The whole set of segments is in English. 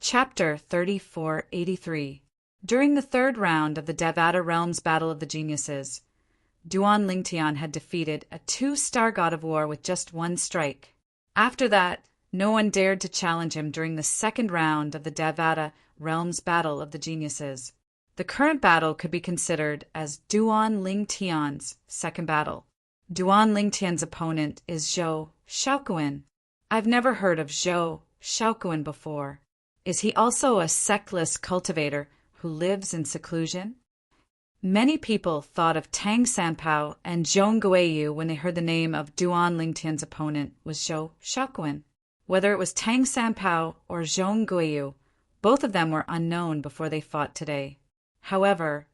Chapter 3483. During the third round of the Devata Realms Battle of the Geniuses, Duan Lingtian had defeated a 2-star god of war with just one strike. After that, no one dared to challenge him during the second round of the Devata Realms Battle of the Geniuses. The current battle could be considered as Duan Lingtian's second battle. Duan Lingtian's opponent is Zhou Shaoquan. I've never heard of Zhou Shaoquan before. Is he also a sectless cultivator who lives in seclusion? Many people thought of Tang Sanpao and Zhong Guiyu when they heard the name of Duan Lingtian's opponent was Zhou Shaoquan. Whether it was Tang Sanpao or Zhong Guiyu, both of them were unknown before they fought today. However,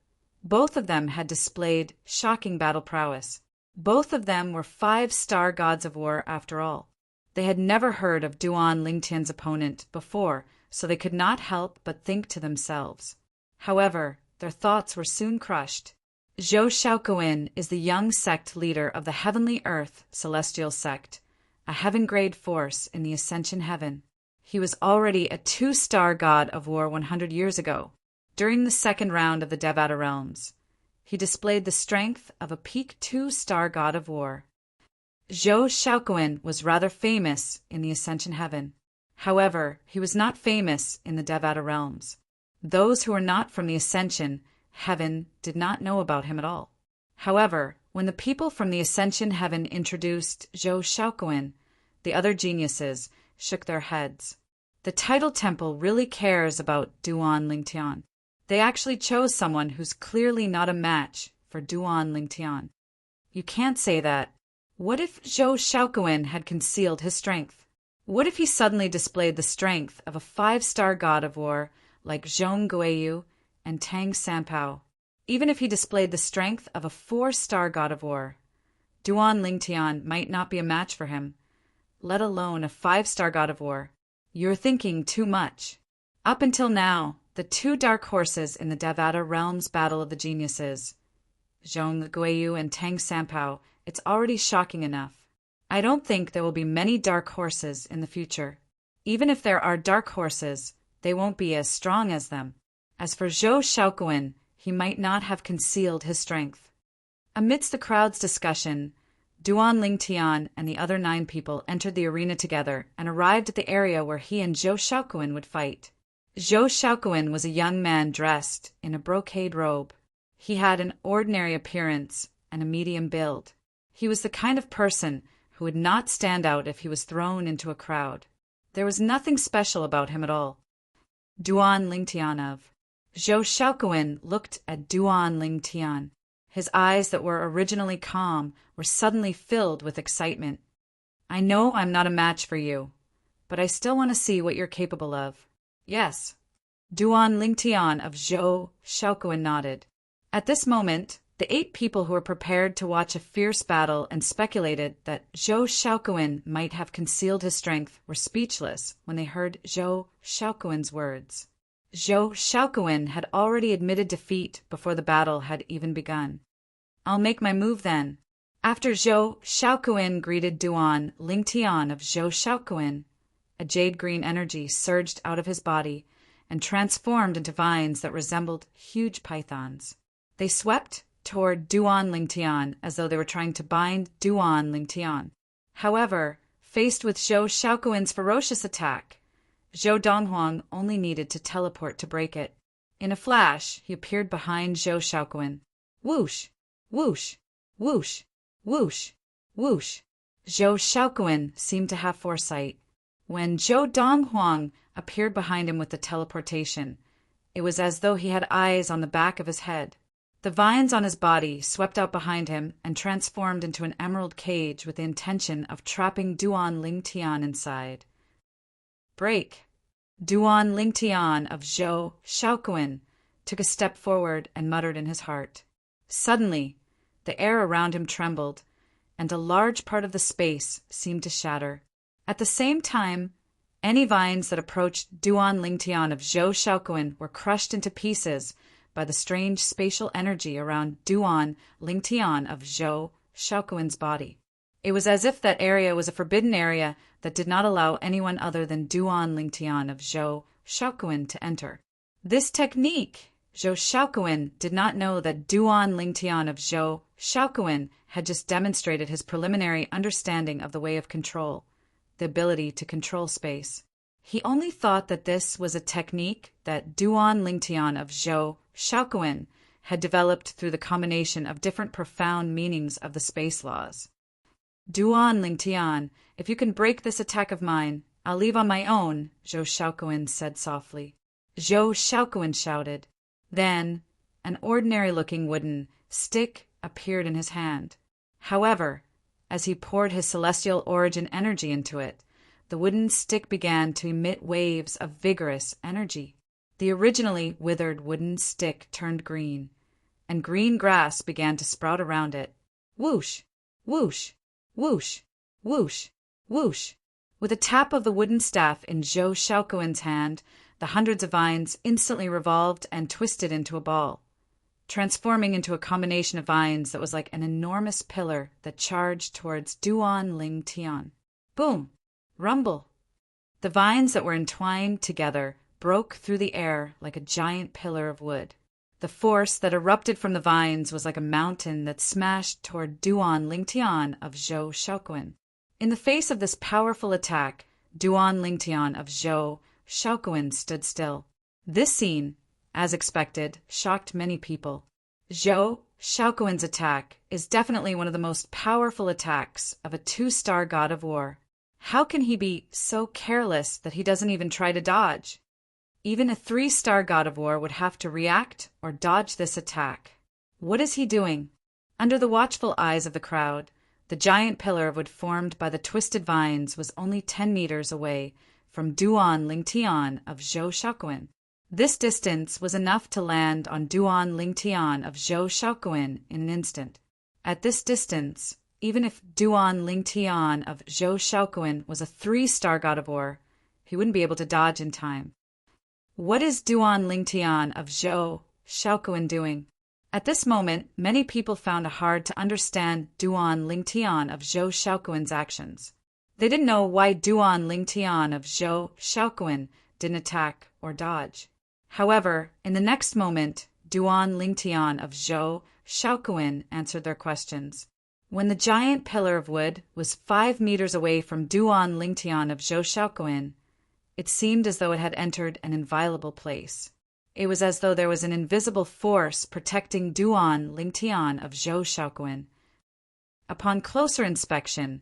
both of them had displayed shocking battle prowess. Both of them were 5-star gods of war after all. They had never heard of Duan Lingtian's opponent before, so they could not help but think to themselves. However, their thoughts were soon crushed. Zhou Shaoquan is the young sect leader of the Heavenly Earth Celestial Sect, a heaven-grade force in the Ascension Heaven. He was already a 2-star god of war 100 years ago. During the second round of the Devata Realms, he displayed the strength of a peak 2-star god of war. Zhou Shaoquan was rather famous in the Ascension Heaven. However, he was not famous in the Devata Realms. Those who were not from the Ascension Heaven did not know about him at all. However, when the people from the Ascension Heaven introduced Zhou Shaoquan, the other geniuses shook their heads. The Title Temple really cares about Duan Lingtian. They actually chose someone who's clearly not a match for Duan Lingtian. You can't say that. What if Zhou Shaoquan had concealed his strength? What if he suddenly displayed the strength of a 5-star god of war like Zhong Guiyu and Tang Sanpao? Even if he displayed the strength of a 4-star god of war, Duan Lingtian might not be a match for him, let alone a 5-star god of war. You're thinking too much. Up until now, the 2 dark horses in the Devata Realms Battle of the Geniuses, Zhong Guiyu and Tang Sanpao, it's already shocking enough. I don't think there will be many dark horses in the future. Even if there are dark horses, they won't be as strong as them. As for Zhou Shaoquan, he might not have concealed his strength. Amidst the crowd's discussion, Duan Lingtian and the other 9 people entered the arena together and arrived at the area where he and Zhou Shaoquan would fight. Zhou Shaoquan was a young man dressed in a brocade robe. He had an ordinary appearance and a medium build. He was the kind of person who would not stand out if he was thrown into a crowd. There was nothing special about him at all. Duan Lingtian of Zhou Shaoquan looked at Duan Lingtian. His eyes that were originally calm were suddenly filled with excitement. I know I'm not a match for you, but I still want to see what you're capable of. Yes. Duan Lingtian of Zhou Shaoquan nodded. At this moment, the 8 people who were prepared to watch a fierce battle and speculated that Zhou Shaoquan might have concealed his strength were speechless when they heard Zhou Shaoquan's words. Zhou Shaoquan had already admitted defeat before the battle had even begun. I'll make my move then. After Zhou Shaoquan greeted Duan Lingtian of Zhou Shaoquan, a jade-green energy surged out of his body and transformed into vines that resembled huge pythons. They swept toward Duan Lingtian as though they were trying to bind Duan Lingtian. However, faced with Zhou Shaoquan's ferocious attack, Zhou Donghuang only needed to teleport to break it. In a flash, he appeared behind Zhou Shaoquan. Whoosh! Whoosh! Whoosh! Whoosh! Whoosh! Zhou Shaoquan seemed to have foresight. When Zhou Donghuang appeared behind him with the teleportation, it was as though he had eyes on the back of his head. The vines on his body swept out behind him and transformed into an emerald cage with the intention of trapping Duan Lingtian inside. Break! Duan Lingtian of Zhou Shaoquan took a step forward and muttered in his heart. Suddenly, the air around him trembled, and a large part of the space seemed to shatter. At the same time, any vines that approached Duan Lingtian of Zhou Shaoquan were crushed into pieces by the strange spatial energy around Duan Lingtian of Zhou Shaoquan's body. It was as if that area was a forbidden area that did not allow anyone other than Duan Lingtian of Zhou Shaoquan to enter. This technique! Zhou Shaoquan did not know that Duan Lingtian of Zhou Shaoquan had just demonstrated his preliminary understanding of the way of control, the ability to control space. He only thought that this was a technique that Duan Lingtian of Zhou Shaoquan had developed through the combination of different profound meanings of the space laws. Duan Lingtian, if you can break this attack of mine, I'll leave on my own, Zhou Shaoquan said softly. Zhou Shaoquan shouted. Then, an ordinary-looking wooden stick appeared in his hand. However, as he poured his celestial origin energy into it, the wooden stick began to emit waves of vigorous energy. The originally withered wooden stick turned green, and green grass began to sprout around it. Whoosh! Whoosh! Whoosh! Whoosh! Whoosh! With a tap of the wooden staff in Zhou Shaoquan's hand, the hundreds of vines instantly revolved and twisted into a ball, transforming into a combination of vines that was like an enormous pillar that charged towards Duan Lingtian. Boom! Rumble! The vines that were entwined together broke through the air like a giant pillar of wood. The force that erupted from the vines was like a mountain that smashed toward Duan Lingtian of Zhou Shaoquan. In the face of this powerful attack, Duan Lingtian of Zhou Shaoquan stood still. This scene, as expected, shocked many people. Zhou Shaoquan's attack is definitely one of the most powerful attacks of a two-star god of war. How can he be so careless that he doesn't even try to dodge? Even a three-star god of war would have to react or dodge this attack. What is he doing? Under the watchful eyes of the crowd, the giant pillar of wood formed by the twisted vines was only 10 meters away from Duan Lingtian of Zhou Shaoquan. This distance was enough to land on Duan Lingtian of Zhou Shaoquan in an instant. At this distance, even if Duan Lingtian of Zhou Shaoquan was a three-star god of war, he wouldn't be able to dodge in time. What is Duan Lingtian of Zhou Shaoquan doing? At this moment, many people found it hard to understand Duan Lingtian of Zhou Shaoquan's actions. They didn't know why Duan Lingtian of Zhou Shaoquan didn't attack or dodge. However, in the next moment, Duan Lingtian of Zhou Shaoquan answered their questions. When the giant pillar of wood was 5 meters away from Duan Lingtian of Zhou Shaoquan, it seemed as though it had entered an inviolable place. It was as though there was an invisible force protecting Duan Lingtian of Zhou Shaoquan. Upon closer inspection,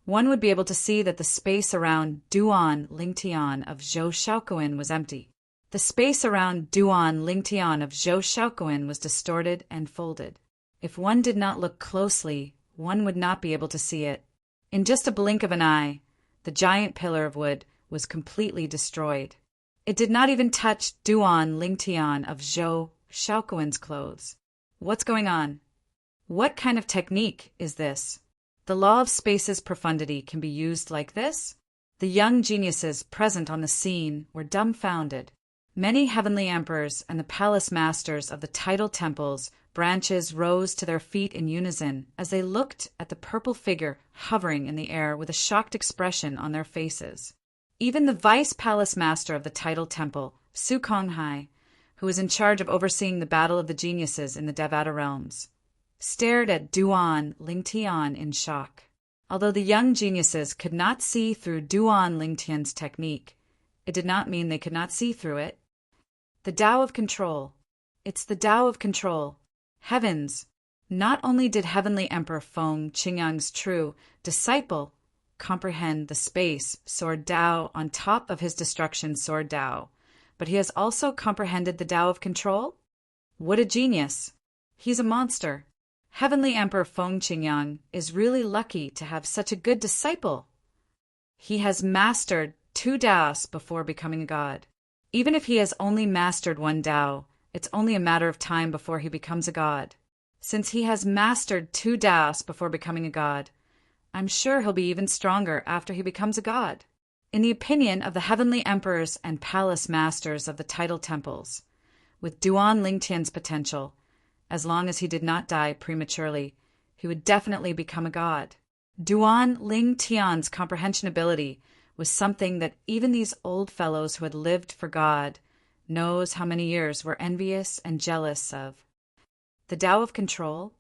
one would be able to see that the space around Duan Lingtian of Zhou Shaoquan was empty. The space around Duan Lingtian of Zhou Shaoquan was distorted and folded. If one did not look closely, one would not be able to see it. In just a blink of an eye, the giant pillar of wood was completely destroyed. It did not even touch Duan Lingtian of Zhou Shaoquan's clothes. What's going on? What kind of technique is this? The law of space's profundity can be used like this? The young geniuses present on the scene were dumbfounded. Many heavenly emperors and the palace masters of the tidal temples' branches rose to their feet in unison as they looked at the purple figure hovering in the air with a shocked expression on their faces. Even the vice palace master of the tidal temple, Su Konghai, who was in charge of overseeing the battle of the geniuses in the Devata realms, stared at Duan Lingtian in shock. Although the young geniuses could not see through Duan Lingtian's technique, it did not mean they could not see through it. The Tao of Control. It's the Tao of Control. Heavens! Not only did Heavenly Emperor Feng Qingyang's true disciple comprehend the space sword Tao on top of his destruction sword Tao, but he has also comprehended the Tao of Control? What a genius! He's a monster. Heavenly Emperor Feng Qingyang is really lucky to have such a good disciple. He has mastered 2 Taos before becoming a god. Even if he has only mastered 1 Tao, it's only a matter of time before he becomes a god. Since he has mastered 2 Taos before becoming a god, I'm sure he'll be even stronger after he becomes a god. In the opinion of the heavenly emperors and palace masters of the tidal temples, with Duan Lingtian's potential, as long as he did not die prematurely, he would definitely become a god. Duan Lingtian's comprehension ability was something that even these old fellows who had lived for God knows how many years were envious and jealous of. The Tao of Control?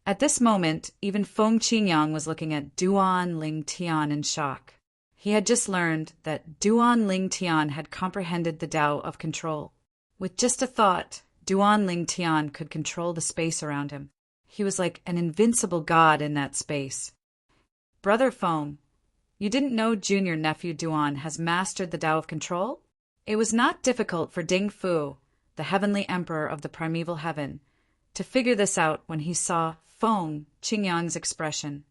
At this moment, even Feng Qingyang was looking at Duan Ling Tian in shock. He had just learned that Duan Ling Tian had comprehended the Tao of Control. With just a thought, Duan Ling Tian could control the space around him. He was like an invincible god in that space. Brother Feng, you didn't know junior nephew Duan has mastered the Tao of Control? It was not difficult for Ding Fu, the heavenly emperor of the primeval heaven, to figure this out when he saw Feng Qingyang's expression.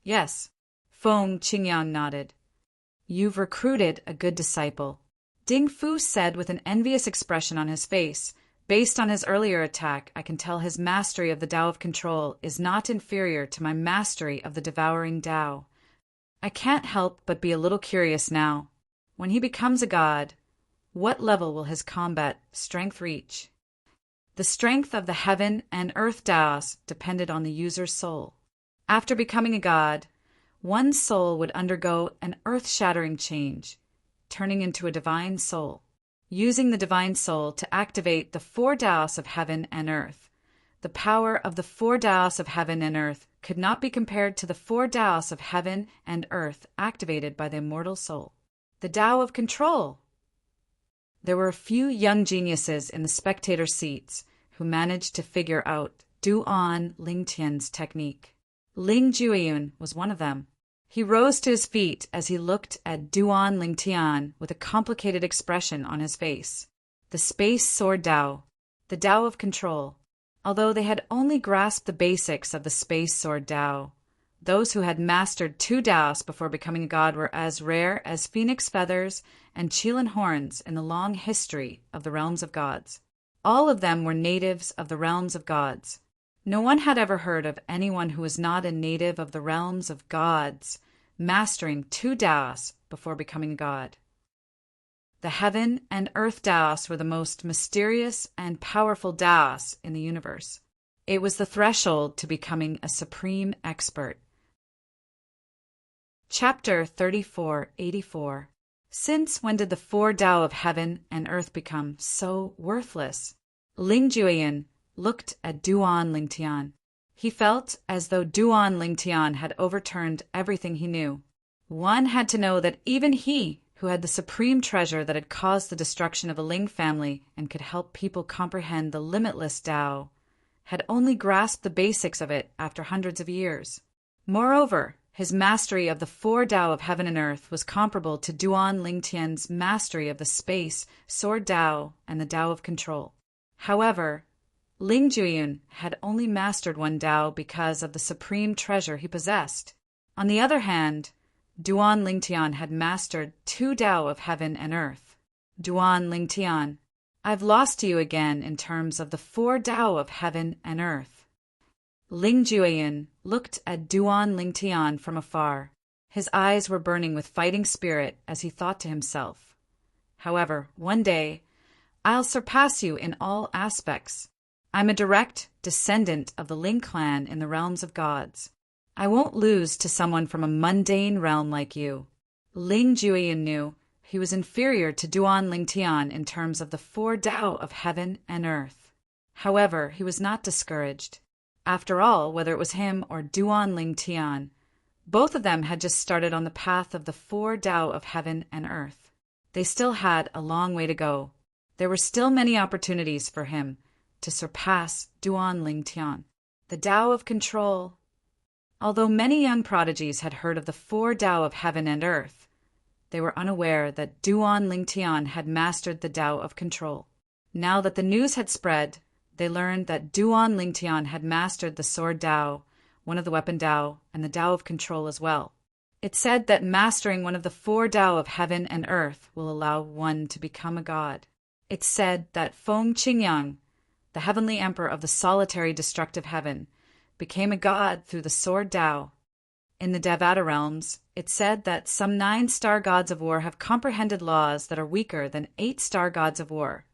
Yes, Feng Qingyang nodded. You've recruited a good disciple, Ding Fu said with an envious expression on his face. Based on his earlier attack, I can tell his mastery of the Tao of Control is not inferior to my mastery of the devouring Tao. I can't help but be a little curious now. When he becomes a god, what level will his combat strength reach? The strength of the heaven and earth Taos depended on the user's soul. After becoming a god, one's soul would undergo an earth-shattering change, turning into a divine soul, using the divine soul to activate the four Taos of heaven and earth. The power of the four Taos of heaven and earth could not be compared to the four Taos of heaven and earth activated by the immortal soul. The Tao of Control! There were a few young geniuses in the spectator seats who managed to figure out Duan Lingtian's technique. Ling Jueyun was one of them. He rose to his feet as he looked at Duan Lingtian with a complicated expression on his face. The space sword Tao, the Tao of Control. Although they had only grasped the basics of the space sword Tao, those who had mastered two Taos before becoming a god were as rare as phoenix feathers and Qilin horns in the long history of the realms of gods. All of them were natives of the realms of gods. No one had ever heard of anyone who was not a native of the realms of gods mastering two Taos before becoming a god. The heaven and earth Taos were the most mysterious and powerful Taos in the universe. It was the threshold to becoming a supreme expert. Chapter 3484. Since when did the four Tao of heaven and earth become so worthless? Ling Jueyun looked at Duan Lingtian. He felt as though Duan Lingtian had overturned everything he knew. One had to know that even he, who had the supreme treasure that had caused the destruction of a Ling family and could help people comprehend the limitless Tao, had only grasped the basics of it after hundreds of years. Moreover, his mastery of the four Tao of heaven and earth was comparable to Duan Lingtian's mastery of the space, sword Tao, and the Tao of Control. However, Ling Jueyun had only mastered one Tao because of the supreme treasure he possessed. On the other hand, Duan Lingtian had mastered two Tao of heaven and earth. Duan Lingtian, I've lost to you again in terms of the four Tao of heaven and earth. Ling Jueyun looked at Duan Lingtian from afar. His eyes were burning with fighting spirit as he thought to himself, however, one day, I'll surpass you in all aspects. I'm a direct descendant of the Ling clan in the realms of gods. I won't lose to someone from a mundane realm like you. Ling Jueyun knew he was inferior to Duan Lingtian in terms of the four Tao of heaven and earth. However, he was not discouraged. After all, whether it was him or Duan Lingtian, both of them had just started on the path of the four Tao of heaven and earth. They still had a long way to go. There were still many opportunities for him to surpass Duan Lingtian. The Tao of Control. Although many young prodigies had heard of the four Tao of heaven and earth, they were unaware that Duan Lingtian had mastered the Tao of Control. Now that the news had spread, they learned that Duan Lingtian had mastered the sword Tao, one of the weapon Tao, and the Tao of Control as well. It said that mastering one of the four Tao of heaven and earth will allow one to become a god. It said that Feng Qingyang, the heavenly emperor of the solitary destructive heaven, became a god through the sword Tao. In the Devata realms, it said that some 9 star gods of war have comprehended laws that are weaker than 8 star gods of war,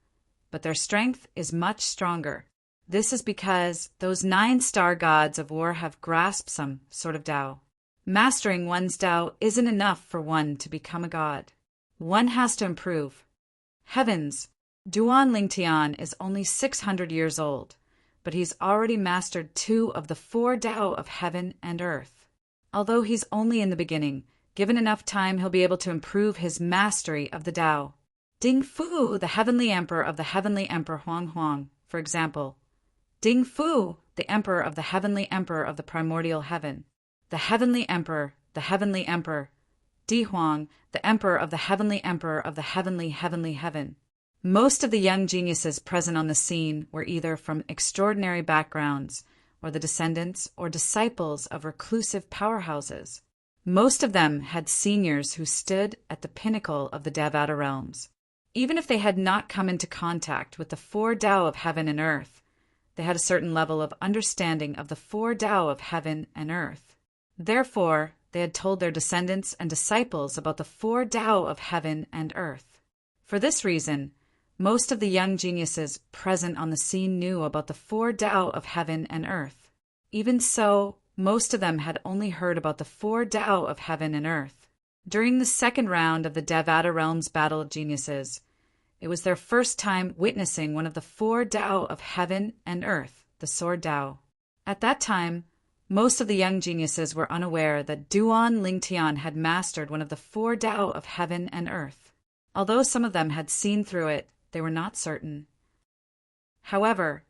but their strength is much stronger. This is because those 9 star gods of war have grasped some sort of Tao. Mastering one's Tao isn't enough for one to become a god. One has to improve. Heavens, Duan Lingtian is only 600 years old, but he's already mastered 2 of the 4 Tao of heaven and earth. Although he's only in the beginning, given enough time he'll be able to improve his mastery of the Tao. Ding Fu, the heavenly emperor of the heavenly emperor Huang Huang, for example. Ding Fu, the emperor of the heavenly emperor of the primordial heaven. The heavenly emperor, Di Huang, the emperor of the heavenly emperor of the heavenly heaven. Most of the young geniuses present on the scene were either from extraordinary backgrounds, or the descendants or disciples of reclusive powerhouses. Most of them had seniors who stood at the pinnacle of the Devata realms. Even if they had not come into contact with the 4 Tao of heaven and earth, they had a certain level of understanding of the 4 Tao of heaven and earth. Therefore, they had told their descendants and disciples about the 4 Tao of heaven and earth. For this reason, most of the young geniuses present on the scene knew about the 4 Tao of heaven and earth. Even so, most of them had only heard about the 4 Tao of heaven and earth. During the second round of the Devata Realms Battle of Geniuses, it was their first time witnessing one of the 4 Tao of heaven and earth, the Sword Tao. At that time, most of the young geniuses were unaware that Duan Lingtian had mastered one of the 4 Tao of heaven and earth. Although some of them had seen through it, they were not certain. However,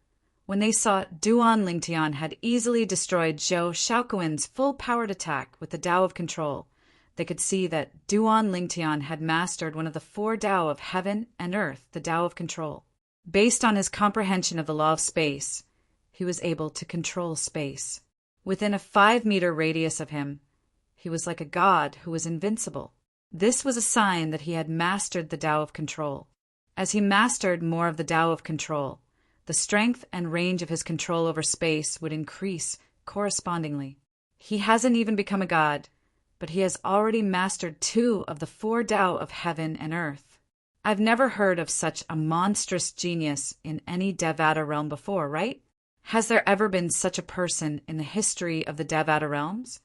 when they saw Duan Lingtian had easily destroyed Zhou Shaoquan's full-powered attack with the Tao of Control, they could see that Duan Lingtian had mastered one of the 4 Tao of heaven and earth, the Tao of Control. Based on his comprehension of the law of space, he was able to control space. Within a 5-meter radius of him, he was like a god who was invincible. This was a sign that he had mastered the Tao of Control. As he mastered more of the Tao of Control, the strength and range of his control over space would increase correspondingly. He hasn't even become a god, but he has already mastered 2 of the 4 Tao of heaven and earth. I've never heard of such a monstrous genius in any Devata realm before, right? Has there ever been such a person in the history of the Devata realms?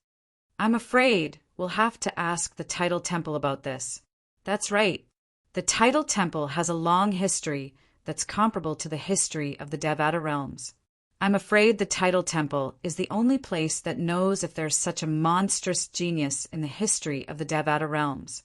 I'm afraid we'll have to ask the Tidal Temple about this. That's right. The Tidal Temple has a long history that's comparable to the history of the Devata realms. I'm afraid the Tidal Temple is the only place that knows if there's such a monstrous genius in the history of the Devata realms.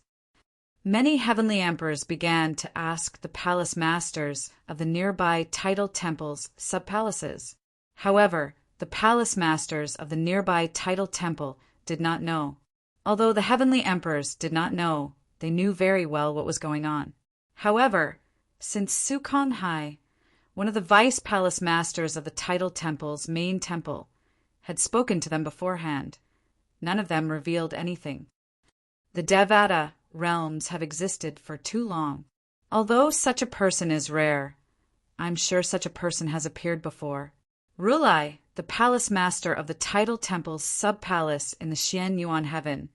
Many heavenly emperors began to ask the palace masters of the nearby Tidal Temple's sub-palaces. However, the palace masters of the nearby Tidal Temple did not know. Although the heavenly emperors did not know, they knew very well what was going on. However, since Sukon Hai, one of the vice palace masters of the Tidal Temple's main temple, had spoken to them beforehand, none of them revealed anything. The Devata realms have existed for too long. Although such a person is rare, I'm sure such a person has appeared before. Rulai, the palace master of the Tidal Temple's sub-palace in the Xian Yuan heaven,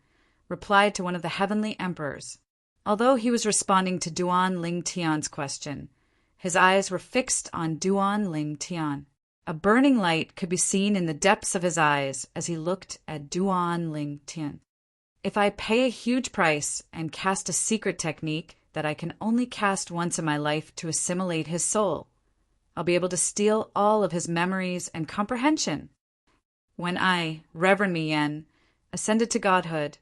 replied to one of the heavenly emperors. Although he was responding to Duan Ling Tian's question, his eyes were fixed on Duan Ling Tian. A burning light could be seen in the depths of his eyes as he looked at Duan Ling Tian. If I pay a huge price and cast a secret technique that I can only cast once in my life to assimilate his soul, I'll be able to steal all of his memories and comprehension. When I, Reverend Mi Yen, ascended to godhood,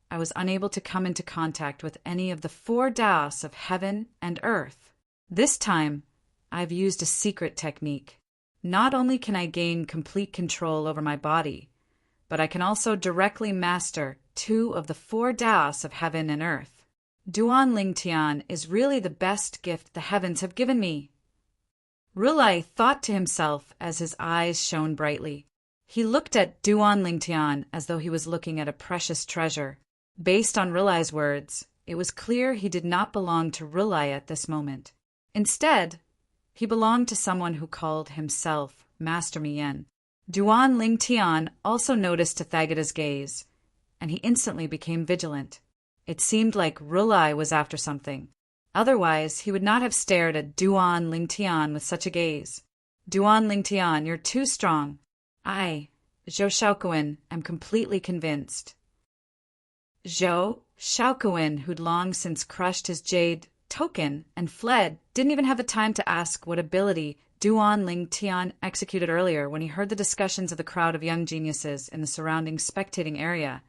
I was unable to come into contact with any of the 4 Taos of heaven and earth. This time, I've used a secret technique. Not only can I gain complete control over my body, but I can also directly master 2 of the 4 Taos of heaven and earth. Duan Ling Tian is really the best gift the heavens have given me. Rulai thought to himself as his eyes shone brightly. He looked at Duan Ling Tian as though he was looking at a precious treasure. Based on Rulai's words, it was clear he did not belong to Rulai at this moment. Instead, he belonged to someone who called himself Master Mi Yen. Duan Ling Tian also noticed Tathagata's gaze, and he instantly became vigilant. It seemed like Rulai was after something. Otherwise, he would not have stared at Duan Ling Tian with such a gaze. Duan Ling Tian, you're too strong. I, Zhou Shaoquan, am completely convinced. Zhou Shaoquan, who'd long since crushed his jade token and fled, didn't even have the time to ask what ability Duan Lingtian executed earlier when he heard the discussions of the crowd of young geniuses in the surrounding spectating area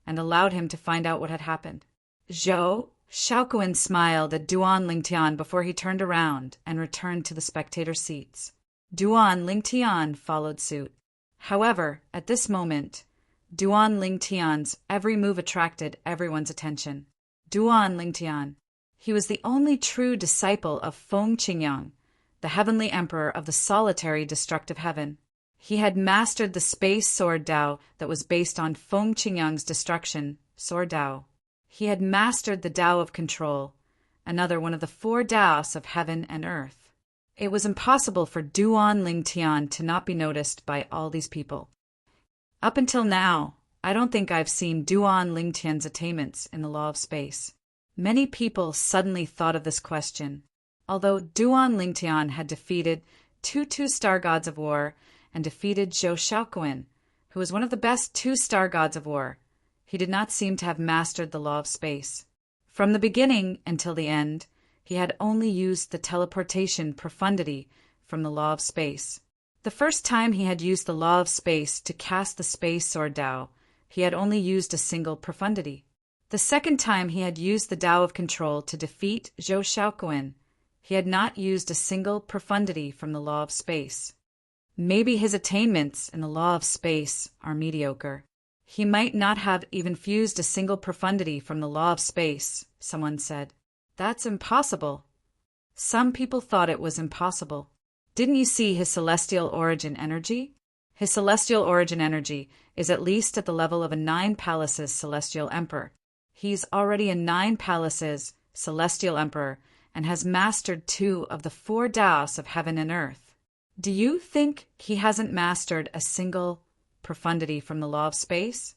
and allowed him to find out what had happened. Zhou Shaoquan smiled at Duan Lingtian before he turned around and returned to the spectator seats. Duan Lingtian followed suit. However, at this moment, Duan Lingtian's every move attracted everyone's attention. Duan Lingtian. He was the only true disciple of Feng Qingyang, the heavenly emperor of the solitary destructive heaven. He had mastered the space sword Dao that was based on Feng Qingyang's destruction, sword Dao. He had mastered the Dao of control, another one of the four Daos of heaven and earth. It was impossible for Duan Lingtian to not be noticed by all these people. Up until now, I don't think I've seen Duan Lingtian's attainments in the law of space. Many people suddenly thought of this question. Although Duan Lingtian had defeated two two-star gods of war and defeated Zhou Shaoquan, who was one of the best two-star gods of war, he did not seem to have mastered the law of space. From the beginning until the end, he had only used the teleportation profundity from the law of space. The first time he had used the law of space to cast the space sword Dao, he had only used a single profundity. The second time he had used the Dao of control to defeat Zhou Shaoquan, he had not used a single profundity from the law of space. Maybe his attainments in the law of space are mediocre. He might not have even fused a single profundity from the law of space, someone said. That's impossible. Some people thought it was impossible. Didn't you see his celestial origin energy? His celestial origin energy is at least at the level of a 9 palaces celestial emperor. He's already a 9 palaces celestial emperor and has mastered 2 of the 4 Daos of heaven and earth. Do you think he hasn't mastered a single profundity from the law of space?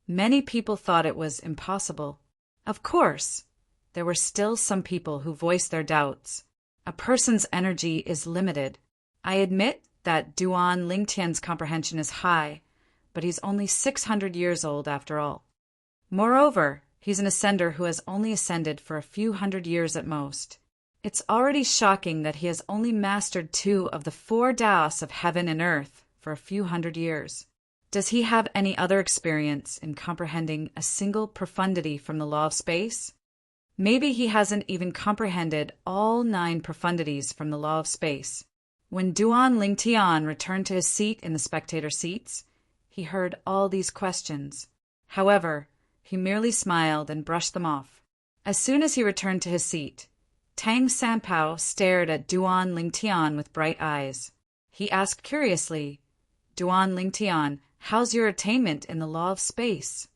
Many people thought it was impossible. Of course, there were still some people who voiced their doubts. A person's energy is limited. I admit that Duan Lingtian's comprehension is high, but he's only 600 years old after all. Moreover, he's an ascender who has only ascended for a few hundred years at most. It's already shocking that he has only mastered 2 of the 4 Daos of heaven and earth for a few hundred years. Does he have any other experience in comprehending a single profundity from the law of space? Maybe he hasn't even comprehended all 9 profundities from the law of space. When Duan Lingtian returned to his seat in the spectator seats, he heard all these questions. However, he merely smiled and brushed them off. As soon as he returned to his seat, Tang Sanpao stared at Duan Lingtian with bright eyes. He asked curiously, Duan Lingtian, how's your attainment in the law of space?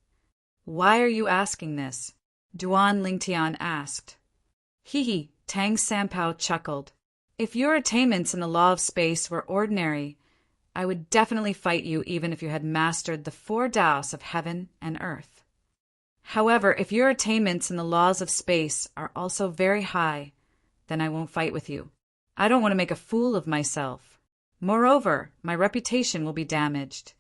Why are you asking this? Duan Lingtian asked. Hee, Tang Sanpao chuckled. If your attainments in the law of space were ordinary, I would definitely fight you even if you had mastered the 4 Daos of heaven and earth. However, if your attainments in the laws of space are also very high, then I won't fight with you. I don't want to make a fool of myself. Moreover, my reputation will be damaged.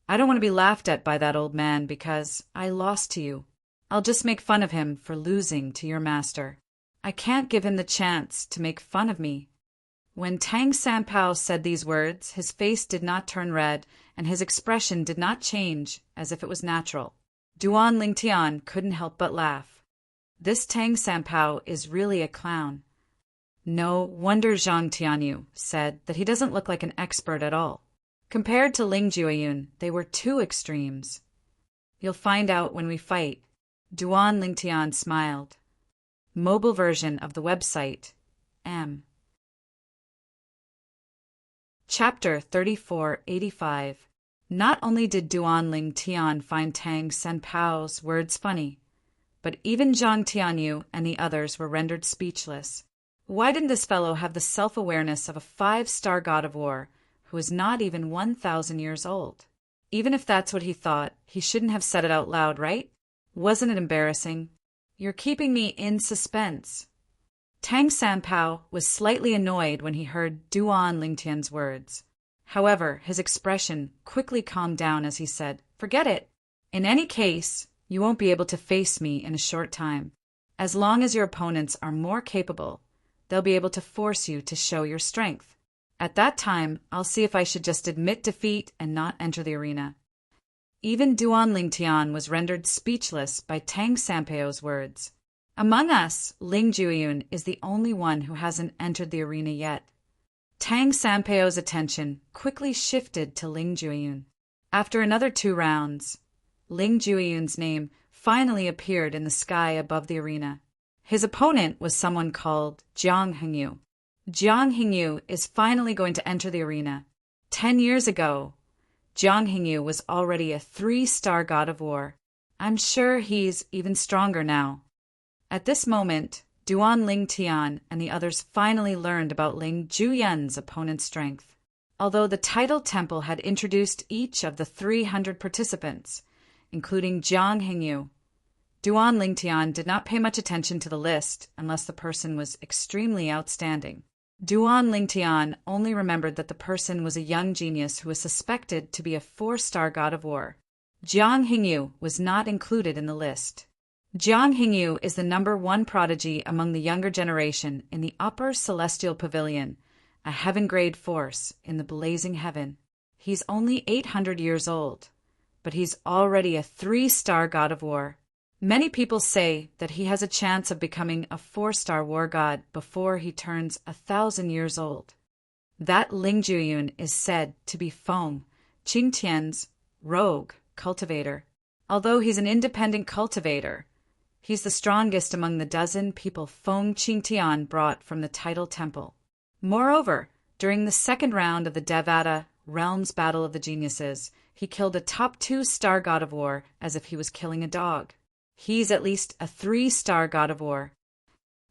I don't want to be laughed at by that old man because I lost to you. I'll just make fun of him for losing to your master. I can't give him the chance to make fun of me. When Tang Sanpao said these words, his face did not turn red and his expression did not change as if it was natural. Duan Lingtian couldn't help but laugh. This Tang Sanpao is really a clown. No wonder Zhang Tianyu said that he doesn't look like an expert at all. Compared to Ling Jueyun, they were 2 extremes. You'll find out when we fight. Duan Lingtian smiled. Mobile version of the website, M. Chapter 3485. Not only did Duan Lingtian find Tang Sanpao's words funny, but even Zhang Tianyu and the others were rendered speechless. Why didn't this fellow have the self-awareness of a 5-star god of war who is not even 1,000 years old? Even if that's what he thought, he shouldn't have said it out loud, right? Wasn't it embarrassing? You're keeping me in suspense. Tang Sanpao was slightly annoyed when he heard Duan Lingtian's words. However, his expression quickly calmed down as he said, Forget it. In any case, You won't be able to face me in a short time. As long as your opponents are more capable, they'll be able to force you to show your strength. At that time, I'll see if I should just admit defeat and not enter the arena." Even Duan Lingtian was rendered speechless by Tang Sanpeo's words. Among us, Ling Jueyun is the only one who hasn't entered the arena yet. Tang Sanpeo's attention quickly shifted to Ling Jueyun. After another 2 rounds, Ling Jueyun's name finally appeared in the sky above the arena. His opponent was someone called Jiang Hengyu. Jiang Hengyu is finally going to enter the arena. 10 years ago, Jiang Hengyu was already a 3-star god of war. I'm sure he's even stronger now. At this moment, Duan Lingtian and the others finally learned about Ling Jueyun's opponent's strength. Although the title temple had introduced each of the 300 participants, including Jiang Hengyu, Duan Lingtian did not pay much attention to the list unless the person was extremely outstanding. Duan Lingtian only remembered that the person was a young genius who was suspected to be a 4-star god of war. Jiang Hengyu was not included in the list. Jiang Hengyu is the #1 prodigy among the younger generation in the Upper Celestial Pavilion, a heaven-grade force in the blazing heaven. He's only 800 years old, but he's already a 3-star god of war. Many people say that he has a chance of becoming a 4-star war god before he turns 1,000 years old. That Ling Jueyun is said to be Feng Qingtian's rogue cultivator. Although he's an independent cultivator, he's the strongest among the dozen people Feng Qingtian brought from the title temple. Moreover, during the 2nd round of the Devata Realms Battle of the Geniuses, he killed a top 2-star god of war as if he was killing a dog. He's at least a 3-star god of war.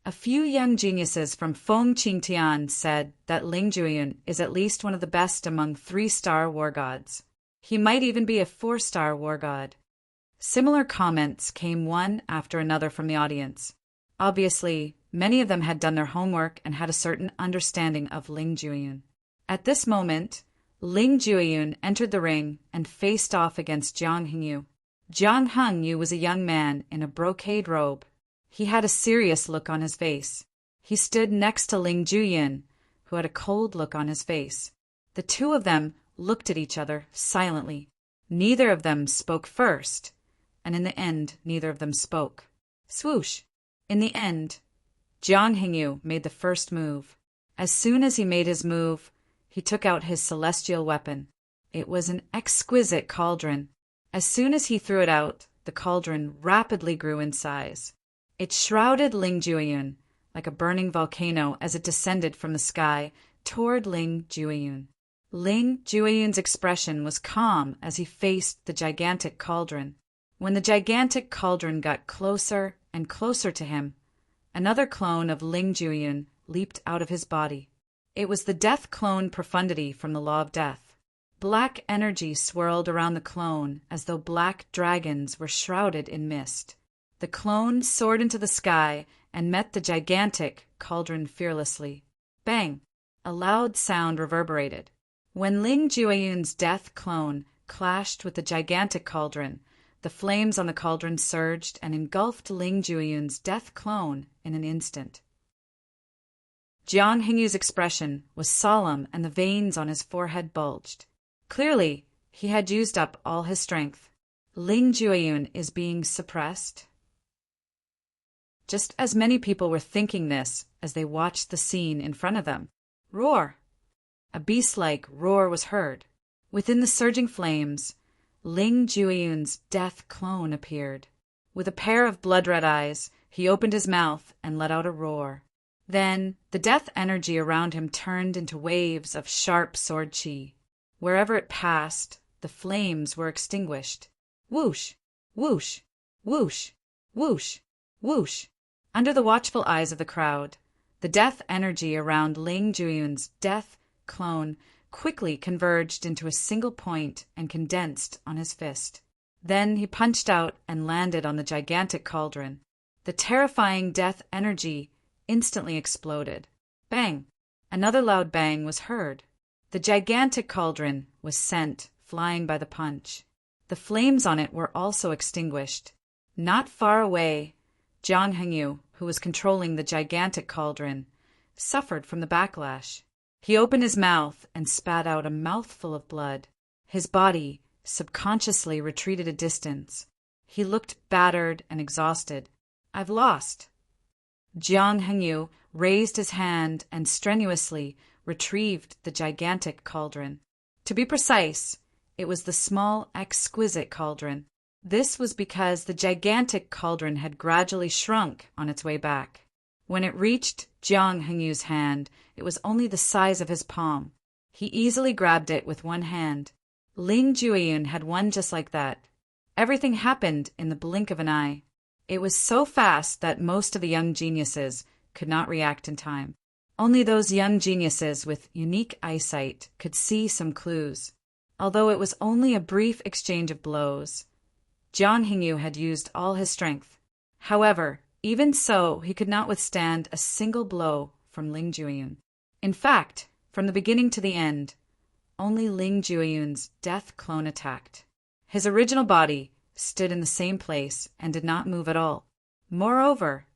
A few young geniuses from Feng Qingtian said that Ling Jueyun is at least one of the best among 3-star war gods. He might even be a 4-star war god. Similar comments came one after another from the audience. Obviously, many of them had done their homework and had a certain understanding of Ling Jueyun. At this moment, Ling Jueyun entered the ring and faced off against Jiang Hengyu. Jiang Hengyu was a young man in a brocade robe. He had a serious look on his face. He stood next to Ling Jueyun, who had a cold look on his face. The 2 of them looked at each other silently. Neither of them spoke first, and in the end, neither of them spoke. Swoosh! In the end, Jiang Hengyu made the first move. As soon as he made his move, he took out his celestial weapon. It was an exquisite cauldron. As soon as he threw it out, the cauldron rapidly grew in size. It shrouded Ling Jueyun like a burning volcano as it descended from the sky toward Ling Jueyun. Ling Jueyun's expression was calm as he faced the gigantic cauldron. When the gigantic cauldron got closer and closer to him, another clone of Ling Jueyun leaped out of his body. It was the death clone Profundity from the Law of Death. Black energy swirled around the clone as though black dragons were shrouded in mist. The clone soared into the sky and met the gigantic cauldron fearlessly. Bang! A loud sound reverberated. When Ling Jueyun's death clone clashed with the gigantic cauldron, the flames on the cauldron surged and engulfed Ling Jueyun's death clone in an instant. Jiang Hengyu's expression was solemn and the veins on his forehead bulged. Clearly, he had used up all his strength. Ling Jueyun is being suppressed. Just as many people were thinking this as they watched the scene in front of them. Roar! A beast-like roar was heard. Within the surging flames, Ling Jueyun's death clone appeared. With a pair of blood-red eyes, he opened his mouth and let out a roar. Then, the death energy around him turned into waves of sharp sword chi. Wherever it passed, the flames were extinguished. Whoosh! Whoosh! Whoosh! Whoosh! Whoosh! Under the watchful eyes of the crowd, the death energy around Ling Jueyun's death clone quickly converged into a single point and condensed on his fist. Then he punched out and landed on the gigantic cauldron. The terrifying death energy instantly exploded. Bang! Another loud bang was heard. The gigantic cauldron was sent flying by the punch. The flames on it were also extinguished. Not far away, Jiang Hengyu, who was controlling the gigantic cauldron, suffered from the backlash. He opened his mouth and spat out a mouthful of blood. His body subconsciously retreated a distance. He looked battered and exhausted. "I've lost." Jiang Hengyu raised his hand and strenuously retrieved the gigantic cauldron. To be precise, it was the small, exquisite cauldron. This was because the gigantic cauldron had gradually shrunk on its way back. When it reached Jiang Hengyu's hand, it was only the size of his palm. He easily grabbed it with one hand. Ling Jueyun had one just like that. Everything happened in the blink of an eye. It was so fast that most of the young geniuses could not react in time. Only those young geniuses with unique eyesight could see some clues. Although it was only a brief exchange of blows, Jiang Hengyu had used all his strength. However, even so, he could not withstand a single blow from Ling Jueyun. In fact, from the beginning to the end, only Ling Jueyun's death clone attacked. His original body stood in the same place and did not move at all. Moreover,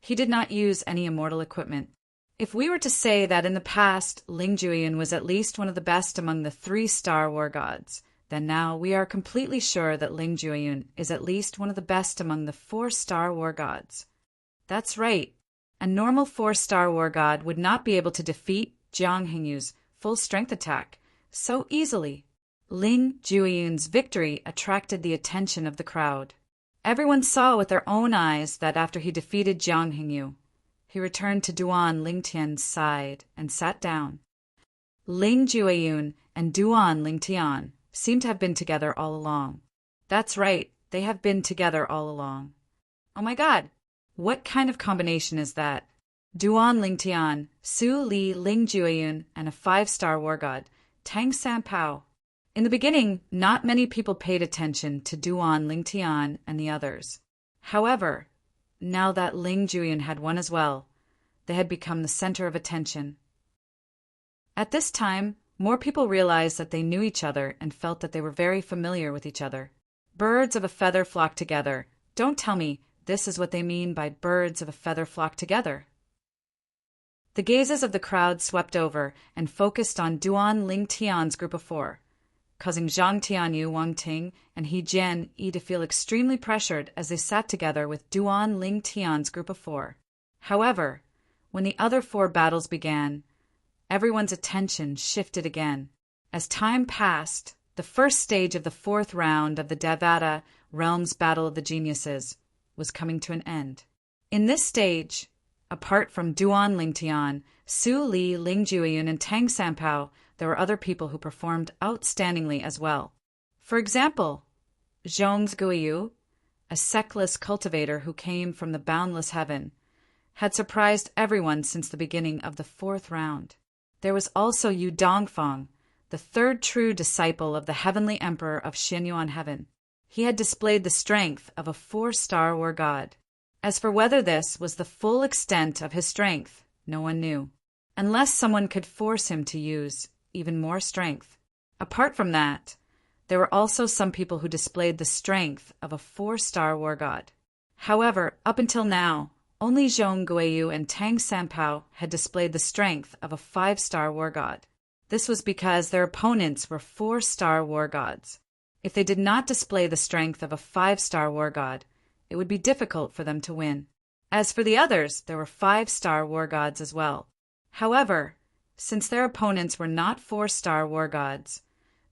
he did not use any immortal equipment. If we were to say that in the past Ling Jueyun was at least one of the best among the 3 Star War gods, then now we are completely sure that Ling Jueyun is at least one of the best among the 4 Star War gods. That's right. A normal 4 Star War god would not be able to defeat Jiang Hengyu's full strength attack so easily. Ling Jueyun's victory attracted the attention of the crowd. Everyone saw with their own eyes that after he defeated Jiang Hengyu, he returned to Duan Lingtian's side and sat down. Ling Jueyun and Duan Lingtian seem to have been together all along. That's right, they have been together all along. Oh my god, what kind of combination is that? Duan Lingtian, Su Li Ling Jueyun, and a 5-star war god, Tang Sanpao. In the beginning, not many people paid attention to Duan Lingtian and the others. However, now that Ling Jueyun had won as well, they had become the center of attention. At this time, more people realized that they knew each other and felt that they were very familiar with each other. Birds of a feather flock together. Don't tell me this is what they mean by birds of a feather flock together. The gazes of the crowd swept over and focused on Duan Lingtian's group of 4, causing Zhang Tianyu, Wang Ting, and He Jian Yi to feel extremely pressured as they sat together with Duan Lingtian's group of 4. However, when the other 4 battles began, everyone's attention shifted again. As time passed, the first stage of the 4th round of the Devata Realms Battle of the Geniuses was coming to an end. In this stage, apart from Duan Lingtian, Su Li, Ling Jueyun, and Tang Sanpao, there were other people who performed outstandingly as well. For example, Zhong Guiyu, a sexless cultivator who came from the boundless heaven, had surprised everyone since the beginning of the 4th round. There was also Yu Dongfang, the 3rd true disciple of the heavenly emperor of Xinyuan heaven. He had displayed the strength of a 4-star war god. As for whether this was the full extent of his strength, no one knew, unless someone could force him to use even more strength. Apart from that, there were also some people who displayed the strength of a 4-star war god. However, up until now, only Zhong Guiyu and Tang Sanpao had displayed the strength of a 5-star war god. This was because their opponents were 4-star war gods. If they did not display the strength of a 5-star war god, it would be difficult for them to win. As for the others, there were 5-star war gods as well. However, since their opponents were not 4-star war gods,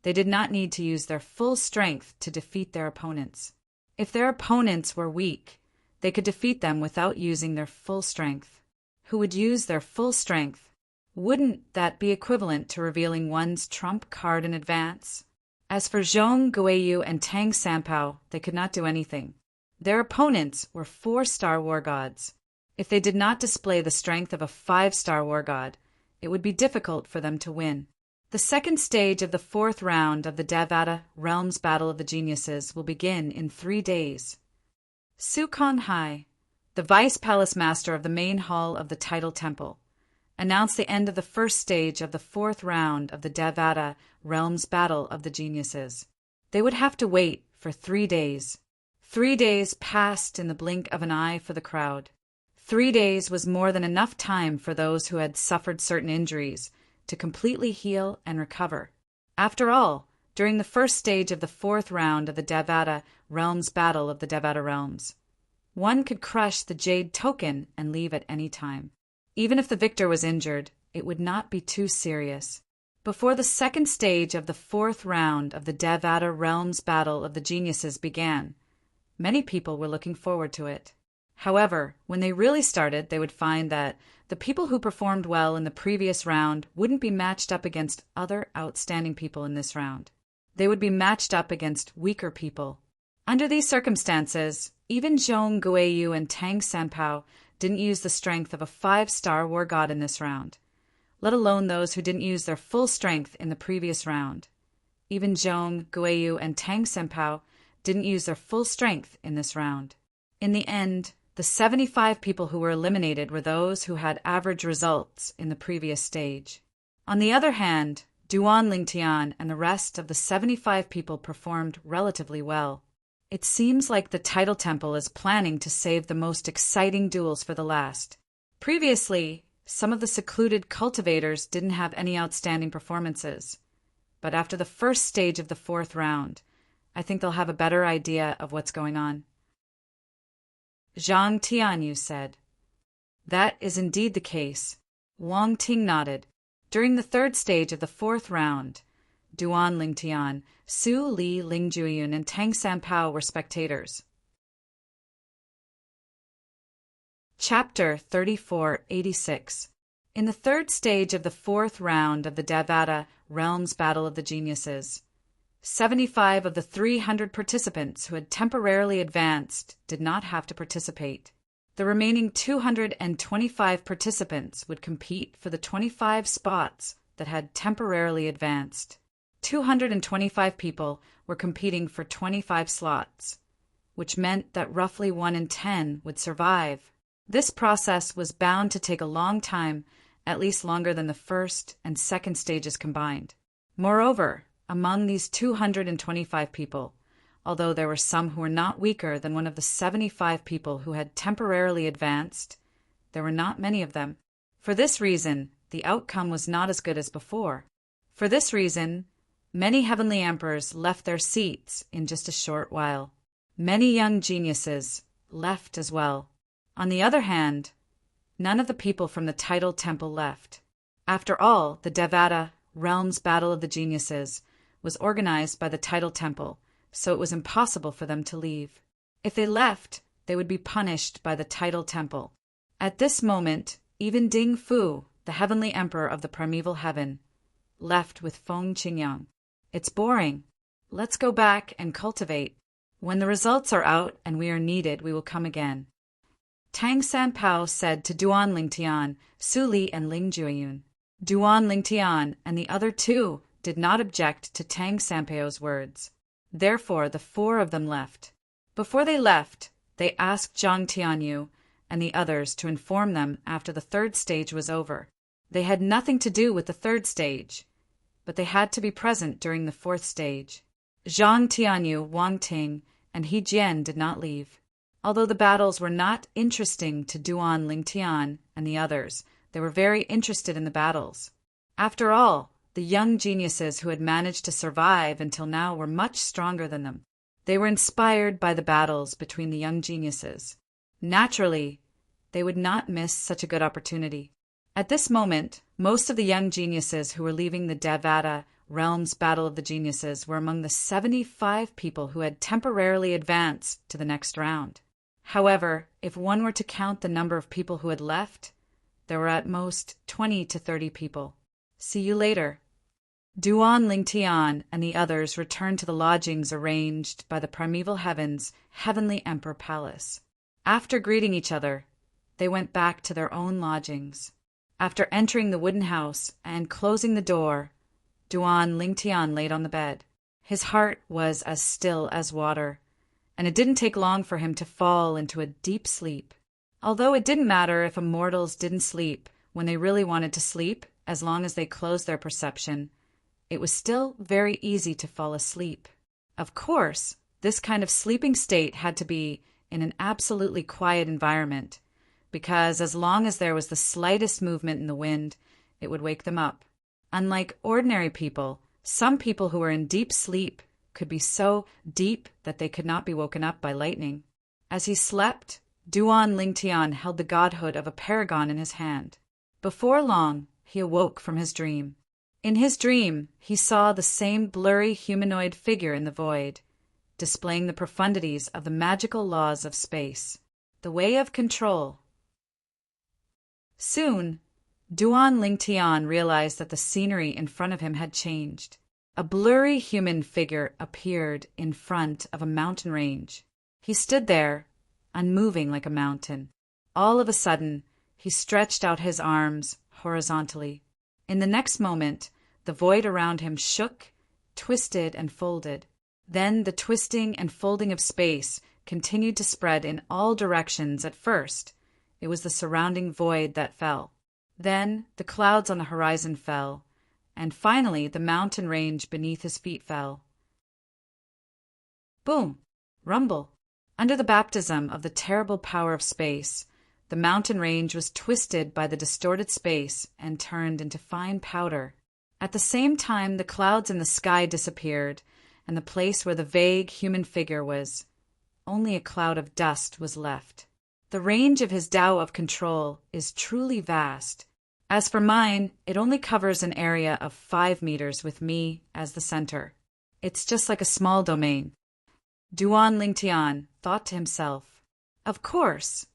they did not need to use their full strength to defeat their opponents. If their opponents were weak, they could defeat them without using their full strength. Who would use their full strength? Wouldn't that be equivalent to revealing one's trump card in advance? As for Zhong Guiyu and Tang Sanpao, they could not do anything. Their opponents were 4-star war gods. If they did not display the strength of a 5-star war god, it would be difficult for them to win. The second stage of the 4th round of the Devata Realms Battle of the Geniuses will begin in 3 days. Su Konghai, the Vice Palace Master of the main hall of the Tidal Temple, announced the end of the first stage of the 4th round of the Devata Realms Battle of the Geniuses. They would have to wait for 3 days. 3 days passed in the blink of an eye for the crowd. 3 days was more than enough time for those who had suffered certain injuries to completely heal and recover. After all, during the first stage of the 4th round of the Devata Realms Battle of the Devata Realms, one could crush the Jade Token and leave at any time. Even if the victor was injured, it would not be too serious. Before the 2nd stage of the 4th round of the Devata Realms Battle of the Geniuses began, many people were looking forward to it. However, when they really started, they would find that the people who performed well in the previous round wouldn't be matched up against other outstanding people in this round. They would be matched up against weaker people. Under these circumstances, even Zhong Guiyu and Tang Sanpao didn't use the strength of a 5-star war god in this round, let alone those who didn't use their full strength in the previous round. Even Zhong Guiyu and Tang Sanpao didn't use their full strength in this round. In the end, the 75 people who were eliminated were those who had average results in the previous stage. On the other hand, Duan Lingtian and the rest of the 75 people performed relatively well. It seems like the Title Temple is planning to save the most exciting duels for the last. Previously, some of the secluded cultivators didn't have any outstanding performances. But after the first stage of the 4th round, I think they'll have a better idea of what's going on. Zhang Tianyu said. That is indeed the case. Wang Ting nodded. During the 3rd stage of the 4th round, Duan Lingtian, Su Li Lingjuyun, and Tang Sanpao were spectators. Chapter 3486. In the 3rd stage of the 4th round of the Devata Realms Battle of the Geniuses, 75 of the 300 participants who had temporarily advanced did not have to participate. The remaining 225 participants would compete for the 25 spots that had temporarily advanced. 225 people were competing for 25 slots, which meant that roughly 1 in 10 would survive. This process was bound to take a long time, at least longer than the 1st and 2nd stages combined. Moreover, among these 225 people, although there were some who were not weaker than one of the 75 people who had temporarily advanced, there were not many of them. For this reason, the outcome was not as good as before. For this reason, many heavenly emperors left their seats in just a short while. Many young geniuses left as well. On the other hand, none of the people from the Title Temple left. After all, the Devata Realms Battle of the Geniuses was organized by the Title Temple, so it was impossible for them to leave. If they left, they would be punished by the Title Temple. At this moment, even Ding Fu, the heavenly emperor of the primeval heaven, left with Feng Qingyang. It's boring. Let's go back and cultivate. When the results are out and we are needed, we will come again. Tang Sanpao said to Duan Lingtian, Su Li, and Ling Juiyun. Duan Lingtian and the other 2 did not object to Tang Sanpao's words. Therefore, the 4 of them left. Before they left, they asked Zhang Tianyu and the others to inform them after the 3rd stage was over. They had nothing to do with the 3rd stage, but they had to be present during the 4th stage. Zhang Tianyu, Wang Ting, and He Jian did not leave. Although the battles were not interesting to Duan Lingtian and the others, they were very interested in the battles. After all, the young geniuses who had managed to survive until now were much stronger than them. They were inspired by the battles between the young geniuses. Naturally, they would not miss such a good opportunity. At this moment, most of the young geniuses who were leaving the Devata Realms Battle of the Geniuses were among the 75 people who had temporarily advanced to the next round. However, if one were to count the number of people who had left, there were at most 20 to 30 people. See you later. Duan Lingtian and the others returned to the lodgings arranged by the Primeval Heaven's Heavenly Emperor Palace. After greeting each other, they went back to their own lodgings. After entering the wooden house and closing the door, Duan Lingtian laid on the bed. His heart was as still as water, and it didn't take long for him to fall into a deep sleep. Although it didn't matter if immortals didn't sleep when they really wanted to sleep, as long as they closed their perception, it was still very easy to fall asleep. Of course, This kind of sleeping state had to be in an absolutely quiet environment, because as long as there was the slightest movement in the wind, it would wake them up. Unlike ordinary people, some people who were in deep sleep could be so deep that they could not be woken up by lightning. As he slept, Duan Lingtian held the godhood of a paragon in his hand. Before long, he awoke from his dream. In his dream, he saw the same blurry humanoid figure in the void, displaying the profundities of the magical laws of space, the way of control. Soon, Duan Lingtian realized that the scenery in front of him had changed. A blurry human figure appeared in front of a mountain range. He stood there, unmoving like a mountain. All of a sudden, he stretched out his arms horizontally. In the next moment, the void around him shook, twisted, and folded. Then the twisting and folding of space continued to spread in all directions. At first, it was the surrounding void that fell. Then the clouds on the horizon fell, and finally the mountain range beneath his feet fell. Boom! Rumble! Under the baptism of the terrible power of space, the mountain range was twisted by the distorted space and turned into fine powder. At the same time, the clouds in the sky disappeared, and the place where the vague human figure was, only a cloud of dust was left. The range of his Tao of control is truly vast. As for mine, it only covers an area of 5 meters with me as the center. It's just like a small domain. Duan Lingtian thought to himself. Of course,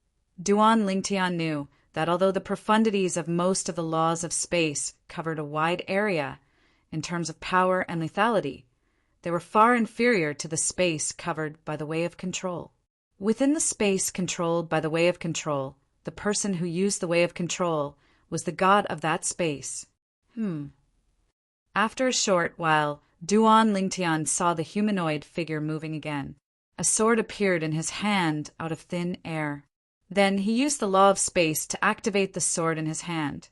Duan Lingtian knew that although the profundities of most of the laws of space covered a wide area in terms of power and lethality, they were far inferior to the space covered by the way of control. Within the space controlled by the way of control, the person who used the way of control was the god of that space. After a short while, Duan Lingtian saw the humanoid figure moving again. A sword appeared in his hand out of thin air. Then he used the law of space to activate the sword in his hand,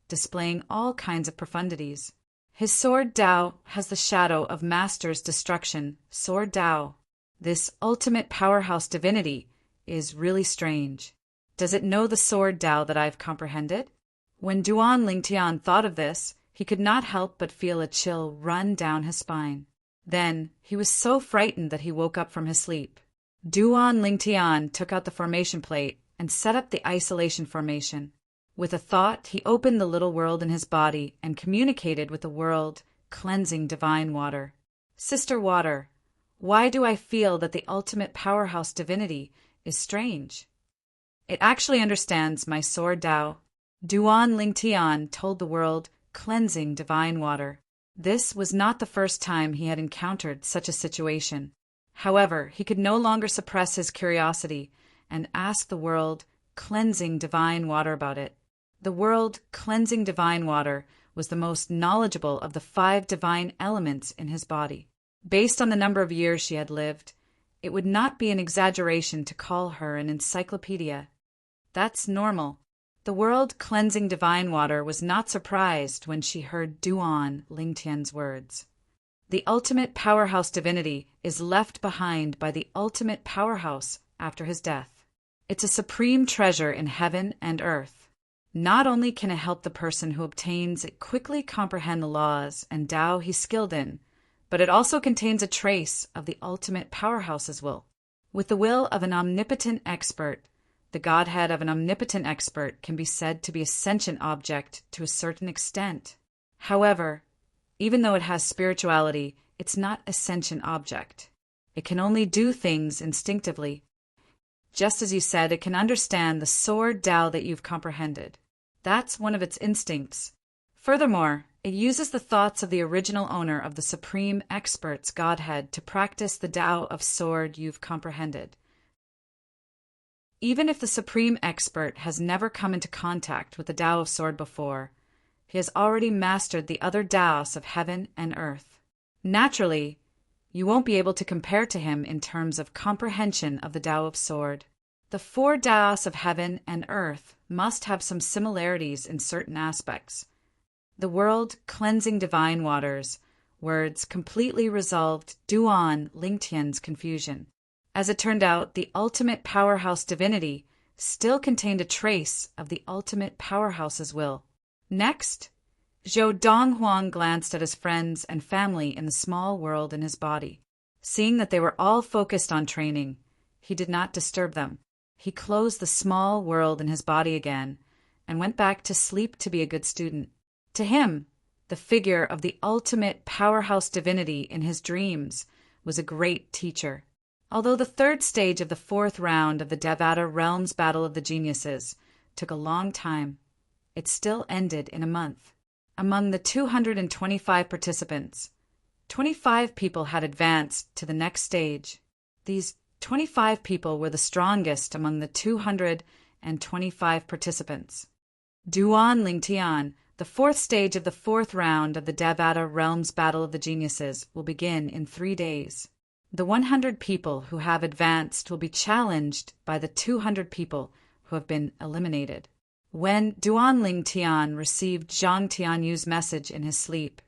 displaying all kinds of profundities. His sword Tao has the shadow of Master's destruction, Sword Tao. This ultimate powerhouse divinity is really strange. Does it know the sword Tao that I've comprehended? When Duan Lingtian thought of this, he could not help but feel a chill run down his spine. Then he was so frightened that he woke up from his sleep. Duan Lingtian took out the formation plate and set up the isolation formation. With a thought, he opened the little world in his body and communicated with the world, cleansing divine water. Sister Water, why do I feel that the ultimate powerhouse divinity is strange? It actually understands my sword Tao. Duan Lingtian told the world, cleansing divine water. This was not the first time he had encountered such a situation. However, he could no longer suppress his curiosity and asked the world, cleansing divine water, about it. The world, cleansing divine water, was the most knowledgeable of the 5 divine elements in his body. Based on the number of years she had lived, it would not be an exaggeration to call her an encyclopedia. That's normal. The world, cleansing divine water, was not surprised when she heard Duan Lingtian's words. The ultimate powerhouse divinity is left behind by the ultimate powerhouse after his death. It's a supreme treasure in heaven and earth. Not only can it help the person who obtains it quickly comprehend the laws and Tao he's skilled in, but it also contains a trace of the ultimate powerhouse's will. With the will of an omnipotent expert, the godhead of an omnipotent expert can be said to be a sentient object to a certain extent. However, even though it has spirituality, it's not a sentient object. It can only do things instinctively. Just as you said, it can understand the sword Tao that you've comprehended. That's one of its instincts. Furthermore, it uses the thoughts of the original owner of the supreme expert's godhead to practice the Tao of sword you've comprehended. Even if the supreme expert has never come into contact with the Tao of sword before, he has already mastered the other Taos of heaven and earth. Naturally, you won't be able to compare to him in terms of comprehension of the Tao of sword. The 4 Taos of heaven and earth must have some similarities in certain aspects. The world, cleansing divine waters, words completely resolved Duan Lingtian's confusion. As it turned out, the ultimate powerhouse divinity still contained a trace of the ultimate powerhouse's will. Next, Zhou Donghuang glanced at his friends and family in the small world in his body. Seeing that they were all focused on training, he did not disturb them. He closed the small world in his body again and went back to sleep to be a good student. To him, the figure of the ultimate powerhouse divinity in his dreams was a great teacher. Although the third stage of the fourth round of the Devata Realms Battle of the Geniuses took a long time, it still ended in a month. Among the 225 participants, 25 people had advanced to the next stage. These 25 people were the strongest among the 225 participants. Duan Lingtian, the fourth stage of the fourth round of the Devata Realms Battle of the Geniuses, will begin in 3 days. The 100 people who have advanced will be challenged by the 200 people who have been eliminated. When Duan Lingtian received Zhang Tianyu's message in his sleep,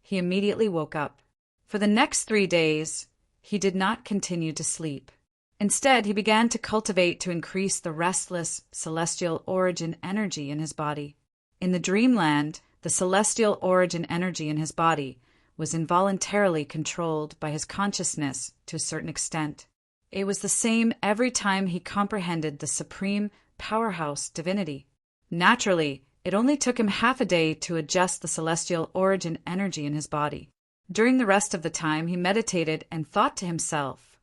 he immediately woke up. For the next 3 days, he did not continue to sleep. Instead, he began to cultivate to increase the restless celestial origin energy in his body. In the dreamland, the celestial origin energy in his body was involuntarily controlled by his consciousness to a certain extent. It was the same every time he comprehended the supreme powerhouse divinity. Naturally, it only took him half a day to adjust the celestial origin energy in his body. During the rest of the time, he meditated and thought to himself,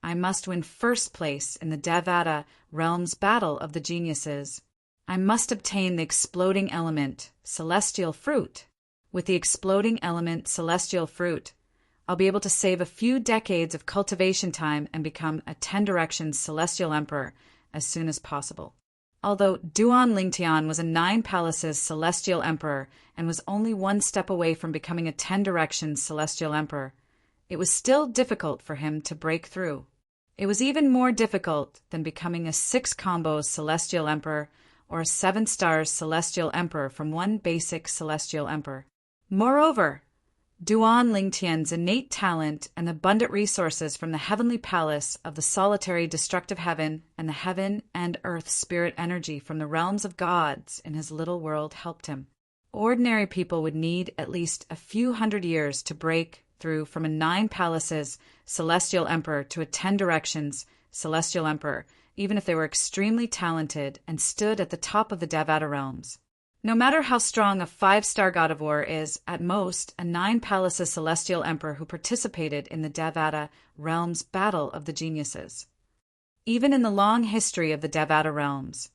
I must win first place in the Devata Realms Battle of the Geniuses. I must obtain the exploding element, celestial fruit. With the exploding element, celestial fruit, I'll be able to save a few decades of cultivation time and become a 10 Directions Celestial Emperor as soon as possible. Although Duan Lingtian was a 9 Palaces Celestial Emperor and was only 1 step away from becoming a 10 Directions Celestial Emperor, it was still difficult for him to break through. It was even more difficult than becoming a 6 Combos Celestial Emperor or a 7 Stars Celestial Emperor from 1 basic Celestial Emperor. Moreover, Duan Lingtian's innate talent and abundant resources from the heavenly palace of the solitary destructive heaven and the heaven and earth spirit energy from the realms of gods in his little world helped him. Ordinary people would need at least a few hundred years to break through from a 9 Palaces Celestial Emperor to a 10 Directions Celestial Emperor, even if they were extremely talented and stood at the top of the Devata realms. No matter how strong a 5-star god of war is, at most, a 9 Palaces Celestial Emperor who participated in the Devata Realms Battle of the Geniuses. Even in the long history of the Devata realms,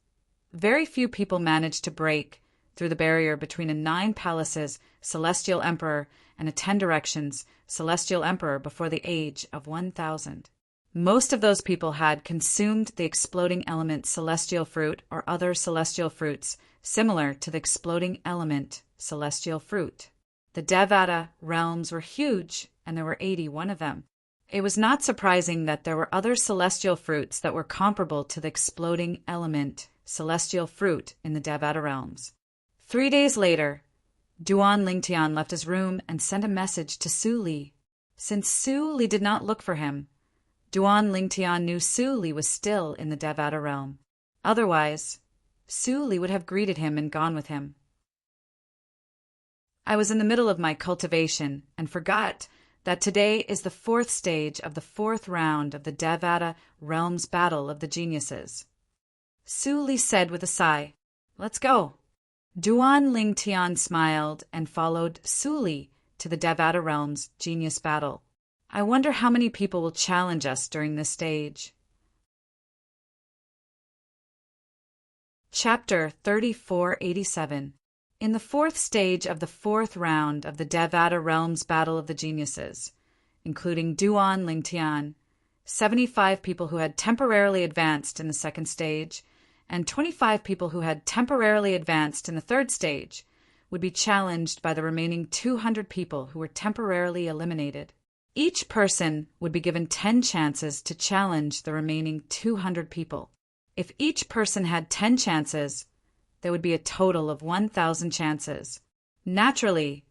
very few people managed to break through the barrier between a 9 Palaces Celestial Emperor and a 10 Directions Celestial Emperor before the age of 1,000. Most of those people had consumed the exploding element celestial fruit or other celestial fruits similar to the exploding element celestial fruit. The Devata realms were huge, and there were 81 of them. It was not surprising that there were other celestial fruits that were comparable to the exploding element celestial fruit in the Devata realms. 3 days later, Duan Lingtian left his room and sent a message to Su Li. Since Su Li did not look for him, Duan Lingtian knew Su Li was still in the Devata realm. Otherwise, Su Li would have greeted him and gone with him. I was in the middle of my cultivation and forgot that today is the 4th stage of the 4th round of the Devata Realms Battle of the Geniuses. Su Li said with a sigh, "Let's go." Duan Lingtian smiled and followed Su Li to the Devata Realms Genius Battle. I wonder how many people will challenge us during this stage. Chapter 3487. In the 4th stage of the 4th round of the Devata Realms Battle of the Geniuses, including Duan Lingtian, 75 people who had temporarily advanced in the 2nd stage, and 25 people who had temporarily advanced in the 3rd stage, would be challenged by the remaining 200 people who were temporarily eliminated. Each person would be given 10 chances to challenge the remaining 200 people. If each person had 10 chances, there would be a total of 1,000 chances. Naturally,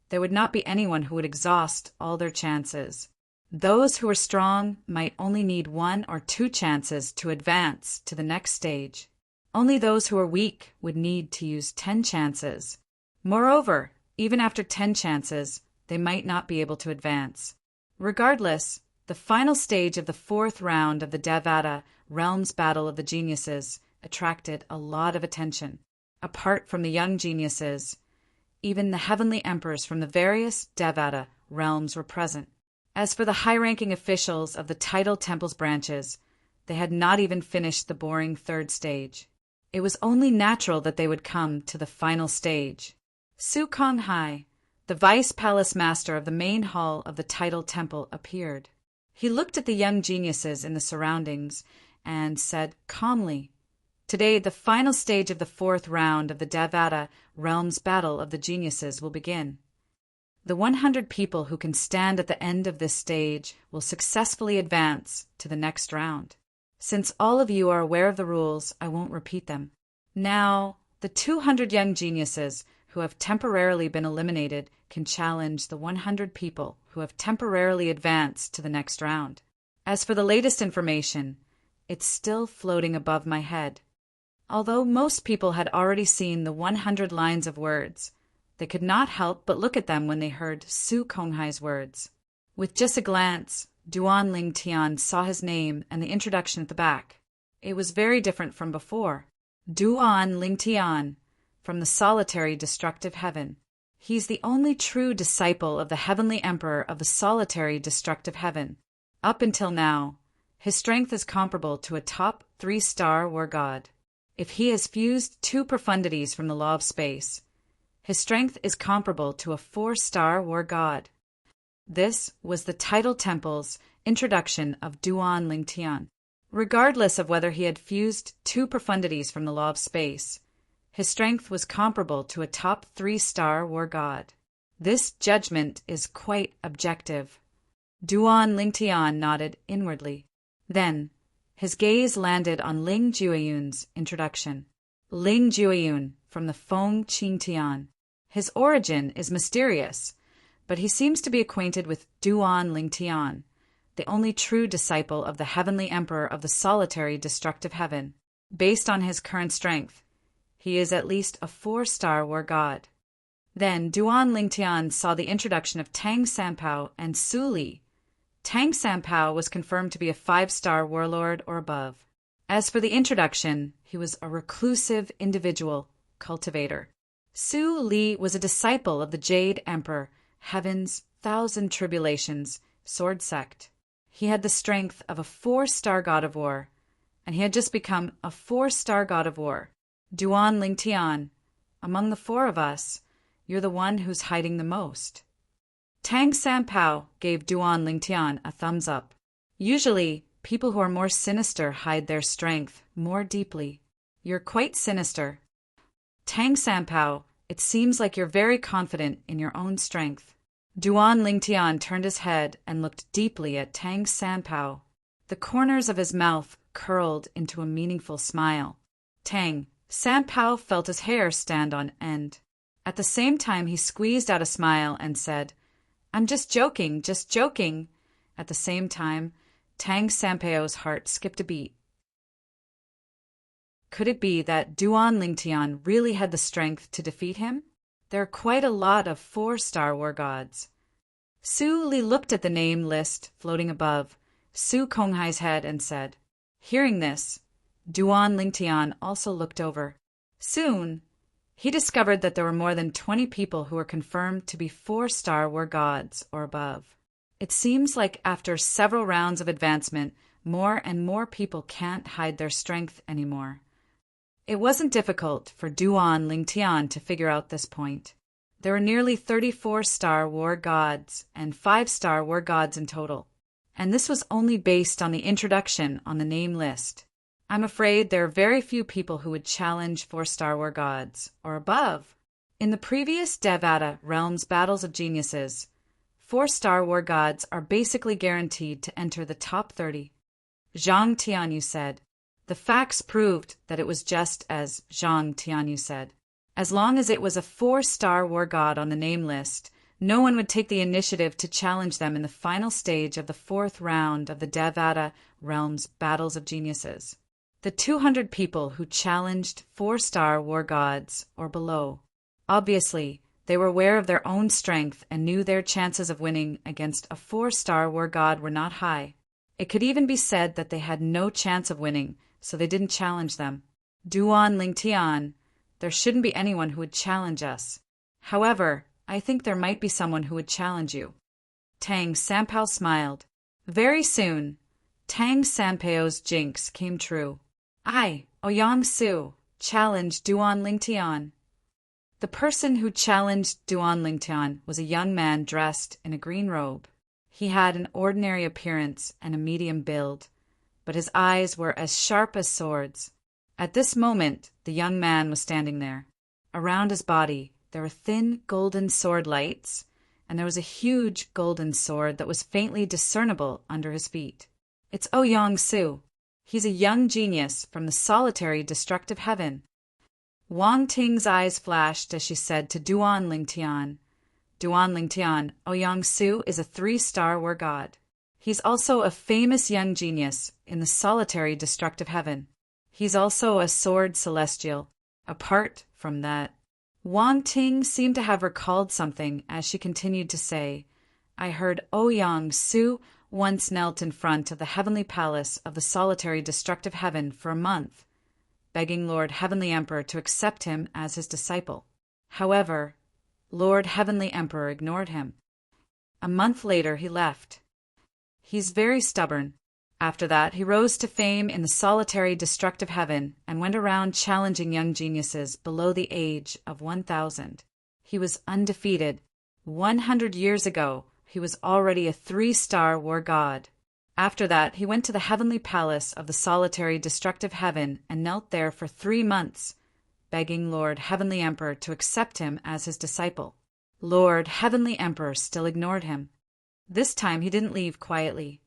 There would not be anyone who would exhaust all their chances. Those who were strong might only need 1 or 2 chances to advance to the next stage. Only those who were weak would need to use 10 chances. Moreover, even after 10 chances, they might not be able to advance. Regardless, the final stage of the 4th round of the Devata Realms Battle of the Geniuses attracted a lot of attention. Apart from the young geniuses, even the heavenly emperors from the various Devata realms were present. As for the high-ranking officials of the tidal temple's branches, they had not even finished the boring 3rd stage. It was only natural that they would come to the final stage. Su Konghai, the vice palace master of the main hall of the tidal temple, appeared. He looked at the young geniuses in the surroundings and said calmly, "Today, the final stage of the 4th round of the Devata Realms Battle of the Geniuses will begin. The 100 people who can stand at the end of this stage will successfully advance to the next round. Since all of you are aware of the rules, I won't repeat them. Now, the 200 young geniuses who have temporarily been eliminated can challenge the 100 people who have temporarily advanced to the next round. As for the latest information, it's still floating above my head. Although most people had already seen the 100 lines of words, they could not help but look at them when they heard Su Konghai's words. With just a glance, Duan Ling Tian saw his name and the introduction at the back. It was very different from before. Duan Ling Tian, from the solitary destructive heaven. He's the only true disciple of the heavenly emperor of the solitary destructive heaven. Up until now, his strength is comparable to a top 3-star war god. If he has fused 2 profundities from the law of space, his strength is comparable to a 4-star war god. This was the tidal temple's introduction of Duan Ling Tian. Regardless of whether he had fused 2 profundities from the law of space, his strength was comparable to a top 3-star war god. This judgment is quite objective. Duan Ling Tian nodded inwardly. Then, his gaze landed on Ling Jueyun's introduction. Ling Jueyun, from the Feng Qing Tian. His origin is mysterious, but he seems to be acquainted with Duan Ling Tian, the only true disciple of the heavenly emperor of the solitary destructive heaven. Based on his current strength, he is at least a 4-star war god. Then Duan Ling Tian saw the introduction of Tang Sanpao and Su Li. Tang Sanpao was confirmed to be a 5-star warlord or above. As for the introduction, he was a reclusive individual cultivator. Su Li was a disciple of the Jade Emperor, Heaven's 1,000 Tribulations sword sect. He had the strength of a 4-star god of war, and he had just become a 4-star god of war. Duan Ling Tian, among the 4 of us, you're the one who's hiding the most. Tang Sanpao gave Duan Ling Tian a thumbs up. Usually, people who are more sinister hide their strength more deeply. You're quite sinister. Tang Sanpao, it seems like you're very confident in your own strength. Duan Ling Tian turned his head and looked deeply at Tang Sanpao. The corners of his mouth curled into a meaningful smile. Tang Sanpao felt his hair stand on end. At the same time, he squeezed out a smile and said, "I'm just joking, just joking." At the same time, Tang Sanpao's heart skipped a beat. Could it be that Duan Ling Tian really had the strength to defeat him? There are quite a lot of 4-star war gods. Su Li looked at the name list floating above Su Konghai's head and said. Hearing this, Duan Ling Tian also looked over. Soon, he discovered that there were more than 20 people who were confirmed to be 4-star war gods or above. It seems like after several rounds of advancement, more and more people can't hide their strength anymore. It wasn't difficult for Duan Ling Tian to figure out this point. There were nearly 34-star war gods and 5-star war gods in total, and this was only based on the introduction on the name list. I'm afraid there are very few people who would challenge 4-star war gods or above. In the previous Devata Realms Battles of Geniuses, 4-star war gods are basically guaranteed to enter the top 30. Zhang Tianyu said. The facts proved that it was just as Zhang Tianyu said. As long as it was a 4-star war god on the name list, no one would take the initiative to challenge them in the final stage of the fourth round of the Devata realm's Battles of Geniuses. The 200 people who challenged 4-star war gods or below. Obviously, they were aware of their own strength and knew their chances of winning against a 4-star war god were not high. It could even be said that they had no chance of winning, so they didn't challenge them. Duan Lingtian, there shouldn't be anyone who would challenge us. However, I think there might be someone who would challenge you. Tang Sanpao smiled. Very soon, Tang Sanpao's jinx came true. I, Ouyang Su, challenged Duan Lingtian. The person who challenged Duan Lingtian was a young man dressed in a green robe. He had an ordinary appearance and a medium build, but his eyes were as sharp as swords. At this moment, the young man was standing there. Around his body, there were thin golden sword lights, and there was a huge golden sword that was faintly discernible under his feet. It's Ouyang Su. He's a young genius from the solitary destructive heaven. Wang Ting's eyes flashed as she said to Duan Lingtian, Duan Lingtian, Ouyang Su is a 3-star war god. He's also a famous young genius in the solitary destructive heaven. He's also a sword celestial. Apart from that, Wang Ting seemed to have recalled something as she continued to say, I heard Ouyang Su once knelt in front of the heavenly palace of the solitary destructive heaven for a month, begging Lord Heavenly Emperor to accept him as his disciple. However, Lord Heavenly Emperor ignored him. A month later he left. He's very stubborn. After that, he rose to fame in the solitary destructive heaven and went around challenging young geniuses below the age of 1,000. He was undefeated. 100 years ago, he was already a 3-star war god. After that, he went to the heavenly palace of the solitary destructive heaven and knelt there for 3 months, begging Lord Heavenly Emperor to accept him as his disciple. Lord Heavenly Emperor still ignored him. This time he didn't leave quietly.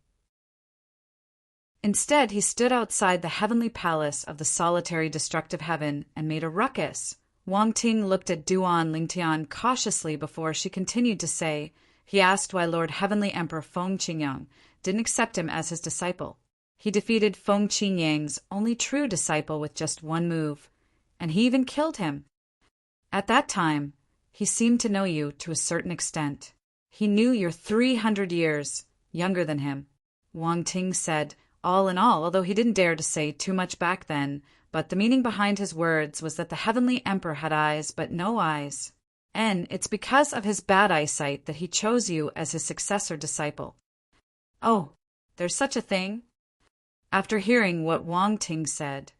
Instead, he stood outside the heavenly palace of the solitary destructive heaven and made a ruckus. Wang Ting looked at Duan Lingtian cautiously before she continued to say, he asked why Lord Heavenly Emperor Feng Qingyang didn't accept him as his disciple. He defeated Feng Qingyang's only true disciple with just one move, and he even killed him. At that time, he seemed to know you to a certain extent. He knew you're 300 years younger than him. Wang Ting said, all in all, although he didn't dare to say too much back then, but the meaning behind his words was that the heavenly emperor had eyes but no eyes. And it's because of his bad eyesight that he chose you as his successor disciple. Oh, there's such a thing? After hearing what Wang Ting said,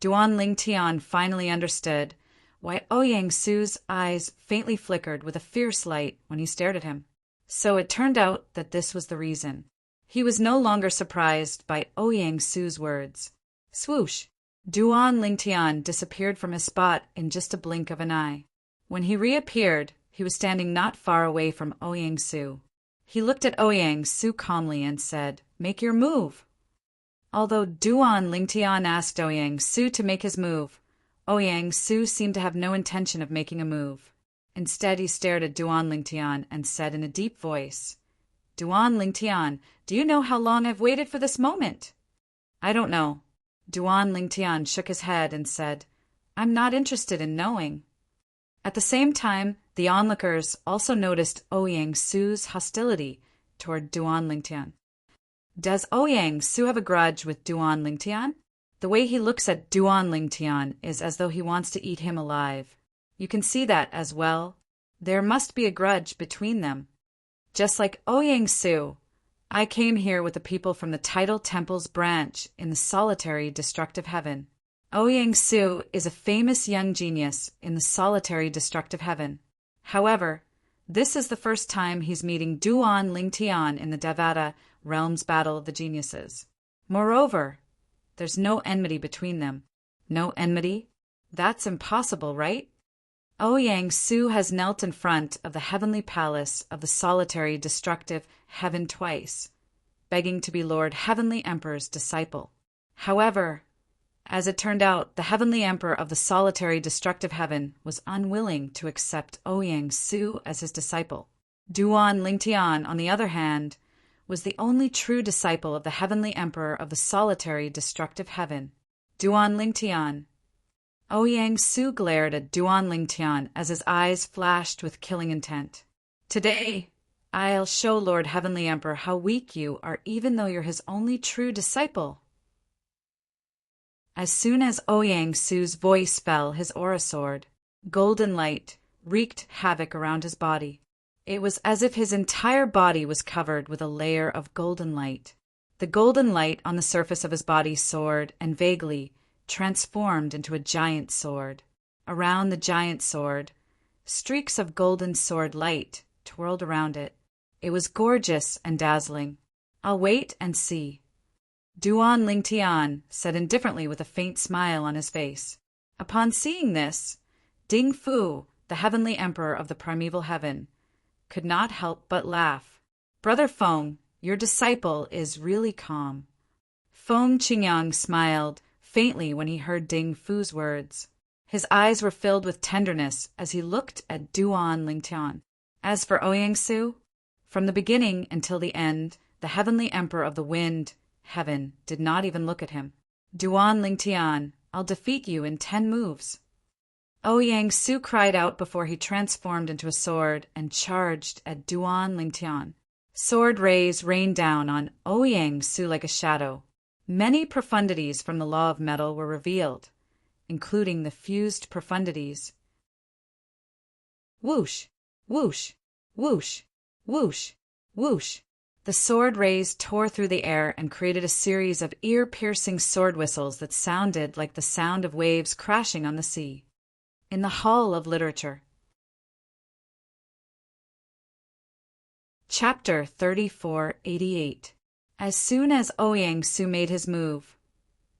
Duan Lingtian finally understood why Ouyang Su's eyes faintly flickered with a fierce light when he stared at him. So it turned out that this was the reason. He was no longer surprised by Ouyang Su's words. Swoosh! Duan Lingtian disappeared from his spot in just a blink of an eye. When he reappeared, he was standing not far away from Ouyang Su. He looked at Ouyang Su calmly and said, make your move. Although Duan Lingtian asked Ouyang Su to make his move, Ouyang Su seemed to have no intention of making a move. Instead, he stared at Duan Lingtian and said in a deep voice, Duan Lingtian, do you know how long I've waited for this moment? I don't know. Duan Lingtian shook his head and said, I'm not interested in knowing. At the same time, the onlookers also noticed Ouyang Su's hostility toward Duan Lingtian. Does Ouyang Su have a grudge with Duan Lingtian? The way he looks at Duan Lingtian is as though he wants to eat him alive. You can see that as well. There must be a grudge between them. Just like Ouyang Su, I came here with the people from the Tidal Temple's branch in the solitary destructive heaven. Ouyang Su is a famous young genius in the solitary destructive heaven. However, this is the first time he's meeting Duan Lingtian in the Devata realm's Battle of the Geniuses. Moreover, there's no enmity between them. No enmity? That's impossible, right? Ouyang Su has knelt in front of the heavenly palace of the solitary destructive heaven twice, begging to be Lord Heavenly Emperor's disciple. However, as it turned out, the Heavenly Emperor of the solitary destructive heaven was unwilling to accept Ouyang Su as his disciple. Duan Lingtian, on the other hand, was the only true disciple of the heavenly emperor of the solitary, destructive heaven. Duan Lingtian. Ouyang Su glared at Duan Lingtian as his eyes flashed with killing intent. Today, I'll show Lord Heavenly Emperor how weak you are, even though you're his only true disciple. As soon as Ouyang Su's voice fell, his aura soared. Golden light wreaked havoc around his body. It was as if his entire body was covered with a layer of golden light. The golden light on the surface of his body soared and vaguely transformed into a giant sword. Around the giant sword, streaks of golden sword light twirled around it. It was gorgeous and dazzling. I'll wait and see. Duan Lingtian said indifferently with a faint smile on his face. Upon seeing this, Ding Fu, the heavenly emperor of the primeval heaven, could not help but laugh. Brother Feng, your disciple is really calm. Feng Qingyang smiled faintly when he heard Ding Fu's words. His eyes were filled with tenderness as he looked at Duan Lingtian. As for Ouyang Su, from the beginning until the end, the heavenly emperor of the wind, heaven, did not even look at him. Duan Lingtian, I'll defeat you in 10 moves. Ouyang Su cried out before he transformed into a sword and charged at Duan Lingtian. Sword rays rained down on Ouyang Su like a shadow. Many profundities from the law of metal were revealed, including the fused profundities. Whoosh, whoosh, whoosh, whoosh, whoosh. The sword rays tore through the air and created a series of ear-piercing sword whistles that sounded like the sound of waves crashing on the sea. In the Hall of Literature. Chapter 3488. As soon as Ouyang Su made his move,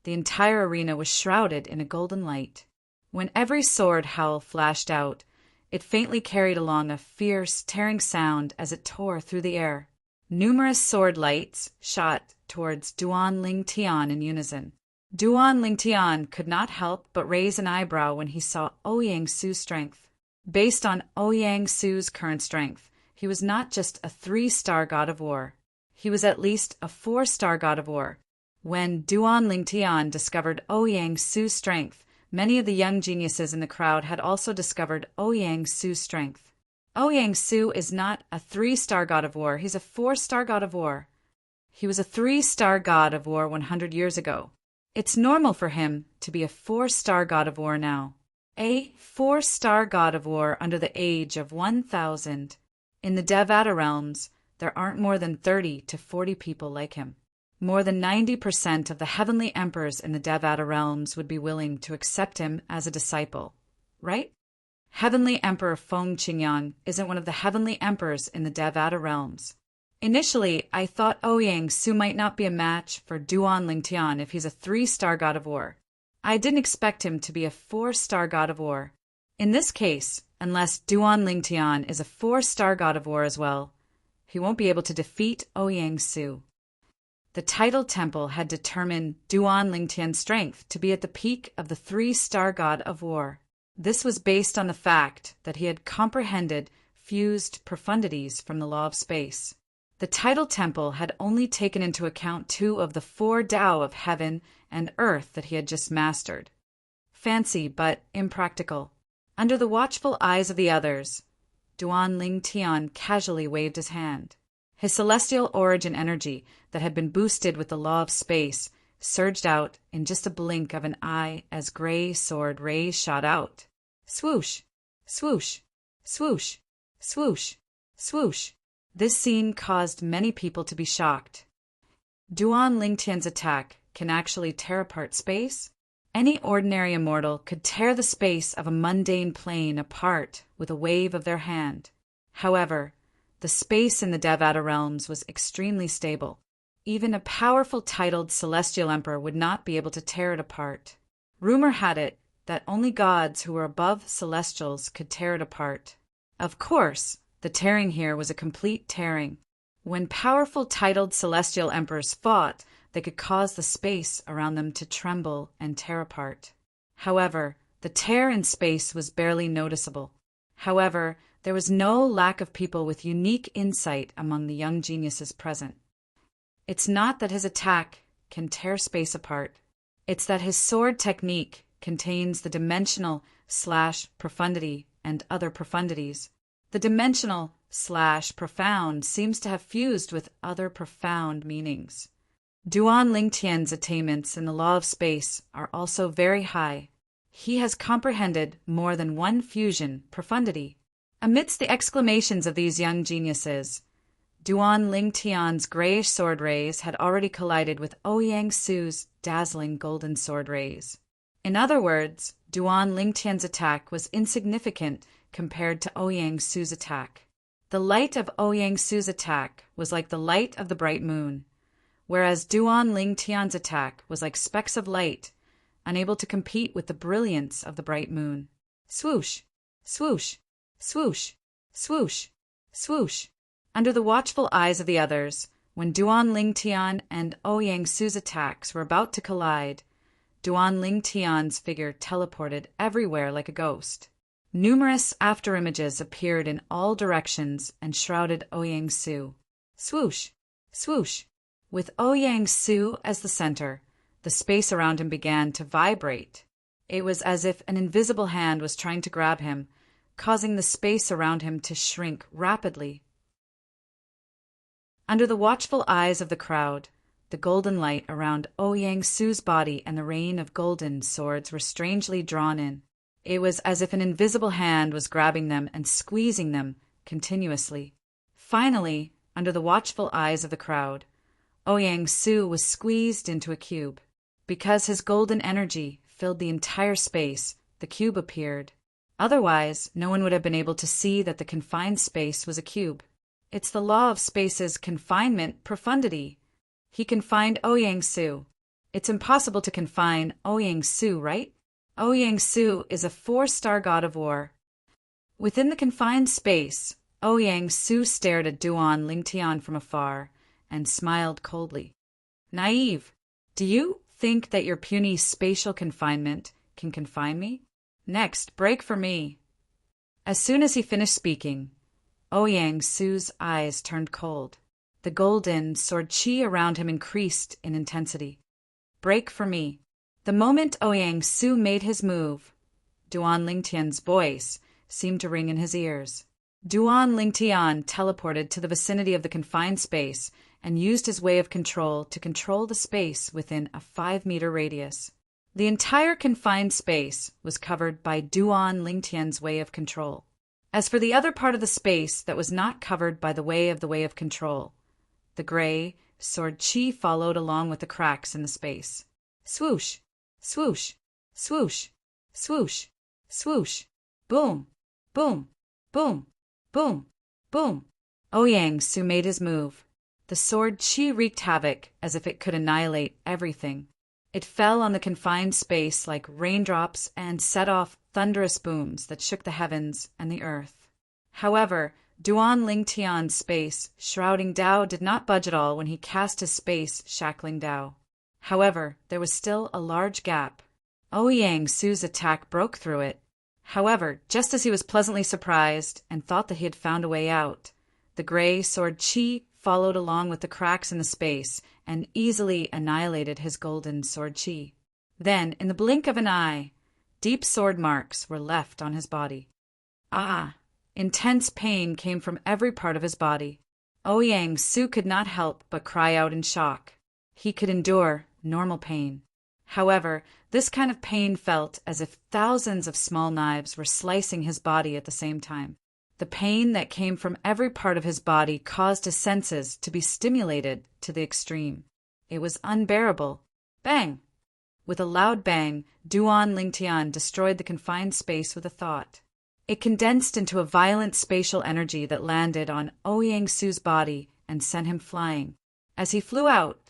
the entire arena was shrouded in a golden light. When every sword howl flashed out, it faintly carried along a fierce, tearing sound as it tore through the air. Numerous sword lights shot towards Duan Lingtian in unison. Duan Lingtian could not help but raise an eyebrow when he saw Ouyang Su's strength. Based on Ouyang Su's current strength, he was not just a 3-star god of war. He was at least a 4-star god of war. When Duan Lingtian discovered Ouyang Su's strength, many of the young geniuses in the crowd had also discovered Ouyang Su's strength. Ouyang Su is not a 3-star god of war, he's a 4-star god of war. He was a 3-star god of war 100 years ago. It's normal for him to be a 4-star god of war now. A 4-star god of war under the age of 1,000. In the Devata realms, there aren't more than 30 to 40 people like him. More than 90% of the heavenly emperors in the Devata realms would be willing to accept him as a disciple, right? Heavenly Emperor Feng Qingyang isn't one of the heavenly emperors in the Devata realms. Initially, I thought Ouyang Su might not be a match for Duan Lingtian if he's a 3-star god of war. I didn't expect him to be a 4-star god of war. In this case, unless Duan Lingtian is a 4-star god of war as well, he won't be able to defeat Ouyang Su. The title temple had determined Duan Lingtian's strength to be at the peak of the 3-star god of war. This was based on the fact that he had comprehended fused profundities from the law of space. The title temple had only taken into account 2 of the 4 Tao of heaven and earth that he had just mastered. Fancy, but impractical. Under the watchful eyes of the others, Duan Lingtian casually waved his hand. His celestial origin energy that had been boosted with the law of space surged out in just a blink of an eye as gray sword rays shot out. Swoosh, swoosh, swoosh, swoosh, swoosh. This scene caused many people to be shocked. Duan Lingtian's attack can actually tear apart space? Any ordinary immortal could tear the space of a mundane plane apart with a wave of their hand. However, the space in the Devata realms was extremely stable. Even a powerful titled celestial emperor would not be able to tear it apart. Rumor had it that only gods who were above celestials could tear it apart. Of course, the tearing here was a complete tearing. When powerful titled celestial emperors fought, they could cause the space around them to tremble and tear apart. However, the tear in space was barely noticeable. However, There was no lack of people with unique insight among the young geniuses present. It's not that his attack can tear space apart. It's that his sword technique contains the dimensional/profundity and other profundities. The dimensional/profound seems to have fused with other profound meanings. Duan Lingtian's attainments in the law of space are also very high. He has comprehended more than one fusion profundity. Amidst the exclamations of these young geniuses, Duan Lingtian's grayish sword rays had already collided with Ouyang Su's dazzling golden sword rays. In other words, Duan Lingtian's attack was insignificant compared to Ouyang Su's attack. The light of Ouyang Su's attack was like the light of the bright moon, whereas Duan Lingtian's attack was like specks of light, unable to compete with the brilliance of the bright moon. Swoosh! Swoosh! Swoosh! Swoosh! Swoosh! Under the watchful eyes of the others, when Duan Lingtian and Ouyang Su's attacks were about to collide, Duan Lingtian's figure teleported everywhere like a ghost. Numerous afterimages appeared in all directions and shrouded Ouyang Su. Swoosh! Swoosh! With Ouyang Su as the center, the space around him began to vibrate. It was as if an invisible hand was trying to grab him, causing the space around him to shrink rapidly. Under the watchful eyes of the crowd, the golden light around Ouyang Su's body and the rain of golden swords were strangely drawn in. It was as if an invisible hand was grabbing them and squeezing them continuously. Finally, under the watchful eyes of the crowd, Ouyang Su was squeezed into a cube. Because his golden energy filled the entire space, the cube appeared. Otherwise, no one would have been able to see that the confined space was a cube. It's the law of space's confinement profundity. He confined Ouyang Su. It's impossible to confine Ouyang Su, right? Ouyang Su is a 4-star god of war. Within the confined space, Ouyang Su stared at Duan Lingtian from afar and smiled coldly. Naive, do you think that your puny spatial confinement can confine me? Next, break for me. As soon as he finished speaking, Ouyang Su's eyes turned cold. The golden sword chi around him increased in intensity. Break for me. The moment Ouyang Su made his move, Duan Lingtian's voice seemed to ring in his ears. Duan Lingtian teleported to the vicinity of the confined space and used his way of control to control the space within a 5-meter radius. The entire confined space was covered by Duan Lingtian's way of control. As for the other part of the space that was not covered by the way of control, the gray sword chi followed along with the cracks in the space. Swoosh! Swoosh! Swoosh! Swoosh! Swoosh! Boom! Boom! Boom! Boom! Boom! Ouyang Su made his move. The sword chi wreaked havoc as if it could annihilate everything. It fell on the confined space like raindrops and set off thunderous booms that shook the heavens and the earth. However, Duan Lingtian's space shrouding Dao did not budge at all when he cast his space shackling Dao. However, there was still a large gap. Ouyang Su's attack broke through it. However, just as he was pleasantly surprised and thought that he had found a way out, the gray sword chi followed along with the cracks in the space and easily annihilated his golden sword chi. Then, in the blink of an eye, deep sword marks were left on his body. Ah! Intense pain came from every part of his body. Ouyang Su could not help but cry out in shock. He could endure normal pain. However, this kind of pain felt as if thousands of small knives were slicing his body at the same time. The pain that came from every part of his body caused his senses to be stimulated to the extreme. It was unbearable. Bang! With a loud bang, Duan Lingtian destroyed the confined space with a thought. It condensed into a violent spatial energy that landed on Ouyang Su's body and sent him flying. As he flew out,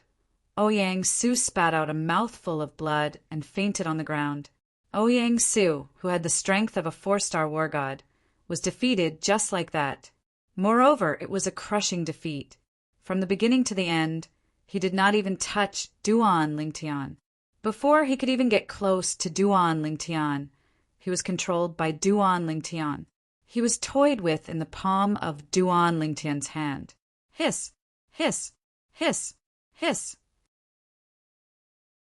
Ouyang Su spat out a mouthful of blood and fainted on the ground. Ouyang Su, who had the strength of a 4-star war god, was defeated just like that. Moreover, it was a crushing defeat. From the beginning to the end, he did not even touch Duan Lingtian. Before he could even get close to Duan Lingtian, he was controlled by Duan Lingtian. he was toyed with in the palm of Duan Lingtian's hand. Hiss, hiss, hiss, hiss,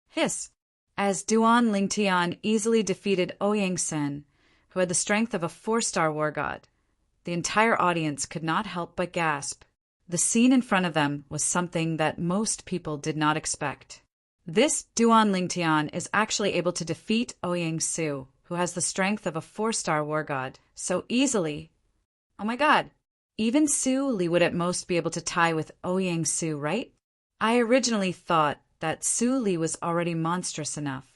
hiss. As Duan Lingtian easily defeated Ouyang Sen, who had the strength of a 4-star war god, the entire audience could not help but gasp. The scene in front of them was something that most people did not expect. This Duan Lingtian is actually able to defeat Ouyang Su, who has the strength of a 4-star war god, so easily. Oh my god! Even Su Li would at most be able to tie with Ouyang Su, right? I originally thought that Su Li was already monstrous enough.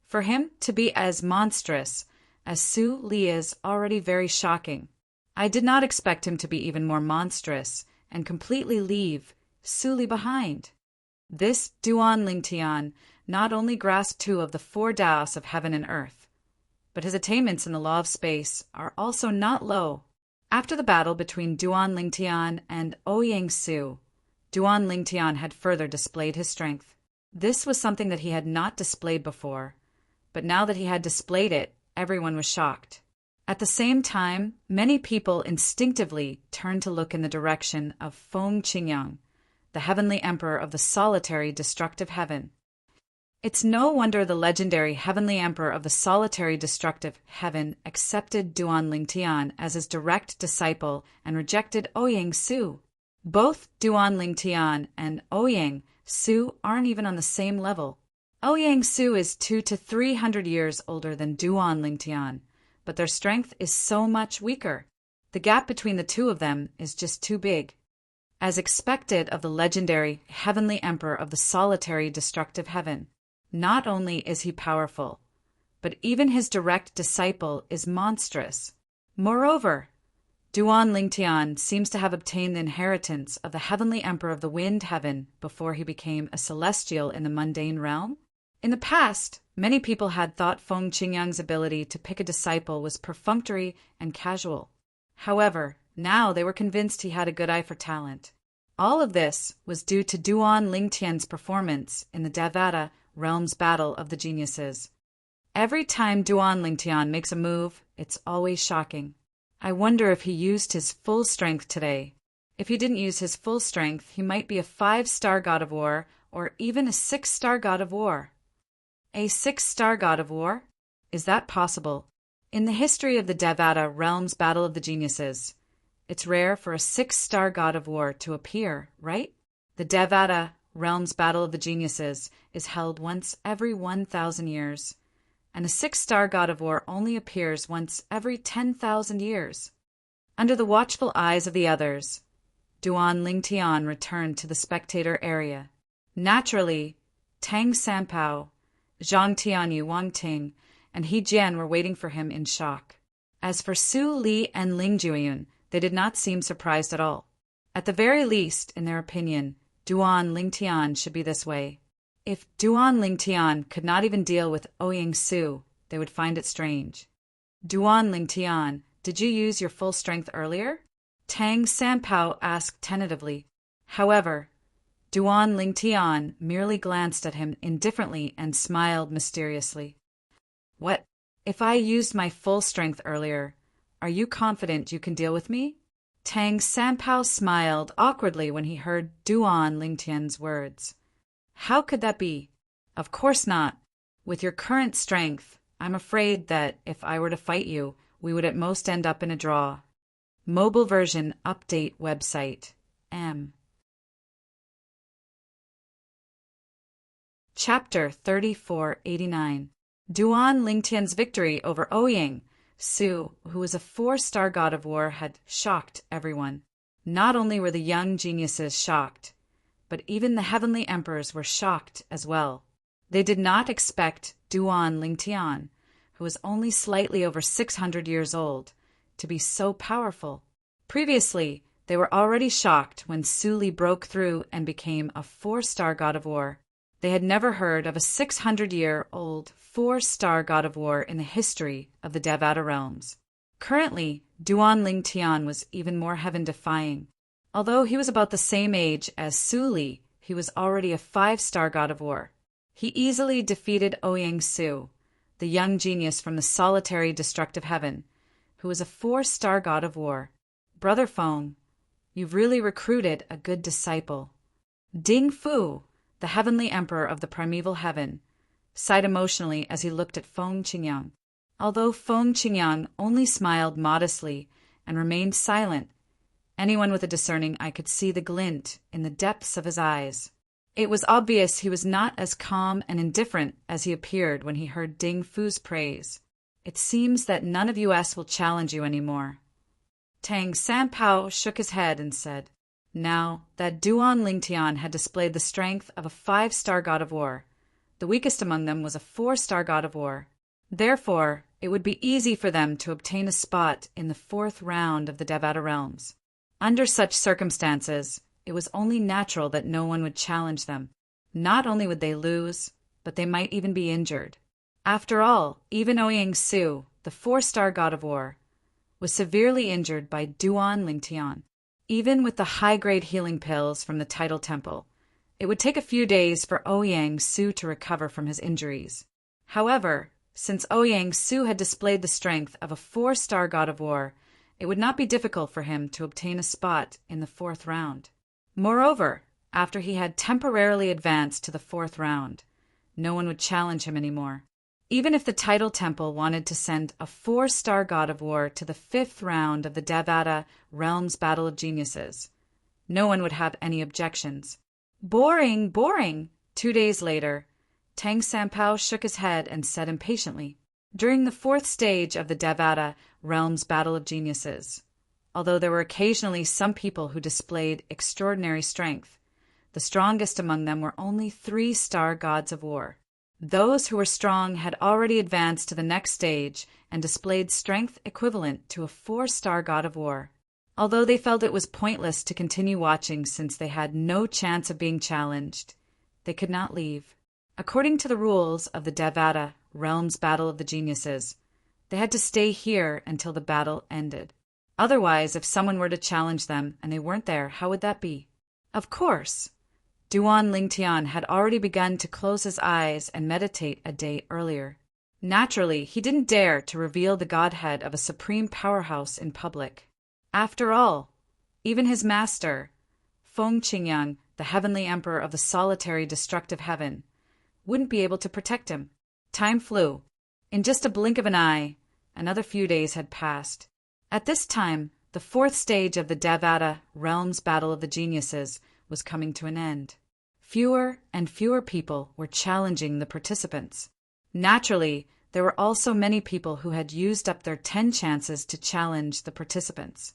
For him to be as monstrous as Su Li is already very shocking. I did not expect him to be even more monstrous and completely leave Su Li behind. This Duan Lingtian not only grasped 2 of the 4 Daos of heaven and earth, but his attainments in the law of space are also not low. After the battle between Duan Lingtian and Ouyang Su, Duan Lingtian had further displayed his strength. This was something that he had not displayed before, but now that he had displayed it, everyone was shocked. At the same time, many people instinctively turned to look in the direction of Feng Qingyang, the heavenly emperor of the solitary destructive heaven. It's no wonder the legendary heavenly emperor of the solitary destructive heaven accepted Duan Lingtian as his direct disciple and rejected Ouyang Su. Both Duan Lingtian and Ouyang Su aren't even on the same level. Ouyang Su is 200 to 300 years older than Duan Lingtian, but their strength is so much weaker. The gap between the 2 of them is just too big. As expected of the legendary heavenly emperor of the solitary destructive heaven, not only is he powerful, but even his direct disciple is monstrous. Moreover, Duan Lingtian seems to have obtained the inheritance of the heavenly emperor of the wind heaven before he became a celestial in the mundane realm. In the past, many people had thought Feng Qingyang's ability to pick a disciple was perfunctory and casual. However, now they were convinced he had a good eye for talent. All of this was due to Duan Lingtian's performance in the Devata Realms Battle of the Geniuses. Every time Duan Lingtian makes a move, it's always shocking. I wonder if he used his full strength today. If he didn't use his full strength, he might be a 5-star god of war or even a 6-star god of war. A 6-star god of war? Is that possible? In the history of the Devata Realms Battle of the Geniuses, it's rare for a 6-star god of war to appear, right? The Devata Realms Battle of the Geniuses is held once every 1,000 years, and a 6-star god of war only appears once every 10,000 years. Under the watchful eyes of the others, Duan Lingtian returned to the spectator area. Naturally, Tang Sanpao, Zhang Tianyu Wangting, and He Jian were waiting for him in shock. As for Su Li and Ling Jueyun, they did not seem surprised at all. At the very least, in their opinion, Duan Lingtian should be this way. If Duan Lingtian could not even deal with Ouyang Su, they would find it strange. Duan Lingtian, did you use your full strength earlier? Tang Sanpao asked tentatively. However, Duan Lingtian merely glanced at him indifferently and smiled mysteriously. What? If I used my full strength earlier, are you confident you can deal with me? Tang Sanpao smiled awkwardly when he heard Duan Lingtian's words. How could that be? Of course not. With your current strength, I'm afraid that if I were to fight you, we would at most end up in a draw. Mobile version update website. M. Chapter 3489. Duan Lingtian's victory over Ouyang Su, who was a 4-star god of war, had shocked everyone. Not only were the young geniuses shocked, but even the heavenly emperors were shocked as well. They did not expect Duan Lingtian, who was only slightly over 600 years old, to be so powerful. Previously, they were already shocked when Su Li broke through and became a 4-star god of war. They had never heard of a 600-year-old 4-star god of war in the history of the Devata realms. Currently, Duan Lingtian was even more heaven-defying. Although he was about the same age as Su Li, he was already a 5-star god of war. He easily defeated Ouyang Su, the young genius from the solitary destructive heaven, who was a 4-star god of war. Brother Feng, you've really recruited a good disciple. Ding Fu, the heavenly emperor of the primeval heaven, sighed emotionally as he looked at Feng Qingyang. Although Feng Qingyang only smiled modestly and remained silent, anyone with a discerning eye could see the glint in the depths of his eyes. It was obvious he was not as calm and indifferent as he appeared when he heard Ding Fu's praise. It seems that none of us will challenge you anymore. Tang Sanpao shook his head and said, now that Duan Lingtian had displayed the strength of a 5-star god of war, the weakest among them was a 4-star god of war. Therefore, it would be easy for them to obtain a spot in the 4th round of the Devata realms. Under such circumstances, it was only natural that no one would challenge them. Not only would they lose, but they might even be injured. After all, even Ouyang Su, the 4-star god of war, was severely injured by Duan Lingtian. Even with the high-grade healing pills from the Tidal Temple, it would take a few days for Ouyang Su to recover from his injuries. However, since Ouyang Su had displayed the strength of a 4-star god of war, it would not be difficult for him to obtain a spot in the 4th round. Moreover, after he had temporarily advanced to the 4th round, no one would challenge him anymore. Even if the Tidal Temple wanted to send a 4-star god of war to the 5th round of the Devata Realms Battle of Geniuses, no one would have any objections. Boring, boring! 2 days later, Tang Sanpao shook his head and said impatiently, during the 4th stage of the Devata Realms Battle of Geniuses, although there were occasionally some people who displayed extraordinary strength, the strongest among them were only 3-star gods of war. Those who were strong had already advanced to the next stage and displayed strength equivalent to a 4-star god of war. Although they felt it was pointless to continue watching since they had no chance of being challenged, they could not leave. According to the rules of the Devata Realms Battle of the Geniuses, they had to stay here until the battle ended. Otherwise, if someone were to challenge them and they weren't there, how would that be? Of course, Duan Lingtian had already begun to close his eyes and meditate a day earlier. Naturally, he didn't dare to reveal the godhead of a supreme powerhouse in public. After all, even his master, Feng Qingyang, the heavenly emperor of the solitary destructive heaven, wouldn't be able to protect him. Time flew. In just a blink of an eye, another few days had passed. At this time, the 4th stage of the Devata Realms Battle of the Geniuses was coming to an end. Fewer and fewer people were challenging the participants. Naturally, there were also many people who had used up their 10 chances to challenge the participants.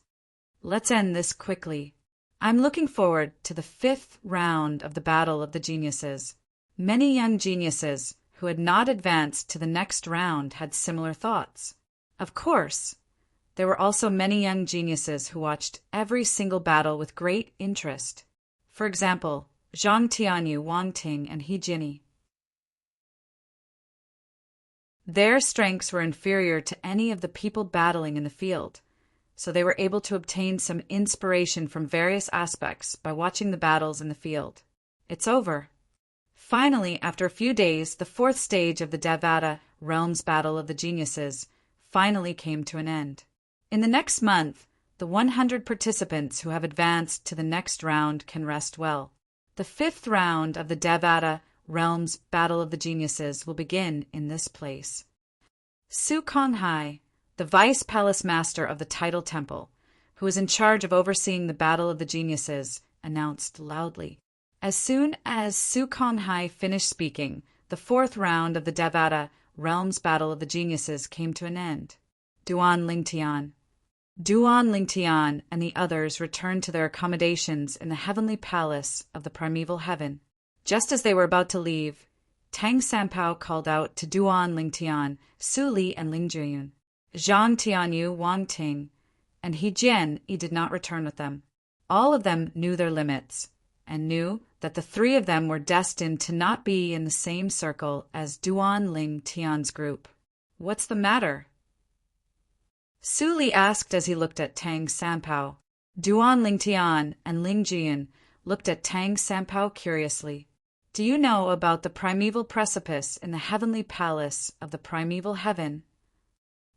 Let's end this quickly. I'm looking forward to the 5th round of the Battle of the Geniuses. Many young geniuses who had not advanced to the next round had similar thoughts. Of course, there were also many young geniuses who watched every single battle with great interest. For example, Zhang Tianyu, Wang Ting, and He Jinni. Their strengths were inferior to any of the people battling in the field, so they were able to obtain some inspiration from various aspects by watching the battles in the field. It's over. Finally, after a few days, the 4th stage of the Devata Realms Battle of the Geniuses finally came to an end. In the next month, the 100 participants who have advanced to the next round can rest well. The 5th round of the Devata Realms Battle of the Geniuses will begin in this place. Su Konghai, the Vice Palace Master of the Tidal Temple, who was in charge of overseeing the Battle of the Geniuses, announced loudly. As soon as Su Konghai finished speaking, the 4th round of the Devata Realms Battle of the Geniuses came to an end. Duan Lingtian and the others returned to their accommodations in the heavenly palace of the primeval heaven. Just as they were about to leave, Tang Sanpao called out to Duan Lingtian, Su Li, and Ling Juyun. Zhang Tianyu, Wang Ting, and He Jian did not return with them. All of them knew their limits, and knew that the 3 of them were destined to not be in the same circle as Duan Lingtian's group. What's the matter? Su Li asked as he looked at Tang Sanpao. Duan Lingtian and Ling Juyun looked at Tang Sanpao curiously. Do you know about the primeval precipice in the heavenly palace of the primeval heaven?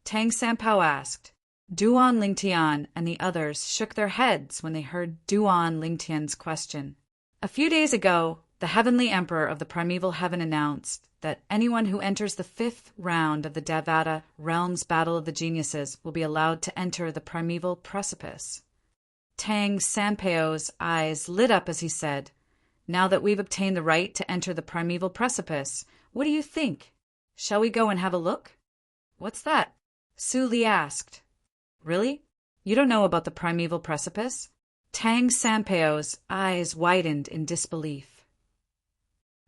Tang Sanpao asked. Duan Lingtian and the others shook their heads when they heard Duan Lingtian's question. A few days ago, the Heavenly Emperor of the Primeval Heaven announced that anyone who enters the 5th round of the Devata Realms Battle of the Geniuses will be allowed to enter the Primeval Precipice. Tang Sanpeo's eyes lit up as he said, "Now that we've obtained the right to enter the Primeval Precipice, what do you think? Shall we go and have a look?" "What's that?" Su Li asked. "Really? You don't know about the Primeval Precipice?" Tang Sanpeo's eyes widened in disbelief.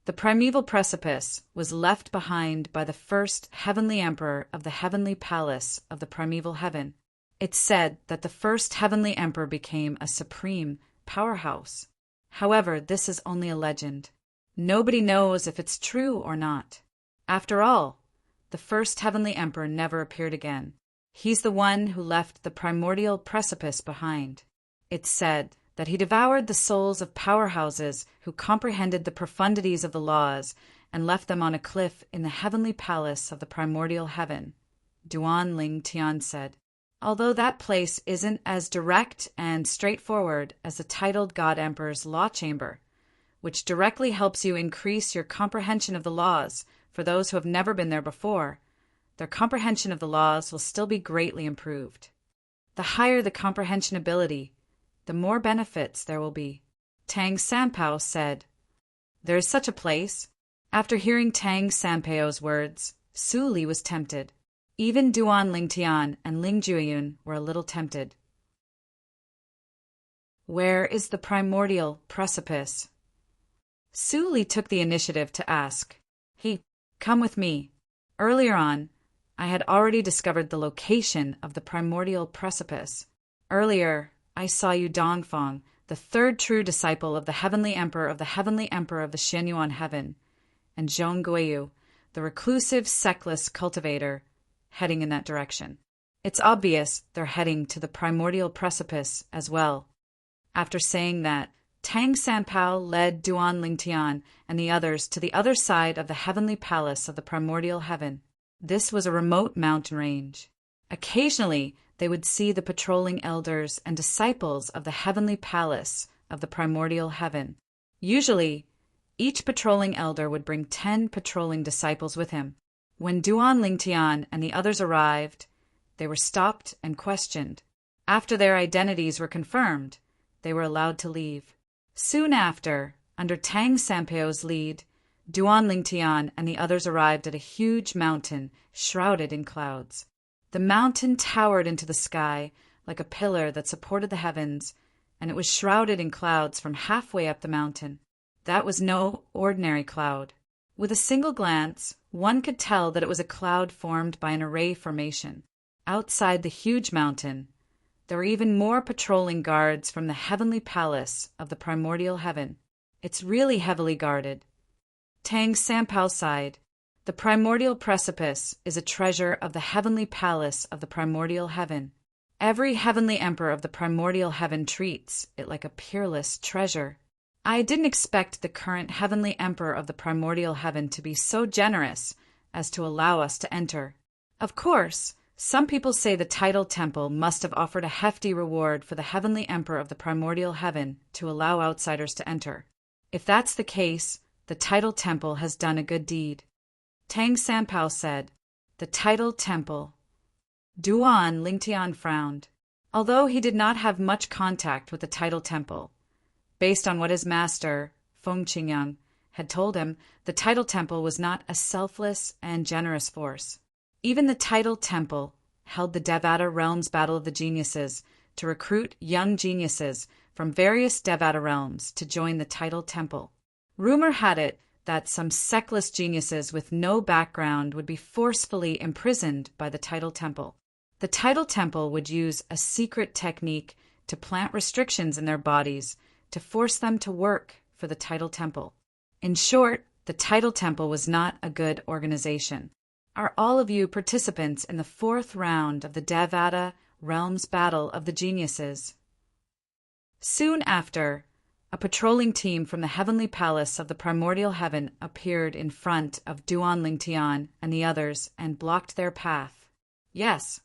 The Primeval Precipice was left behind by the first Heavenly Emperor of the Heavenly Palace of the Primeval Heaven. It's said that the first Heavenly Emperor became a supreme powerhouse. However, this is only a legend. Nobody knows if it's true or not. After all, the first Heavenly Emperor never appeared again. He's the one who left the primordial precipice behind. It's said that he devoured the souls of powerhouses who comprehended the profundities of the laws and left them on a cliff in the heavenly palace of the primordial heaven, Duan Ling Tian said. Although that place isn't as direct and straightforward as the titled God Emperor's law chamber, which directly helps you increase your comprehension of the laws for those who have never been there before, their comprehension of the laws will still be greatly improved. The higher the comprehension ability, the more benefits there will be. Tang Sanpao said, "There is such a place." After hearing Tang Sanpao's words, Su Li was tempted. Even Duan Lingtian and Ling Jueyun were a little tempted. Where is the primordial precipice? Su Li took the initiative to ask. Come with me. Earlier on, I had already discovered the location of the primordial precipice. Earlier, I saw you Dongfang, the third true disciple of the Heavenly Emperor of the Heavenly Emperor of the Xianyuan Heaven, and Zhong Guiyu, the reclusive, sectless cultivator, heading in that direction. It's obvious they're heading to the primordial precipice as well. After saying that, Tang Sanpao led Duan Lingtian and the others to the other side of the heavenly palace of the primordial heaven. This was a remote mountain range. Occasionally, they would see the patrolling elders and disciples of the heavenly palace of the primordial heaven. Usually, each patrolling elder would bring 10 patrolling disciples with him. When Duan Lingtian and the others arrived, they were stopped and questioned. After their identities were confirmed, they were allowed to leave. Soon after, under Tang Sanpeo's lead, Duan Lingtian and the others arrived at a huge mountain shrouded in clouds. The mountain towered into the sky like a pillar that supported the heavens, and it was shrouded in clouds from halfway up the mountain. That was no ordinary cloud. With a single glance, one could tell that it was a cloud formed by an array formation. Outside the huge mountain, there were even more patrolling guards from the heavenly palace of the primordial heaven. It's really heavily guarded. Tang Sanpao sighed. The primordial precipice is a treasure of the heavenly palace of the primordial heaven. Every heavenly emperor of the primordial heaven treats it like a peerless treasure. I didn't expect the current heavenly emperor of the primordial heaven to be so generous as to allow us to enter. Of course, some people say the Tidal Temple must have offered a hefty reward for the heavenly emperor of the primordial heaven to allow outsiders to enter. If that's the case, the Tidal Temple has done a good deed. Tang Sanpao said, "The Tidal Temple." Duan Lingtian frowned. Although he did not have much contact with the Tidal Temple, based on what his master, Feng Qingyang, had told him, the Tidal Temple was not a selfless and generous force. Even the Tidal Temple held the Devata Realms Battle of the Geniuses to recruit young geniuses from various Devata realms to join the Tidal Temple. Rumor had it that some sectless geniuses with no background would be forcefully imprisoned by the Tidal Temple. The Tidal Temple would use a secret technique to plant restrictions in their bodies to force them to work for the Tidal Temple. In short, the Tidal Temple was not a good organization. Are all of you participants in the 4th round of the Devata Realms Battle of the Geniuses? Soon after, a patrolling team from the heavenly palace of the primordial heaven appeared in front of Duan Lingtian and the others and blocked their path. Yes.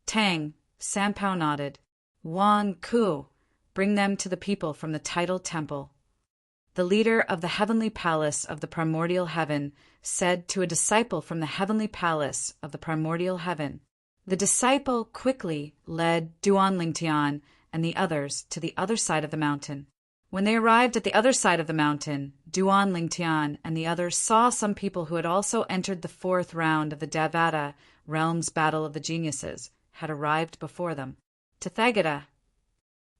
Tang Sanpao nodded. Wan Ku, bring them to the people from the tidal temple. The leader of the heavenly palace of the primordial heaven said to a disciple from the heavenly palace of the primordial heaven. The disciple quickly led Duan Lingtian and the others to the other side of the mountain. When they arrived at the other side of the mountain, Duan Lingtian and the others saw some people who had also entered the fourth round of the Devata Realms Battle of the Geniuses had arrived before them. Tathagata.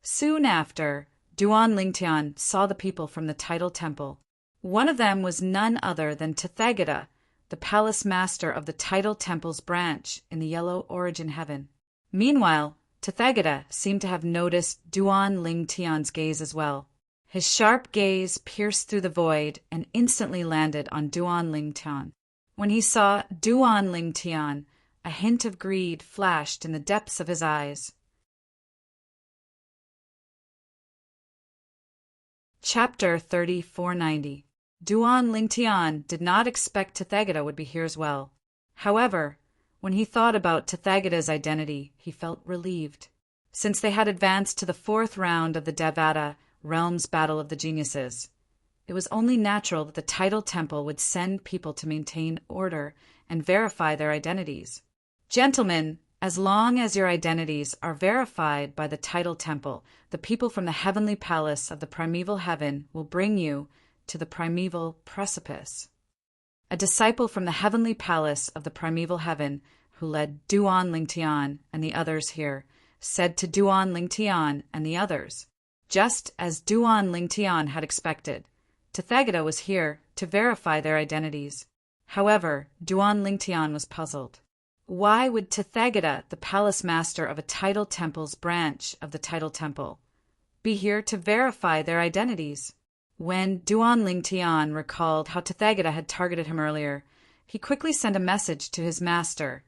Soon after, Duan Lingtian saw the people from the tidal temple. One of them was none other than Tathagata, the palace master of the tidal temple's branch in the yellow origin heaven. Meanwhile, Tathagata seemed to have noticed Duan Lingtian's gaze as well. His sharp gaze pierced through the void and instantly landed on Duan Lingtian. When he saw Duan Lingtian, a hint of greed flashed in the depths of his eyes. Chapter 3490. Duan Lingtian did not expect Tathagata would be here as well. However, when he thought about Tathagata's identity, he felt relieved. Since they had advanced to the fourth round of the Devata Realms Battle of the Geniuses, it was only natural that the tidal temple would send people to maintain order and verify their identities. Gentlemen, as long as your identities are verified by the tidal temple, the people from the heavenly palace of the primeval heaven will bring you to the primeval precipice. A disciple from the heavenly palace of the primeval heaven, who led Duan Lingtian and the others here, said to Duan Lingtian and the others, just as Duan Lingtian had expected, Tathagata was here to verify their identities. However, Duan Lingtian was puzzled. Why would Tathagata, the palace master of a tidal temple's branch of the tidal temple, be here to verify their identities? When Duan Lingtian recalled how Tathagata had targeted him earlier, he quickly sent a message to his master,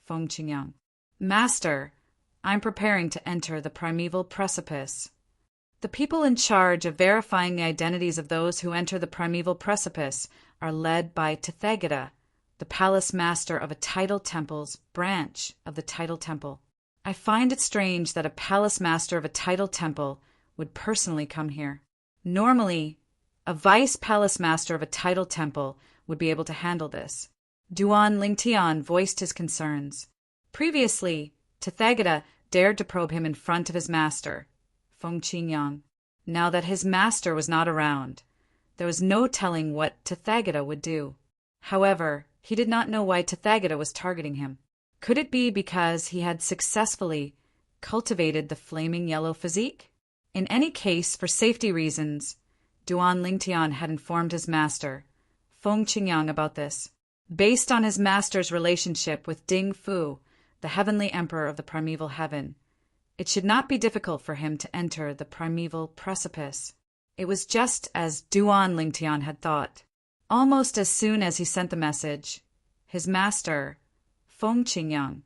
Feng Qingyang. Master, I'm preparing to enter the primeval precipice. The people in charge of verifying the identities of those who enter the primeval precipice are led by Tathagata, the palace master of a tidal temple's branch of the tidal temple. I find it strange that a palace master of a tidal temple would personally come here. Normally, a vice palace master of a tidal temple would be able to handle this. Duan Lingtian voiced his concerns. Previously, Tathagata dared to probe him in front of his master, Feng Qingyang. Now that his master was not around, there was no telling what Tathagata would do. However, he did not know why Tathagata was targeting him. Could it be because he had successfully cultivated the flaming yellow physique? In any case, for safety reasons, Duan Lingtian had informed his master, Feng Qingyang, about this. Based on his master's relationship with Ding Fu, the heavenly emperor of the primeval heaven, it should not be difficult for him to enter the primeval precipice. It was just as Duan Lingtian had thought. Almost as soon as he sent the message, his master, Feng Qingyang,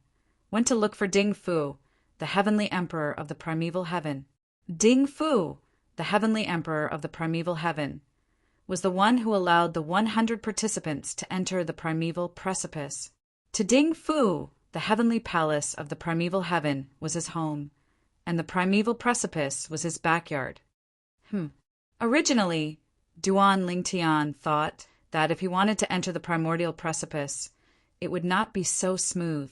went to look for Ding Fu, the heavenly emperor of the primeval heaven. Ding Fu, the heavenly emperor of the primeval heaven, was the one who allowed the 100 participants to enter the primeval precipice. To Ding Fu, the heavenly palace of the primeval heaven was his home, and the primeval precipice was his backyard. Originally, Duan Lingtian thought that if he wanted to enter the primordial precipice, it would not be so smooth.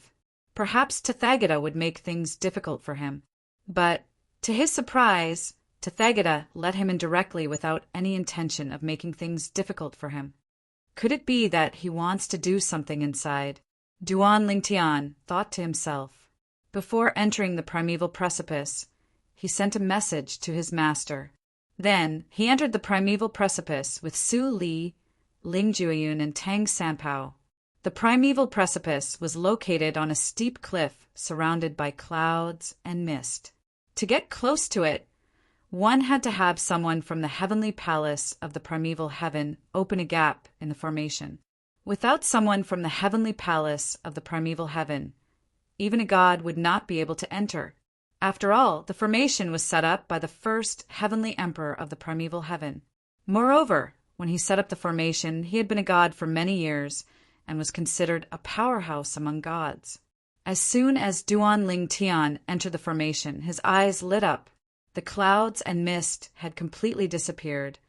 Perhaps Tathagata would make things difficult for him. But, to his surprise, Tathagata let him in directly without any intention of making things difficult for him. Could it be that he wants to do something inside? Duan Lingtian thought to himself. Before entering the primeval precipice, he sent a message to his master. Then he entered the primeval precipice with Su Li, Ling Jueyun, and Tang Sanpao. The primeval precipice was located on a steep cliff surrounded by clouds and mist. To get close to it, one had to have someone from the heavenly palace of the primeval heaven open a gap in the formation. Without someone from the heavenly palace of the primeval heaven, even a god would not be able to enter. After all, the formation was set up by the first heavenly emperor of the primeval heaven. Moreover, when he set up the formation, he had been a god for many years and was considered a powerhouse among gods. As soon as Duan Ling Tian entered the formation, his eyes lit up. The clouds and mist had completely disappeared,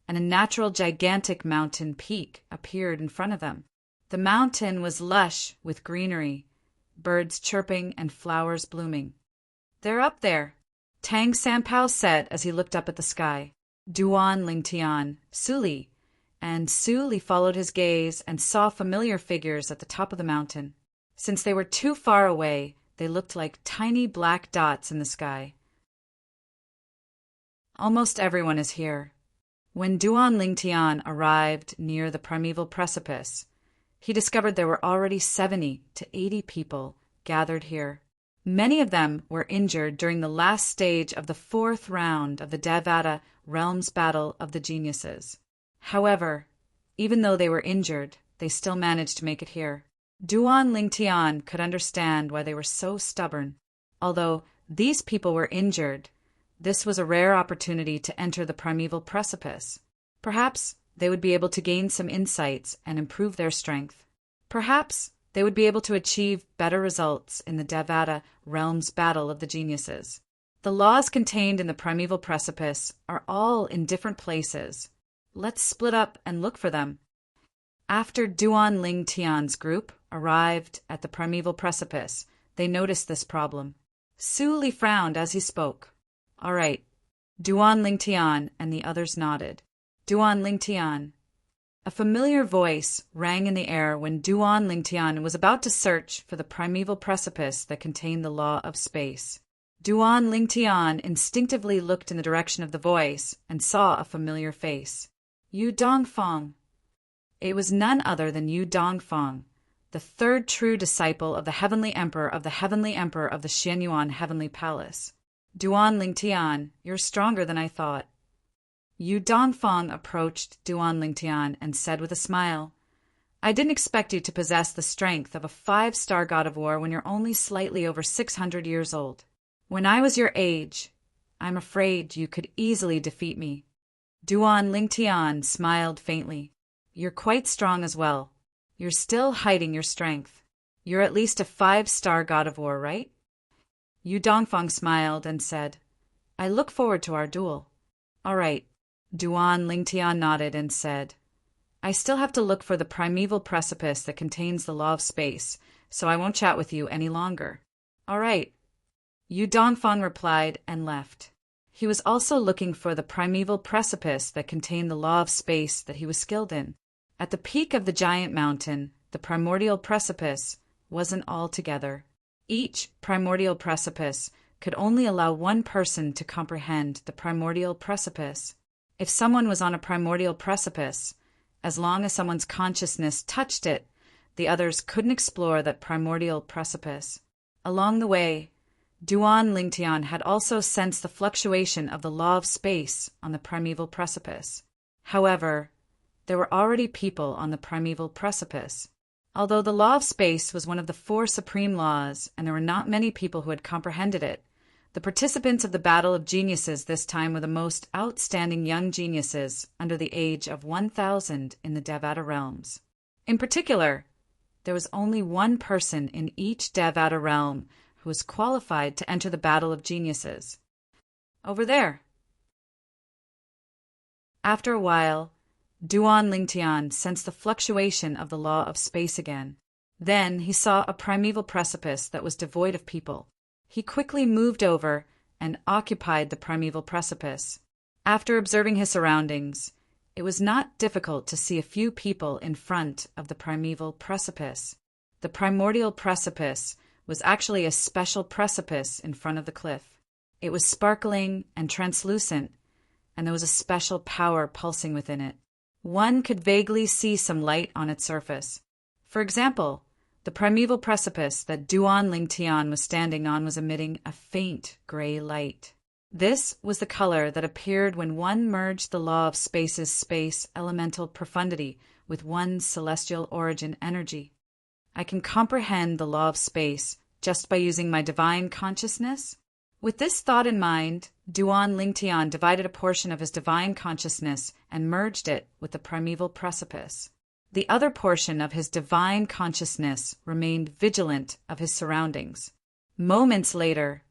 and a natural gigantic mountain peak appeared in front of them. The mountain was lush with greenery, birds chirping and flowers blooming. "They're up there," Tang Sanpao said as he looked up at the sky. Duan Ling Tian, Su Li, and Su Li followed his gaze and saw familiar figures at the top of the mountain. Since they were too far away, they looked like tiny black dots in the sky. Almost everyone is here. When Duan Ling Tian arrived near the primeval precipice, he discovered there were already 70 to 80 people gathered here. Many of them were injured during the last stage of the 4th round of the Devata Realms Battle of the Geniuses. However, even though they were injured, they still managed to make it here. Duan Ling Tian could understand why they were so stubborn. Although these people were injured, this was a rare opportunity to enter the primeval precipice. Perhaps they would be able to gain some insights and improve their strength. Perhaps they would be able to achieve better results in the Devata Realms Battle of the Geniuses. The laws contained in the primeval precipice are all in different places. Let's split up and look for them. After Duan Ling Tian's group arrived at the primeval precipice, they noticed this problem. Su Li frowned as he spoke. "All right." Duan Ling Tian and the others nodded. Duan Ling Tian. A familiar voice rang in the air when Duan Ling Tian was about to search for the primeval precipice that contained the law of space. Duan Ling Tian instinctively looked in the direction of the voice and saw a familiar face. Yu Dongfang. It was none other than Yu Dongfang, the 3rd true disciple of the Heavenly Emperor of the Xianyuan Heavenly Palace. "Duan Ling Tian, you're stronger than I thought." Yu Dongfang approached Duan Ling Tian and said with a smile, "I didn't expect you to possess the strength of a 5-star god of war when you're only slightly over 600 years old. When I was your age, I'm afraid you could easily defeat me." Duan Ling Tian smiled faintly. "You're quite strong as well. You're still hiding your strength. You're at least a 5-star god of war, right?" Yu Dongfang smiled and said, "I look forward to our duel." "All right." Duan Ling Tian nodded and said, "I still have to look for the primeval precipice that contains the law of space, so I won't chat with you any longer." "All right." Yu Dongfang replied and left. He was also looking for the primeval precipice that contained the law of space that he was skilled in. At the peak of the giant mountain, the primordial precipice wasn't all together. Each primordial precipice could only allow one person to comprehend the primordial precipice. If someone was on a primordial precipice, as long as someone's consciousness touched it, the others couldn't explore that primordial precipice. Along the way, Duan Ling Tian had also sensed the fluctuation of the law of space on the primeval precipice. However, there were already people on the primeval precipice. Although the law of space was one of the 4 supreme laws and there were not many people who had comprehended it, the participants of the Battle of Geniuses this time were the most outstanding young geniuses under the age of 1,000 in the Devata realms. In particular, there was only one person in each Devata realm who was qualified to enter the Battle of Geniuses. Over there. After a while, Duan Ling Tian sensed the fluctuation of the law of space again. Then he saw a primeval precipice that was devoid of people. He quickly moved over and occupied the primeval precipice. After observing his surroundings, it was not difficult to see a few people in front of the primeval precipice. The primordial precipice was actually a special precipice in front of the cliff. It was sparkling and translucent, and there was a special power pulsing within it. One could vaguely see some light on its surface. For example, the primeval precipice that Duan Ling Tian was standing on was emitting a faint gray light. This was the color that appeared when one merged the law of space's space elemental profundity with one's celestial origin energy. I can comprehend the law of space just by using my divine consciousness. With this thought in mind, Duan Ling Tian divided a portion of his divine consciousness and merged it with the primeval precipice. The other portion of his divine consciousness remained vigilant of his surroundings. Moments later,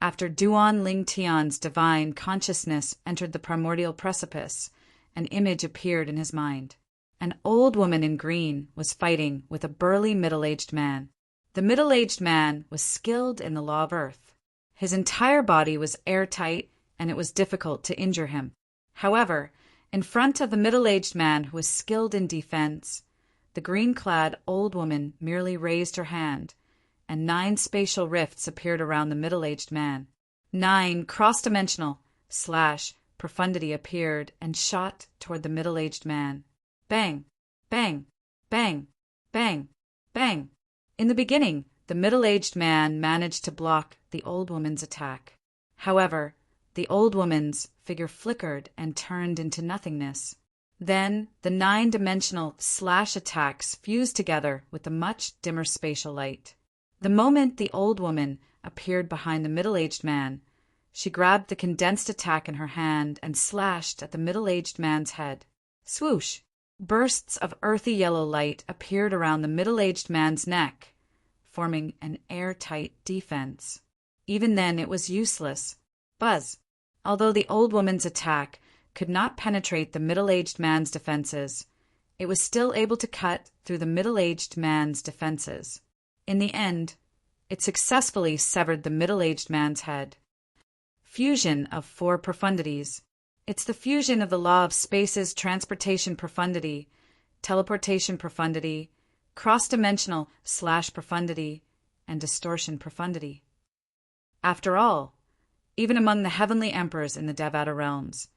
after Duan Ling Tian's divine consciousness entered the primordial precipice, an image appeared in his mind. An old woman in green was fighting with a burly middle-aged man. The middle-aged man was skilled in the law of earth. His entire body was airtight, and it was difficult to injure him. However, in front of the middle-aged man who was skilled in defense, the green-clad old woman merely raised her hand, and 9 spatial rifts appeared around the middle-aged man. 9 cross-dimensional / profundity appeared and shot toward the middle-aged man. Bang! Bang! Bang! Bang! Bang! In the beginning, the middle-aged man managed to block the old woman's attack. However, the old woman's figure flickered and turned into nothingness. Then the 9-dimensional / attacks fused together with the much dimmer spatial light. The moment the old woman appeared behind the middle-aged man, she grabbed the condensed attack in her hand and slashed at the middle-aged man's head. Swoosh! Bursts of earthy yellow light appeared around the middle-aged man's neck, forming an airtight defense. Even then it was useless. Buzz! Although the old woman's attack could not penetrate the middle-aged man's defenses, it was still able to cut through the middle-aged man's defenses. In the end, it successfully severed the middle-aged man's head. Fusion of 4 profundities. It's the fusion of the law of space's transportation profundity, teleportation profundity, cross-dimensional / profundity, and distortion profundity. After all, even among the heavenly emperors in the Devata realms,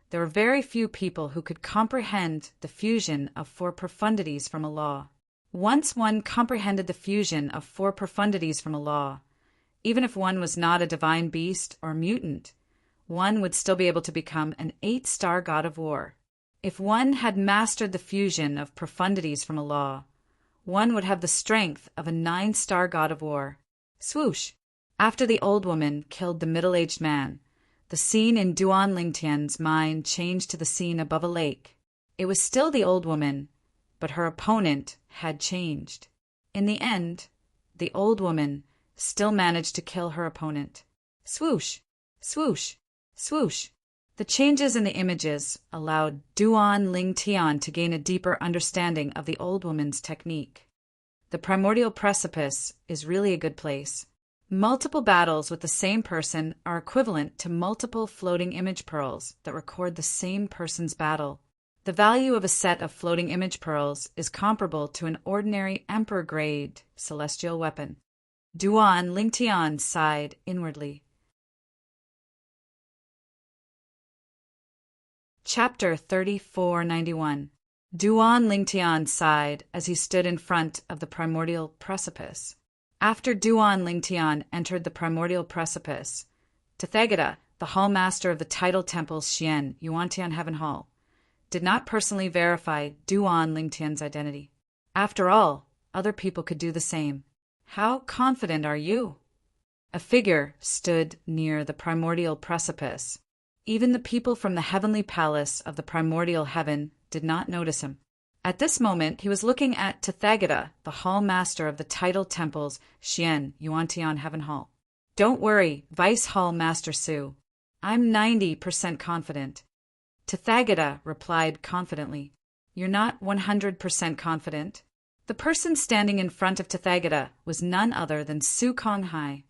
there were very few people who could comprehend the fusion of 4 profundities from a law. Once one comprehended the fusion of 4 profundities from a law, even if one was not a divine beast or mutant, one would still be able to become an 8-star god of war. If one had mastered the fusion of profundities from a law, one would have the strength of a 9-star god of war. Swoosh! After the old woman killed the middle-aged man, the scene in Duan Lingtian's mind changed to the scene above a lake. It was still the old woman, but her opponent had changed. In the end, the old woman still managed to kill her opponent. Swoosh! Swoosh! Swoosh! The changes in the images allowed Duan Lingtian to gain a deeper understanding of the old woman's technique. The primordial precipice is really a good place. Multiple battles with the same person are equivalent to multiple floating image pearls that record the same person's battle. The value of a set of floating image pearls is comparable to an ordinary emperor-grade celestial weapon. Duan Lingtian sighed inwardly. Chapter 3491. Duan Lingtian sighed as he stood in front of the primordial precipice. After Duan Lingtian entered the primordial precipice, Tathagata, the hallmaster of the tidal temples Xian, Yuantian Heaven Hall, did not personally verify Duan Lingtian's identity. After all, other people could do the same. How confident are you? A figure stood near the primordial precipice. Even the people from the heavenly palace of the primordial heaven did not notice him. At this moment, he was looking at Tathagata, the hall master of the tidal temples Xian, Yuantian Heaven Hall. Don't worry, Vice Hall Master Su. I'm 90% confident. Tathagata replied confidently. You're not 100% confident. The person standing in front of Tathagata was none other than Su Konghai,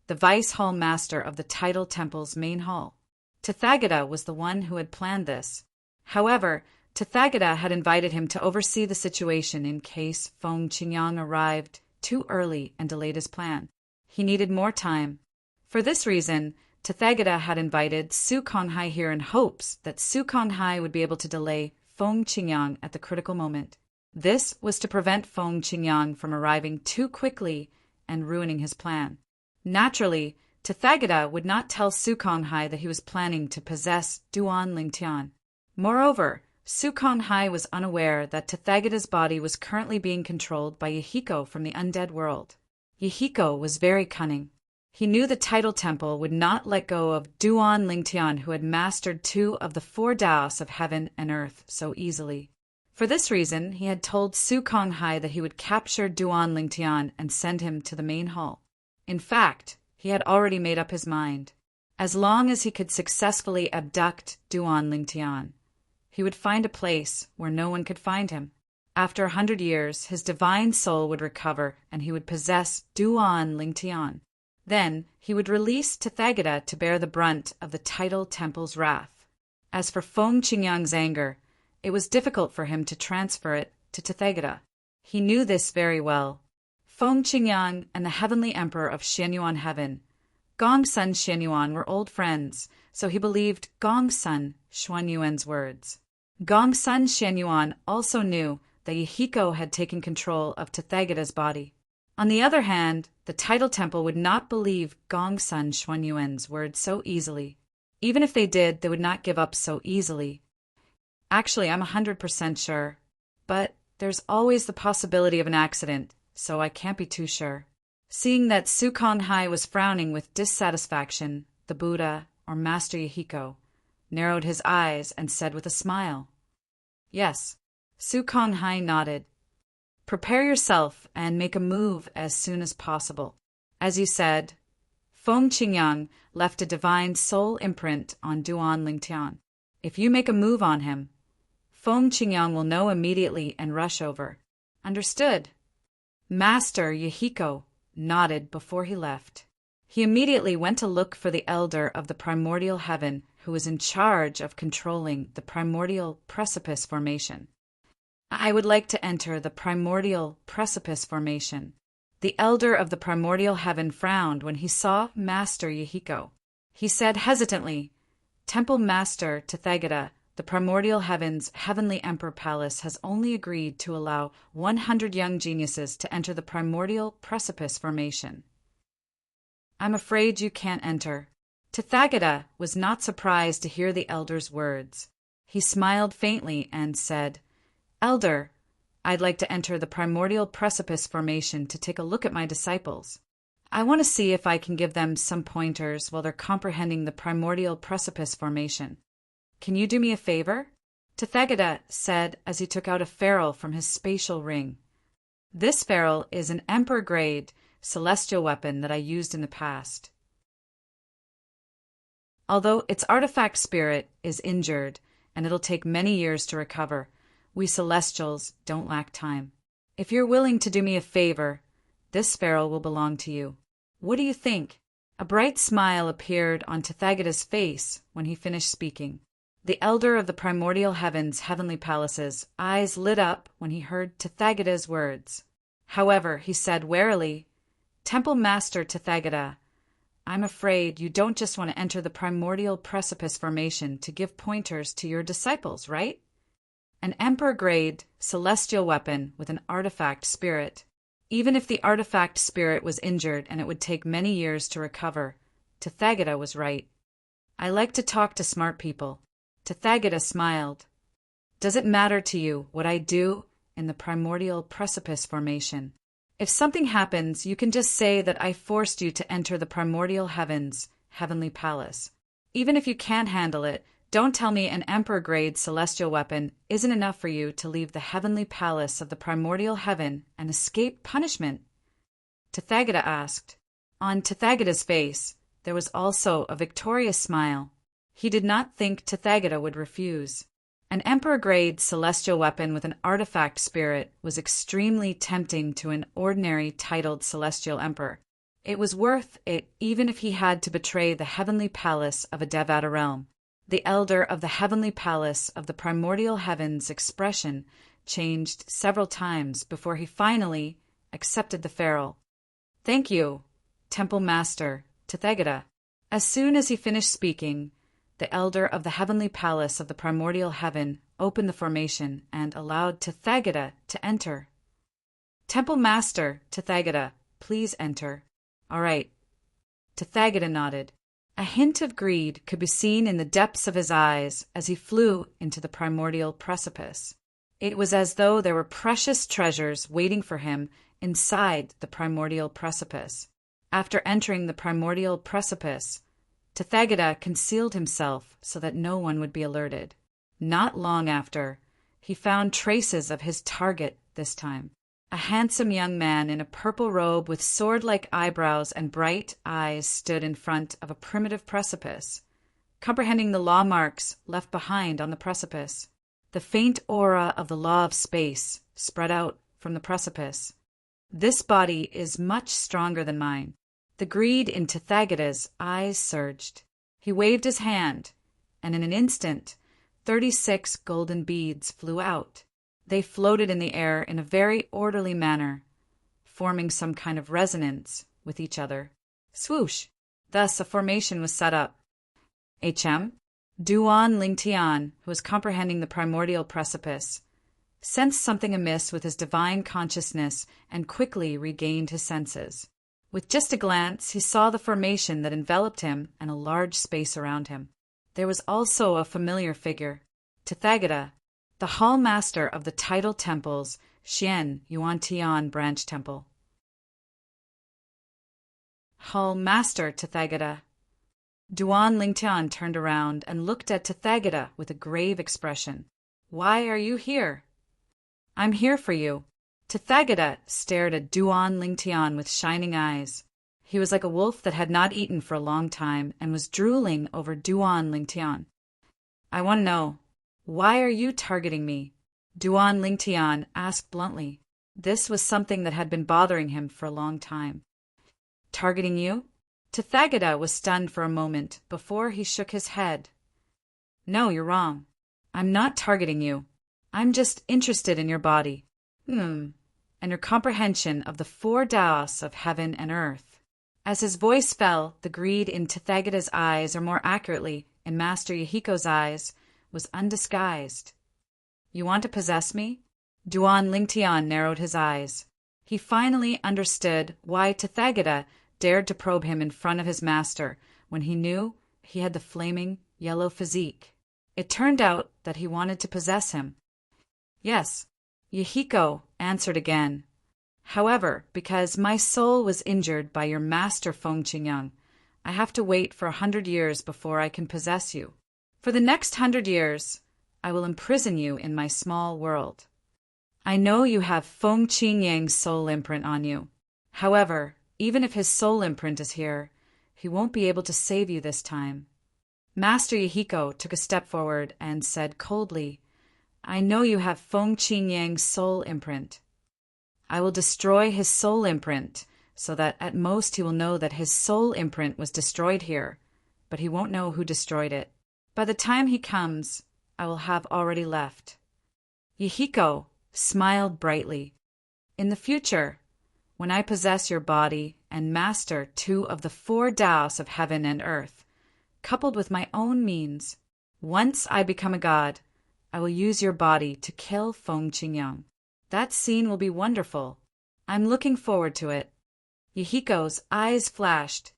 the Vice Hall Master of the tidal temple's main hall. Tathagata was the one who had planned this. However, Tathagata had invited him to oversee the situation in case Feng Qingyang arrived too early and delayed his plan. He needed more time. For this reason, Tathagata had invited Su Konghai here in hopes that Su Konghai would be able to delay Feng Qingyang at the critical moment. This was to prevent Feng Qingyang from arriving too quickly and ruining his plan. Naturally, Tathagata would not tell Su Konghai that he was planning to possess Duan Lingtian. Moreover, Su Konghai was unaware that Tathagata's body was currently being controlled by Yahiko from the undead world. Yahiko was very cunning. He knew the tidal temple would not let go of Duan Lingtian, who had mastered 2 of the 4 Daos of heaven and earth so easily. For this reason, he had told Su Konghai that he would capture Duan Lingtian and send him to the main hall. In fact, he had already made up his mind. As long as he could successfully abduct Duan Lingtian, he would find a place where no one could find him. After 100 years, his divine soul would recover and he would possess Duan Lingtian. Then he would release Tathagata to bear the brunt of the tidal temple's wrath. As for Feng Qingyang's anger, it was difficult for him to transfer it to Tathagata. He knew this very well. Feng Qingyang and the heavenly emperor of Xianyuan heaven, Gongsun Xianyuan, were old friends, so he believed Gongsun Xuanyuan's words. Gongsun Xianyuan also knew that Yahiko had taken control of Tathagata's body. On the other hand, the tidal temple would not believe Gongsun Xuanyuan's words so easily. Even if they did, they would not give up so easily. Actually, I'm 100% sure. But there's always the possibility of an accident, so I can't be too sure. Seeing that Su Konghai was frowning with dissatisfaction, the Buddha, or Master Yahiko, narrowed his eyes and said with a smile, "Yes." Su Konghai nodded. "Prepare yourself and make a move as soon as possible. As you said, Feng Qingyang left a divine soul imprint on Duan Lingtian. If you make a move on him, Feng Qingyang will know immediately and rush over." "Understood." Master Yahiko nodded before he left. He immediately went to look for the elder of the primordial heaven who was in charge of controlling the primordial precipice formation. "I would like to enter the primordial precipice formation." The elder of the primordial heaven frowned when he saw Master Yahiko. He said hesitantly, "Temple Master Tathagata, the primordial heaven's heavenly emperor palace has only agreed to allow 100 young geniuses to enter the primordial precipice formation. I'm afraid you can't enter." Tathagata was not surprised to hear the elder's words. He smiled faintly and said, "Elder, I'd like to enter the primordial precipice formation to take a look at my disciples. I want to see if I can give them some pointers while they're comprehending the primordial precipice formation. Can you do me a favor?" Tathagata said as he took out a ferrule from his spatial ring. "This ferrule is an emperor-grade celestial weapon that I used in the past. Although its artifact spirit is injured and it'll take many years to recover, we Celestials don't lack time. If you're willing to do me a favor, this ferrule will belong to you. What do you think?" A bright smile appeared on Tathagata's face when he finished speaking. The elder of the primordial heaven's heavenly palace's eyes lit up when he heard Tathagata's words. However, he said warily, "Temple Master Tathagata, I'm afraid you don't just want to enter the primordial precipice formation to give pointers to your disciples, right? An emperor-grade celestial weapon with an artifact spirit. Even if the artifact spirit was injured and it would take many years to recover, Tathagata was right. I like to talk to smart people." Tathagata smiled. "Does it matter to you what I do in the primordial precipice formation? If something happens, you can just say that I forced you to enter the primordial heaven's heavenly palace. Even if you can't handle it, don't tell me an emperor-grade celestial weapon isn't enough for you to leave the heavenly palace of the primordial heaven and escape punishment." Tathagata asked. On Tathagata's face, there was also a victorious smile. He did not think Tathagata would refuse. An emperor-grade celestial weapon with an artifact spirit was extremely tempting to an ordinary titled celestial emperor. It was worth it even if he had to betray the heavenly palace of a Devata realm. The elder of the heavenly palace of the primordial heaven's expression changed several times before he finally accepted the ferrule. "Thank you, Temple Master Tathagata." As soon as he finished speaking, the elder of the heavenly palace of the primordial heaven opened the formation and allowed Tathagata to enter. "Temple Master Tathagata, please enter." "All right." Tathagata nodded. A hint of greed could be seen in the depths of his eyes as he flew into the primordial precipice. It was as though there were precious treasures waiting for him inside the primordial precipice. After entering the primordial precipice, Tathagata concealed himself so that no one would be alerted. Not long after, He found traces of his target this time. A handsome young man in a purple robe with sword-like eyebrows and bright eyes stood in front of a primitive precipice, comprehending the law marks left behind on the precipice. The faint aura of the law of space spread out from the precipice. This body is much stronger than mine. The greed in Tethagata's eyes surged. He waved his hand, and in an instant, 36 golden beads flew out. They floated in the air in a very orderly manner, forming some kind of resonance with each other. Swoosh! Thus a formation was set up. Duan Lingtian, who was comprehending the primordial precipice, sensed something amiss with his divine consciousness and quickly regained his senses. With just a glance, he saw the formation that enveloped him and a large space around him. There was also a familiar figure, Tethagata, the hall master of the tidal temple's Xian Yuantian branch temple. Hall Master Tethagata. Duan Lingtian turned around and looked at Tethagata with a grave expression. Why are you here? I'm here for you. Tethagata stared at Duan Lingtian with shining eyes. He was like a wolf that had not eaten for a long time and was drooling over Duan Lingtian. I want to know, why are you targeting me? Duan Lingtian asked bluntly. This was something that had been bothering him for a long time. Targeting you? Tethagata was stunned for a moment before he shook his head. No, you're wrong. I'm not targeting you. I'm just interested in your body. And your comprehension of the 4 Daos of heaven and earth. As his voice fell, the greed in Tethagata's eyes, or more accurately, in Master Yahiko's eyes, was undisguised. You want to possess me? Duan Lingtian narrowed his eyes. He finally understood why Tethagata dared to probe him in front of his master when he knew he had the flaming yellow physique. It turned out that he wanted to possess him. Yes, Yahiko answered again. However, because my soul was injured by your master Feng Qingyang, I have to wait for 100 years before I can possess you. For the next 100 years, I will imprison you in my small world. I know you have Feng Qingyang's soul imprint on you. However, even if his soul imprint is here, he won't be able to save you this time. Master Yahiko took a step forward and said coldly, I know you have Feng Qingyang's soul imprint. I will destroy his soul imprint, so that at most he will know that his soul imprint was destroyed here, but he won't know who destroyed it. By the time he comes, I will have already left. Yahiko smiled brightly. In the future, when I possess your body and master 2 of the 4 Daos of heaven and earth, coupled with my own means, once I become a god, I will use your body to kill Feng Qingyang. That scene will be wonderful. I'm looking forward to it. Yahiko's eyes flashed.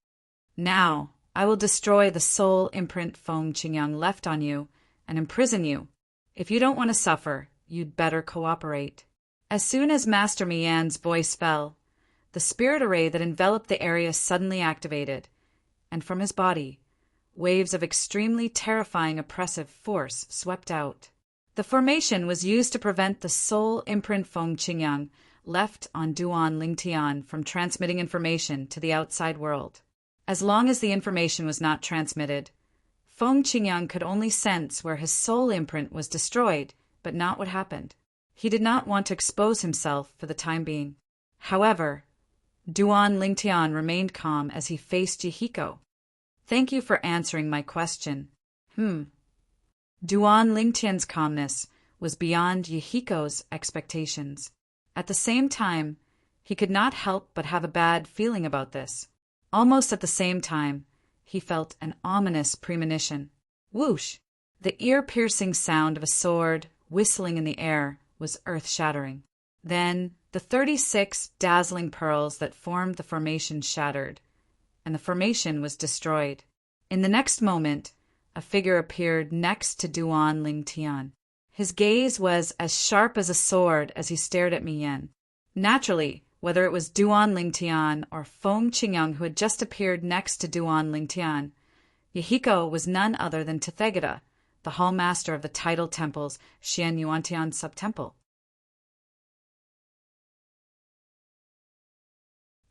Now, I will destroy the soul imprint Feng Qingyang left on you and imprison you. If you don't want to suffer, you'd better cooperate. As soon as Master Mian's voice fell, the spirit array that enveloped the area suddenly activated, and from his body, waves of extremely terrifying oppressive force swept out. The formation was used to prevent the soul imprint Feng Qingyang left on Duan Lingtian from transmitting information to the outside world. As long as the information was not transmitted, Feng Qingyang could only sense where his soul imprint was destroyed, but not what happened. He did not want to expose himself for the time being. However, Duan Lingtian remained calm as he faced Yahiko. Thank you for answering my question. Duan Lingtian's calmness was beyond Yahiko's expectations. At the same time, he could not help but have a bad feeling about this. Almost at the same time, he felt an ominous premonition. Whoosh! The ear-piercing sound of a sword whistling in the air was earth-shattering. Then the 36 dazzling pearls that formed the formation shattered, and the formation was destroyed. In the next moment, a figure appeared next to Duan Lingtian. His gaze was as sharp as a sword as he stared at Mian. Naturally, whether it was Duan Lingtian or Feng Qingyang who had just appeared next to Duan Lingtian, Yahiko was none other than Tethagata, the hall master of the tidal temple's Xian Yuantian subtemple.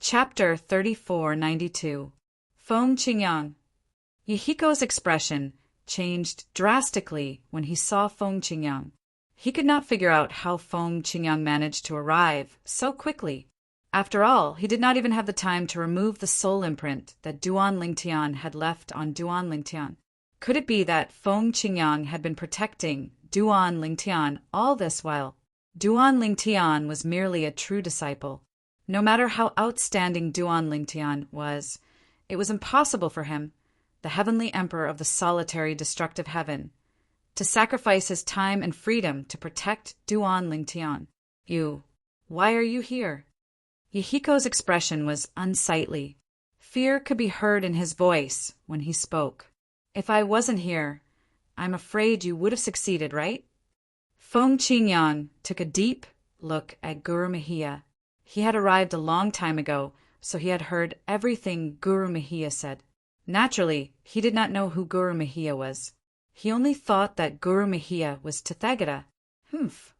Chapter 3492. Feng Qingyang. Yihiko's expression changed drastically when he saw Feng Qingyang. He could not figure out how Feng Qingyang managed to arrive so quickly. After all, he did not even have the time to remove the soul imprint that Duan Lingtian had left on Duan Lingtian. Could it be that Feng Qingyang had been protecting Duan Lingtian all this while? Duan Lingtian was merely a true disciple. No matter how outstanding Duan Lingtian was, it was impossible for him, the heavenly emperor of the solitary destructive heaven, to sacrifice his time and freedom to protect Duan Lingtian. Why are you here? Yihiko's expression was unsightly. Fear could be heard in his voice when he spoke. If I wasn't here, I'm afraid you would have succeeded, right? Feng Qingyang took a deep look at Guru Mihia. He had arrived a long time ago, so he had heard everything Guru Mihia said. Naturally, he did not know who Guru Mihia was. He only thought that Guru Mihia was Tathagata. Humph.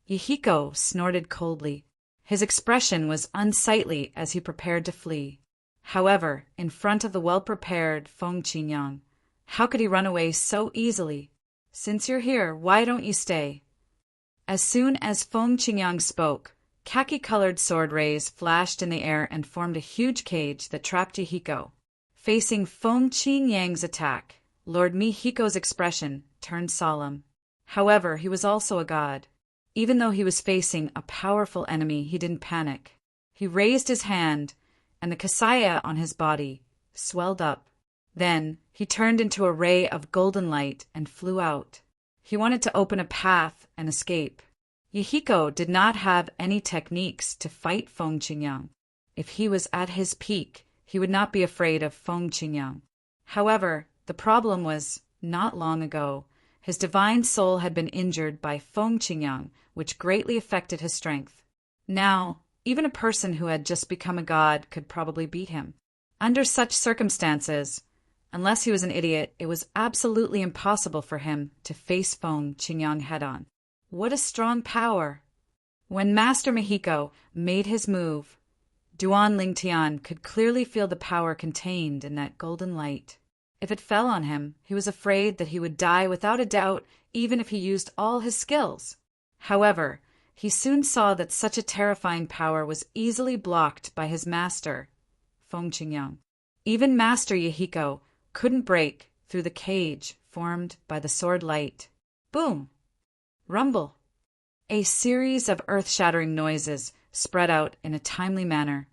Yihiko snorted coldly. His expression was unsightly as he prepared to flee. However, in front of the well-prepared Feng Qingyang, how could he run away so easily? Since you're here, why don't you stay? As soon as Feng Qingyang spoke, khaki-colored sword rays flashed in the air and formed a huge cage that trapped Yihiko. Facing Feng Qingyang's attack, Lord Mihiko's expression turned solemn. However, he was also a god. Even though he was facing a powerful enemy, he didn't panic. He raised his hand, and the kasaya on his body swelled up. Then he turned into a ray of golden light and flew out. He wanted to open a path and escape. Yihiko did not have any techniques to fight Feng Qingyang. If he was at his peak, he would not be afraid of Feng Qingyang. However, the problem was, not long ago, his divine soul had been injured by Feng Qingyang, which greatly affected his strength. Now, even a person who had just become a god could probably beat him. Under such circumstances, unless he was an idiot, it was absolutely impossible for him to face Feng Qingyang head-on. What a strong power! When Master Mihiko made his move, Duan Lingtian could clearly feel the power contained in that golden light. If it fell on him, he was afraid that he would die without a doubt, even if he used all his skills. However, he soon saw that such a terrifying power was easily blocked by his master, Feng Qingyang. Even Master Yihiko couldn't break through the cage formed by the sword light. Boom! Rumble! A series of earth-shattering noises spread out in a timely manner,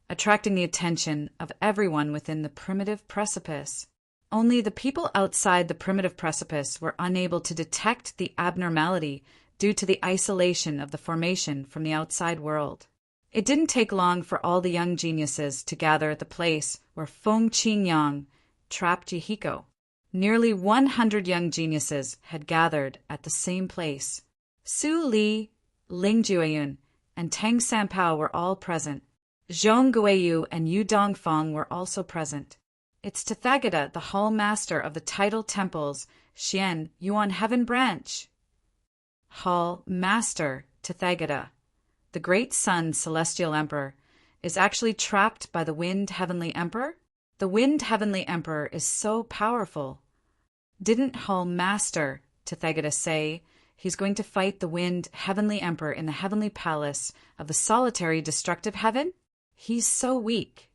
attracting the attention of everyone within the primitive precipice. Only the people outside the primitive precipice were unable to detect the abnormality due to the isolation of the formation from the outside world. It didn't take long for all the young geniuses to gather at the place where Feng Qingyang trapped Yihiko. Nearly 100 young geniuses had gathered at the same place. Su Li, Ling Jueyun, and Tang Sanpao were all present. Zhong Guiyu and Yu Dongfang were also present. It's Tathagata, the hall master of the tidal temple's Xian Yuan Heaven branch. Hall Master Tathagata, the great sun celestial emperor, is actually trapped by the wind heavenly emperor? The wind heavenly emperor is so powerful. Didn't Hall Master Tathagata say he's going to fight the wind heavenly emperor in the heavenly palace of the solitary destructive heaven? He's so weak,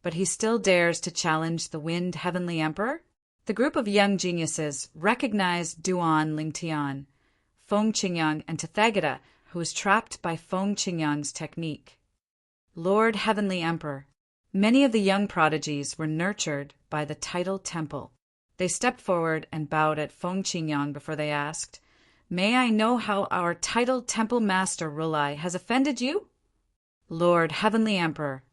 but he still dares to challenge the wind heavenly emperor? The group of young geniuses recognized Duan Lingtian, Feng Qingyang, and Tathagata, who was trapped by Feng Qingyang's technique. Lord Heavenly Emperor. Many of the young prodigies were nurtured by the tidal temple. They stepped forward and bowed at Feng Qingyang before they asked, "May I know how our tidal temple master Rulai has offended you?" "Lord Heavenly Emperor,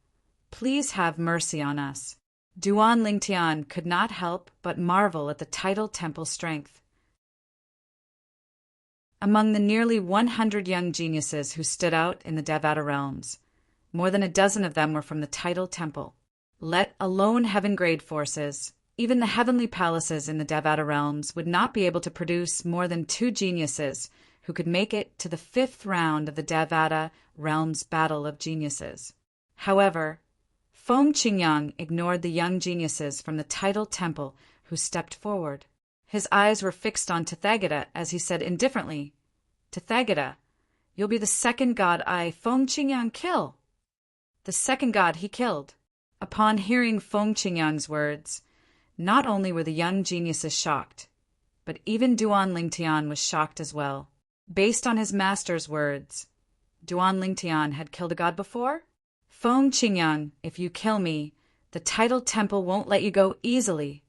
please have mercy on us." Duan Lingtian could not help but marvel at the tidal temple's strength. Among the nearly 100 young geniuses who stood out in the Devata realms, more than a dozen of them were from the tidal temple. Let alone heaven-grade forces, Even the heavenly palaces in the Devata realms would not be able to produce more than 2 geniuses who could make it to the 5th round of the Devata realms battle of geniuses. However, Feng Qingyang ignored the young geniuses from the Tidal Temple who stepped forward. His eyes were fixed on Tathagata as he said indifferently, "Tathagata, you'll be the second god I, Feng Qingyang, kill." The second god he killed. Upon hearing Feng Qingyang's words, not only were the young geniuses shocked, but even Duan Lingtian was shocked as well. Based on his master's words, Duan Lingtian had killed a god before? "Feng Qingyang, if you kill me, the Tidal Temple won't let you go easily."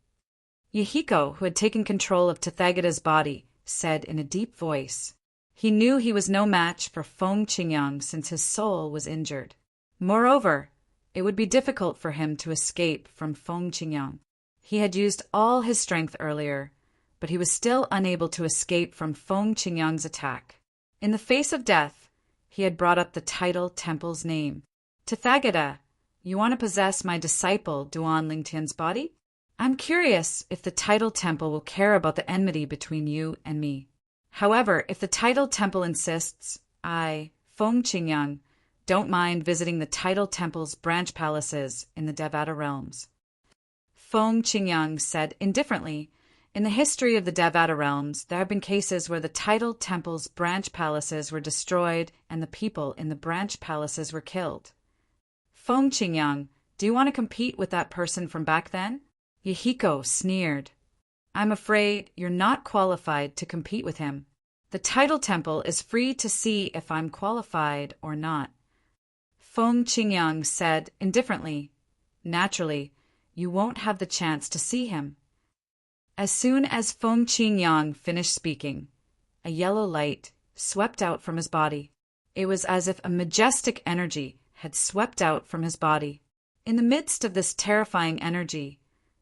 Yahiko, who had taken control of Tathagata's body, said in a deep voice. He knew he was no match for Feng Qingyang since his soul was injured. Moreover, it would be difficult for him to escape from Feng Qingyang. He had used all his strength earlier, but he was still unable to escape from Feng Qingyang's attack. In the face of death, he had brought up the Tidal Temple's name. "Tathagata, you want to possess my disciple Duan Lingtian's body? I'm curious if the Tidal Temple will care about the enmity between you and me. However, if the Tidal Temple insists, I, Feng Qingyang, don't mind visiting the Tidal Temple's branch palaces in the Devata realms." Feng Qingyang said indifferently, "In the history of the Devata realms, there have been cases where the Tidal Temple's branch palaces were destroyed and the people in the branch palaces were killed. Feng Qingyang, do you want to compete with that person from back then?" Yahiko sneered. "I'm afraid you're not qualified to compete with him. The Tidal Temple is free to see if I'm qualified or not." Feng Qingyang said indifferently, "Naturally, you won't have the chance to see him." As soon as Feng Qingyang finished speaking, a yellow light swept out from his body. It was as if a majestic energy had swept out from his body. In the midst of this terrifying energy,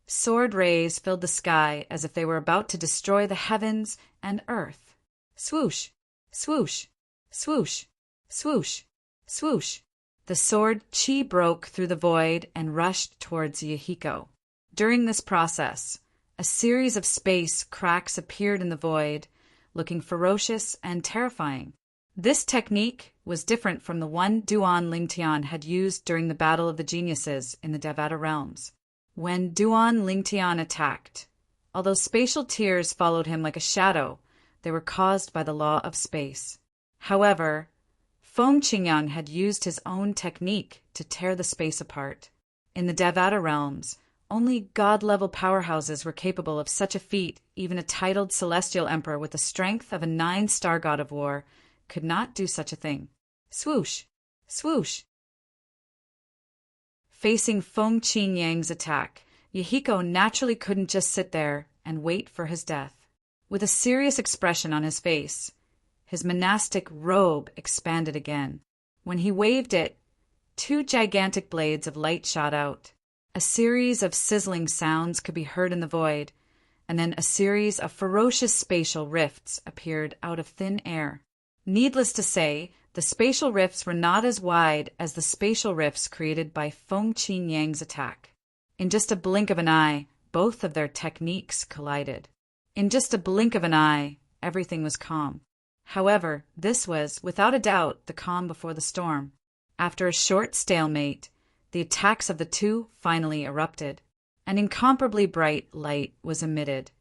sword rays filled the sky as if they were about to destroy the heavens and earth. Swoosh, swoosh, swoosh, swoosh, swoosh. The sword chi broke through the void and rushed towards Yahiko. During this process, a series of space cracks appeared in the void, looking ferocious and terrifying. This technique was different from the one Duan Lingtian had used during the Battle of the Geniuses in the Devata realms. When Duan Lingtian attacked, although spatial tears followed him like a shadow, they were caused by the law of space. However, Feng Qingyang had used his own technique to tear the space apart. In the Devata realms, only god-level powerhouses were capable of such a feat. Even a titled celestial emperor with the strength of a 9-star god of war could not do such a thing. Swoosh! Swoosh! Facing Feng Qingyang's attack, Yahiko naturally couldn't just sit there and wait for his death. With a serious expression on his face, his monastic robe expanded again. When he waved it, 2 gigantic blades of light shot out. A series of sizzling sounds could be heard in the void, and then a series of ferocious spatial rifts appeared out of thin air. Needless to say, the spatial rifts were not as wide as the spatial rifts created by Feng Qingyang's attack. In just a blink of an eye, both of their techniques collided. In just a blink of an eye, everything was calm. However, this was, without a doubt, the calm before the storm. After a short stalemate, the attacks of the two finally erupted. An incomparably bright light was emitted,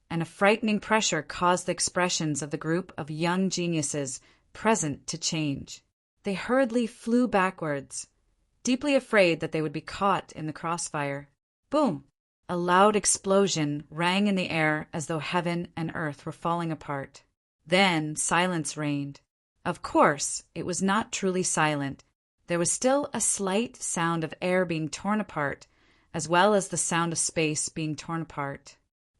and a frightening pressure caused the expressions of the group of young geniuses present to change. They hurriedly flew backwards, deeply afraid that they would be caught in the crossfire. Boom! A loud explosion rang in the air as though heaven and earth were falling apart. Then silence reigned. Of course, it was not truly silent. There was still a slight sound of air being torn apart, as well as the sound of space being torn apart.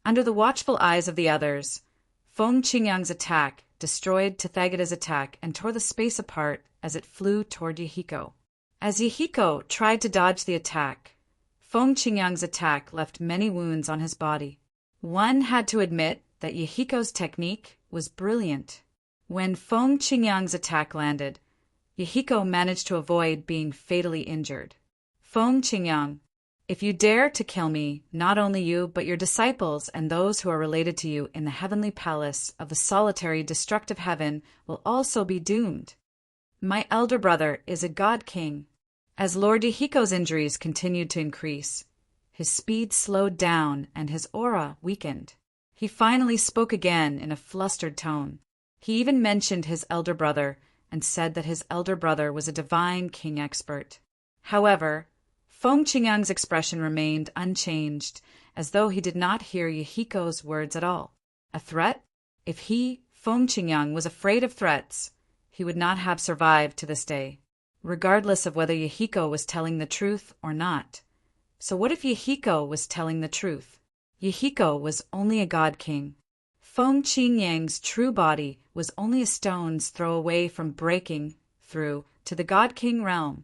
Under the watchful eyes of the others, Feng Qingyang's attack destroyed Tathagata's attack and tore the space apart as it flew toward Yahiko. As Yahiko tried to dodge the attack, Feng Qingyang's attack left many wounds on his body. One had to admit that Yahiko's technique was brilliant. When Feng Qingyang's attack landed, Yahiko managed to avoid being fatally injured. Feng Qingyang, If you dare to kill me, not only you, but your disciples and those who are related to you in the heavenly palace of the solitary destructive heaven will also be doomed. My elder brother is a god king. As Lord Yahiko's injuries continued to increase, his speed slowed down and his aura weakened. He finally spoke again in a flustered tone. He even mentioned his elder brother and said that his elder brother was a divine king expert. However, Feng Qingyang's expression remained unchanged, as though he did not hear Yahiko's words at all. A threat? If he, Feng Qingyang, was afraid of threats, he would not have survived to this day, regardless of whether Yahiko was telling the truth or not. So what if Yahiko was telling the truth? Yahiko was only a god king. Feng Qingyang's true body was only a stone's throw away from breaking through to the god king realm.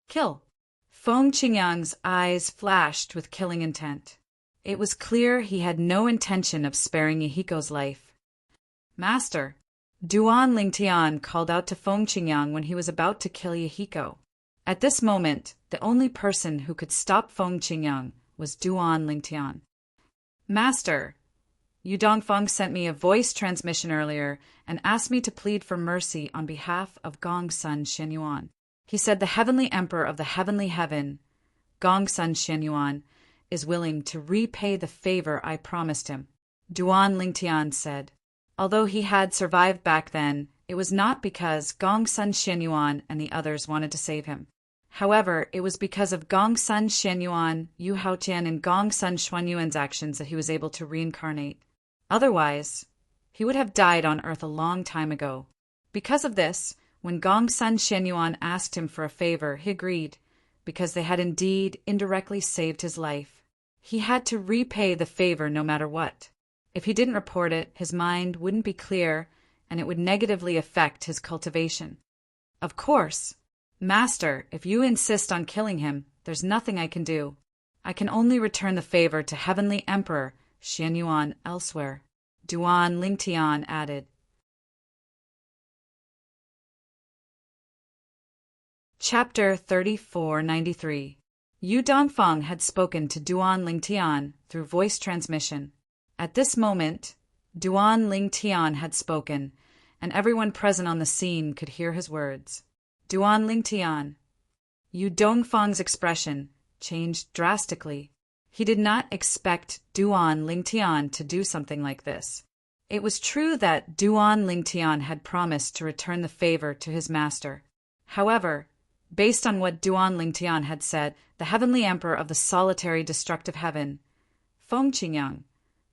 Kill. Feng Qingyang's eyes flashed with killing intent. It was clear he had no intention of sparing Yahiko's life. Master, Duan Lingtian called out to Feng Qingyang when he was about to kill Yahiko. At this moment, the only person who could stop Feng Qingyang was Duan Lingtian. Master, Yu Dongfeng sent me a voice transmission earlier and asked me to plead for mercy on behalf of Gongsun Shenyuan. He said the heavenly emperor of the heavenly heaven, Gongsun Shenyuan, is willing to repay the favor I promised him. Duan Lingtian said. Although he had survived back then, it was not because Gongsun Shenyuan and the others wanted to save him. However, it was because of Gongsun Shenyuan, Yu Haotian, and Gongsun Xuanyuan's actions that he was able to reincarnate. Otherwise, he would have died on Earth a long time ago. Because of this, when Gongsun Shenyuan asked him for a favor, he agreed, because they had indeed indirectly saved his life. He had to repay the favor no matter what. If he didn't report it, his mind wouldn't be clear, and it would negatively affect his cultivation. Of course, Master, if you insist on killing him, there's nothing I can do. I can only return the favor to Heavenly Emperor Shenyuan elsewhere, Duan Lingtian added. Chapter 3493. Yu Dongfeng had spoken to Duan Lingtian through voice transmission. At this moment, Duan Lingtian had spoken, and everyone present on the scene could hear his words. Duan Lingtian. Yu Dongfeng's expression changed drastically. He did not expect Duan Lingtian to do something like this. It was true that Duan Lingtian had promised to return the favor to his master. However, based on what Duan Lingtian had said, the heavenly emperor of the solitary destructive heaven, Feng Qingyang,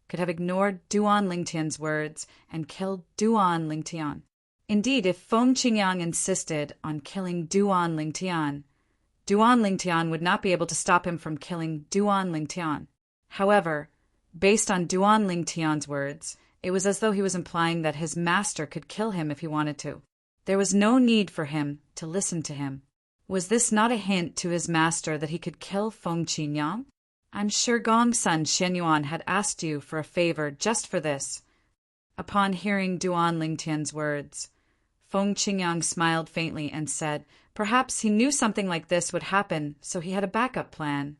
could have ignored Duan Lingtian's words and killed Duan Lingtian. Indeed, if Feng Qingyang insisted on killing Duan Lingtian would not be able to stop him from killing Duan Lingtian. However, based on Duan Lingtian's words, it was as though he was implying that his master could kill him if he wanted to. There was no need for him to listen to him. Was this not a hint to his master that he could kill Feng Qingyang? I'm sure Gongsun Shenyuan had asked you for a favor just for this. Upon hearing Duan Lingtian's words, Feng Qingyang smiled faintly and said, perhaps he knew something like this would happen, so he had a backup plan.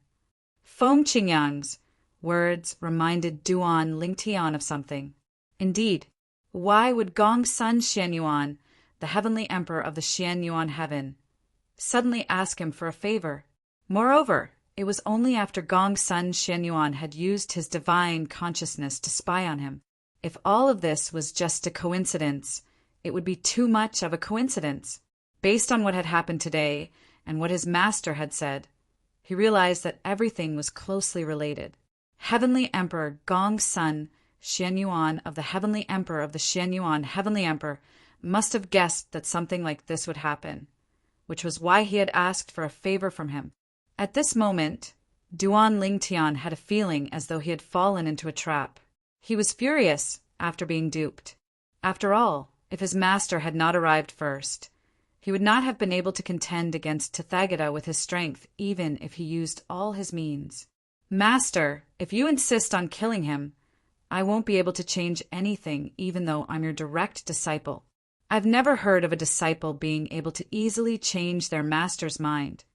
Feng Qingyang's words reminded Duan Lingtian of something. Indeed, why would Gongsun Shenyuan, the heavenly emperor of the Shenyuan heaven, suddenly ask him for a favor? Moreover, it was only after Gongsun Shenyuan had used his divine consciousness to spy on him. If all of this was just a coincidence, it would be too much of a coincidence. Based on what had happened today and what his master had said, he realized that everything was closely related. Heavenly Emperor Gongsun Shenyuan of the Heavenly Emperor of the Shenyuan Heavenly Emperor must have guessed that something like this would happen, which was why he had asked for a favor from him. At this moment, Duan Lingtian had a feeling as though he had fallen into a trap. He was furious after being duped. After all, if his master had not arrived first, he would not have been able to contend against Tathagata with his strength, even if he used all his means. Master, if you insist on killing him, I won't be able to change anything, even though I'm your direct disciple. I've never heard of a disciple being able to easily change their master's mind.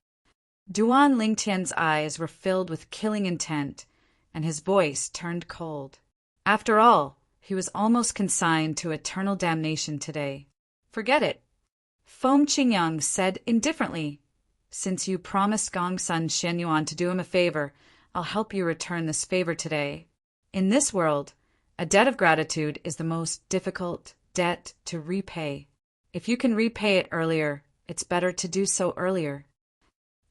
Duan Lingtian's eyes were filled with killing intent, and his voice turned cold. After all, he was almost consigned to eternal damnation today. Forget it. Feng Qingyang said indifferently, "Since you promised Gongsun Shenyuan to do him a favor, I'll help you return this favor today. In this world, a debt of gratitude is the most difficult debt to repay. If you can repay it earlier, it's better to do so earlier."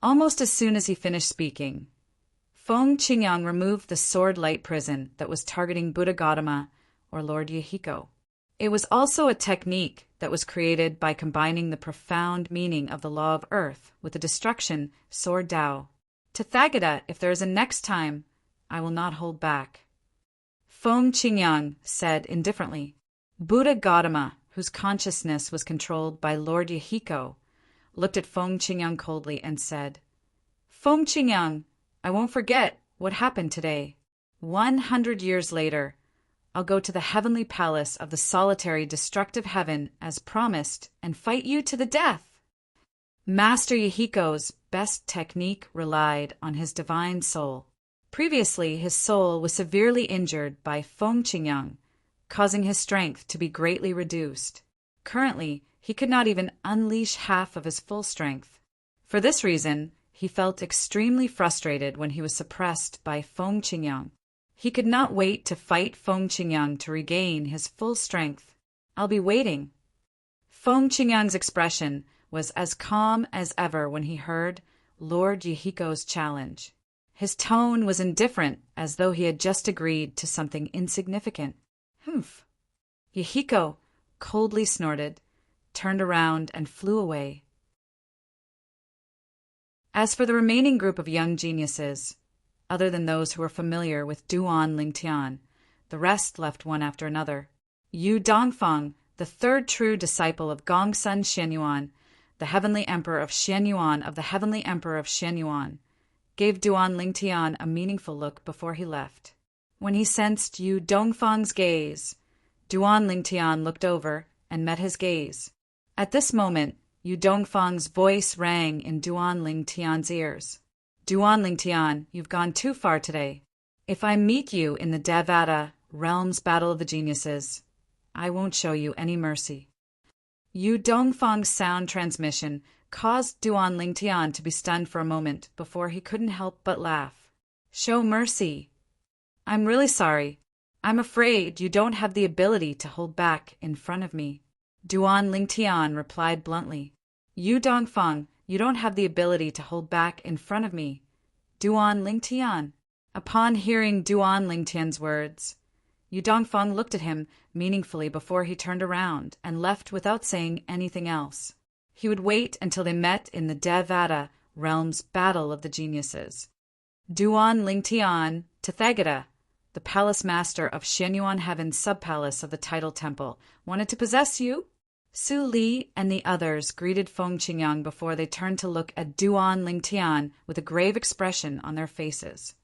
Almost as soon as he finished speaking, Feng Qingyang removed the sword-light prison that was targeting Buddha Gautama or Lord Yahiko. It was also a technique that was created by combining the profound meaning of the law of earth with the destruction sword Tao. Tathagata, if there is a next time, I will not hold back. Feng Qingyang said indifferently. Buddha Gautama, whose consciousness was controlled by Lord Yahiko, looked at Feng Qingyang coldly and said, "Feng Qingyang, I won't forget what happened today. 100 years later, I'll go to the heavenly palace of the solitary destructive heaven as promised and fight you to the death." Master Yahiko's best technique relied on his divine soul. Previously, his soul was severely injured by Feng Qingyang, causing his strength to be greatly reduced. Currently, he could not even unleash half of his full strength. For this reason, he felt extremely frustrated when he was suppressed by Feng Qingyang. He could not wait to fight Feng Qingyang to regain his full strength. "I'll be waiting." Feng Qingyang's expression was as calm as ever when he heard Lord Yahiko's challenge. His tone was indifferent, as though he had just agreed to something insignificant. "Humph." Yahiko coldly snorted, turned around, and flew away. As for the remaining group of young geniuses, other than those who were familiar with Duan Lingtian, the rest left one after another. Yu Dongfang, the third true disciple of Gongsun Shenyuan, the heavenly emperor of Shenyuan of the heavenly emperor of Shenyuan, gave Duan Lingtian a meaningful look before he left. When he sensed Yu Dongfang's gaze, Duan Lingtian looked over and met his gaze. At this moment, Yu Dongfang's voice rang in Duan Lingtian's ears. "Duan Lingtian, you've gone too far today. If I meet you in the Devata Realms Battle of the Geniuses, I won't show you any mercy." Yu Dongfang's sound transmission caused Duan Lingtian to be stunned for a moment before he couldn't help but laugh. "Show mercy? I'm really sorry. I'm afraid you don't have the ability to hold back in front of me." Duan Lingtian replied bluntly. "Yu Dongfang, you don't have the ability to hold back in front of me. Duan Lingtian." Upon hearing Duan Lingtian's words, Yu Dongfang looked at him meaningfully before he turned around and left without saying anything else. He would wait until they met in the Devata Realms Battle of the Geniuses. Duan Lingtian Tathagata, the palace master of Shenyuan Heaven's sub-palace of the Title Temple, wanted to possess you? Su Li and the others greeted Feng Qingyang before they turned to look at Duan Lingtian with a grave expression on their faces.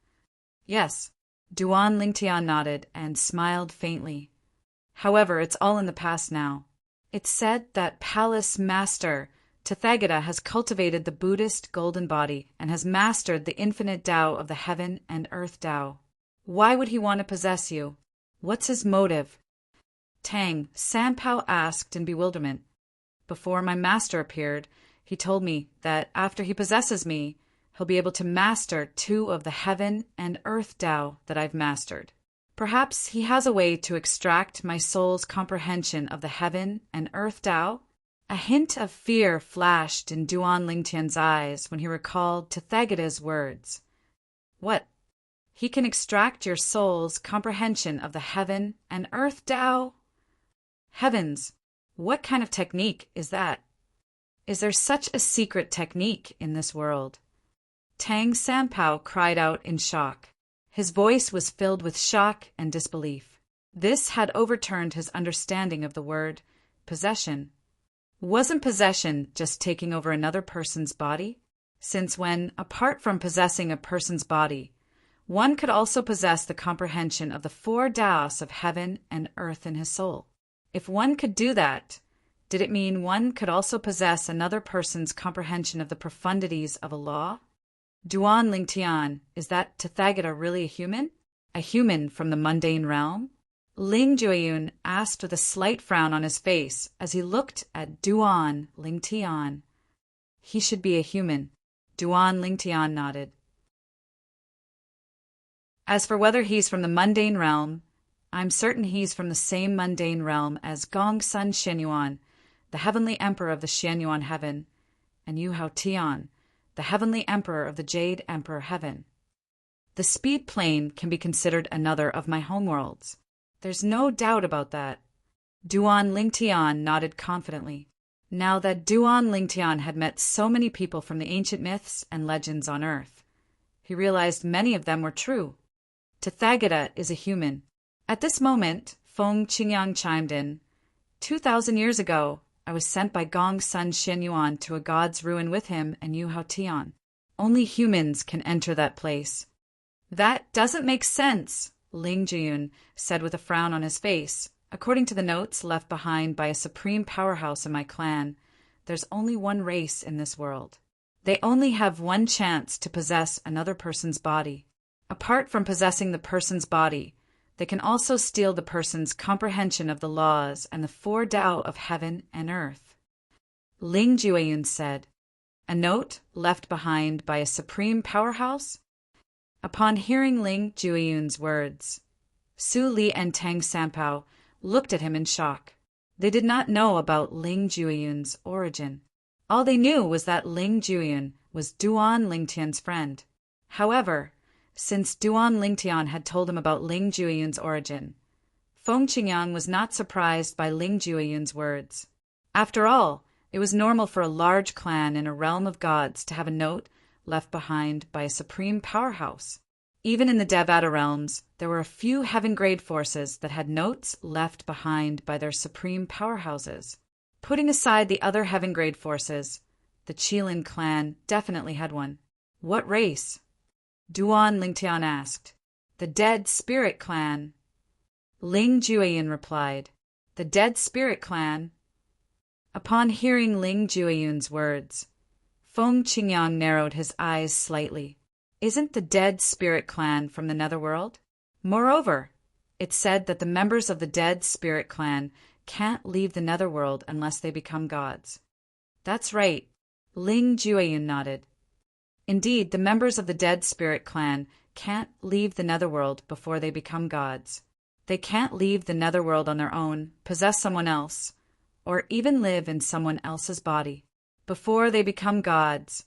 "Yes." Duan Lingtian nodded and smiled faintly. "However, it's all in the past now. It's said that Palace Master Tathagata has cultivated the Buddhist golden body and has mastered the infinite Tao of the heaven and earth Tao. Why would he want to possess you? What's his motive?" Tang Sanpao asked in bewilderment. "Before my master appeared, he told me that after he possesses me, he'll be able to master 2 of the heaven and earth Tao that I've mastered. Perhaps he has a way to extract my soul's comprehension of the heaven and earth Tao?" A hint of fear flashed in Duan Lingtian's eyes when he recalled Tathagata's words. "What? He can extract your soul's comprehension of the heaven and earth Tao? Heavens, what kind of technique is that? Is there such a secret technique in this world?" Tang Sanpao cried out in shock. His voice was filled with shock and disbelief. This had overturned his understanding of the word possession. Wasn't possession just taking over another person's body? Since when, apart from possessing a person's body, one could also possess the comprehension of the 4 Taos of heaven and earth in his soul. If one could do that, did it mean one could also possess another person's comprehension of the profundities of a law? Duan Lingtian, is that Tathagata really a human? A human from the mundane realm? Ling Jueyun asked with a slight frown on his face as he looked at Duan Lingtian. He should be a human. Duan Lingtian nodded. As for whether he's from the mundane realm, I'm certain he's from the same mundane realm as Gongsun Xianyuan, the heavenly emperor of the Xianyuan heaven, and Yu Hao Tian, the heavenly emperor of the Jade Emperor heaven. The speed plane can be considered another of my homeworlds. There's no doubt about that. Duan Lingtian nodded confidently. Now that Duan Lingtian had met so many people from the ancient myths and legends on Earth, he realized many of them were true. Tathagata is a human. At this moment, Feng Qingyang chimed in. 2,000 years ago, I was sent by Gongsun Xianyuan to a god's ruin with him and Yu Hao Tian. Only humans can enter that place. That doesn't make sense, Ling Jiyun said with a frown on his face. According to the notes left behind by a supreme powerhouse in my clan, there's only one race in this world. They only have one chance to possess another person's body. Apart from possessing the person's body, they can also steal the person's comprehension of the laws and the four Tao of heaven and earth. Ling Jueyun said, a note left behind by a supreme powerhouse? Upon hearing Ling Jueyun's words, Su Li and Tang Sanpao looked at him in shock. They did not know about Ling Jueyun's origin. All they knew was that Ling Jueyun was Duan Lingtian's friend. However, since Duan Lingtian had told him about Ling Jueyun's origin, Feng Qingyang was not surprised by Ling Jueyun's words. After all, it was normal for a large clan in a realm of gods to have a note left behind by a supreme powerhouse. Even in the Devata realms, there were a few heaven-grade forces that had notes left behind by their supreme powerhouses. Putting aside the other heaven-grade forces, the Qilin clan definitely had one. What race? Duan Lingtian asked. The Dead Spirit Clan. Ling Jueyun replied. The Dead Spirit Clan. Upon hearing Ling Jueyun's words, Feng Qingyang narrowed his eyes slightly. Isn't the Dead Spirit Clan from the Netherworld? Moreover, it said that the members of the Dead Spirit Clan can't leave the Netherworld unless they become gods. That's right. Ling Jueyun nodded. Indeed, the members of the Dead Spirit Clan can't leave the Netherworld before they become gods. They can't leave the Netherworld on their own, possess someone else, or even live in someone else's body. Before they become gods,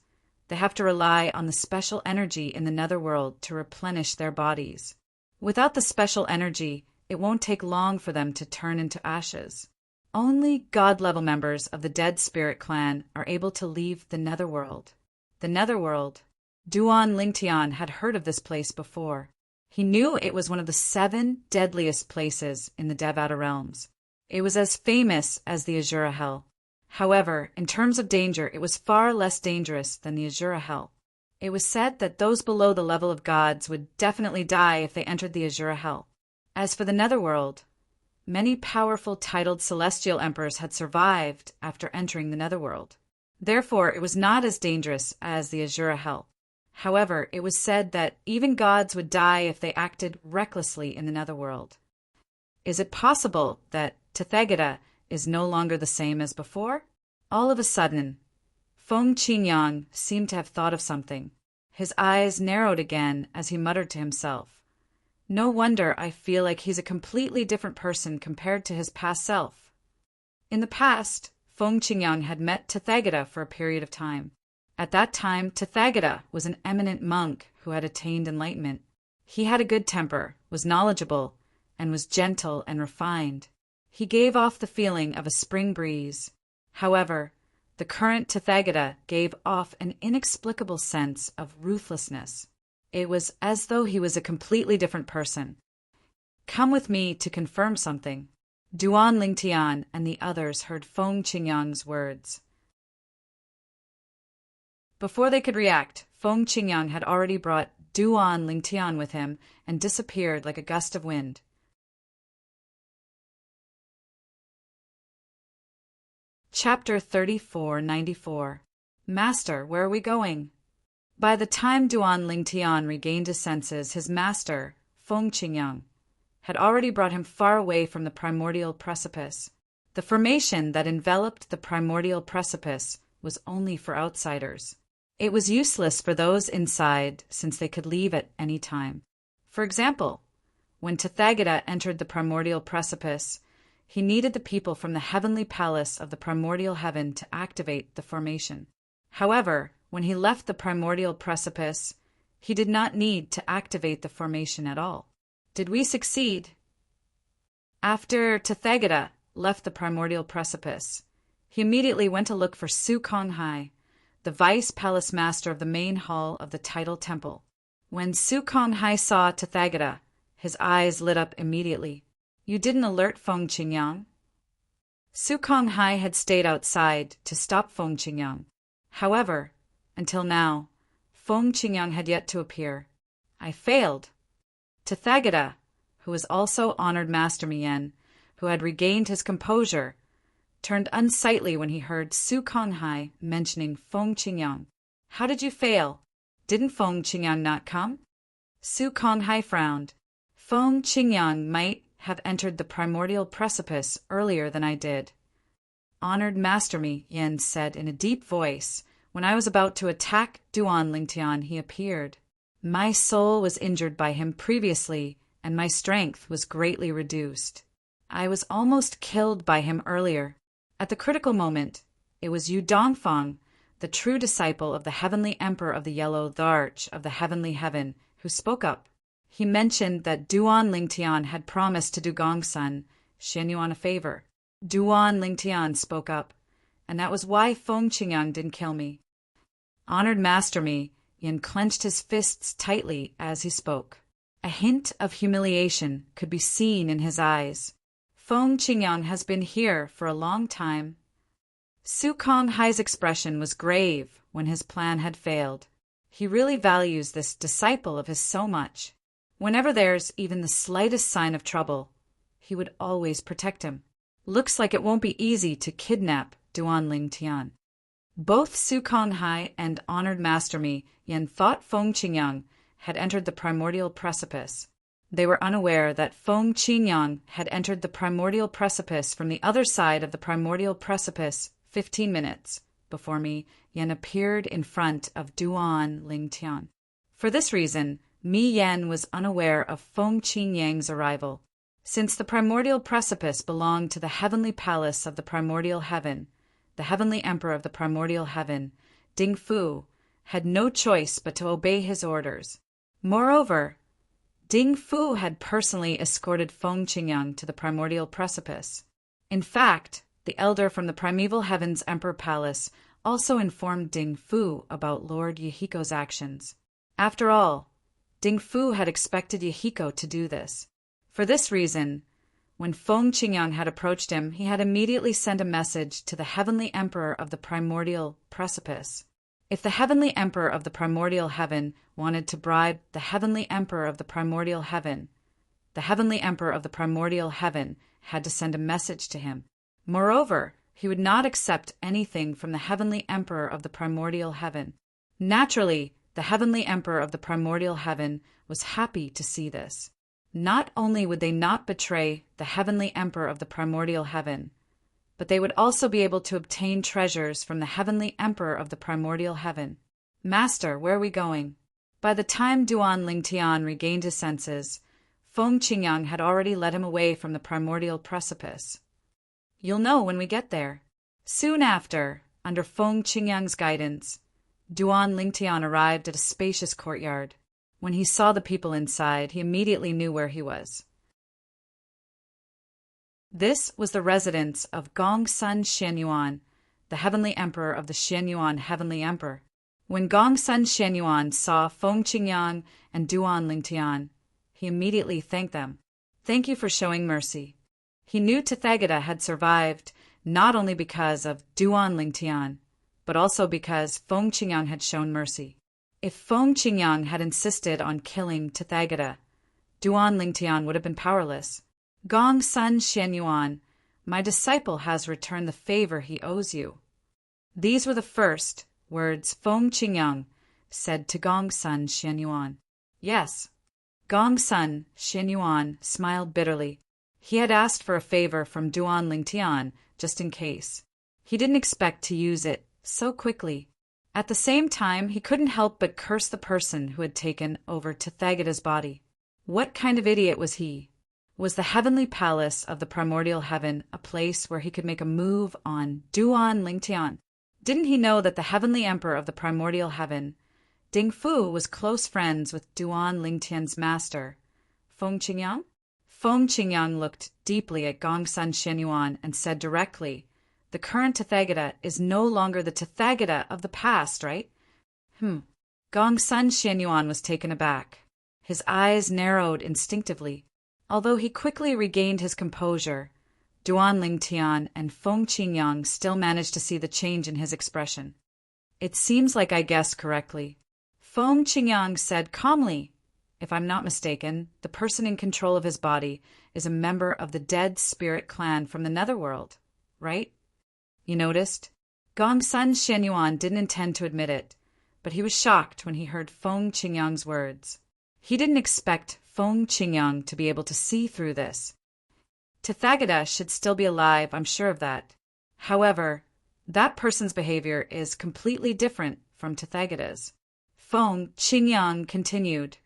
they have to rely on the special energy in the Netherworld to replenish their bodies. Without the special energy, it won't take long for them to turn into ashes. Only god-level members of the Dead Spirit Clan are able to leave the Netherworld. The Netherworld. Duan Lingtian had heard of this place before. He knew it was one of the 7 deadliest places in the Devata realms. It was as famous as the Azura Hell. However, in terms of danger, it was far less dangerous than the Azura Hell. It was said that those below the level of gods would definitely die if they entered the Azura Hell. As for the Netherworld, many powerful titled celestial emperors had survived after entering the Netherworld. Therefore, it was not as dangerous as the Azura Hell. However, it was said that even gods would die if they acted recklessly in the Netherworld. Is it possible that Tathagata is no longer the same as before? All of a sudden, Feng Qingyang seemed to have thought of something. His eyes narrowed again as he muttered to himself. No wonder I feel like he's a completely different person compared to his past self. In the past, Feng Qingyang had met Tathagata for a period of time. At that time, Tathagata was an eminent monk who had attained enlightenment. He had a good temper, was knowledgeable, and was gentle and refined. He gave off the feeling of a spring breeze. However, the current Tathagata gave off an inexplicable sense of ruthlessness. It was as though he was a completely different person. Come with me to confirm something. Duan Lingtian and the others heard Feng Qingyang's words. Before they could react, Feng Qingyang had already brought Duan Lingtian with him and disappeared like a gust of wind. Chapter 3494. Master, where are we going? By the time Duan Lingtian regained his senses, his master, Feng Qingyang, had already brought him far away from the primordial precipice. The formation that enveloped the primordial precipice was only for outsiders. It was useless for those inside, since they could leave at any time. For example, when Tathagata entered the primordial precipice, he needed the people from the heavenly palace of the primordial heaven to activate the formation. However, when he left the primordial precipice, he did not need to activate the formation at all. Did we succeed? After Tathagata left the primordial precipice, he immediately went to look for Su Konghai, the vice palace master of the main hall of the tidal temple. When Su Konghai saw Tathagata, his eyes lit up immediately. You didn't alert Feng Qingyang? Su Konghai had stayed outside to stop Feng Qingyang. However, until now, Feng Qingyang had yet to appear. I failed. Tathagata, who was also honored Master Mian, who had regained his composure, turned unsightly when he heard Su Konghai mentioning Feng Qingyang. How did you fail? Didn't Feng Qingyang not come? Su Konghai frowned. Feng Qingyang might have entered the primordial precipice earlier than I did. Honored Master Mian said in a deep voice. When I was about to attack Duan Lingtian, he appeared. My soul was injured by him previously, and my strength was greatly reduced. I was almost killed by him earlier. At the critical moment, it was Yu Dongfang, the true disciple of the heavenly emperor of the Yellow Arch of the heavenly heaven, who spoke up. He mentioned that Duan Lingtian had promised to do Gongsun, Xianyuan a favor. Duan Lingtian spoke up, and that was why Feng Qingyang didn't kill me. Honored Master Mian clenched his fists tightly as he spoke. A hint of humiliation could be seen in his eyes. Feng Qingyang has been here for a long time. Su Konghai's expression was grave when his plan had failed. He really values this disciple of his so much. Whenever there's even the slightest sign of trouble, he would always protect him. Looks like it won't be easy to kidnap Duan Lingtian. Both Su Konghai and honored Master Mian thought Feng Qingyang had entered the primordial precipice. They were unaware that Feng Qingyang had entered the primordial precipice from the other side of the primordial precipice 15 minutes before Mian appeared in front of Duan Lingtian. For this reason, Mian was unaware of Feng Qingyang's arrival. Since the primordial precipice belonged to the heavenly palace of the primordial heaven, the heavenly emperor of the primordial heaven, Ding Fu, had no choice but to obey his orders. Moreover, Ding Fu had personally escorted Feng Qingyang to the primordial precipice. In fact, the elder from the primeval heaven's emperor palace also informed Ding Fu about Lord Yahiko's actions. After all, Ding Fu had expected Yahiko to do this. For this reason, when Feng Qingyang had approached him, he had immediately sent a message to the heavenly emperor of the primordial precipice. If the heavenly emperor of the primordial heaven wanted to bribe the heavenly emperor of the primordial heaven, the heavenly emperor of the primordial heaven had to send a message to him. Moreover, he would not accept anything from the heavenly emperor of the primordial heaven. Naturally, the heavenly emperor of the primordial heaven was happy to see this. Not only would they not betray the heavenly emperor of the primordial heaven, but they would also be able to obtain treasures from the heavenly emperor of the primordial heaven. Master, where are we going? By the time Duan Lingtian regained his senses, Feng Qingyang had already led him away from the primordial precipice. You'll know when we get there. Soon after, under Feng Qingyang's guidance, Duan Lingtian arrived at a spacious courtyard. When he saw the people inside, he immediately knew where he was. This was the residence of Gongsun Xianyuan, the heavenly emperor of the Xianyuan heavenly emperor. When Gongsun Xianyuan saw Feng Qingyang and Duan Lingtian, he immediately thanked them. Thank you for showing mercy. He knew Tathagata had survived not only because of Duan Lingtian, but also because Feng Qingyang had shown mercy. If Feng Qingyang had insisted on killing Tathagata, Duan Lingtian would have been powerless. Gongsun Xianyuan, my disciple has returned the favor he owes you. These were the first words Feng Qingyang said to Gongsun Xianyuan. Yes. Gongsun Xianyuan smiled bitterly. He had asked for a favor from Duan Lingtian just in case. He didn't expect to use it so quickly. At the same time, he couldn't help but curse the person who had taken over Tathagata's body. What kind of idiot was he? Was the heavenly palace of the primordial heaven a place where he could make a move on Duan Lingtian? Didn't he know that the heavenly emperor of the primordial heaven, Ding Fu, was close friends with Duan Lingtian's master, Feng Qingyang? Feng Qingyang looked deeply at Gongsun Xianyuan and said directly, "The current Tathagata is no longer the Tathagata of the past, right?" Gongsun Xianyuan was taken aback. His eyes narrowed instinctively. Although he quickly regained his composure, Duan Lingtian and Feng Qingyang still managed to see the change in his expression. "It seems like I guessed correctly," Feng Qingyang said calmly. "If I'm not mistaken, the person in control of his body is a member of the dead spirit clan from the netherworld, right?" You noticed? Gongsun Xianyuan didn't intend to admit it, but he was shocked when he heard Feng Qingyang's words. He didn't expect Feng Qingyang to be able to see through this. Tathagata should still be alive, I'm sure of that. However, that person's behavior is completely different from Tathagata's. Feng Qingyang continued,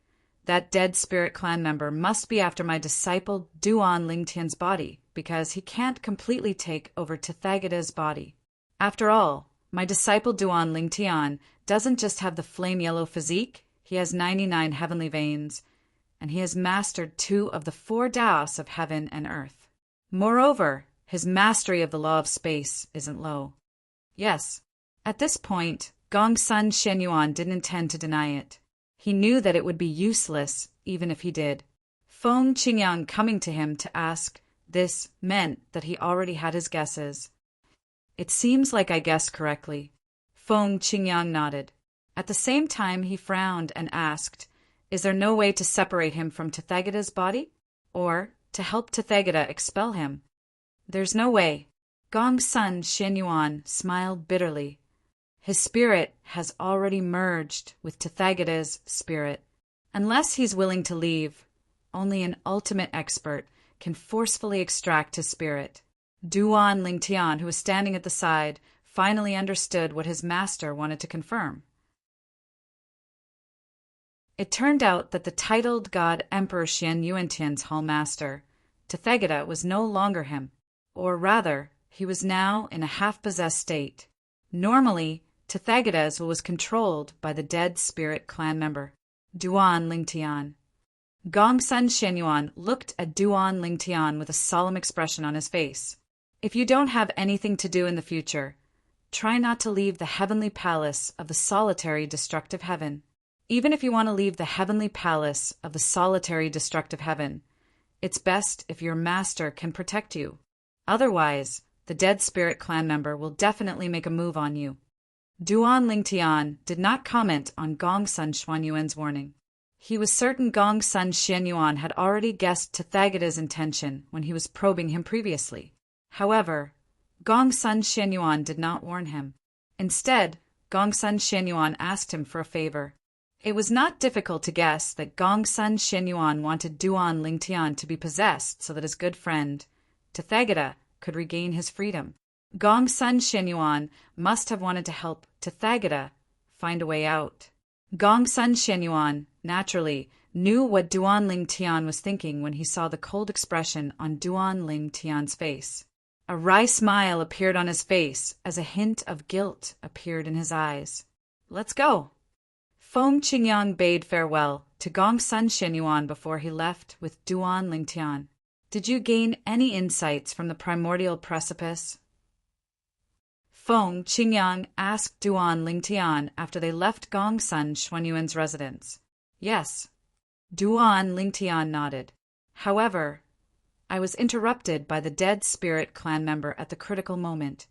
"That dead spirit clan member must be after my disciple Duan Lingtian's body, because he can't completely take over Tathagata's body. After all, my disciple Duan Lingtian doesn't just have the flame-yellow physique, he has 99 heavenly veins, and he has mastered 2 of the 4 Taos of heaven and earth. Moreover, his mastery of the law of space isn't low." Yes. At this point, Gongsun Xianyuan didn't intend to deny it. He knew that it would be useless even if he did. Feng Qingyang coming to him to ask this meant that he already had his guesses. "It seems like I guessed correctly." Feng Qingyang nodded. At the same time, he frowned and asked, "Is there no way to separate him from Tathagata's body? Or to help Tathagata expel him?" "There's no way." Gongsun Xianyuan smiled bitterly. His spirit has already merged with Tathagata's spirit. Unless he's willing to leave, only an ultimate expert can forcefully extract his spirit. Duan Lingtian, who was standing at the side, finally understood what his master wanted to confirm. It turned out that the titled god Emperor Xian Yuantian's hall master, Tathagata, was no longer him, or rather, he was now in a half-possessed state. Normally, Tathagata's was controlled by the dead spirit clan member, Duan Lingtian. Gongsun Xianyuan looked at Duan Lingtian with a solemn expression on his face. "If you don't have anything to do in the future, try not to leave the heavenly palace of the solitary destructive heaven. Even if you want to leave the heavenly palace of the solitary destructive heaven, it's best if your master can protect you. Otherwise, the dead spirit clan member will definitely make a move on you." Duan Lingtian did not comment on Gongsun Xianyuan's warning. He was certain Gongsun Xianyuan had already guessed Tathagata's intention when he was probing him previously. However, Gongsun Xianyuan did not warn him. Instead, Gongsun Xianyuan asked him for a favor. It was not difficult to guess that Gongsun Xianyuan wanted Duan Lingtian to be possessed so that his good friend, Tathagata, could regain his freedom. Gongsun Xianyuan must have wanted to help Tathagata find a way out. Gongsun Xianyuan, naturally, knew what Duan Lingtian was thinking when he saw the cold expression on Duan Lingtian's face. A wry smile appeared on his face as a hint of guilt appeared in his eyes. "Let's go." Feng Qingyang bade farewell to Gongsun Xianyuan before he left with Duan Lingtian. "Did you gain any insights from the primordial precipice?" Feng Qingyang asked Duan Lingtian after they left Gongsun Xianyuan's residence. "Yes." Duan Lingtian nodded. "However, I was interrupted by the dead spirit clan member at the critical moment."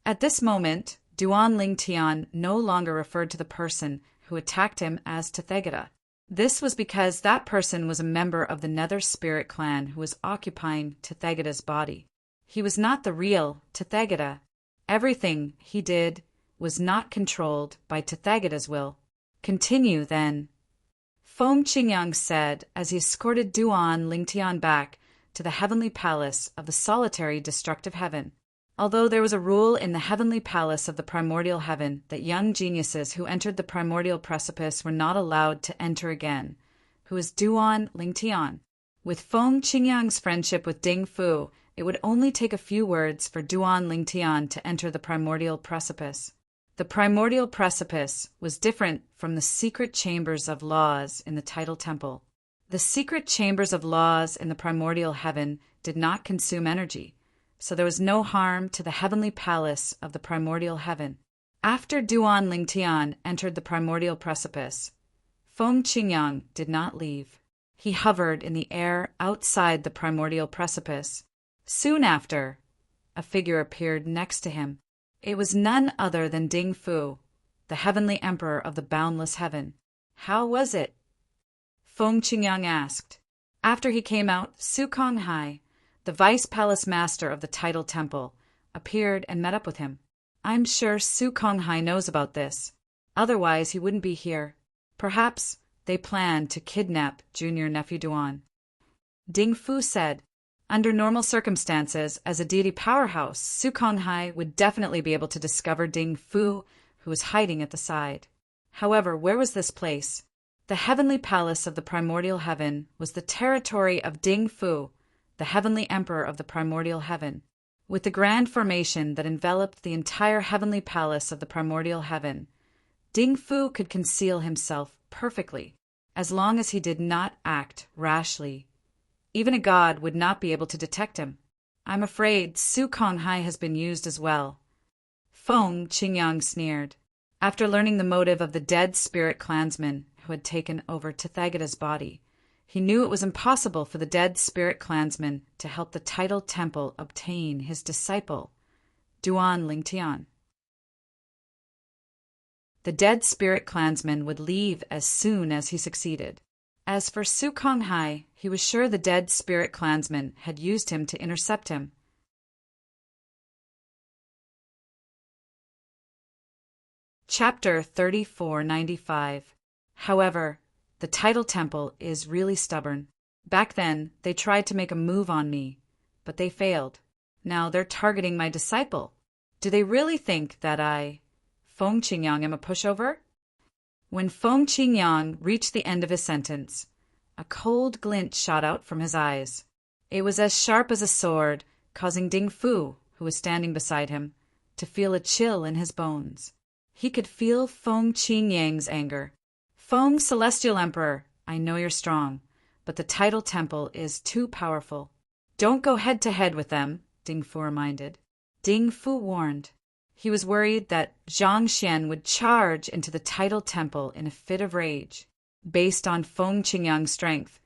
At this moment, Duan Lingtian no longer referred to the person who attacked him as Tathagata. This was because that person was a member of the Nether Spirit clan who was occupying Tathagata's body. He was not the real Tathagata. Everything he did was not controlled by Tathagata's will. Continue, then, Feng Qingyang said as he escorted Duan Lingtian back to the heavenly palace of the solitary destructive heaven. Although there was a rule in the heavenly palace of the primordial heaven that young geniuses who entered the primordial precipice were not allowed to enter again, who was Duan Lingtian. With Feng Qingyang's friendship with Ding Fu, it would only take a few words for Duan Lingtian to enter the primordial precipice. The primordial precipice was different from the secret chambers of laws in the tidal temple. The secret chambers of laws in the primordial heaven did not consume energy, so there was no harm to the heavenly palace of the primordial heaven. After Duan Lingtian entered the primordial precipice, Feng Qingyang did not leave. He hovered in the air outside the primordial precipice. Soon after, a figure appeared next to him. It was none other than Ding Fu, the heavenly emperor of the boundless heaven. How was it? Feng Qingyang asked. After he came out, Su Konghai, the vice palace master of the tidal temple, appeared and met up with him. I'm sure Su Konghai knows about this. Otherwise, he wouldn't be here. Perhaps they planned to kidnap junior nephew Duan. Ding Fu said, under normal circumstances, as a deity powerhouse, Su Konghai would definitely be able to discover Ding Fu, who was hiding at the side. However, where was this place? The heavenly palace of the primordial heaven was the territory of Ding Fu, the heavenly emperor of the primordial heaven. With the grand formation that enveloped the entire heavenly palace of the primordial heaven, Ding Fu could conceal himself perfectly, as long as he did not act rashly. Even a god would not be able to detect him. I'm afraid Su Konghai has been used as well. Feng Qingyang sneered. After learning the motive of the dead spirit clansman who had taken over Tathagata's body, he knew it was impossible for the dead spirit clansman to help the tidal temple obtain his disciple, Duan Lingtian. The dead spirit clansman would leave as soon as he succeeded. As for Su Konghai, he was sure the dead spirit clansman had used him to intercept him. Chapter 3495. However, the tidal temple is really stubborn. Back then, they tried to make a move on me, but they failed. Now they're targeting my disciple. Do they really think that Feng Qingyang, am a pushover? When Feng Qingyang reached the end of his sentence, a cold glint shot out from his eyes. It was as sharp as a sword, causing Ding Fu, who was standing beside him, to feel a chill in his bones. He could feel Feng Qingyang's anger. Feng Celestial Emperor, I know you're strong, but the tidal temple is too powerful. Don't go head-to-head with them, Ding Fu reminded. Ding Fu warned. He was worried that Zhang Xian would charge into the tidal temple in a fit of rage. Based on Feng Qingyang's strength,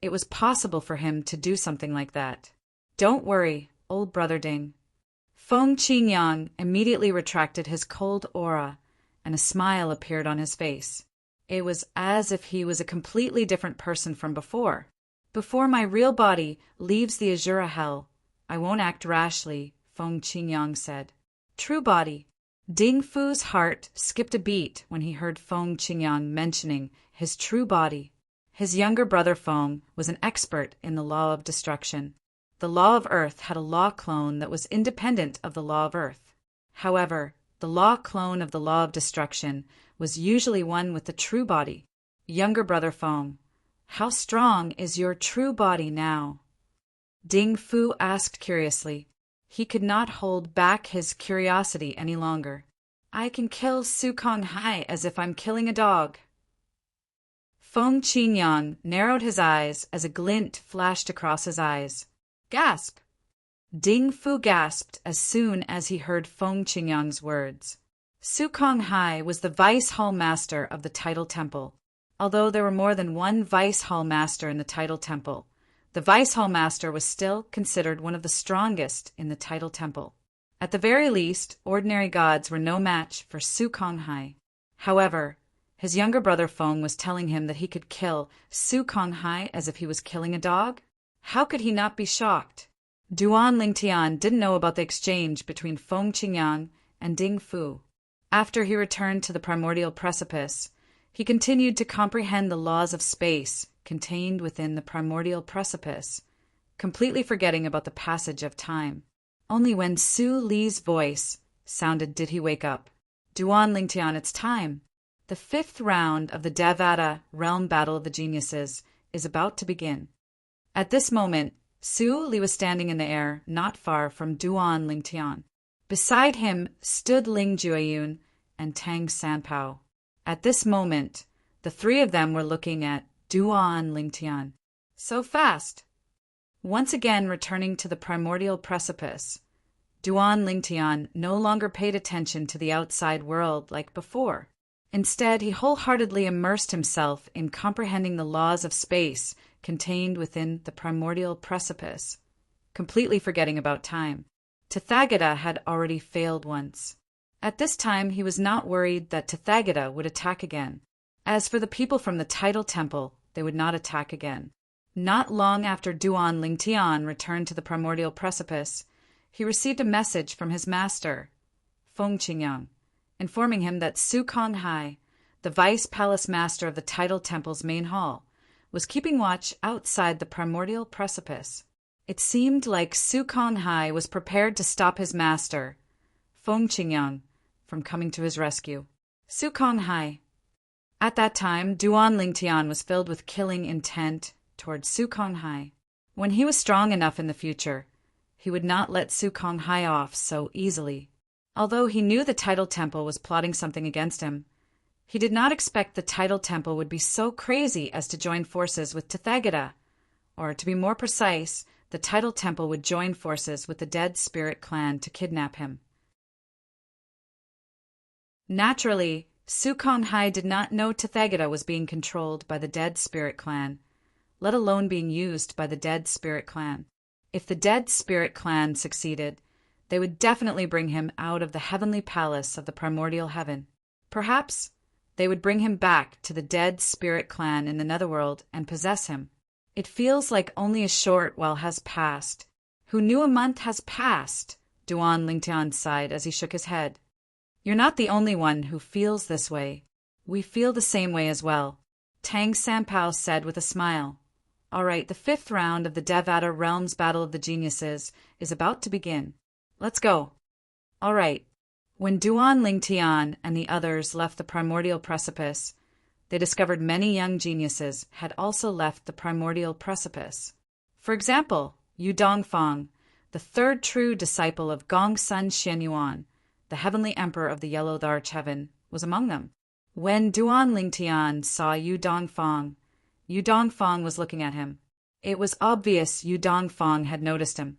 it was possible for him to do something like that. Don't worry, old brother Ding. Feng Qingyang immediately retracted his cold aura, and a smile appeared on his face. It was as if he was a completely different person from before. Before my real body leaves the Azura Hell, I won't act rashly, Feng Qingyang said. True body. Ding Fu's heart skipped a beat when he heard Feng Qingyang mentioning his true body. His younger brother Feng was an expert in the law of destruction. The law of Earth had a law clone that was independent of the law of Earth. However, the law clone of the law of destruction was usually one with the true body. Younger brother Feng, how strong is your true body now? Ding Fu asked curiously. He could not hold back his curiosity any longer. I can kill Su Konghai as if I'm killing a dog. Feng Qingyang narrowed his eyes as a glint flashed across his eyes. Gasp! Ding Fu gasped as soon as he heard Feng Qingyang's words. Su Konghai was the vice hall master of the tidal temple. Although there were more than one vice hall master in the tidal temple, the vice hall master was still considered one of the strongest in the tidal temple. At the very least, ordinary gods were no match for Su Konghai. However, his younger brother Feng was telling him that he could kill Su Konghai as if he was killing a dog. How could he not be shocked? Duan Lingtian didn't know about the exchange between Feng Qingyang and Ding Fu. After he returned to the primordial precipice, He continued to comprehend the laws of space contained within the primordial precipice, completely forgetting about the passage of time. Only when Su Li's voice sounded did he wake up. Duan Lingtian, it's time. The 5th round of the Devata Realm Battle of the Geniuses is about to begin. At this moment, Su Li was standing in the air, not far from Duan Lingtian. Beside him stood Ling Jueyun and Tang Sanpao. At this moment, the three of them were looking at Duan Lingtian. So fast! Once again returning to the primordial precipice, Duan Lingtian no longer paid attention to the outside world like before. Instead, he wholeheartedly immersed himself in comprehending the laws of space contained within the primordial precipice, completely forgetting about time. Tathagata had already failed once. At this time, he was not worried that Tathagata would attack again. As for the people from the Tidal Temple, they would not attack again. Not long after Duan Lingtian returned to the primordial precipice, he received a message from his master, Feng Qingyang, informing him that Su Konghai, the vice palace master of the Tidal Temple's main hall, was keeping watch outside the primordial precipice. It seemed like Su Konghai was prepared to stop his master, Feng Qingyang, from coming to his rescue. Su Konghai. At that time, Duan Lingtian was filled with killing intent toward Su Konghai. When he was strong enough in the future, he would not let Su Konghai off so easily. Although he knew the Tidal Temple was plotting something against him, he did not expect the Tidal Temple would be so crazy as to join forces with Tathagata, or to be more precise, the Tidal Temple would join forces with the Dead Spirit clan to kidnap him. Naturally, Su Konghai did not know Tathagata was being controlled by the Dead Spirit clan, let alone being used by the Dead Spirit clan. If the Dead Spirit clan succeeded, they would definitely bring him out of the heavenly palace of the primordial heaven. Perhaps they would bring him back to the Dead Spirit clan in the netherworld and possess him. It feels like only a short while has passed. Who knew a month has passed? Duan Lingtian sighed as he shook his head. You're not the only one who feels this way. We feel the same way as well, Tang Sanpao said with a smile. All right, the 5th round of the Devata Realms Battle of the Geniuses is about to begin. Let's go. All right. When Duan Lingtian and the others left the primordial precipice, they discovered many young geniuses had also left the primordial precipice. For example, Yu Dongfang, the 3rd true disciple of Gongsun Xianyuan, the heavenly emperor of the Yellow Arch-Heaven, was among them. When Duan Lingtian saw Yu Dongfang was looking at him. It was obvious Yu Dongfang had noticed him.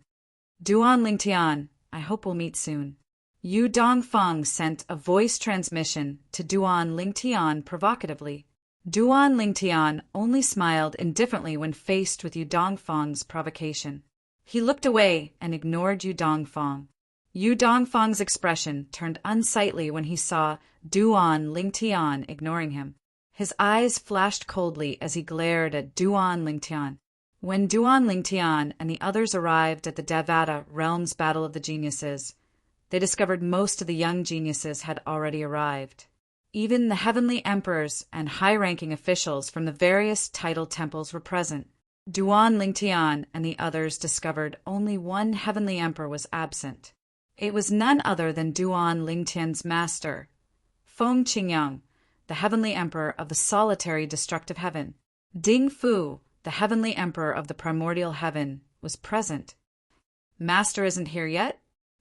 Duan Lingtian, I hope we'll meet soon. Yu Dongfang sent a voice transmission to Duan Lingtian provocatively. Duan Lingtian only smiled indifferently when faced with Yu Dongfang's provocation. He looked away and ignored Yu Dongfang. Yu Dongfang's expression turned unsightly when he saw Duan Lingtian ignoring him. His eyes flashed coldly as he glared at Duan Lingtian. When Duan Lingtian and the others arrived at the Devata Realms Battle of the Geniuses, they discovered most of the young geniuses had already arrived. Even the heavenly emperors and high-ranking officials from the various tidal temples were present. Duan Lingtian and the others discovered only one heavenly emperor was absent. It was none other than Duan Lingtian's master, Feng Qingyang, the heavenly emperor of the solitary destructive heaven. Ding Fu, the heavenly emperor of the primordial heaven, was present. Master isn't here yet?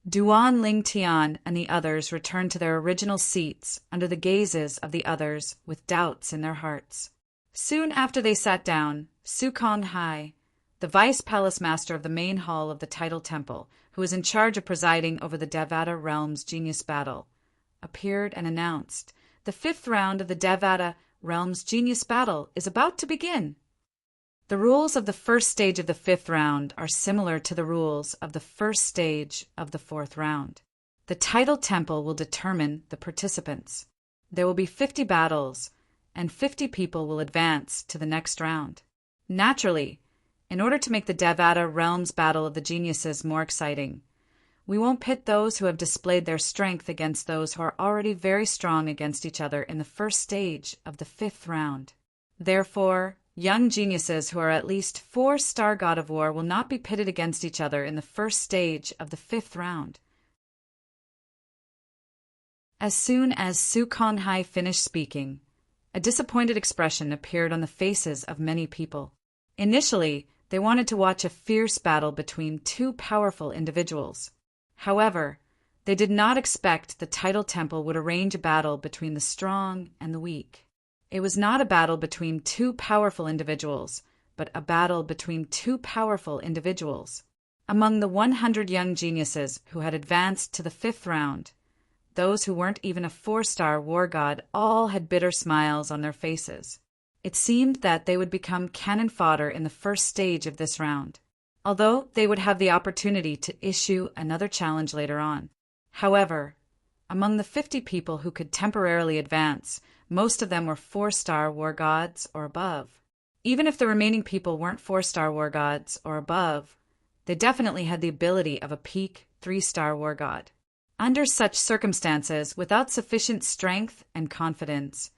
Duan Lingtian and the others returned to their original seats under the gazes of the others with doubts in their hearts. Soon after they sat down, Su Konghai, the vice palace master of the main hall of the Tidal Temple, who was in charge of presiding over the Devata Realms Genius Battle, appeared and announced, "The 5th round of the Devata Realms Genius Battle is about to begin." The rules of the first stage of the 5th round are similar to the rules of the first stage of the 4th round. The Tidal Temple will determine the participants. There will be 50 battles, and 50 people will advance to the next round. Naturally, in order to make the Devata Realms Battle of the Geniuses more exciting, We won't pit those who have displayed their strength against those who are already very strong against each other in the first stage of the 5th round. Therefore, young geniuses who are at least 4-star God of War will not be pitted against each other in the first stage of the 5th round. As soon as Su Konghai finished speaking, a disappointed expression appeared on the faces of many people. Initially, they wanted to watch a fierce battle between two powerful individuals. However, they did not expect the Title Temple would arrange a battle between the strong and the weak. It was not a battle between two powerful individuals, but a battle between two powerful individuals. Among the 100 young geniuses who had advanced to the 5th round, those who weren't even a 4-star war god all had bitter smiles on their faces. It seemed that they would become cannon fodder in the first stage of this round, although they would have the opportunity to issue another challenge later on. However, among the 50 people who could temporarily advance, most of them were 4-star war gods or above. Even if the remaining people weren't 4-star war gods or above, they definitely had the ability of a peak 3-star war god. Under such circumstances, without sufficient strength and confidence,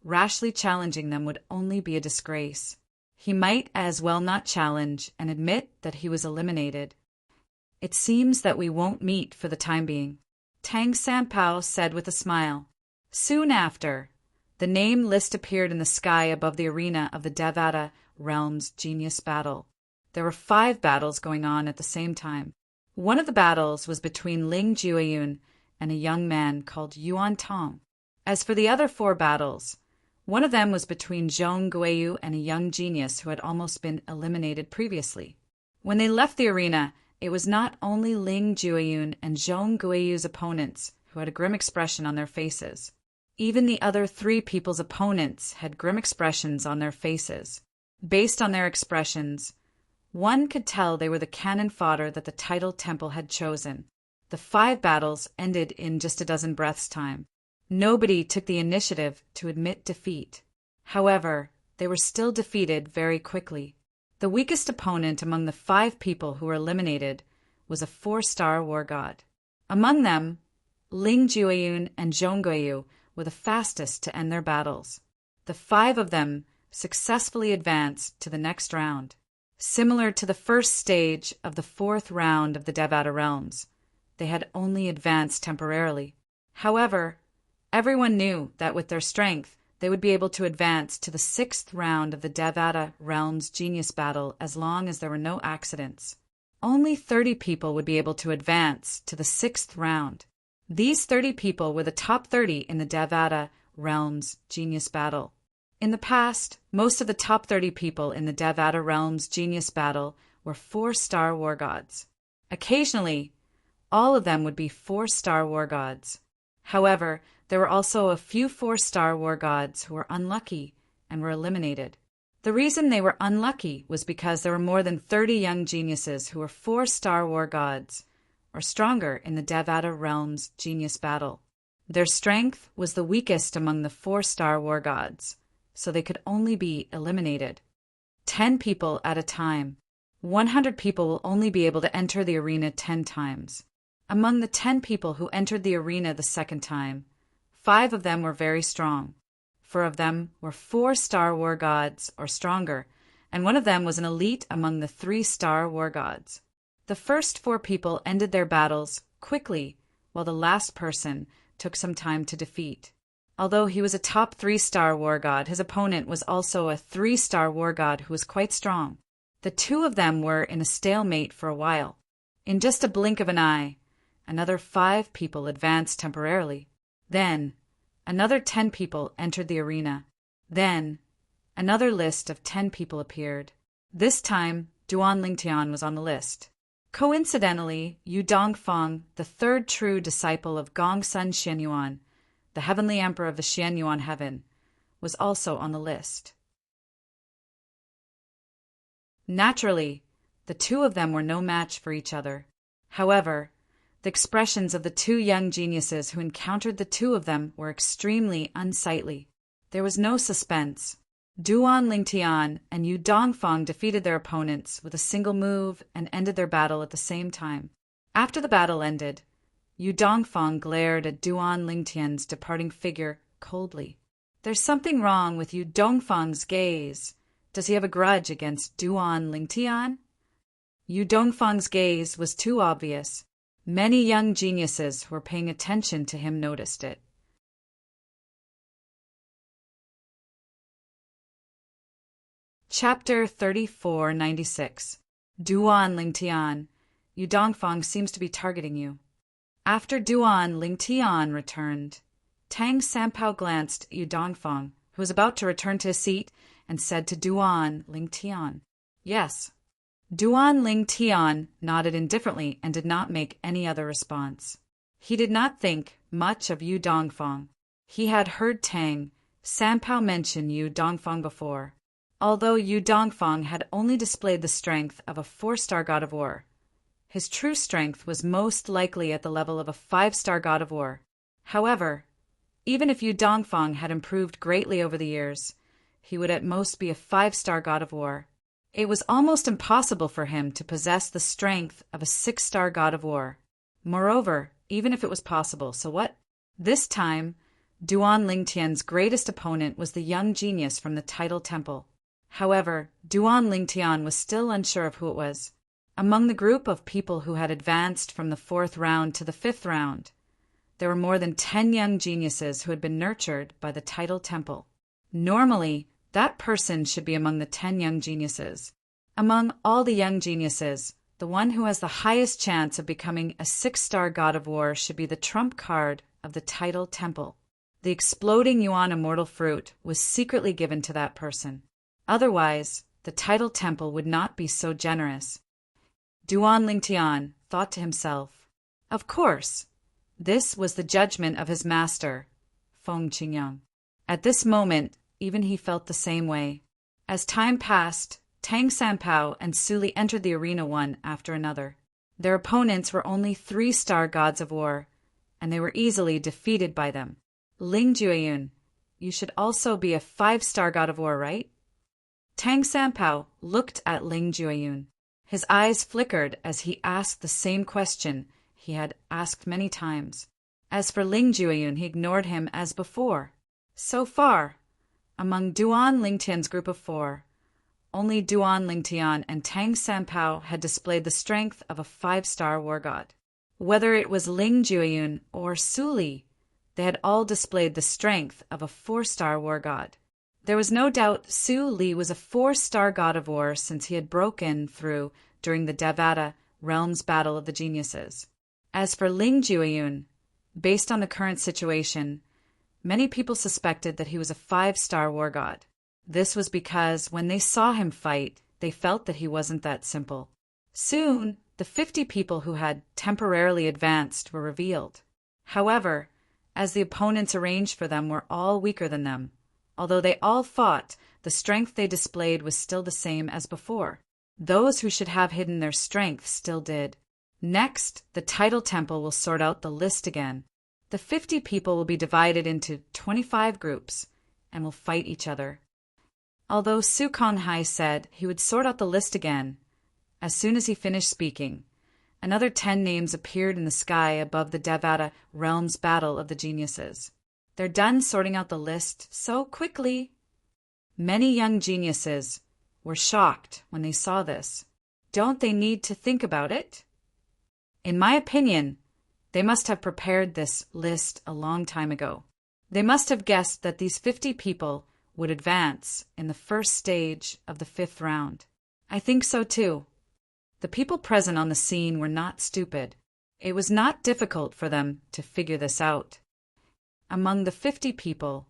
rashly challenging them would only be a disgrace. He might as well not challenge and admit that he was eliminated. It seems that we won't meet for the time being, Tang Sanpao said with a smile. Soon after, the name list appeared in the sky above the arena of the Devata Realms Genius Battle. There were 5 battles going on at the same time. One of the battles was between Ling Jueyun and a young man called Yuan Tong. As for the other 4 battles, one of them was between Zhong Guiyu and a young genius who had almost been eliminated previously. When they left the arena, it was not only Ling Jueyun and Zhong Guiyu's opponents who had a grim expression on their faces. Even the other 3 people's opponents had grim expressions on their faces. Based on their expressions, one could tell they were the cannon fodder that the Title Temple had chosen. The 5 battles ended in just a dozen breaths' time. Nobody took the initiative to admit defeat. However, they were still defeated very quickly. The weakest opponent among the 5 people who were eliminated was a 4-star war god. Among them, Ling Jueyun and Zhong Guiyu were the fastest to end their battles. The 5 of them successfully advanced to the next round. Similar to the first stage of the 4th round of the Devata Realms, they had only advanced temporarily. However, everyone knew that with their strength, they would be able to advance to the 6th round of the Devata Realms Genius Battle as long as there were no accidents. Only 30 people would be able to advance to the 6th round. These 30 people were the top 30 in the Devata Realms Genius Battle. In the past, most of the top 30 people in the Devata Realms Genius Battle were 4-star war gods. Occasionally, all of them would be 4-star war gods. However, there were also a few 4-star war gods who were unlucky and were eliminated. The reason they were unlucky was because there were more than 30 young geniuses who were 4-star war gods or stronger in the Devata Realms Genius Battle. Their strength was the weakest among the 4-star war gods, so they could only be eliminated. 10 people at a time. 100 people will only be able to enter the arena 10 times. Among the 10 people who entered the arena the second time, 5 of them were very strong. 4 of them were 4-star war gods or stronger, and one of them was an elite among the 3-star war gods. The first 4 people ended their battles quickly, while the last person took some time to defeat. Although he was a top 3-star war god, his opponent was also a 3-star war god who was quite strong. The 2 of them were in a stalemate for a while. In just a blink of an eye, another 5 people advanced temporarily. Then, another 10 people entered the arena. Then, another list of 10 people appeared. This time, Duan Lingtian was on the list. Coincidentally, Yu Dongfang, the 3rd true disciple of Gongsun Xianyuan, the heavenly emperor of the Xianyuan heaven, was also on the list. Naturally, the 2 of them were no match for each other. However, the expressions of the 2 young geniuses who encountered the 2 of them were extremely unsightly. There was no suspense. Duan Lingtian and Yu Dongfang defeated their opponents with a single move and ended their battle at the same time. After the battle ended, Yu Dongfang glared at Duan Lingtian's departing figure coldly. There's something wrong with Yu Dongfang's gaze. Does he have a grudge against Duan Lingtian? Yu Dongfang's gaze was too obvious. Many young geniuses who were paying attention to him noticed it. Chapter 3496. Duan Lingtian. Yu Dongfang seems to be targeting you. After Duan Lingtian returned, Tang Sanpao glanced at Yu Dongfang, who was about to return to his seat, and said to Duan Lingtian, "Yes." Duan Lingtian nodded indifferently and did not make any other response. He did not think much of Yu Dongfang. He had heard Tang Sanpao mention Yu Dongfang before. Although Yu Dongfang had only displayed the strength of a 4-star god of war, his true strength was most likely at the level of a 5-star god of war. However, even if Yu Dongfang had improved greatly over the years, he would at most be a 5-star god of war. It was almost impossible for him to possess the strength of a 6-star god of war. Moreover, even if it was possible, so what? This time, Duan Lingtian's greatest opponent was the young genius from the Tidal Temple. However, Duan Lingtian was still unsure of who it was. Among the group of people who had advanced from the 4th round to the 5th round, there were more than 10 young geniuses who had been nurtured by the Tidal Temple. Normally, that person should be among the 10 young geniuses. Among all the young geniuses, the one who has the highest chance of becoming a 6-star god of war should be the trump card of the Tidal Temple. The exploding Yuan immortal fruit was secretly given to that person. Otherwise, the Tidal Temple would not be so generous. Duan Lingtian thought to himself, of course, this was the judgment of his master, Feng Qingyang. At this moment, even he felt the same way. As time passed, Tang Sanpao and Su Li entered the arena one after another. Their opponents were only 3-star gods of war, and they were easily defeated by them. Ling Jueyun, you should also be a 5-star god of war, right? Tang Sanpao looked at Ling Jueyun. His eyes flickered as he asked the same question he had asked many times. As for Ling Jueyun, he ignored him as before. So far, among Duan Lingtian's group of 4, only Duan Lingtian and Tang Sanpao had displayed the strength of a 5-star war god. Whether it was Ling Jueyun or Su Li, they had all displayed the strength of a 4-star war god. There was no doubt Su Li was a 4-star god of war since he had broken through during the Devata Realms Battle of the Geniuses. As for Ling Jueyun, based on the current situation, many people suspected that he was a 5-star war god. This was because when they saw him fight, they felt that he wasn't that simple. Soon, the 50 people who had temporarily advanced were revealed. However, as the opponents arranged for them were all weaker than them, although they all fought, the strength they displayed was still the same as before. Those who should have hidden their strength still did. Next, the Tidal Temple will sort out the list again. The 50 people will be divided into 25 groups and will fight each other. Although Su Konghai said he would sort out the list again, as soon as he finished speaking, another 10 names appeared in the sky above the Devata Realms Battle of the Geniuses. They're done sorting out the list so quickly. Many young geniuses were shocked when they saw this. Don't they need to think about it? In my opinion, they must have prepared this list a long time ago. They must have guessed that these 50 people would advance in the first stage of the 5th round. I think so too. The people present on the scene were not stupid. It was not difficult for them to figure this out. Among the 50 people,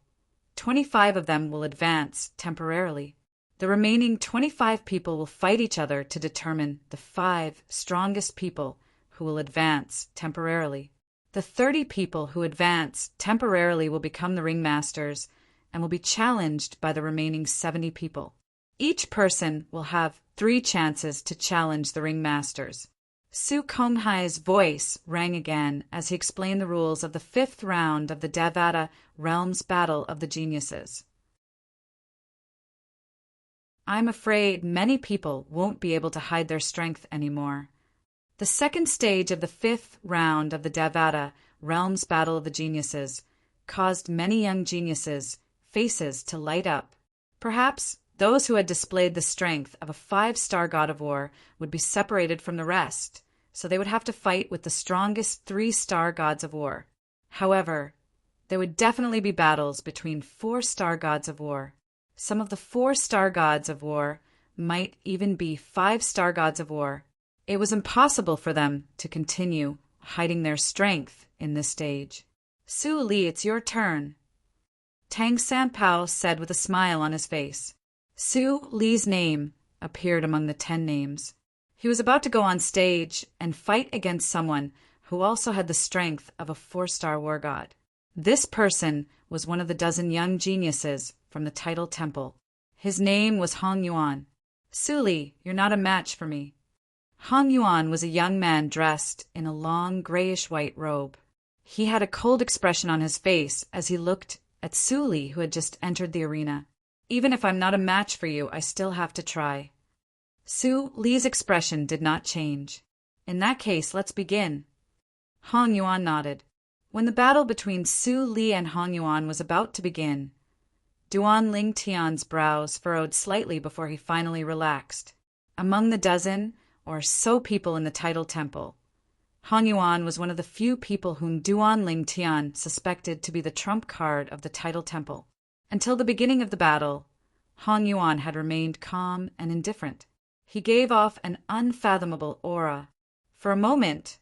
25 of them will advance temporarily. The remaining 25 people will fight each other to determine the 5 strongest people who will advance temporarily. The 30 people who advance temporarily will become the ringmasters and will be challenged by the remaining 70 people. Each person will have 3 chances to challenge the ringmasters. Su Konghai's voice rang again as he explained the rules of the 5th round of the Devata Realms Battle of the Geniuses. I'm afraid many people won't be able to hide their strength anymore. The second stage of the fifth round of the Devata Realms Battle of the Geniuses caused many young geniuses' faces to light up. Perhaps those who had displayed the strength of a 5-star god of war would be separated from the rest, so they would have to fight with the strongest 3-star gods of war. However, there would definitely be battles between 4-star gods of war. Some of the 4-star gods of war might even be 5-star gods of war. It was impossible for them to continue hiding their strength in this stage. Su Li, it's your turn, Tang Sanpao said with a smile on his face. Su Li's name appeared among the 10 names. He was about to go on stage and fight against someone who also had the strength of a 4-star war god. This person was one of the dozen young geniuses from the Tidal Temple. His name was Hong Yuan. Su Li, you're not a match for me. Hong Yuan was a young man dressed in a long grayish-white robe. He had a cold expression on his face as he looked at Su Li, who had just entered the arena. Even if I'm not a match for you, I still have to try. Su Li's expression did not change. In that case, let's begin. Hong Yuan nodded. When the battle between Su Li and Hong Yuan was about to begin, Duan Lingtian's brows furrowed slightly before he finally relaxed. Among the dozen or so people in the Tidal Temple, Hong Yuan was one of the few people whom Duan Lingtian suspected to be the trump card of the Tidal Temple. Until the beginning of the battle, Hong Yuan had remained calm and indifferent. He gave off an unfathomable aura. For a moment,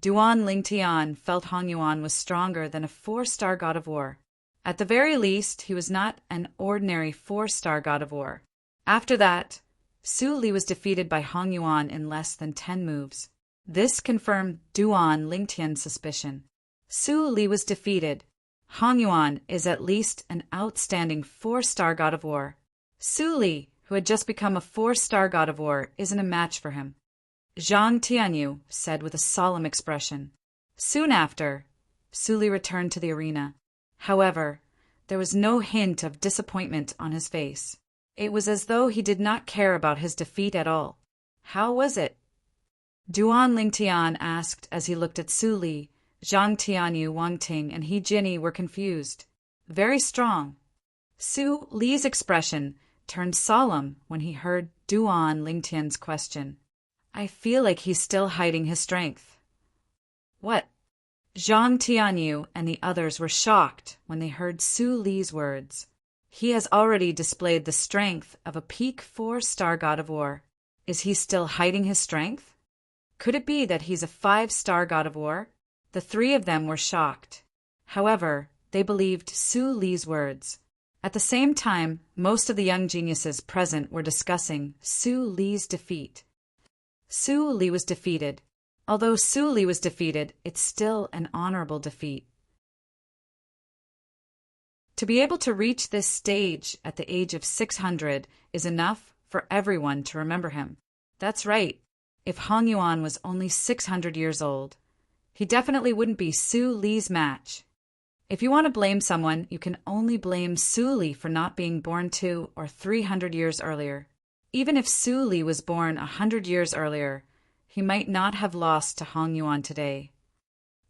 Duan Lingtian felt Hong Yuan was stronger than a 4-star god of war. At the very least, he was not an ordinary 4-star god of war. After that, Su Li was defeated by Hong Yuan in less than 10 moves. This confirmed Duan Lingtian's suspicion. Su Li was defeated. Hong Yuan is at least an outstanding 4-star god of war. Su Li, who had just become a 4-star god of war, isn't a match for him, Zhang Tianyu said with a solemn expression. Soon after, Su Li returned to the arena. However, there was no hint of disappointment on his face. It was as though he did not care about his defeat at all. How was it? Duan Lingtian asked as he looked at Su Li. Zhang Tianyu, Wang Ting, and He Jinni were confused. Very strong. Su Li's expression turned solemn when he heard Duan Lingtian's question. I feel like he's still hiding his strength. What? Zhang Tianyu and the others were shocked when they heard Su Li's words. He has already displayed the strength of a peak 4-star god of war. Is he still hiding his strength? Could it be that he's a 5-star god of war? The 3 of them were shocked. However, they believed Su Li's words. At the same time, most of the young geniuses present were discussing Su Li's defeat. Su Li was defeated. Although Su Li was defeated, it's still an honorable defeat. To be able to reach this stage at the age of 600 is enough for everyone to remember him. That's right. If Hong Yuan was only 600 years old, he definitely wouldn't be Su Li's match. If you want to blame someone, you can only blame Su Li for not being born 200 or 300 years earlier. Even if Su Li was born 100 years earlier, he might not have lost to Hong Yuan today.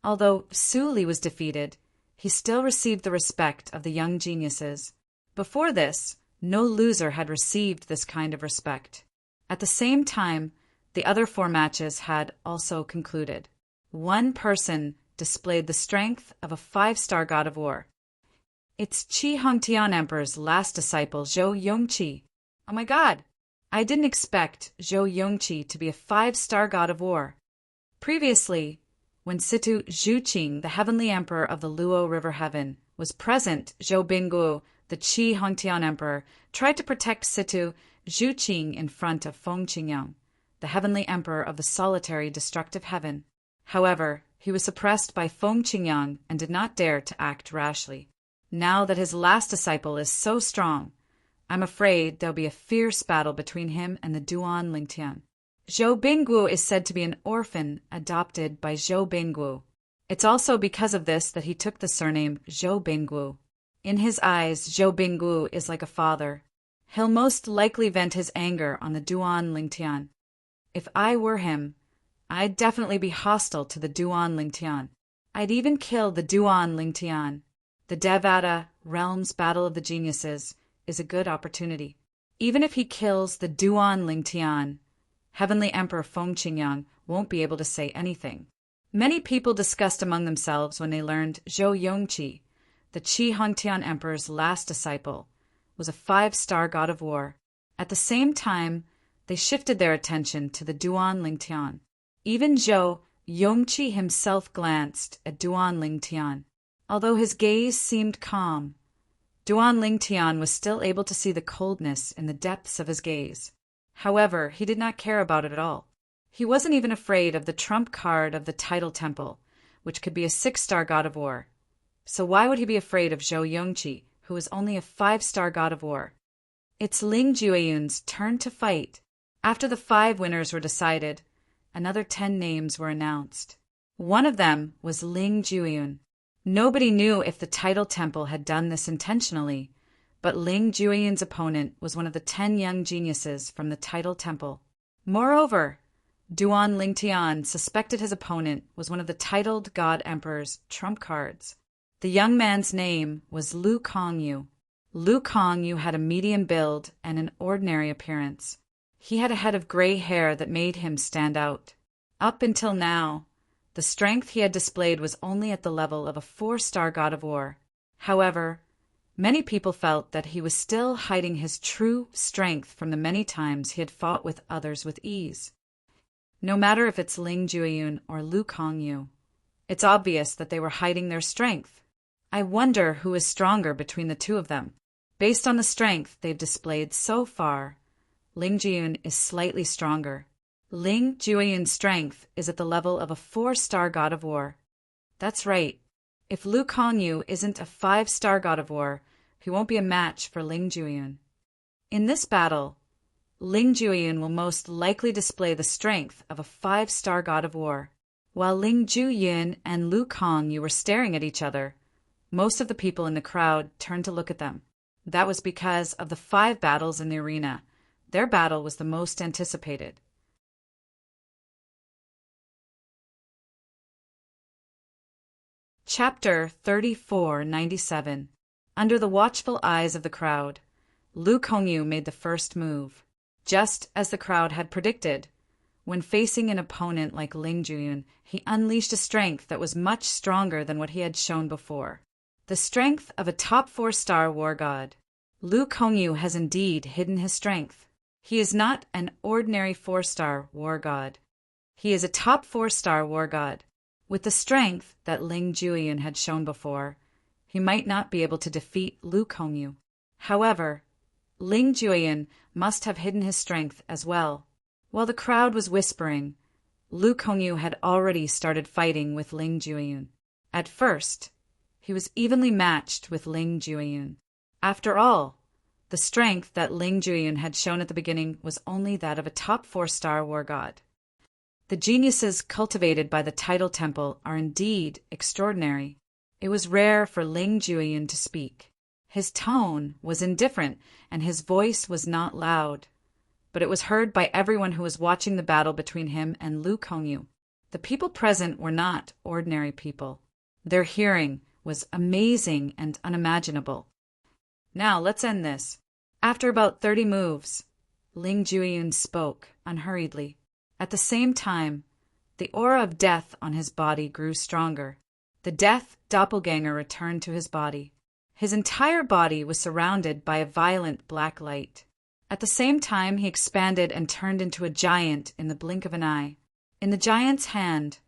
Although Su Li was defeated, he still received the respect of the young geniuses. Before this, no loser had received this kind of respect. At the same time, the other 4 matches had also concluded. One person displayed the strength of a 5-star god of war. It's Qi Hongtian Emperor's last disciple, Zhou Yongqi. Oh my god! I didn't expect Zhou Yongqi to be a 5-star god of war. Previously, when Situ Zhuqing, the heavenly emperor of the Luo River Heaven, was present, Zhou Bingguo, the Qi Hongtian Emperor, tried to protect Situ Zhuqing in front of Feng Qingyang, the heavenly emperor of the solitary destructive heaven. However, he was suppressed by Feng Qingyang and did not dare to act rashly. Now that his last disciple is so strong, I'm afraid there'll be a fierce battle between him and the Duan Lingtian. Zhou Bingguo is said to be an orphan adopted by Zhou Bingguo. It's also because of this that he took the surname Zhou Bingguo. In his eyes, Zhou Bingguo is like a father. He'll most likely vent his anger on the Duan Lingtian. If I were him, I'd definitely be hostile to the Duan Lingtian. I'd even kill the Duan Lingtian. The Devata Realms Battle of the Geniuses is a good opportunity. Even if he kills the Duan Lingtian, Heavenly Emperor Feng Qingyang won't be able to say anything. Many people discussed among themselves when they learned Zhou Yongqi, the Qi Hongtian Emperor's last disciple, was a 5-star god of war. At the same time, they shifted their attention to the Duan Lingtian. Even Zhou Yongqi himself glanced at Duan Lingtian. Although his gaze seemed calm, Duan Lingtian was still able to see the coldness in the depths of his gaze. However, he did not care about it at all. He wasn't even afraid of the trump card of the Tidal Temple, which could be a 6-star god of war. So why would he be afraid of Zhou Yongqi, who is only a 5-star god of war? It's Ling Jueyun's turn to fight. After the 5 winners were decided, another 10 names were announced. One of them was Ling Jueyun. Nobody knew if the Tidal Temple had done this intentionally, but Ling Jueyun's opponent was one of the 10 young geniuses from the Tidal Temple. Moreover, Duan Lingtian suspected his opponent was one of the titled God Emperor's trump cards. The young man's name was Lu Kongyu. Lu Kongyu had a medium build and an ordinary appearance. He had a head of gray hair that made him stand out. Up until now, the strength he had displayed was only at the level of a 4-star god of war. However, many people felt that he was still hiding his true strength from the many times he had fought with others with ease. No matter if it's Ling Jueyun or Lu Kongyu, it's obvious that they were hiding their strength. I wonder who is stronger between the two of them. Based on the strength they've displayed so far, Ling Jueyun is slightly stronger. Ling Jueyun's strength is at the level of a 4-star god of war. That's right. If Lu Kongyu isn't a 5-star god of war, he won't be a match for Ling Jueyun. In this battle, Ling Jueyun will most likely display the strength of a 5-star god of war. While Ling Jueyun and Lu Kongyu were staring at each other, most of the people in the crowd turned to look at them. That was because of the 5 battles in the arena. Their battle was the most anticipated. Chapter 3497. Under the watchful eyes of the crowd, Lu Kongyu made the first move. Just as the crowd had predicted, when facing an opponent like Ling Jueyun, he unleashed a strength that was much stronger than what he had shown before. The strength of a top 4-star war god. Lu Kongyu has indeed hidden his strength. He is not an ordinary 4-star war god. He is a top 4-star war god. With the strength that Ling Jueyun had shown before, he might not be able to defeat Lu Kongyu. However, Ling Jueyun must have hidden his strength as well. While the crowd was whispering, Lu Kongyu had already started fighting with Ling Jueyun. At first, he was evenly matched with Ling Jueyun. After all, the strength that Ling Jueyun had shown at the beginning was only that of a top 4-star war god. The geniuses cultivated by the Tidal Temple are indeed extraordinary. It was rare for Ling Jueyun to speak. His tone was indifferent and his voice was not loud, but it was heard by everyone who was watching the battle between him and Lu Kongyu. The people present were not ordinary people. Their hearing was amazing and unimaginable. Now let's end this. After about 30 moves, Ling Jueyun spoke unhurriedly. At the same time, the aura of death on his body grew stronger. The death doppelganger returned to his body. His entire body was surrounded by a violent black light. At the same time, he expanded and turned into a giant in the blink of an eye. In the giant's hand,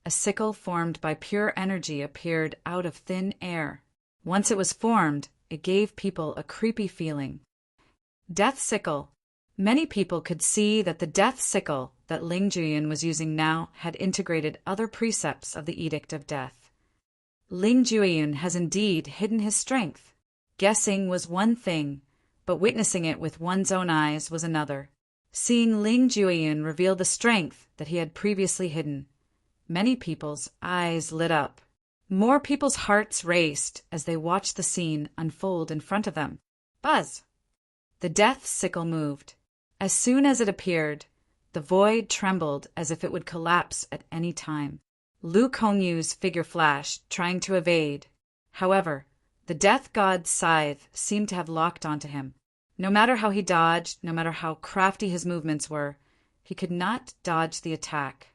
a sickle formed by pure energy appeared out of thin air. Once it was formed, it gave people a creepy feeling. Death sickle. Many people could see that the death sickle that Ling Jueyun was using now had integrated other precepts of the Edict of Death. Ling Jueyun has indeed hidden his strength. Guessing was one thing, but witnessing it with one's own eyes was another. Seeing Ling Jueyun reveal the strength that he had previously hidden, many people's eyes lit up. More people's hearts raced as they watched the scene unfold in front of them. Buzz! The death sickle moved. As soon as it appeared, The void trembled as if it would collapse at any time. Lu Kongyu's figure flashed, trying to evade. However, the death god's scythe seemed to have locked onto him. No matter how he dodged, no matter how crafty his movements were, he could not dodge the attack.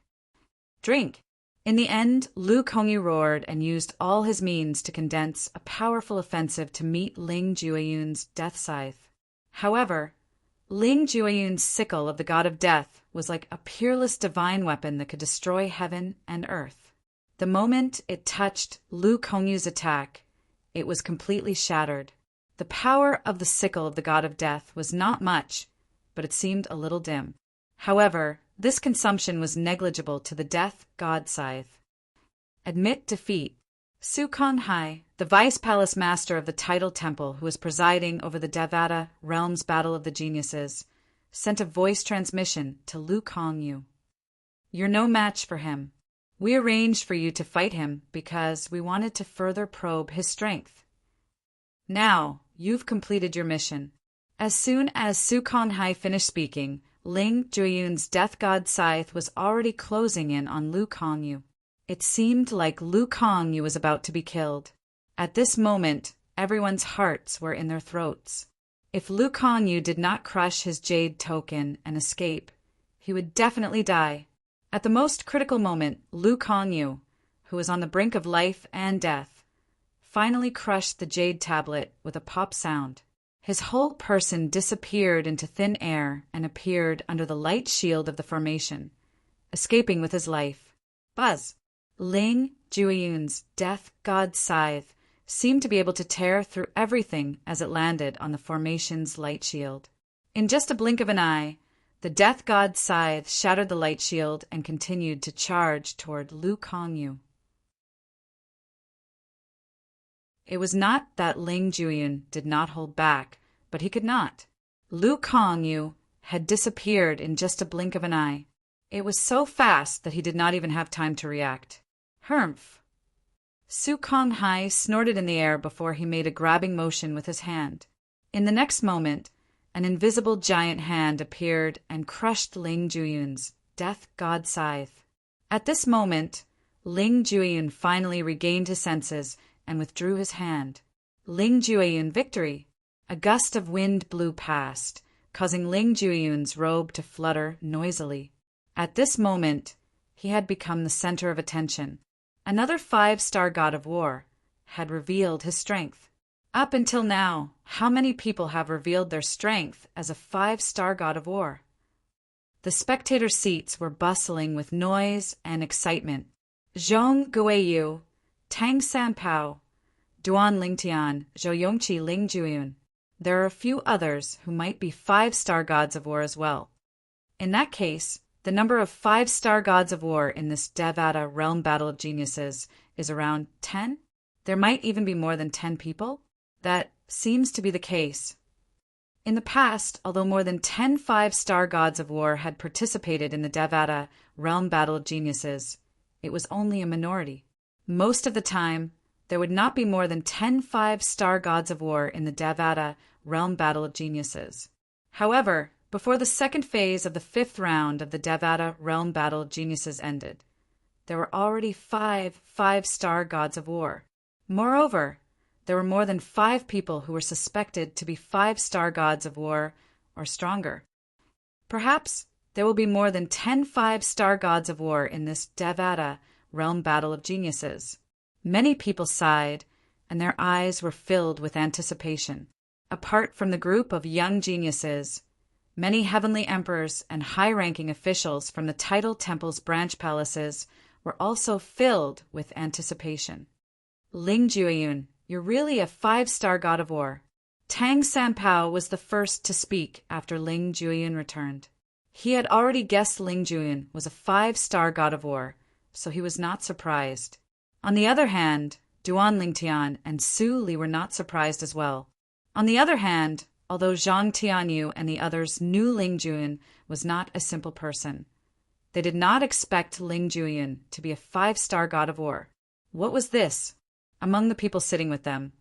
Drink! In the end, Lu Kongyu roared and used all his means to condense a powerful offensive to meet Ling Jueyun's death scythe. However, Ling Jueyun's sickle of the god of death was like a peerless divine weapon that could destroy heaven and earth. The moment it touched Lu Kongyu's attack, it was completely shattered. The power of the sickle of the god of death was not much, but it seemed a little dim. However, this consumption was negligible to the death god scythe. Admit defeat. Su Konghai, the vice palace master of the tidal temple who was presiding over the Devata realm's battle of the geniuses, sent a voice transmission to Lu Kongyu. You're no match for him. We arranged for you to fight him because we wanted to further probe his strength. Now, you've completed your mission. As soon as Su Konghai finished speaking, Ling Jueyun's death god scythe was already closing in on Lu Kongyu. It seemed like Lu Kongyu was about to be killed. At this moment, everyone's hearts were in their throats. If Lu Kongyu did not crush his jade token and escape, he would definitely die. At the most critical moment, Lu Kongyu, who was on the brink of life and death, finally crushed the jade tablet with a pop sound. His whole person disappeared into thin air and appeared under the light shield of the formation, escaping with his life. Buzz! Ling Jueyun's death god scythe seemed to be able to tear through everything as it landed on the formation's light shield. In just a blink of an eye, the death god scythe shattered the light shield and continued to charge toward Lu Kongyu. It was not that Ling Jueyun did not hold back, but he could not. Lu Kongyu had disappeared in just a blink of an eye. It was so fast that he did not even have time to react. Humph! Su Konghai snorted in the air before he made a grabbing motion with his hand. In the next moment, an invisible giant hand appeared and crushed Ling Jueyun's death god scythe. At this moment, Ling Jueyun finally regained his senses and withdrew his hand. Ling Jueyun victory! A gust of wind blew past, causing Ling Jueyun's robe to flutter noisily. At this moment, he had become the center of attention. Another 5-star god of war had revealed his strength. Up until now, how many people have revealed their strength as a 5-star god of war? The spectator seats were bustling with noise and excitement. Zhong Guiyu, Tang Sanpao, Duan Lingtian, Zhou Yongqi Ling Jueyun. There are a few others who might be 5-star gods of war as well. In that case, the number of 5-star gods of war in this Devata realm battle of geniuses is around 10? There might even be more than 10 people? That seems to be the case. In the past, although more than 10 5-star gods of war had participated in the Devata realm battle of geniuses, it was only a minority. Most of the time, there would not be more than 10 5-star gods of war in the Devata realm battle of geniuses. However, before the second phase of the 5th round of the Devata realm battle of geniuses ended, there were already 5 5-star gods of war. Moreover, there were more than 5 people who were suspected to be 5-star gods of war or stronger. Perhaps there will be more than 10 5-star gods of war in this Devata realm battle of geniuses. Many people sighed, and their eyes were filled with anticipation. Apart from the group of young geniuses, many heavenly emperors and high-ranking officials from the tidal temple's branch palaces were also filled with anticipation. Ling Jueyun, you're really a 5-star god of war. Tang Sanpao was the first to speak after Ling Jueyun returned. He had already guessed Ling Jueyun was a 5-star god of war, so he was not surprised. On the other hand, Duan Lingtian and Su Li were not surprised as well. On the other hand, although Zhang Tianyu and the others knew Ling Jueyun was not a simple person, they did not expect Ling Jueyun to be a 5-star god of war. What was this? Among the people sitting with them,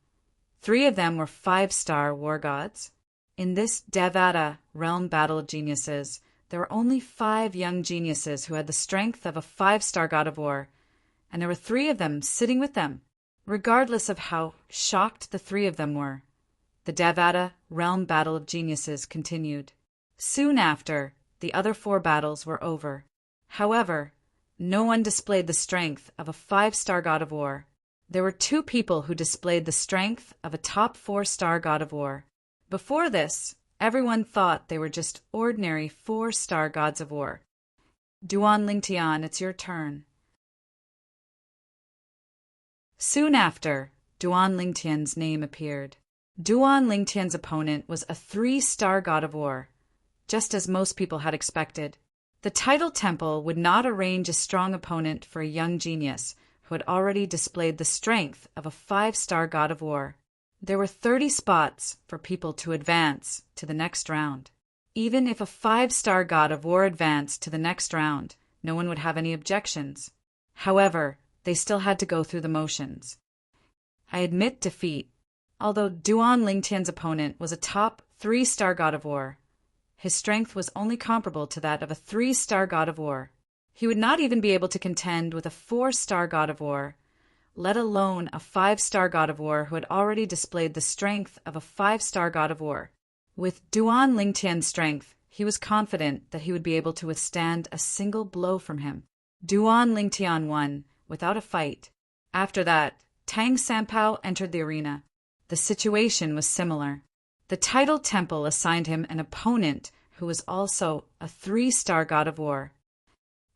3 of them were 5-star war gods. In this Devata realm battle of geniuses, there were only 5 young geniuses who had the strength of a 5-star god of war, and there were 3 of them sitting with them. Regardless of how shocked the 3 of them were, the Devata realm battle of geniuses continued. Soon after, the other 4 battles were over. However, no one displayed the strength of a 5-star god of war. There were 2 people who displayed the strength of a top 4-star god of war. Before this, everyone thought they were just ordinary 4-star gods of war. Duan Lingtian, it's your turn. Soon after, Duan Lingtian's name appeared. Duan Lingtian's opponent was a 3-star god of war, just as most people had expected. The title temple would not arrange a strong opponent for a young genius who had already displayed the strength of a 5-star god of war. There were 30 spots for people to advance to the next round. Even if a 5-star god of war advanced to the next round, no one would have any objections. However, they still had to go through the motions. I admit defeat. Although Duan Lingtian's opponent was a top 3-star god of war, his strength was only comparable to that of a 3-star god of war. He would not even be able to contend with a 4-star god of war, let alone a 5-star god of war who had already displayed the strength of a 5-star god of war. With Duan Lingtian's strength, he was confident that he would be able to withstand a single blow from him. Duan Lingtian won, without a fight. After that, Tang Sanpao entered the arena. The situation was similar. The title temple assigned him an opponent who was also a 3-star god of war.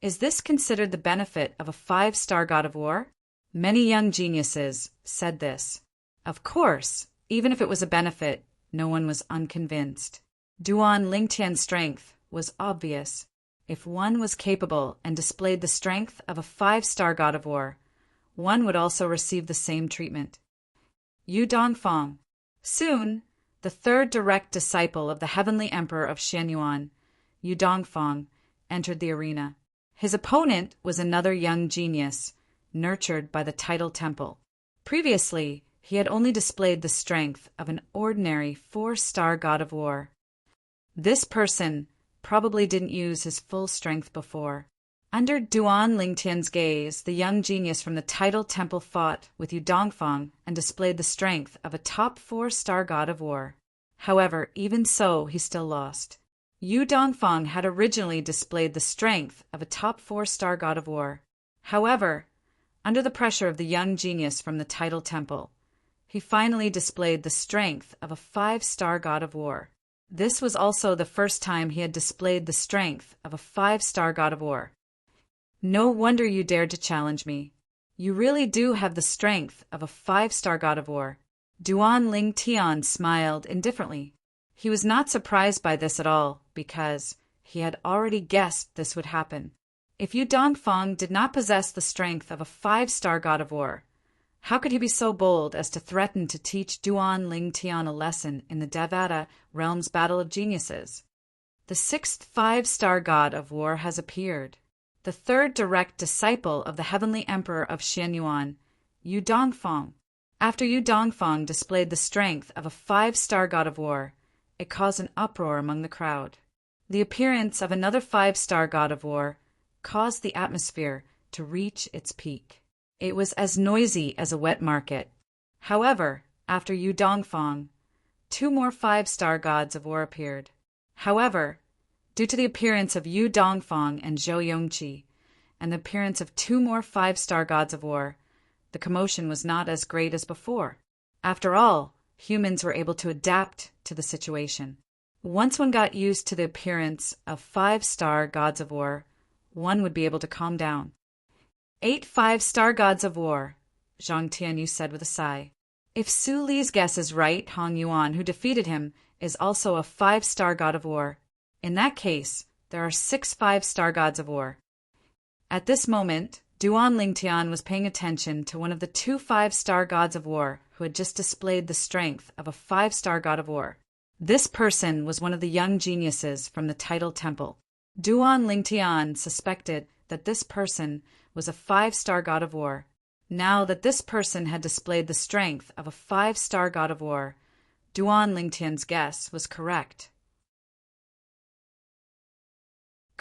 Is this considered the benefit of a 5-star god of war? Many young geniuses said this. Of course, even if it was a benefit, no one was unconvinced. Duan Lingtian's strength was obvious. If one was capable and displayed the strength of a 5-star god of war, one would also receive the same treatment. Yu Dongfang. Soon, the 3rd direct disciple of the heavenly emperor of Xianyuan, Yu Dongfang, entered the arena. His opponent was another young genius, nurtured by the title temple. Previously, he had only displayed the strength of an ordinary 4-star god of war. This person probably didn't use his full strength before. Under Duan Lingtian's gaze, the young genius from the title temple fought with Yu Dongfang and displayed the strength of a top 4-star god of war. However, even so, he still lost. Yu Dongfang had originally displayed the strength of a top 4-star god of war. However, under the pressure of the young genius from the title temple, he finally displayed the strength of a 5-star god of war. This was also the first time he had displayed the strength of a 5-star god of war. No wonder you dared to challenge me. You really do have the strength of a 5-star god of war. Duan Lingtian smiled indifferently. He was not surprised by this at all, because he had already guessed this would happen. If Yu Dongfang did not possess the strength of a 5-star god of war, how could he be so bold as to threaten to teach Duan Lingtian a lesson in the Devata realm's battle of geniuses? The 6th 5-star god of war has appeared. The 3rd direct disciple of the heavenly emperor of Xianyuan, Yu Dongfang. After Yu Dongfang displayed the strength of a 5-star god of war, it caused an uproar among the crowd. The appearance of another 5-star god of war caused the atmosphere to reach its peak. It was as noisy as a wet market. However, after Yu Dongfang, 2 more 5-star gods of war appeared. However, due to the appearance of Yu Dongfang and Zhou Yongqi, and the appearance of 2 more 5-star gods of war, the commotion was not as great as before. After all, humans were able to adapt to the situation. Once one got used to the appearance of 5-star gods of war, one would be able to calm down. 8 5-star gods of war, Zhang Tianyu said with a sigh. If Su Li's guess is right, Hong Yuan, who defeated him, is also a 5-star god of war. In that case, there are 6 5-star gods of war. At this moment, Duan Lingtian was paying attention to one of the 2 5-star gods of war who had just displayed the strength of a 5-star god of war. This person was one of the young geniuses from the title temple. Duan Lingtian suspected that this person was a 5-star god of war. Now that this person had displayed the strength of a 5-star god of war, Duan Lingtian's guess was correct.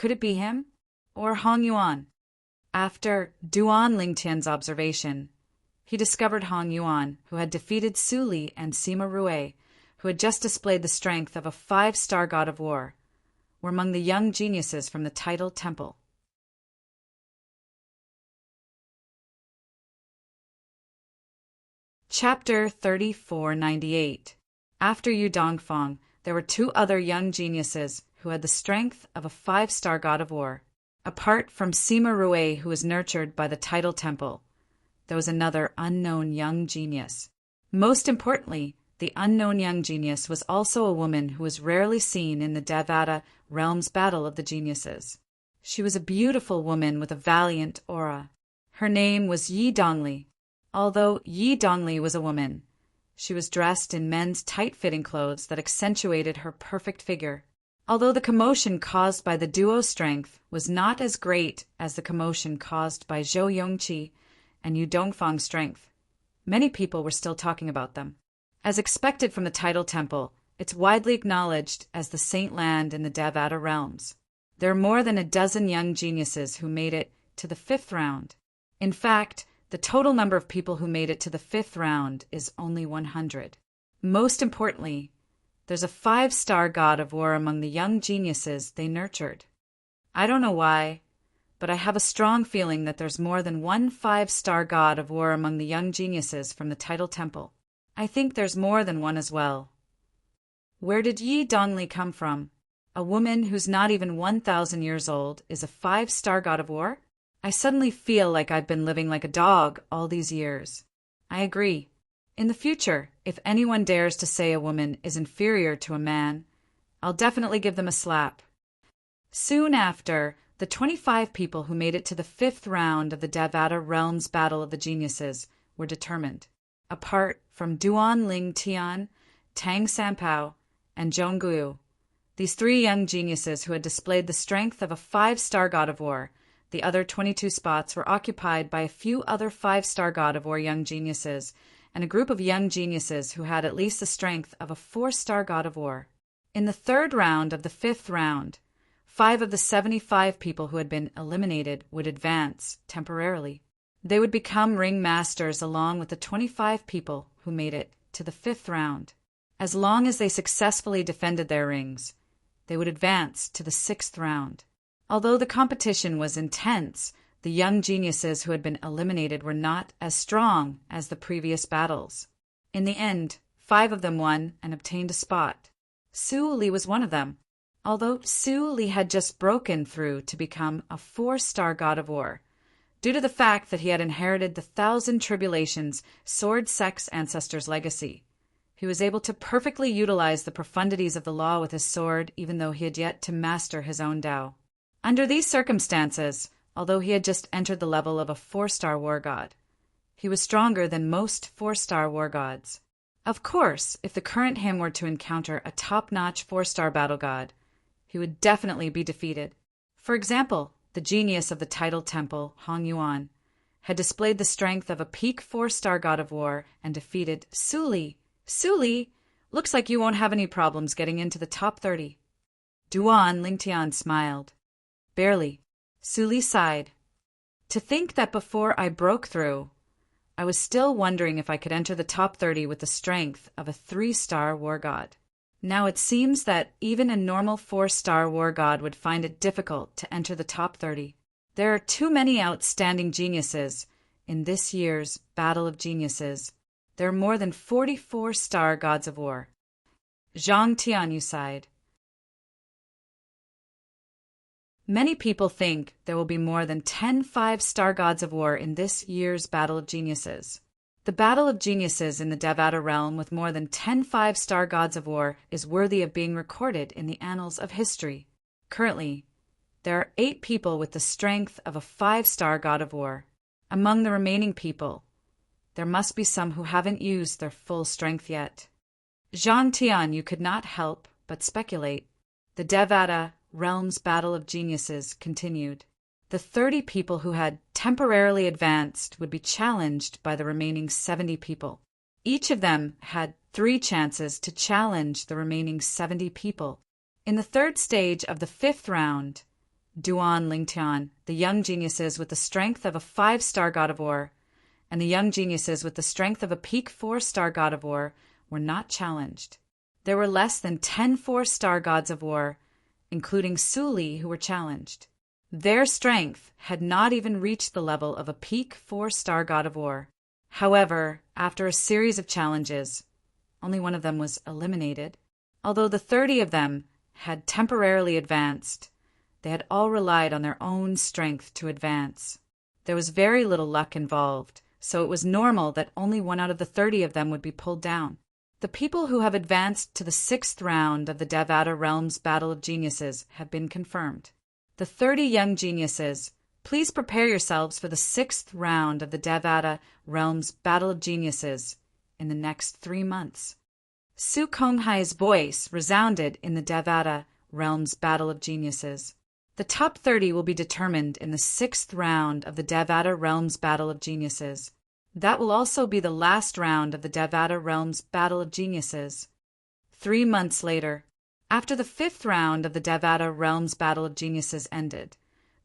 Could it be him? Or Hong Yuan? After Duan Lingtian's observation, he discovered Hong Yuan, who had defeated Su Li and Sima Rui, who had just displayed the strength of a 5-star god of war, were among the young geniuses from the Tidal Temple. Chapter 3498. After Yu Dongfang, there were 2 other young geniuses who had the strength of a 5-star god of war. Apart from Sima Rui, who was nurtured by the Tidal Temple, there was another unknown young genius. Most importantly, the unknown young genius was also a woman who was rarely seen in the Devata realm's battle of the geniuses. She was a beautiful woman with a valiant aura. Her name was Yi Dongli. Although Yi Dongli was a woman, she was dressed in men's tight-fitting clothes that accentuated her perfect figure. Although the commotion caused by the duo's strength was not as great as the commotion caused by Zhou Yongqi and Yu Dongfang's strength, many people were still talking about them. As expected from the Tidal Temple, it's widely acknowledged as the Saint Land in the Devata realms. There are more than a dozen young geniuses who made it to the 5th round. In fact, the total number of people who made it to the 5th round is only 100. Most importantly, there's a 5-star god of war among the young geniuses they nurtured. I don't know why, but I have a strong feeling that there's more than one 5-star god of war among the young geniuses from the Tidal Temple. I think there's more than one as well. Where did Yi Dongli come from? A woman who's not even 1,000 years old is a 5-star god of war? I suddenly feel like I've been living like a dog all these years. I agree. In the future, if anyone dares to say a woman is inferior to a man, I'll definitely give them a slap. Soon after, the 25 people who made it to the 5th round of the Devata realm's battle of the geniuses were determined. Apart from Duan Lingtian, Tang Sanpao, and Zhong Guyu, these 3 young geniuses who had displayed the strength of a 5-star god of war, the other 22 spots were occupied by a few other 5-star god of war young geniuses and a group of young geniuses who had at least the strength of a 4-star god of war. In the 3rd round of the 5th round, 5 of the 75 people who had been eliminated would advance temporarily. They would become ring masters along with the 25 people who made it to the 5th round. As long as they successfully defended their rings, they would advance to the 6th round. Although the competition was intense, the young geniuses who had been eliminated were not as strong as the previous battles. In the end, 5 of them won and obtained a spot. Su Li was one of them. Although Su Li had just broken through to become a 4-star god of war, due to the fact that he had inherited the 1,000 Tribulations sword sex ancestor's legacy, he was able to perfectly utilize the profundities of the law with his sword even though he had yet to master his own Tao. Under these circumstances, although he had just entered the level of a 4-star war god, he was stronger than most 4-star war gods. Of course, if the current him were to encounter a top-notch 4-star battle god, he would definitely be defeated. For example, the genius of the Tidal Temple, Hong Yuan, had displayed the strength of a peak 4-star god of war and defeated Su Li. Su Li, looks like you won't have any problems getting into the top 30. Duan Lingtian smiled. Barely. Su Li sighed. To think that before I broke through, I was still wondering if I could enter the top 30 with the strength of a 3-star war god. Now it seems that even a normal 4-star war god would find it difficult to enter the top 30. There are too many outstanding geniuses in this year's Battle of Geniuses. There are more than 44-star gods of war. Zhang Tianyu sighed. Many people think there will be more than 10 5-star gods of war in this year's Battle of Geniuses. The Battle of Geniuses in the Devata realm with more than 10 5-star gods of war is worthy of being recorded in the annals of history. Currently, there are 8 people with the strength of a 5-star god of war. Among the remaining people, there must be some who haven't used their full strength yet. Zhang Tianyu could not help but speculate. The Devata realm's Battle of Geniuses continued. The 30 people who had temporarily advanced would be challenged by the remaining 70 people. Each of them had 3 chances to challenge the remaining 70 people. In the 3rd stage of the 5th round, Duan Lingtian, the young geniuses with the strength of a 5-star god of war, and the young geniuses with the strength of a peak 4-star god of war were not challenged. There were less than 10 4-star gods of war, including Su Li, who were challenged. Their strength had not even reached the level of a peak 4-star god of war. However, after a series of challenges, only one of them was eliminated. Although the 30 of them had temporarily advanced, they had all relied on their own strength to advance. There was very little luck involved, so it was normal that only one out of the 30 of them would be pulled down. The people who have advanced to the 6th round of the Devata Realms Battle of Geniuses have been confirmed. The 30 young geniuses, please prepare yourselves for the 6th round of the Devata Realms Battle of Geniuses in the next 3 months. Su Konghai's voice resounded in the Devata Realms Battle of Geniuses. The top 30 will be determined in the 6th round of the Devata Realms Battle of Geniuses. That will also be the last round of the Devata Realms Battle of Geniuses. 3 months later, after the 5th round of the Devata Realms Battle of Geniuses ended,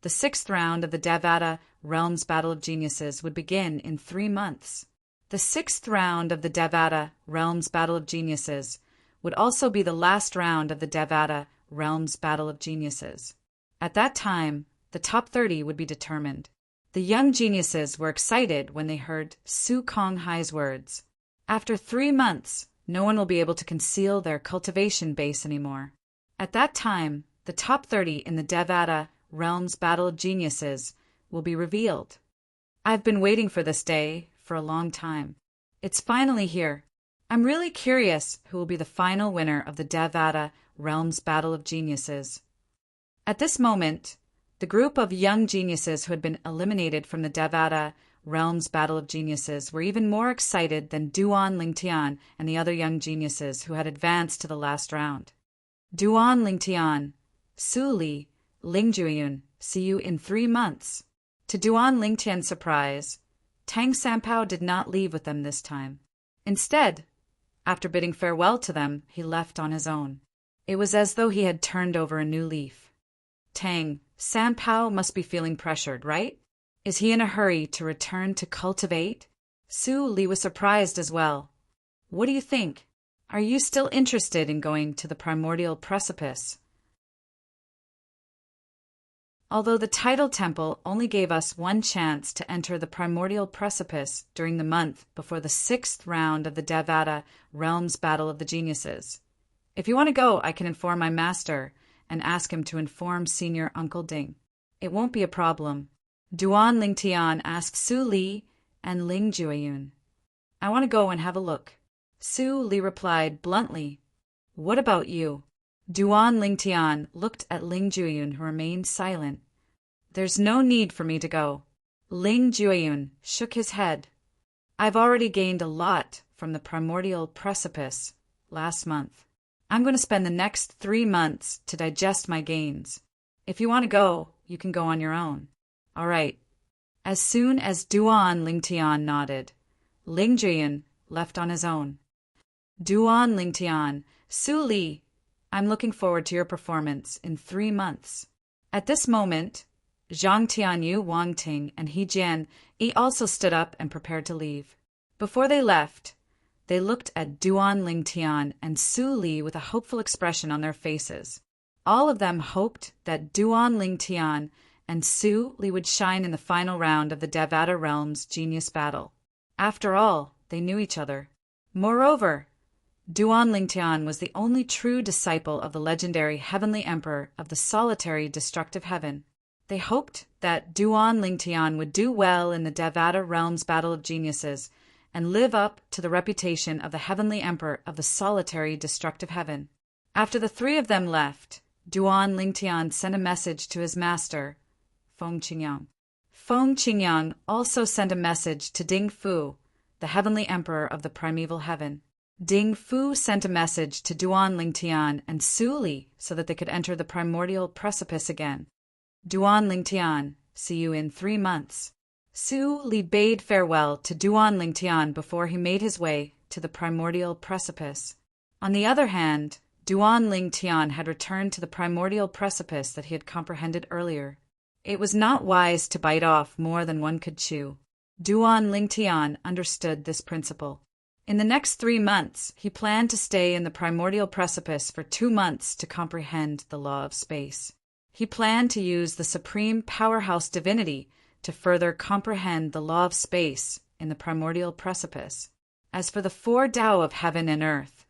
the 6th round of the Devata Realms Battle of Geniuses would begin in 3 months. The 6th round of the Devata Realms Battle of Geniuses would also be the last round of the Devata Realms Battle of Geniuses. At that time, the top 30 would be determined. The young geniuses were excited when they heard Su Konghai's words. After 3 months, no one will be able to conceal their cultivation base anymore. At that time, the top 30 in the Devata Realms Battle of Geniuses will be revealed. I've been waiting for this day for a long time. It's finally here. I'm really curious who will be the final winner of the Devata Realms Battle of Geniuses. At this moment, the group of young geniuses who had been eliminated from the Devata Realms Battle of Geniuses were even more excited than Duan Lingtian and the other young geniuses who had advanced to the last round. Duan Lingtian, Su Li, Ling Jueyun, see you in 3 months. To Duan Lingtian's surprise, Tang Sanpao did not leave with them this time. Instead, after bidding farewell to them, he left on his own. It was as though he had turned over a new leaf. Tang Sanpao must be feeling pressured, right? Is he in a hurry to return to cultivate? Su Li was surprised as well. What do you think? Are you still interested in going to the primordial precipice? Although the tidal temple only gave us one chance to enter the primordial precipice during the month before the 6th round of the Devata Realms Battle of the Geniuses. If you want to go, I can inform my master and ask him to inform Senior Uncle Ding. It won't be a problem. Duan Lingtian asked Su Li and Ling Jueyun. I want to go and have a look. Su Li replied bluntly, What about you? Duan Lingtian looked at Ling Jueyun, who remained silent. There's no need for me to go. Ling Jueyun shook his head. I've already gained a lot from the primordial precipice last month. I'm going to spend the next 3 months to digest my gains. If you want to go, you can go on your own. All right. As soon as Duan Lingtian nodded, Ling Jueyun left on his own. Duan Lingtian, Su Li, I'm looking forward to your performance in 3 months. At this moment, Zhang Tianyu, Wang Ting, and He Jian also stood up and prepared to leave. Before they left, they looked at Duan Lingtian and Su Li with a hopeful expression on their faces. All of them hoped that Duan Lingtian and Su Li would shine in the final round of the Devata Realms Genius Battle. After all, they knew each other. Moreover, Duan Lingtian was the only true disciple of the legendary Heavenly Emperor of the solitary destructive heaven. They hoped that Duan Lingtian would do well in the Devata Realms Battle of Geniuses and live up to the reputation of the Heavenly Emperor of the solitary destructive heaven. After the 3 of them left, Duan Lingtian sent a message to his master, Feng Qingyang. Feng Qingyang also sent a message to Ding Fu, the Heavenly Emperor of the primeval heaven. Ding Fu sent a message to Duan Lingtian and Su Li so that they could enter the primordial precipice again. Duan Lingtian, see you in 3 months. Su Li bade farewell to Duan Lingtian before he made his way to the primordial precipice. On the other hand, Duan Ling Tian had returned to the primordial precipice that he had comprehended earlier. It was not wise to bite off more than one could chew. Duan Ling Tian understood this principle. In the next 3 months, he planned to stay in the primordial precipice for 2 months to comprehend the law of space. He planned to use the supreme powerhouse divinity to further comprehend the law of space in the primordial precipice. As for the 4 Tao of heaven and earth,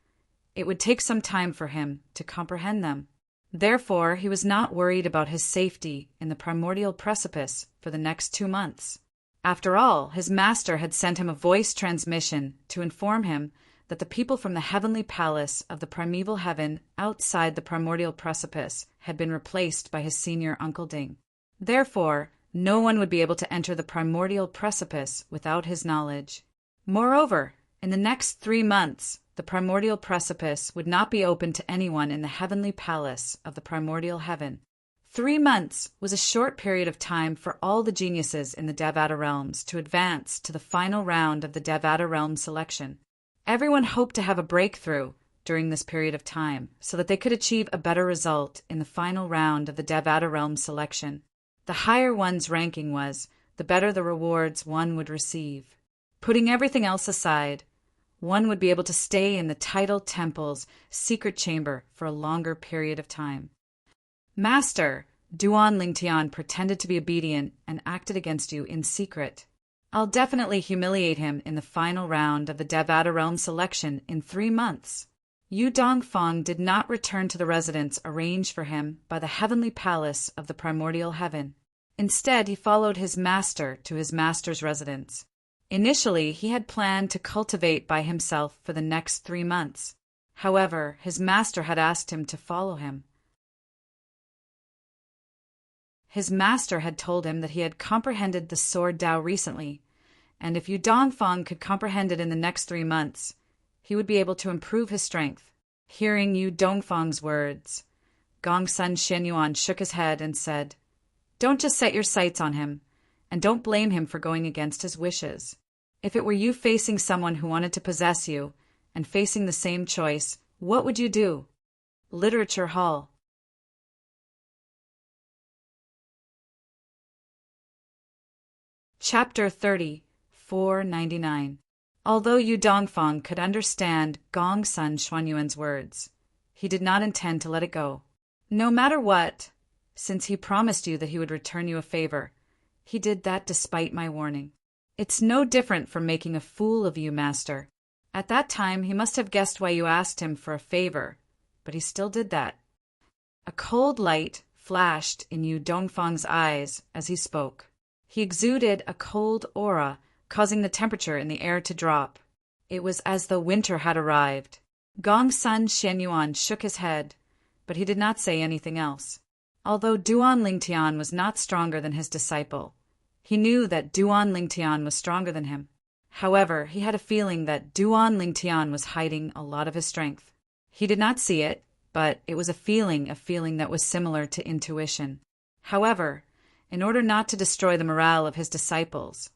it would take some time for him to comprehend them. Therefore, he was not worried about his safety in the primordial precipice for the next 2 months. After all, his master had sent him a voice transmission to inform him that the people from the heavenly palace of the primeval heaven outside the primordial precipice had been replaced by his senior Uncle Ding. Therefore, no one would be able to enter the primordial precipice without his knowledge. Moreover, in the next 3 months, the primordial precipice would not be open to anyone in the heavenly palace of the primordial heaven. 3 months was a short period of time for all the geniuses in the Devata realms to advance to the final round of the Devata realm selection. Everyone hoped to have a breakthrough during this period of time so that they could achieve a better result in the final round of the Devata realm selection. The higher one's ranking was, the better the rewards one would receive. Putting everything else aside, one would be able to stay in the Tidal Temple's secret chamber for a longer period of time. Master, Duan Lingtian pretended to be obedient and acted against you in secret. I'll definitely humiliate him in the final round of the Devata realm selection in 3 months. Yu Dongfang did not return to the residence arranged for him by the heavenly palace of the primordial heaven. Instead, he followed his master to his master's residence. Initially, he had planned to cultivate by himself for the next 3 months. However, his master had asked him to follow him. His master had told him that he had comprehended the Sword Tao recently, and if Yu Dongfang could comprehend it in the next 3 months, he would be able to improve his strength. Hearing Yu Dongfang's words, Gongsun Shenyuan shook his head and said, "Don't just set your sights on him, and don't blame him for going against his wishes. If it were you facing someone who wanted to possess you, and facing the same choice, what would you do?" Literature Hall. Chapter 30, 499. Although Yu Dongfang could understand Gongsun Xuanyuan's words, he did not intend to let it go. No matter what, since he promised you that he would return you a favor, he did that despite my warning. It's no different from making a fool of you, Master. At that time, he must have guessed why you asked him for a favor, but he still did that. A cold light flashed in Yu Dongfang's eyes as he spoke. He exuded a cold aura, causing the temperature in the air to drop. It was as though winter had arrived. Gongsun Shenyuan shook his head, but he did not say anything else. Although Duan Lingtian was not stronger than his disciple, he knew that Duan Lingtian was stronger than him. However, he had a feeling that Duan Lingtian was hiding a lot of his strength. He did not see it, but it was a feeling that was similar to intuition. However, in order not to destroy the morale of his disciples,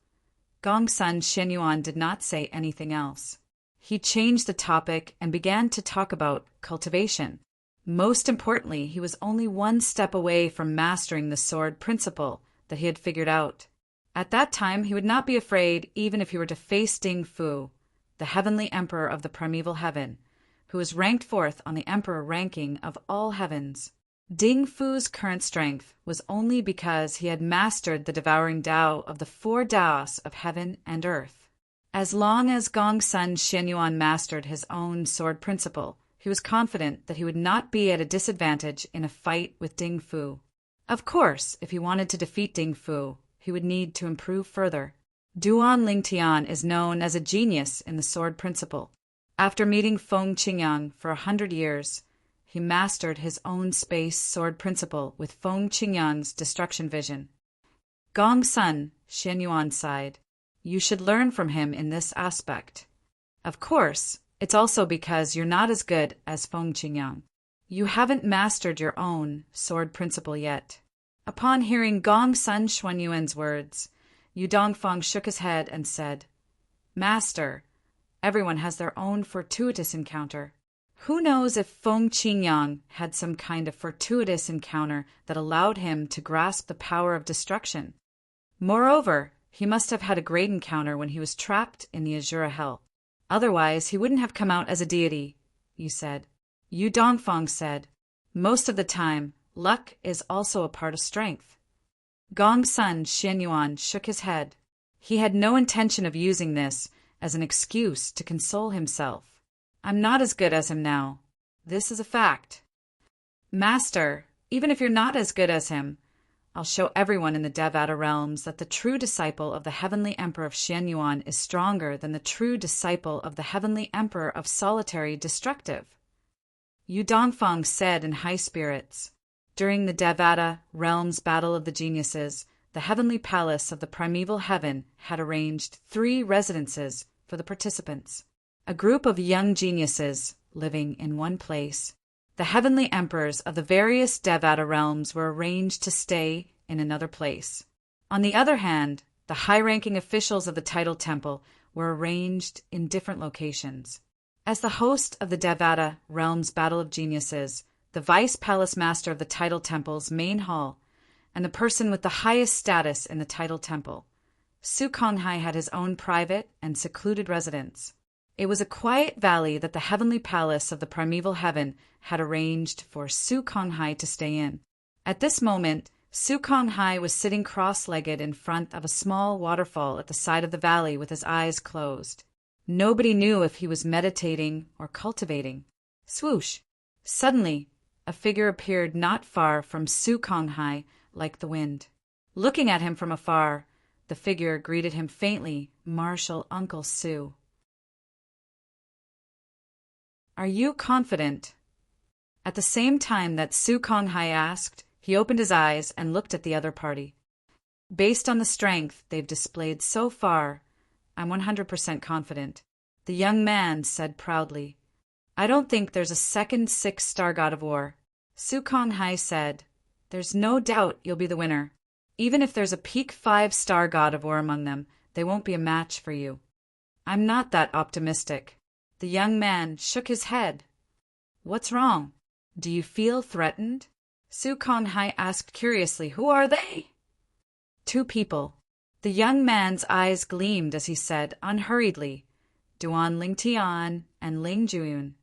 Gongsun Shenyuan did not say anything else. He changed the topic and began to talk about cultivation. Most importantly, he was only 1 step away from mastering the sword principle that he had figured out. At that time, he would not be afraid even if he were to face Ding Fu, the heavenly emperor of the primeval heaven, who was ranked 4th on the emperor ranking of all heavens. Ding Fu's current strength was only because he had mastered the devouring Tao of the 4 Taos of heaven and earth. As long as Gongsun Shenyuan mastered his own sword principle, he was confident that he would not be at a disadvantage in a fight with Ding Fu. Of course, if he wanted to defeat Ding Fu, he would need to improve further. Duan Lingtian is known as a genius in the sword principle. After meeting Feng Qingyang for 100 years, he mastered his own space sword principle with Feng Qingyang's destruction vision. Gongsun Shenyuan sighed. You should learn from him in this aspect. Of course, it's also because you're not as good as Feng Qingyang. You haven't mastered your own sword principle yet. Upon hearing Gongsun Xuanyuan's words, Yu Dongfang shook his head and said, Master, everyone has their own fortuitous encounter. Who knows if Feng Qingyang had some kind of fortuitous encounter that allowed him to grasp the power of destruction? Moreover, he must have had a great encounter when he was trapped in the Azura Hell. Otherwise, he wouldn't have come out as a deity, you said. Yu Dongfang said, most of the time, luck is also a part of strength. Gong's son, Xianyuan, shook his head. He had no intention of using this as an excuse to console himself. I'm not as good as him now. This is a fact. Master, even if you're not as good as him, I'll show everyone in the Devata realms that the true disciple of the Heavenly Emperor of Xianyuan is stronger than the true disciple of the Heavenly Emperor of Solitary Destructive. Yu Dongfang said in high spirits. During the Devata realms battle of the geniuses, the Heavenly Palace of the Primeval Heaven had arranged 3 residences for the participants. A group of young geniuses living in one place. The heavenly emperors of the various Devata realms were arranged to stay in another place. On the other hand, the high-ranking officials of the Tidal Temple were arranged in different locations. As the host of the Devata realms battle of geniuses, the vice palace master of the Tidal Temple's main hall, and the person with the highest status in the Tidal Temple, Su Konghai had his own private and secluded residence. It was a quiet valley that the heavenly palace of the primeval heaven had arranged for Su Konghai to stay in. At this moment, Su Konghai was sitting cross-legged in front of a small waterfall at the side of the valley with his eyes closed. Nobody knew if he was meditating or cultivating. Swoosh! Suddenly, a figure appeared not far from Su Konghai like the wind. Looking at him from afar, the figure greeted him faintly, Martial Uncle Su. Are you confident? At the same time that Su Konghai asked, he opened his eyes and looked at the other party. Based on the strength they've displayed so far, I'm 100% confident, the young man said proudly. I don't think there's a second 6-star god of war. Su Konghai said, there's no doubt you'll be the winner. Even if there's a peak 5-star god of war among them, they won't be a match for you. I'm not that optimistic. The young man shook his head. What's wrong? Do you feel threatened? Su Konghai asked curiously. Who are they? 2 people. The young man's eyes gleamed as he said unhurriedly, Duan Lingtian and Ling Juyun.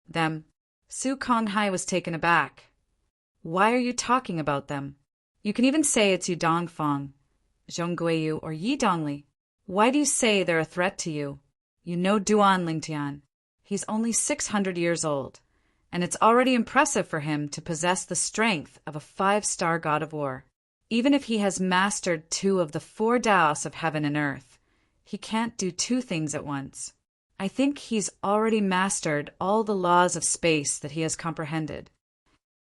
Them. Su Konghai was taken aback. Why are you talking about them? You can even say it's Yu Dongfang, Zhongguiyu, or Yi Dongli. Why do you say they're a threat to you? You know Duan Lingtian. He's only 600 years old, and it's already impressive for him to possess the strength of a 5-star god of war. Even if he has mastered 2 of the 4 Daos of heaven and earth, he can't do 2 things at once. I think he's already mastered all the laws of space that he has comprehended.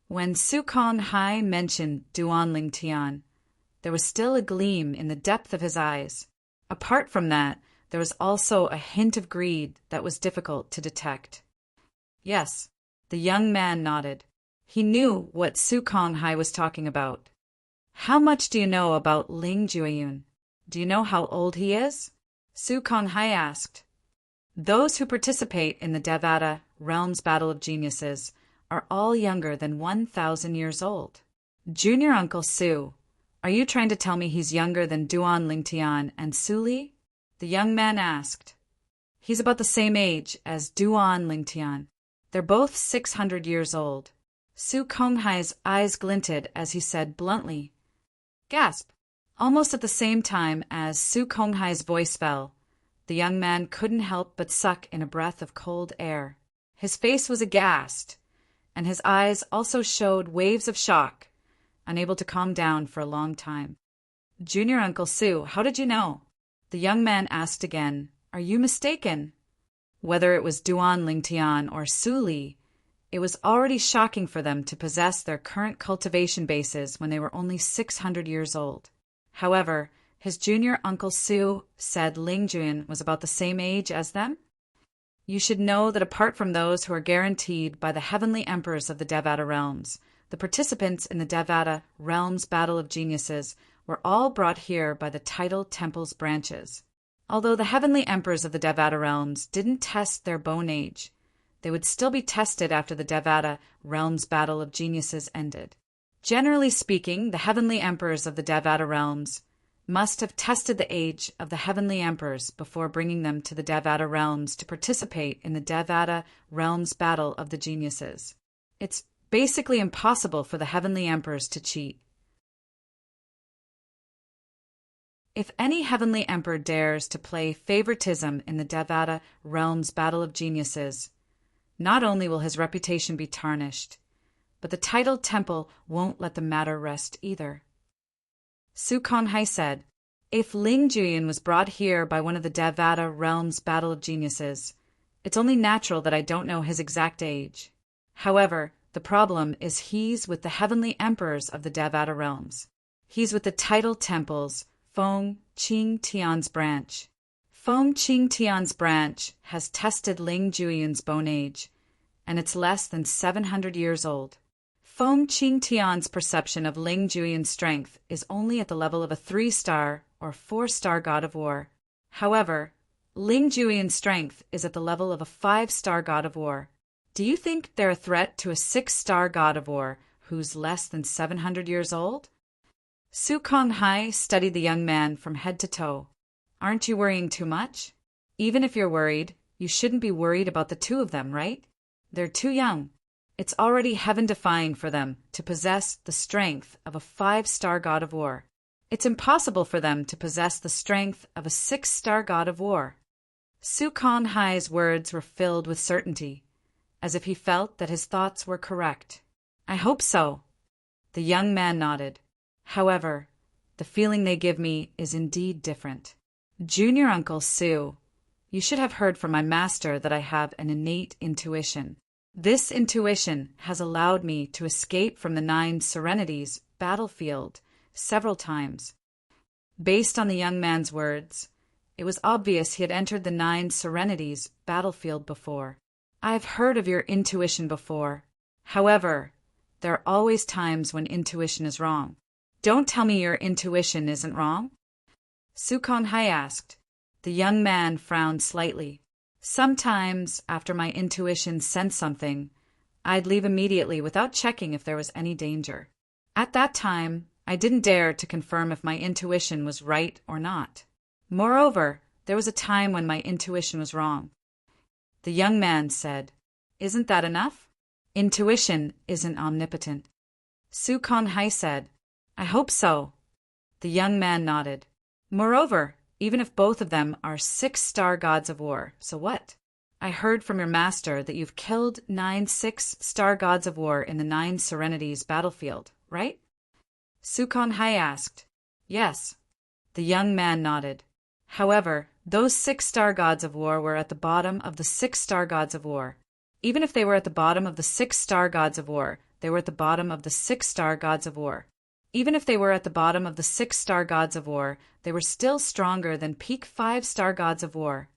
When Su Konghai mentioned Duan Lingtian, there was still a gleam in the depth of his eyes. Apart from that, there was also a hint of greed that was difficult to detect. Yes, the young man nodded. He knew what Su Konghai was talking about. How much do you know about Ling Juyun? Do you know how old he is? Su Konghai asked. Those who participate in the Devata Realms Battle of Geniuses are all younger than 1,000 years old. Junior Uncle Su, are you trying to tell me he's younger than Duan Lingtian and Su Li? The young man asked. He's about the same age as Duan Lingtian. They're both 600 years old. Su Konghai's eyes glinted as he said bluntly. Gasp! Almost at the same time as Su Konghai's voice fell, the young man couldn't help but suck in a breath of cold air. His face was aghast, and his eyes also showed waves of shock, unable to calm down for a long time. Junior Uncle Su, how did you know? The young man asked again, Are you mistaken? Whether it was Duan Lingtian or Su Li, it was already shocking for them to possess their current cultivation bases when they were only 600 years old. However, his junior Uncle Su said Ling Jun was about the same age as them. You should know that apart from those who are guaranteed by the heavenly emperors of the Devata realms, the participants in the Devata Realms Battle of Geniuses were all brought here by the Tidal Temple's branches. Although the heavenly emperors of the Devata realms didn't test their bone age, they would still be tested after the Devata realm's battle of geniuses ended. Generally speaking, the heavenly emperors of the Devata realms must have tested the age of the heavenly emperors before bringing them to the Devata realms to participate in the Devata realm's battle of the geniuses. It's basically impossible for the heavenly emperors to cheat. If any heavenly emperor dares to play favoritism in the Devata realm's battle of geniuses, not only will his reputation be tarnished, but the titled temple won't let the matter rest either. Su Konghai said, "If Ling Juyin was brought here by one of the Devata realm's battle of geniuses, it's only natural that I don't know his exact age. However, the problem is he's with the heavenly emperors of the Devata realms. He's with the titled temple's Feng Qing Tian's branch. Feng Qing Tian's branch has tested Ling Juyin's bone age, and it's less than 700 years old. Feng Qing Tian's perception of Ling Juyin's strength is only at the level of a 3-star or 4-star god of war. However, Ling Juyin's strength is at the level of a 5-star god of war. Do you think they're a threat to a 6-star god of war who's less than 700 years old?" Su Konghai studied the young man from head to toe. "Aren't you worrying too much? Even if you're worried, you shouldn't be worried about the two of them, right? They're too young. It's already heaven-defying for them to possess the strength of a 5-star god of war. It's impossible for them to possess the strength of a 6-star god of war." Su Konghai's words were filled with certainty, as if he felt that his thoughts were correct. "I hope so." The young man nodded. "However, the feeling they give me is indeed different. Junior Uncle Su, you should have heard from my master that I have an innate intuition. This intuition has allowed me to escape from the 9 Serenities battlefield several times." Based on the young man's words, it was obvious he had entered the 9 Serenities battlefield before. "I've heard of your intuition before. However, there are always times when intuition is wrong. Don't tell me your intuition isn't wrong?" Su Konghai asked. The young man frowned slightly. "Sometimes, after my intuition sensed something, I'd leave immediately without checking if there was any danger. At that time, I didn't dare to confirm if my intuition was right or not. Moreover, there was a time when my intuition was wrong." The young man said, "Isn't that enough? Intuition isn't omnipotent." Su Konghai said, "I hope so." The young man nodded. "Moreover, even if both of them are 6-star gods of war, so what? I heard from your master that you've killed 9 6-star gods of war in the 9 Serenities battlefield, right?" Su Konghai asked. "Yes." The young man nodded. "However, those 6-star gods of war were at the bottom of the 6-star gods of war. Even if they were at the bottom of the 6-star gods of war, they were at the bottom of the 6-star gods of war. Even if they were at the bottom of the 6-star gods of war, they were still stronger than peak 5-star gods of war."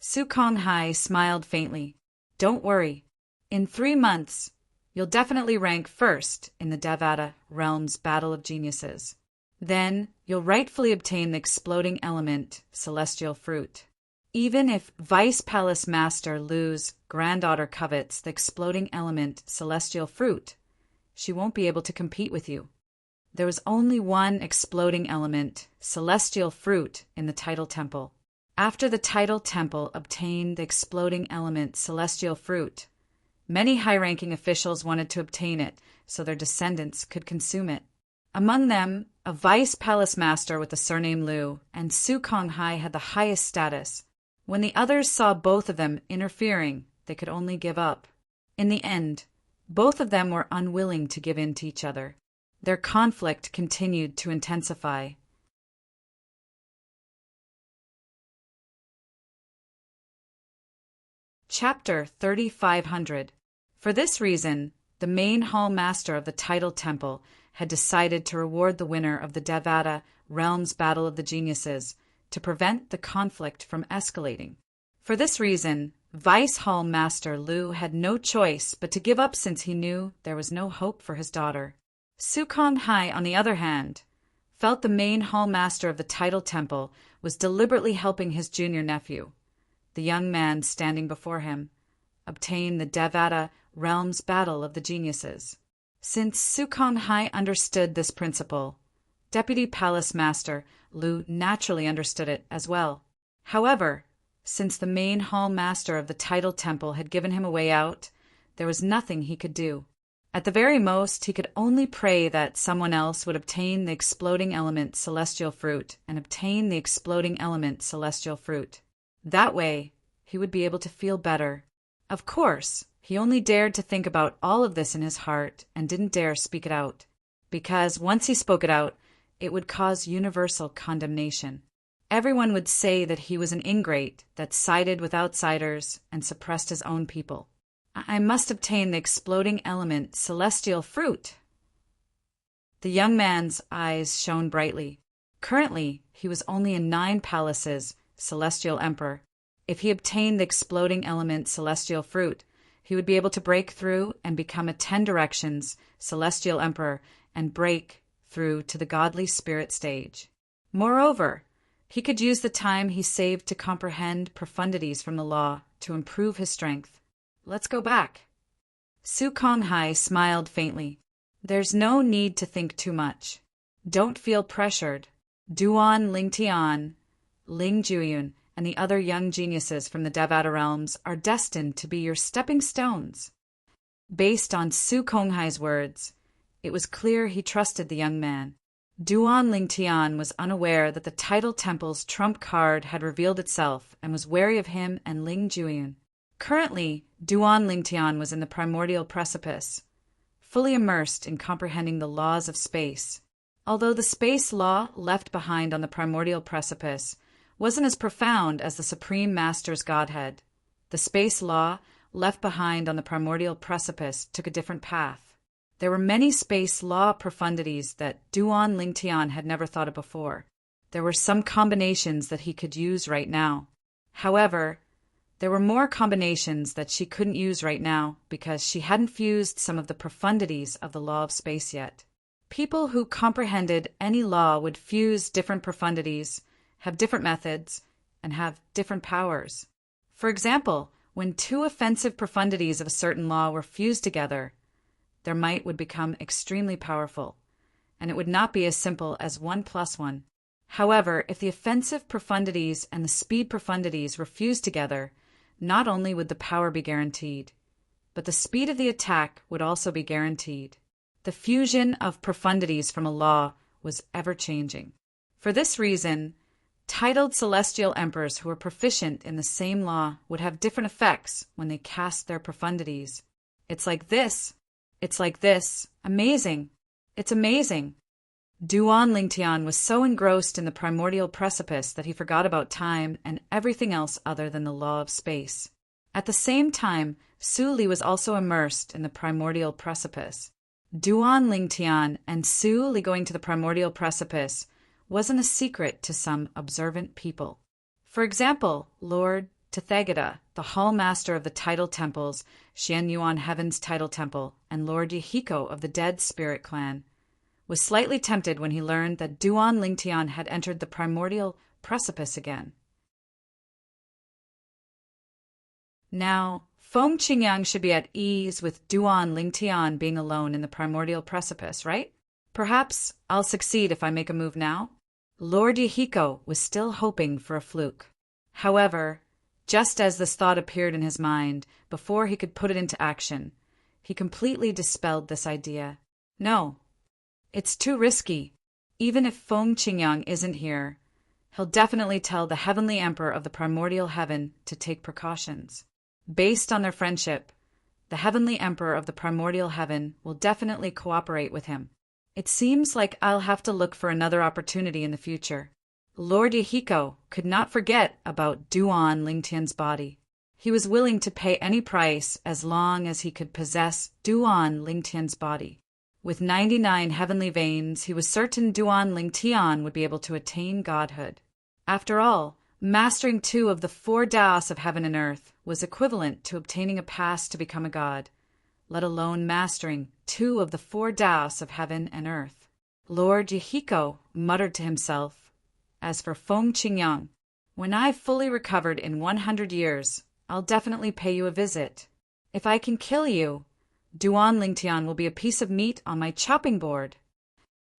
Su Konghai smiled faintly. "Don't worry. In 3 months, you'll definitely rank first in the Devata realm's battle of geniuses. Then you'll rightfully obtain the exploding element, celestial fruit. Even if Vice Palace Master Lu's granddaughter covets the exploding element, celestial fruit, she won't be able to compete with you. There was only one exploding element, celestial fruit, in the Tidal Temple. After the Tidal Temple obtained the exploding element, celestial fruit, many high-ranking officials wanted to obtain it so their descendants could consume it. Among them, a Vice Palace Master with the surname Lu and Su Konghai had the highest status. When the others saw both of them interfering, they could only give up. In the end, both of them were unwilling to give in to each other. Their conflict continued to intensify. Chapter 3500. For this reason, the main hall master of the Tidal Temple had decided to reward the winner of the Devata realm's battle of the geniuses to prevent the conflict from escalating. For this reason, Vice Hall Master Lu had no choice but to give up since he knew there was no hope for his daughter. Su Konghai, on the other hand, felt the main hall master of the Tidal Temple was deliberately helping his junior nephew, the young man standing before him, obtain the Devata realms battle of the geniuses. Since Sukhonghai understood this principle, Deputy Palace Master Lu naturally understood it as well. However, since the main hall master of the Tidal Temple had given him a way out, there was nothing he could do. At the very most, he could only pray that someone else would obtain the exploding element celestial fruit and obtain the exploding element celestial fruit. That way, he would be able to feel better. Of course, he only dared to think about all of this in his heart and didn't dare speak it out, because once he spoke it out, it would cause universal condemnation. Everyone would say that he was an ingrate that sided with outsiders and suppressed his own people. I must obtain the exploding element celestial fruit. The young man's eyes shone brightly. Currently, he was only in 9 palaces, celestial emperor. If he obtained the exploding element celestial fruit, he would be able to break through and become a 10 directions celestial emperor and break through to the godly spirit stage. Moreover, he could use the time he saved to comprehend profundities from the law to improve his strength. Let's go back. Sukhonghai smiled faintly. There's no need to think too much. Don't feel pressured. Duan Lingtian, Ling Juyun, and the other young geniuses from the Devata realms are destined to be your stepping stones. Based on Sukhonghai's words, it was clear he trusted the young man. Duan Lingtian was unaware that the Tidal Temple's trump card had revealed itself and was wary of him and Ling Juyun. Currently, Duan Lingtian was in the primordial precipice, fully immersed in comprehending the laws of space. Although the space law left behind on the primordial precipice wasn't as profound as the Supreme Master's Godhead, the space law left behind on the primordial precipice took a different path. There were many space law profundities that Duan Lingtian had never thought of before. There were some combinations that he could use right now. However, there were more combinations that she couldn't use right now because she hadn't fused some of the profundities of the law of space yet. People who comprehended any law would fuse different profundities, have different methods, and have different powers. For example, when 2 offensive profundities of a certain law were fused together, their might would become extremely powerful, and it would not be as simple as 1 + 1. However, if the offensive profundities and the speed profundities were fused together, not only would the power be guaranteed, but the speed of the attack would also be guaranteed. The fusion of profundities from a law was ever-changing. For this reason, titled celestial emperors who were proficient in the same law would have different effects when they cast their profundities. It's like this. It's like this. Amazing. It's amazing. Duan Lingtian was so engrossed in the primordial precipice that he forgot about time and everything else other than the law of space. At the same time, Su Li was also immersed in the primordial precipice. Duan Lingtian and Su Li going to the primordial precipice wasn't a secret to some observant people. For example, Lord Tathagata, the hall master of the Tidal Temples, Xian Yuan Heaven's Tidal Temple, and Lord Yahiko of the Dead Spirit Clan, was slightly tempted when he learned that Duan Lingtian had entered the primordial precipice again. Now, Feng Qingyang should be at ease with Duan Lingtian being alone in the primordial precipice, right? Perhaps I'll succeed if I make a move now? Lord Yahiko was still hoping for a fluke. However, just as this thought appeared in his mind, before he could put it into action, he completely dispelled this idea. No, it's too risky. Even if Feng Qingyang isn't here, he'll definitely tell the Heavenly Emperor of the Primordial Heaven to take precautions. Based on their friendship, the Heavenly Emperor of the Primordial Heaven will definitely cooperate with him. It seems like I'll have to look for another opportunity in the future. Lord Yahiko could not forget about Duan Lingtian's body. He was willing to pay any price as long as he could possess Duan Lingtian's body. With 99 heavenly veins, he was certain Duan Lingtian would be able to attain godhood. After all, mastering 2 of the 4 Daos of heaven and earth was equivalent to obtaining a pass to become a god, let alone mastering 2 of the 4 Daos of heaven and earth. Lord Yahiko muttered to himself, "As for Feng Qingyang, when I've fully recovered in 100 years, I'll definitely pay you a visit. If I can kill you, Duan Lingtian will be a piece of meat on my chopping board.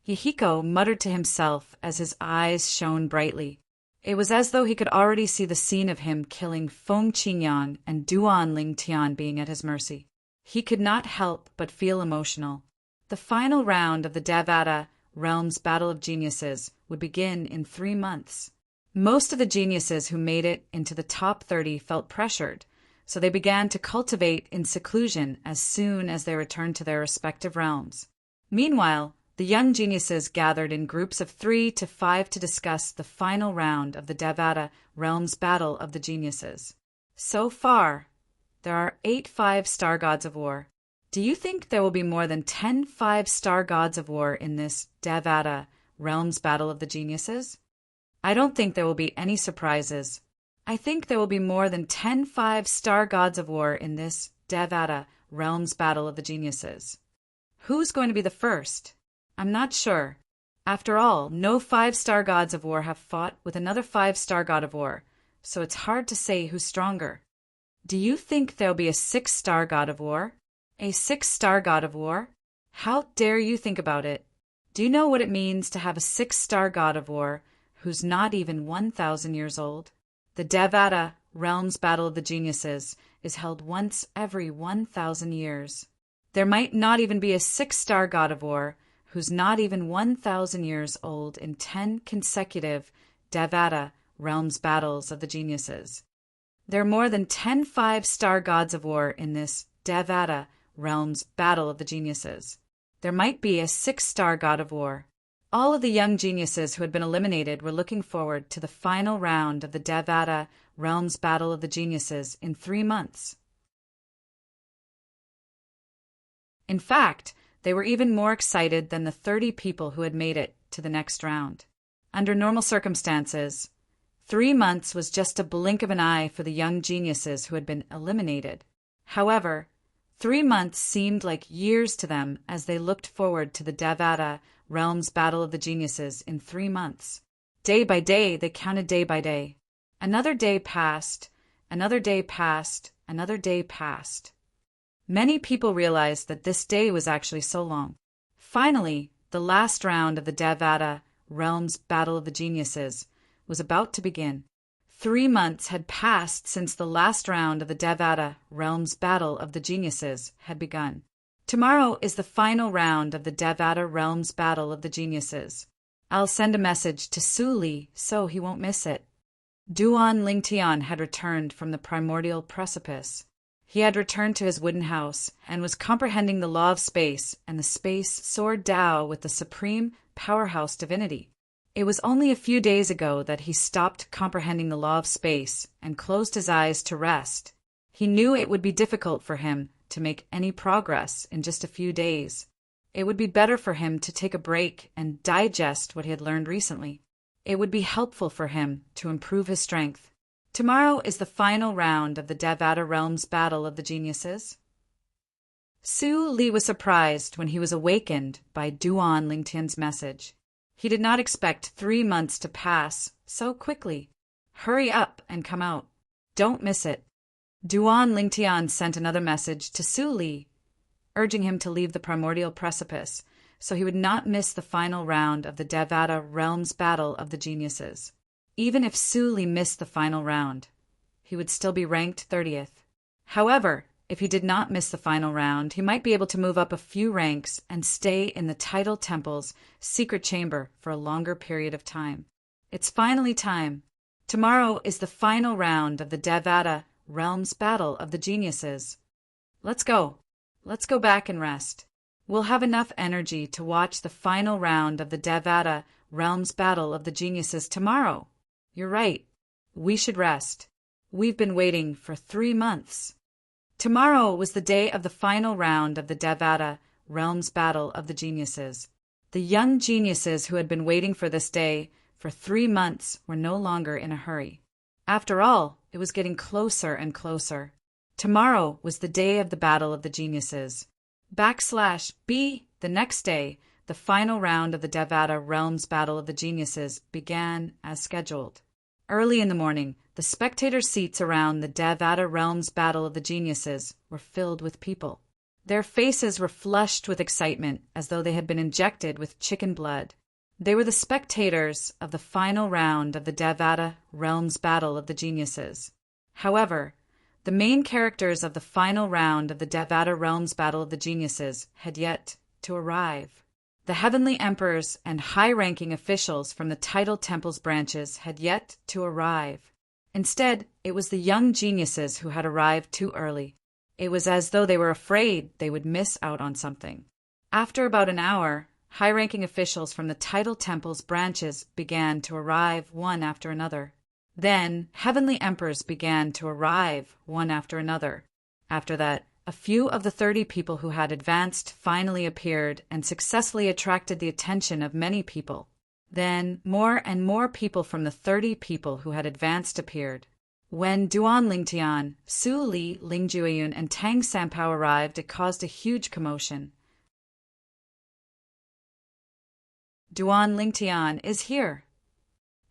Yihiko muttered to himself as his eyes shone brightly. It was as though he could already see the scene of him killing Feng Qingyan and Duan Lingtian being at his mercy. He could not help but feel emotional. The final round of the Devata Realms Battle of Geniuses would begin in 3 months. Most of the geniuses who made it into the top 30 felt pressured, so they began to cultivate in seclusion as soon as they returned to their respective realms. Meanwhile, the young geniuses gathered in groups of 3 to 5 to discuss the final round of the Devata Realms Battle of the Geniuses. So far, there are 8 5-star gods of war. Do you think there will be more than 10 5-star gods of war in this Devata Realms Battle of the Geniuses? I don't think there will be any surprises. I think there will be more than 10 5-star gods of war in this Devata Realms Battle of the Geniuses. Who's going to be the first? I'm not sure. After all, no 5-star gods of war have fought with another 5-star god of war, so it's hard to say who's stronger. Do you think there'll be a 6-star god of war? A 6-star god of war? How dare you think about it? Do you know what it means to have a 6-star god of war who's not even 1,000 years old? The Devata Realms Battle of the Geniuses is held once every 1,000 years. There might not even be a 6-star god of war who's not even 1,000 years old in 10 consecutive Devata Realms Battles of the Geniuses. There are more than 10 5-star gods of war in this Devata Realms Battle of the Geniuses. There might be a 6-star god of war. All of the young geniuses who had been eliminated were looking forward to the final round of the Devata Realms Battle of the Geniuses in 3 months. In fact, they were even more excited than the 30 people who had made it to the next round. Under normal circumstances, 3 months was just a blink of an eye for the young geniuses who had been eliminated. However, 3 months seemed like years to them as they looked forward to the Devata Realms Battle of the Geniuses in 3 months. Day by day, they counted day by day. Another day passed, another day passed, another day passed. Many people realized that this day was actually so long. Finally, the last round of the Devata Realms Battle of the Geniuses was about to begin. 3 months had passed since the last round of the Devata Realms Battle of the Geniuses had begun. Tomorrow is the final round of the Devata Realms Battle of the Geniuses. I'll send a message to Su Li so he won't miss it. Duan Lingtian had returned from the primordial precipice. He had returned to his wooden house and was comprehending the law of space and the space sword Tao with the supreme powerhouse divinity. It was only a few days ago that he stopped comprehending the law of space and closed his eyes to rest. He knew it would be difficult for him to make any progress in just a few days. It would be better for him to take a break and digest what he had learned recently. It would be helpful for him to improve his strength. Tomorrow is the final round of the Devata Realms Battle of the Geniuses. Su Li was surprised when he was awakened by Duan Lingtian's message. He did not expect 3 months to pass so quickly. Hurry up and come out. Don't miss it. Duan Lingtian sent another message to Su Li, urging him to leave the primordial precipice so he would not miss the final round of the Devata Realms Battle of the Geniuses. Even if Su Li missed the final round, he would still be ranked 30th. However, if he did not miss the final round, he might be able to move up a few ranks and stay in the Tidal Temple's secret chamber for a longer period of time. It's finally time. Tomorrow is the final round of the Devata Realms Battle of the Geniuses. Let's go. Let's go back and rest. We'll have enough energy to watch the final round of the Devata Realms Battle of the Geniuses tomorrow. You're right. We should rest. We've been waiting for 3 months. Tomorrow was the day of the final round of the Devata Realms Battle of the Geniuses. The young geniuses who had been waiting for this day for 3 months were no longer in a hurry. After all, it was getting closer and closer. Tomorrow was the day of the Battle of the Geniuses. /B, the next day, the final round of the Devata Realms Battle of the Geniuses began as scheduled. Early in the morning, The spectator seats around the Devata Realms Battle of the Geniuses were filled with people. Their faces were flushed with excitement as though they had been injected with chicken blood. They were the spectators of the final round of the Devata Realms Battle of the Geniuses. However, the main characters of the final round of the Devata Realms Battle of the Geniuses had yet to arrive. The heavenly emperors and high-ranking officials from the Tidal Temple's branches had yet to arrive. Instead, it was the young geniuses who had arrived too early. It was as though they were afraid they would miss out on something. After about an hour, high-ranking officials from the Tidal Temple's branches began to arrive one after another. Then, heavenly emperors began to arrive one after another. After that, a few of the 30 people who had advanced finally appeared and successfully attracted the attention of many people. Then, more and more people from the 30 people who had advanced appeared. When Duan Lingtian, Su Li, Ling Jueyun, and Tang Sanpao arrived, it caused a huge commotion. Duan Lingtian is here.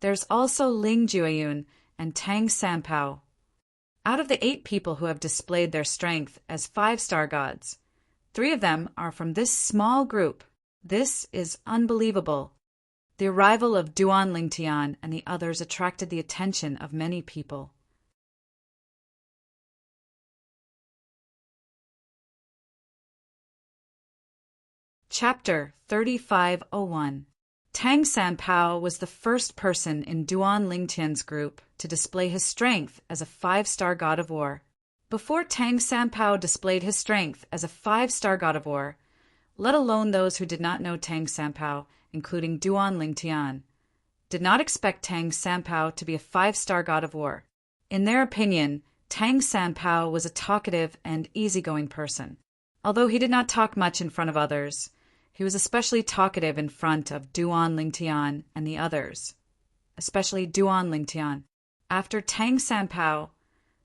There's also Ling Jueyun and Tang Sanpao. Out of the 8 people who have displayed their strength as 5-star gods, 3 of them are from this small group. This is unbelievable. The arrival of Duan Lingtian and the others attracted the attention of many people. Chapter 3501. Tang Sanpao was the first person in Duan Lingtian's group to display his strength as a 5-star god of war. Before Tang Sanpao displayed his strength as a 5-star god of war, let alone those who did not know Tang Sanpao, including Duan Lingtian, did not expect Tang Sanpao to be a 5-star god of war. In their opinion, Tang Sanpao was a talkative and easygoing person. Although he did not talk much in front of others, he was especially talkative in front of Duan Lingtian and the others, especially Duan Lingtian. After Tang Sanpao,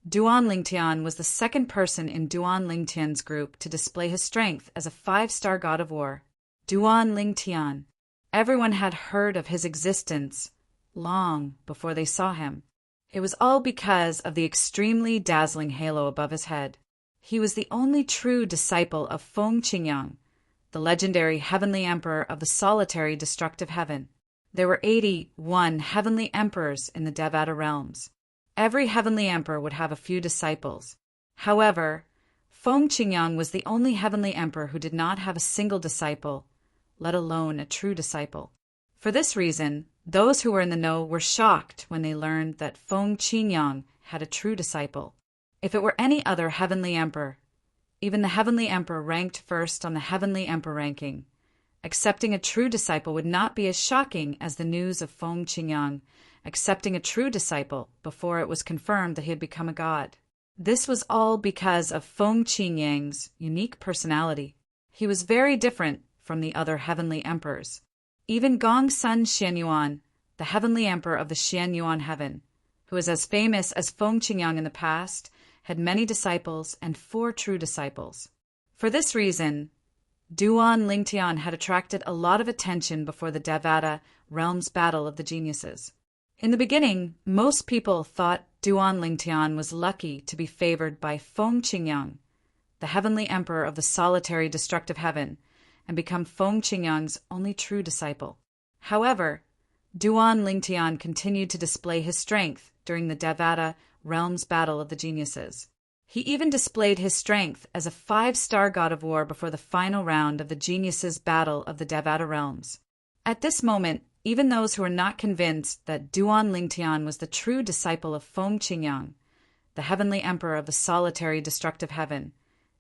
Duan Lingtian was the second person in Duan Lingtian's group to display his strength as a 5-star god of war. Duan Lingtian. Everyone had heard of his existence long before they saw him. It was all because of the extremely dazzling halo above his head. He was the only true disciple of Feng Qingyang, the legendary heavenly emperor of the solitary destructive heaven. There were 81 heavenly emperors in the Devata realms. Every heavenly emperor would have a few disciples. However, Feng Qingyang was the only heavenly emperor who did not have a single disciple, let alone a true disciple. For this reason, those who were in the know were shocked when they learned that Feng Qingyang had a true disciple. If it were any other heavenly emperor, even the heavenly emperor ranked first on the heavenly emperor ranking, accepting a true disciple would not be as shocking as the news of Feng Qingyang accepting a true disciple before it was confirmed that he had become a god. This was all because of Feng Qingyang's unique personality. He was very different from the other heavenly emperors. Even Gongsun Xianyuan, the heavenly emperor of the Xianyuan heaven, who was as famous as Feng Qingyang in the past, had many disciples and 4 true disciples. For this reason, Duan Lingtian had attracted a lot of attention before the Devata Realms Battle of the Geniuses. In the beginning, most people thought Duan Lingtian was lucky to be favored by Feng Qingyang, the heavenly emperor of the solitary destructive heaven, and become Feng Qingyang's only true disciple. However, Duan Lingtian continued to display his strength during the Devata Realms Battle of the Geniuses. He even displayed his strength as a 5-star god of war before the final round of the Geniuses Battle of the Devata Realms. At this moment, even those who were not convinced that Duan Lingtian was the true disciple of Feng Qingyang, the heavenly emperor of the solitary destructive heaven,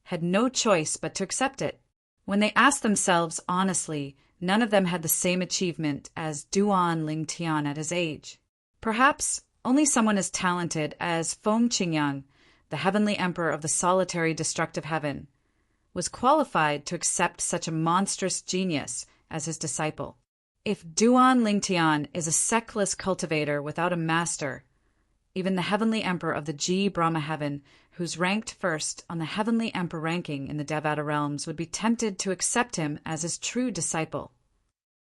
had no choice but to accept it. When they asked themselves honestly, none of them had the same achievement as Duan Lingtian at his age. Perhaps only someone as talented as Feng Qingyang, the heavenly emperor of the solitary destructive heaven, was qualified to accept such a monstrous genius as his disciple. If Duan Lingtian is a sectless cultivator without a master, even the heavenly emperor of the Ji Brahma heaven, who's ranked first on the heavenly emperor ranking in the Devata realms, would be tempted to accept him as his true disciple.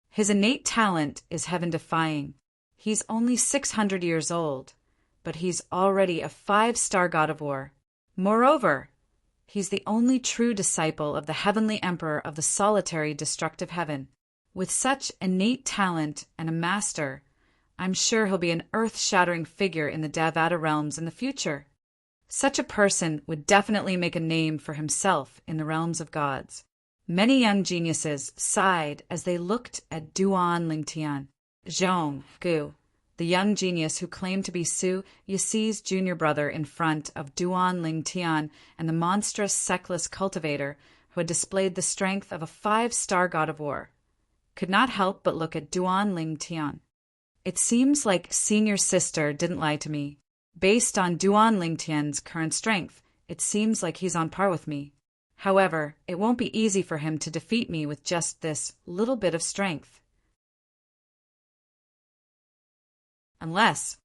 His innate talent is heaven-defying. He's only 600 years old, but he's already a 5-star god of war. Moreover, he's the only true disciple of the heavenly emperor of the solitary destructive heaven. With such innate talent and a master, I'm sure he'll be an earth-shattering figure in the Devata realms in the future. Such a person would definitely make a name for himself in the realms of gods. Many young geniuses sighed as they looked at Duan Lingtian. Zhong Gu, the young genius who claimed to be Su Yixi's junior brother in front of Duan Lingtian and the monstrous sexless cultivator who had displayed the strength of a 5-star god of war, could not help but look at Duan Lingtian. It seems like senior sister didn't lie to me. Based on Duan Lingtian's current strength, it seems like he's on par with me. However, it won't be easy for him to defeat me with just this little bit of strength. Unless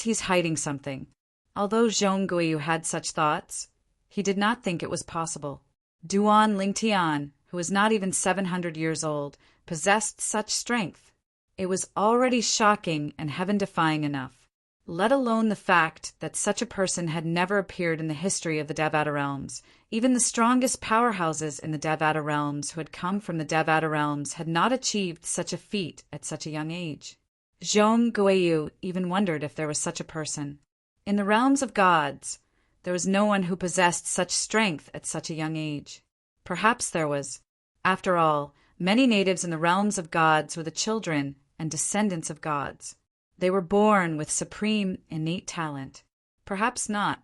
he's hiding something. Although Zhong Guiyu had such thoughts, he did not think it was possible. Duan Lingtian, who was not even 700 years old, possessed such strength. It was already shocking and heaven-defying enough, let alone the fact that such a person had never appeared in the history of the Devata realms. Even the strongest powerhouses in the Devata realms who had come from the Devata realms had not achieved such a feat at such a young age. Zhong Guiyu even wondered if there was such a person. In the realms of gods, there was no one who possessed such strength at such a young age. Perhaps there was. After all, many natives in the realms of gods were the children and descendants of gods. They were born with supreme innate talent. Perhaps not.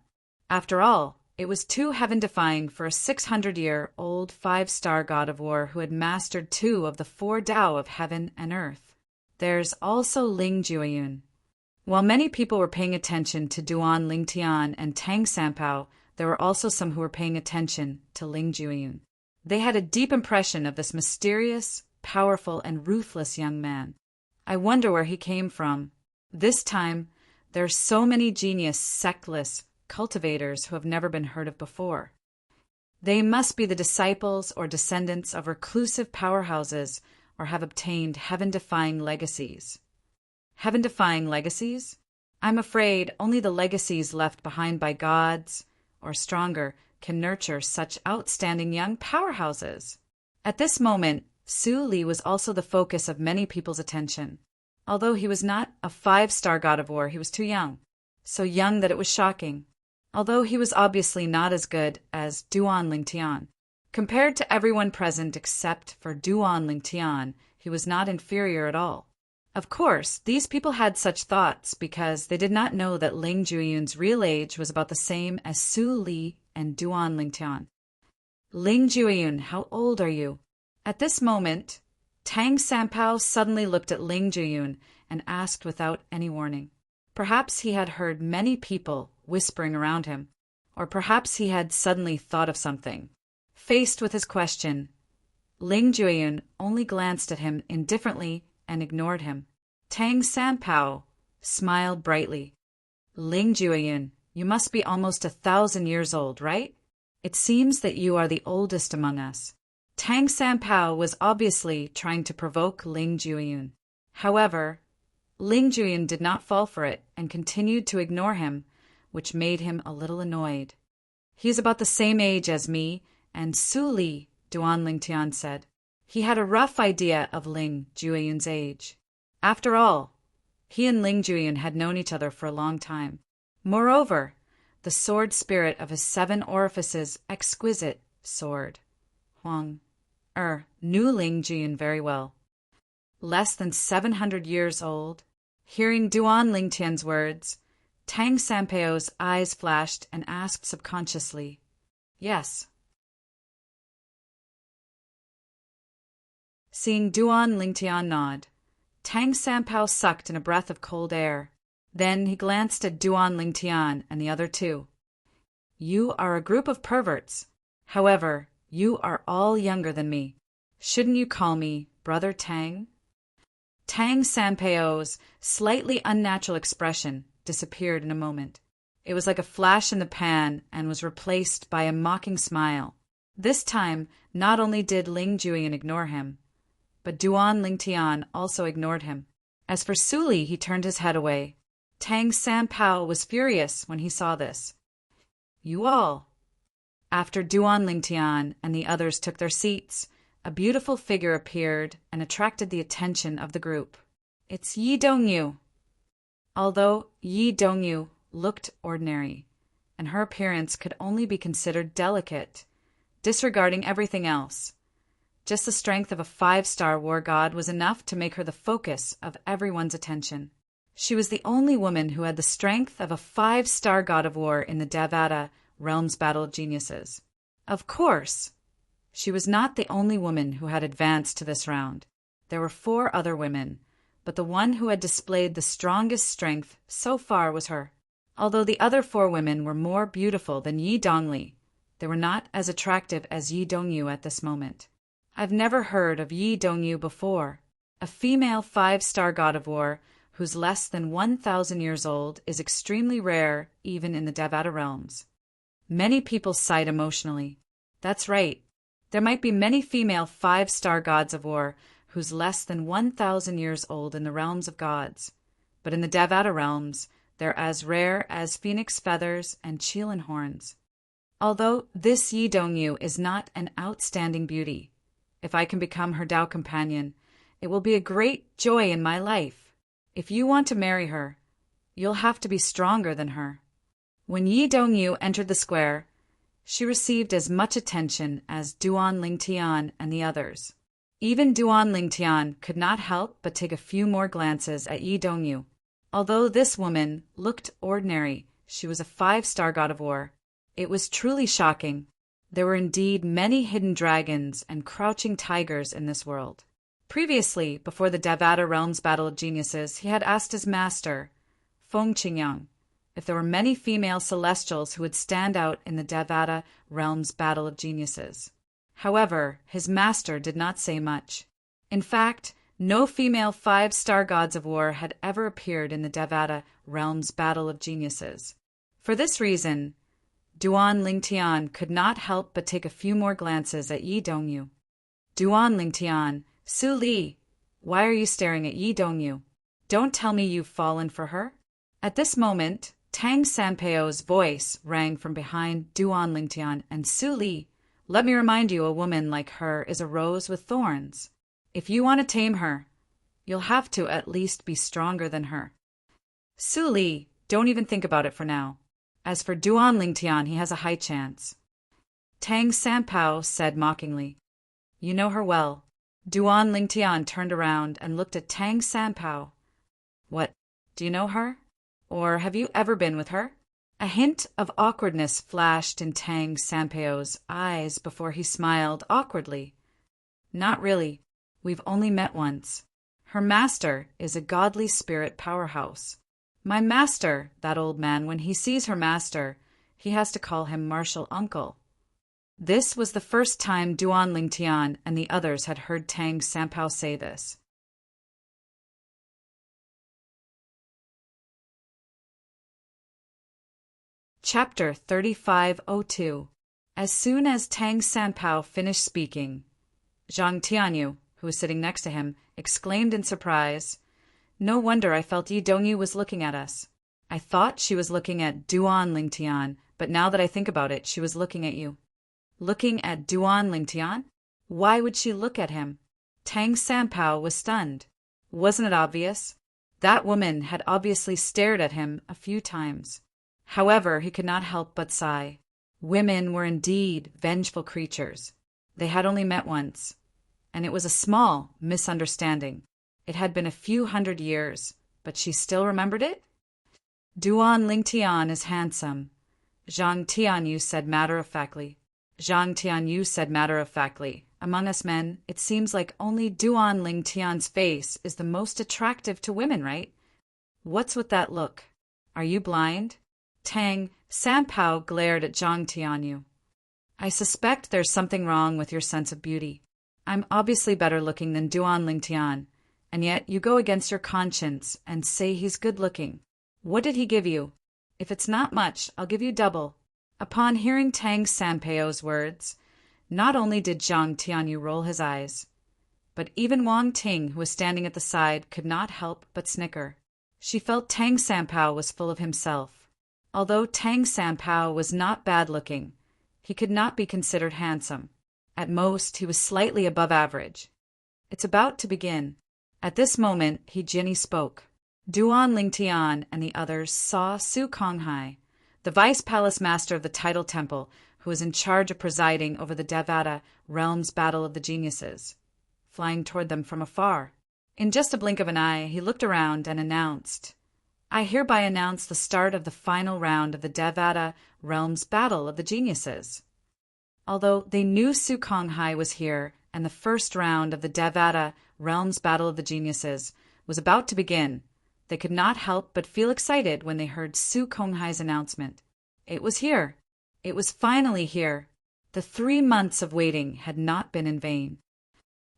After all, it was too heaven-defying for a 600-year-old 5-star god of war who had mastered 2 of the 4 Tao of heaven and earth. There's also Ling Jueyun. While many people were paying attention to Duan Lingtian and Tang Sanpao, there were also some who were paying attention to Ling Jueyun. They had a deep impression of this mysterious, powerful, and ruthless young man. I wonder where he came from. This time, there are so many genius, sexless cultivators who have never been heard of before. They must be the disciples or descendants of reclusive powerhouses or have obtained heaven-defying legacies. Heaven-defying legacies? I'm afraid only the legacies left behind by gods, or stronger, can nurture such outstanding young powerhouses. At this moment, Su Li was also the focus of many people's attention. Although he was not a 5-star god of war, he was too young. So young that it was shocking. Although he was obviously not as good as Duan Lingtian. Compared to everyone present except for Duan Lingtian, he was not inferior at all. Of course, these people had such thoughts because they did not know that Ling Jueyun's real age was about the same as Su Li and Duan Lingtian. Ling Jueyun, how old are you? At this moment, Tang Sanpao suddenly looked at Ling Jueyun and asked without any warning. Perhaps he had heard many people whispering around him, or perhaps he had suddenly thought of something. Faced with his question, Ling Jueyun only glanced at him indifferently and ignored him. Tang Sanpao smiled brightly. Ling Jueyun, you must be almost 1,000 years old, right? It seems that you are the oldest among us. Tang Sanpao was obviously trying to provoke Ling Jueyun. However, Ling Jueyun did not fall for it and continued to ignore him, which made him a little annoyed. He is about the same age as me and Su Li, Duan Lingtian said. He had a rough idea of Ling Jueyun's age. After all, he and Ling Jueyun had known each other for a long time. Moreover, the sword spirit of his 7 orifices exquisite sword, Huang knew Ling Jueyun very well. Less than 700 years old. Hearing Duan Lingtian's words, Tang Sanpao's eyes flashed and asked subconsciously, "Yes." Seeing Duan Lingtian nod, Tang Sanpao sucked in a breath of cold air. Then he glanced at Duan Lingtian and the other 2. You are a group of perverts. However, you are all younger than me. Shouldn't you call me Brother Tang? Tang Sanpao's slightly unnatural expression disappeared in a moment. It was like a flash in the pan and was replaced by a mocking smile. This time, not only did Ling Jueyun ignore him, but Duan Lingtian also ignored him. As for Su Li, he turned his head away. Tang Sanpao was furious when he saw this. You all. After Duan Lingtian and the others took their seats, a beautiful figure appeared and attracted the attention of the group. It's Yi Dongyu. Although Yi Dongyu looked ordinary, and her appearance could only be considered delicate, disregarding everything else, just the strength of a 5-star war god was enough to make her the focus of everyone's attention. She was the only woman who had the strength of a 5-star god of war in the Devata Realms Battle of Geniuses. Of course, she was not the only woman who had advanced to this round. There were 4 other women, but the one who had displayed the strongest strength so far was her. Although the other 4 women were more beautiful than Yi Dongli, they were not as attractive as Yi Dongyu at this moment. I've never heard of Yi Dongyu before. A female 5-star god of war who's less than 1,000 years old is extremely rare even in the Devata realms. Many people sighed emotionally. That's right. There might be many female 5-star gods of war who's less than 1,000 years old in the realms of gods, but in the Devata realms, they're as rare as phoenix feathers and Qilin horns. Although this Yi Dongyu is not an outstanding beauty, if I can become her Tao companion, it will be a great joy in my life. If you want to marry her, you'll have to be stronger than her. When Yi Dongyu entered the square, she received as much attention as Duan Lingtian and the others. Even Duan Lingtian could not help but take a few more glances at Yi Dongyu. Although this woman looked ordinary, she was a 5-star god of war. It was truly shocking. There were indeed many hidden dragons and crouching tigers in this world. Previously, before the Devata Realms Battle of Geniuses, he had asked his master, Feng Qingyang, if there were many female celestials who would stand out in the Devata Realms Battle of Geniuses. However, his master did not say much. In fact, no female 5-star gods of war had ever appeared in the Devata Realms Battle of Geniuses. For this reason, Duan Lingtian could not help but take a few more glances at Yi Dongyu. Duan Lingtian, Su Li, why are you staring at Yi Dongyu? Don't tell me you've fallen for her? At this moment, Tang Sanpao's voice rang from behind Duan Lingtian and Su Li. Let me remind you, a woman like her is a rose with thorns. If you want to tame her, you'll have to at least be stronger than her. Su Li, don't even think about it for now. As for Duan Lingtian, he has a high chance. Tang Sanpao said mockingly. You know her well. Duan Lingtian turned around and looked at Tang Sanpao. What, do you know her? Or have you ever been with her? A hint of awkwardness flashed in Tang Sanpao's eyes before he smiled awkwardly. Not really. We've only met once. Her master is a godly spirit powerhouse. My master, that old man, when he sees her master, he has to call him martial uncle. This was the first time Duan Lingtian and the others had heard Tang Sanpao say this. Chapter 3502. As soon as Tang Sanpao finished speaking, Zhang Tianyu, who was sitting next to him, exclaimed in surprise, No wonder I felt Yi Dongyu was looking at us. I thought she was looking at Duan Lingtian, but now that I think about it, she was looking at you. Looking at Duan Lingtian? Why would she look at him? Tang Sanpao was stunned. Wasn't it obvious? That woman had obviously stared at him a few times. However, he could not help but sigh. Women were indeed vengeful creatures. They had only met once, and it was a small misunderstanding. It had been a few hundred years, but she still remembered it? Duan Lingtian is handsome, Zhang Tianyu said matter-of-factly. Zhang Tianyu said matter-of-factly. Among us men, it seems like only Duan Lingtian's face is the most attractive to women, right? What's with that look? Are you blind? Tang Sanpao glared at Zhang Tianyu. I suspect there's something wrong with your sense of beauty. I'm obviously better looking than Duan Lingtian, and yet you go against your conscience and say he's good looking. What did he give you? If it's not much, I'll give you double. Upon hearing Tang Sanpao's words, not only did Zhang Tianyu roll his eyes, but even Wang Ting, who was standing at the side, could not help but snicker. She felt Tang Sanpao was full of himself. Although Tang Sanpao was not bad-looking, he could not be considered handsome. At most, he was slightly above average. It's about to begin. At this moment, Jinny spoke. Duan Lingtian and the others saw Su Konghai, the vice palace master of the Tidal Temple, who was in charge of presiding over the Devata Realms Battle of the Geniuses, flying toward them from afar. In just a blink of an eye, he looked around and announced, "I hereby announce the start of the final round of the Devata Realms Battle of the Geniuses." Although they knew Su Konghai was here and the first round of the Devata Realms Battle of the Geniuses was about to begin, they could not help but feel excited when they heard Su Konghai's announcement. It was here. It was finally here. The 3 months of waiting had not been in vain.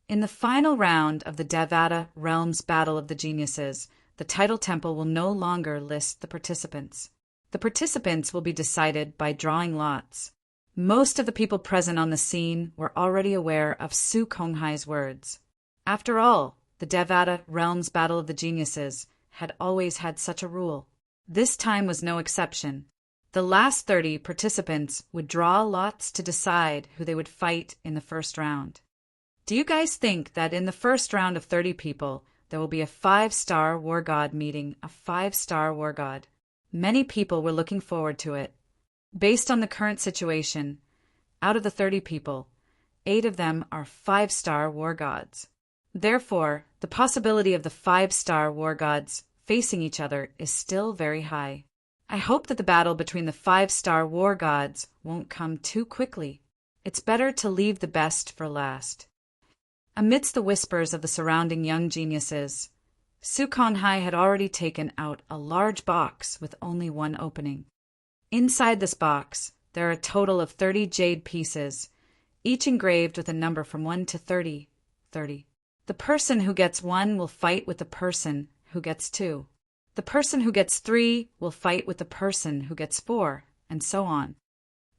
In the final round of the Devata Realms Battle of the Geniuses, the Tidal Temple will no longer list the participants. The participants will be decided by drawing lots. Most of the people present on the scene were already aware of Su Konghai's words. After all, the Devata Realms Battle of the Geniuses had always had such a rule. This time was no exception. The last 30 participants would draw lots to decide who they would fight in the first round. Do you guys think that in the first round of 30 people, there will be a 5-star war god meeting a 5-star war god? Many people were looking forward to it. Based on the current situation, out of the 30 people, 8 of them are 5-star war gods. Therefore, the possibility of the 5-star war gods facing each other is still very high. I hope that the battle between the 5-star war gods won't come too quickly. It's better to leave the best for last. Amidst the whispers of the surrounding young geniuses, Su Konghai had already taken out a large box with only one opening. Inside this box, there are a total of 30 jade pieces, each engraved with a number from 1 to 30. 30. The person who gets 1 will fight with the person who gets 2. The person who gets 3 will fight with the person who gets 4, and so on.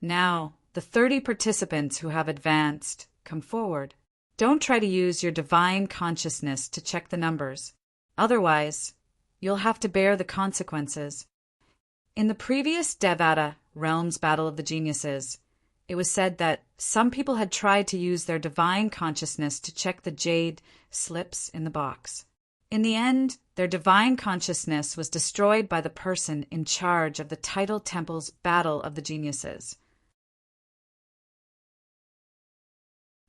Now, the 30 participants who have advanced, come forward. Don't try to use your divine consciousness to check the numbers. Otherwise, you'll have to bear the consequences. In the previous Devata Realms Battle of the Geniuses, it was said that some people had tried to use their divine consciousness to check the jade slips in the box. In the end, their divine consciousness was destroyed by the person in charge of the Tidal Temple's Battle of the Geniuses.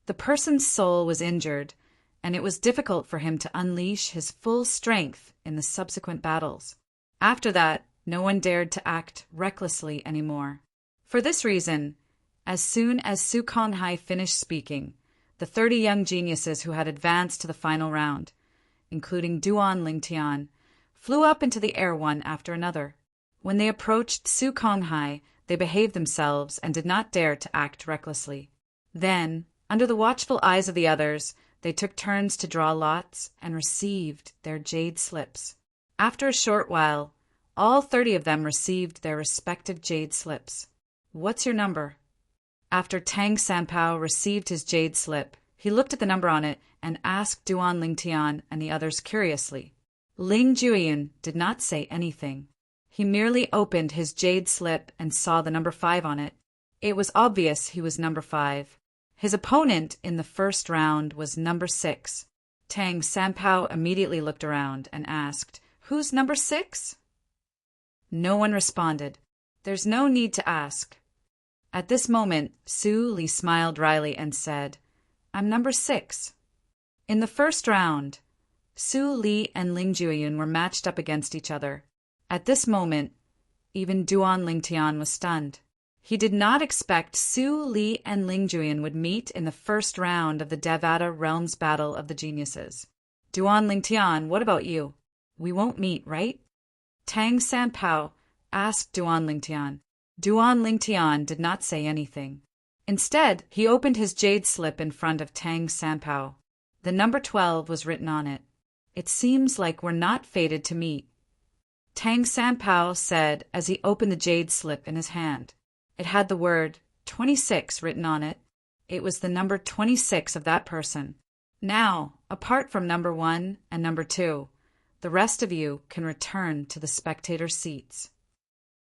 The person's soul was injured, and it was difficult for him to unleash his full strength in the subsequent battles. After that, no one dared to act recklessly anymore. For this reason, as soon as Su Konghai finished speaking, the 30 young geniuses who had advanced to the final round, including Duan Lingtian, flew up into the air one after another. When they approached Su Konghai, they behaved themselves and did not dare to act recklessly. Then, under the watchful eyes of the others, they took turns to draw lots and received their jade slips. After a short while, all 30 of them received their respective jade slips. "What's your number?" After Tang Sanpao received his jade slip, he looked at the number on it and asked Duan Lingtian and the others curiously. Ling Juyin did not say anything. He merely opened his jade slip and saw the number 5 on it. It was obvious he was number 5. His opponent in the first round was number 6. Tang Sanpao immediately looked around and asked, "Who's number 6? No one responded. There's no need to ask. At this moment, Su Li smiled wryly and said, "I'm number 6. In the first round, Su Li and Ling Juiyun were matched up against each other. At this moment, even Duan Lingtian was stunned. He did not expect Su Li and Ling Juiyun would meet in the first round of the Devata Realms Battle of the Geniuses. "Duan Lingtian, what about you? We won't meet, right?" Tang Sanpao asked Duan Lingtian. Duan Lingtian did not say anything. Instead, he opened his jade slip in front of Tang Sanpao. The number 12 was written on it. "It seems like we're not fated to meet," Tang Sanpao said as he opened the jade slip in his hand. It had the word 26 written on it. It was the number 26 of that person. Now, apart from number 1 and number 2, The rest of you can return to the spectator seats."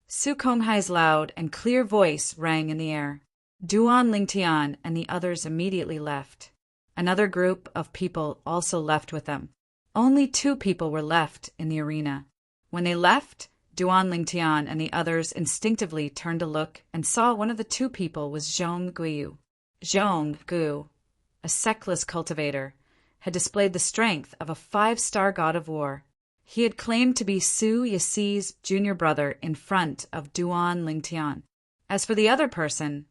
Su Konghai's loud and clear voice rang in the air. Duan Lingtian and the others immediately left. Another group of people also left with them. Only 2 people were left in the arena. When they left, Duan Lingtian and the others instinctively turned to look and saw one of the 2 people was Zhong Guiyu. Zhong Gu, a Sectless cultivator, had displayed the strength of a 5-star god of war. He had claimed to be Su Yasi's junior brother in front of Duan Lingtian. As for the other person,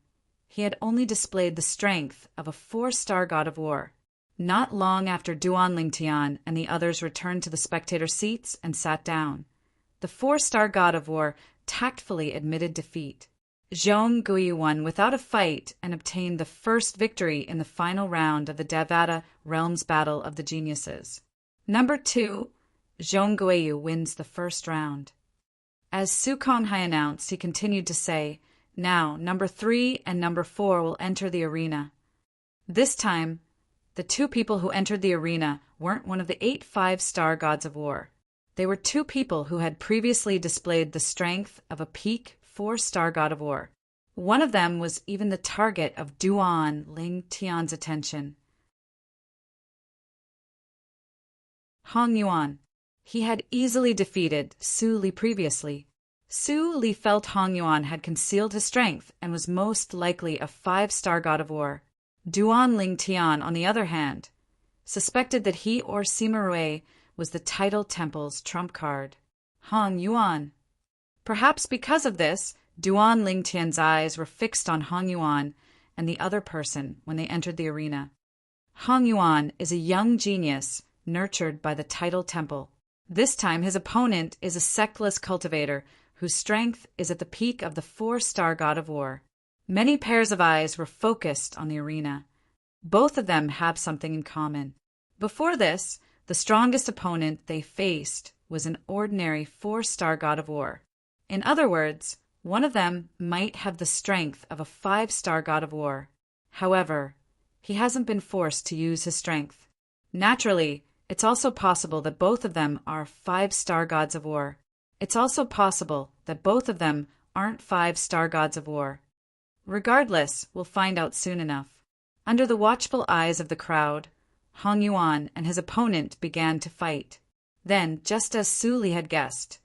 he had only displayed the strength of a 4-star god of war. Not long after Duan Lingtian and the others returned to the spectator seats and sat down, the 4-star god of war tactfully admitted defeat. Zhong Guiyu won without a fight and obtained the first victory in the final round of the Devata Realms Battle of the Geniuses. Number 2, Zhong Guiyu wins the first round. As Su Konghai announced, he continued to say, "Now, number 3 and number 4 will enter the arena." This time, the 2 people who entered the arena weren't one of the 8 5-star gods of war. They were 2 people who had previously displayed the strength of a peak 4-star god of war. One of them was even the target of Duan Lingtian's attention. Hong Yuan. He had easily defeated Su Li previously. Su Li felt Hong Yuan had concealed his strength and was most likely a 5-star god of war. Duan Lingtian, on the other hand, suspected that he or Sima Rui was the Tidal Temple's trump card, Hong Yuan. Perhaps because of this, Duan Lingtian's eyes were fixed on Hong Yuan and the other person when they entered the arena. Hong Yuan is a young genius nurtured by the Tidal Temple. This time his opponent is a Sectless cultivator whose strength is at the peak of the 4-star god of war. Many pairs of eyes were focused on the arena. Both of them have something in common. Before this, the strongest opponent they faced was an ordinary 4-star god of war. In other words, one of them might have the strength of a 5-star god of war. However, he hasn't been forced to use his strength. Naturally, it's also possible that both of them are 5-star gods of war. It's also possible that both of them aren't 5-star gods of war. Regardless, we'll find out soon enough. Under the watchful eyes of the crowd, Hong Yuan and his opponent began to fight. Then, just as Su Li had guessed,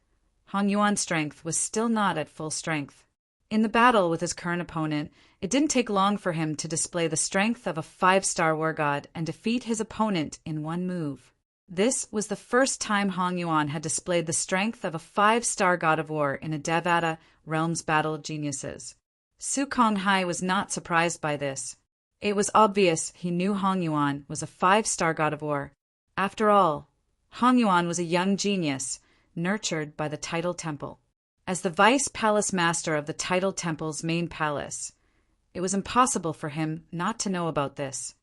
Hong Yuan's strength was still not at full strength. In the battle with his current opponent, it didn't take long for him to display the strength of a 5-star war god and defeat his opponent in one move. This was the first time Hong Yuan had displayed the strength of a 5-star god of war in a Devata Realms Battle of Geniuses. Su Konghai was not surprised by this. It was obvious he knew Hong Yuan was a 5-star god of war. After all, Hong Yuan was a young genius, nurtured by the Tidal Temple. As the vice palace master of the Tidal Temple's main palace, it was impossible for him not to know about this.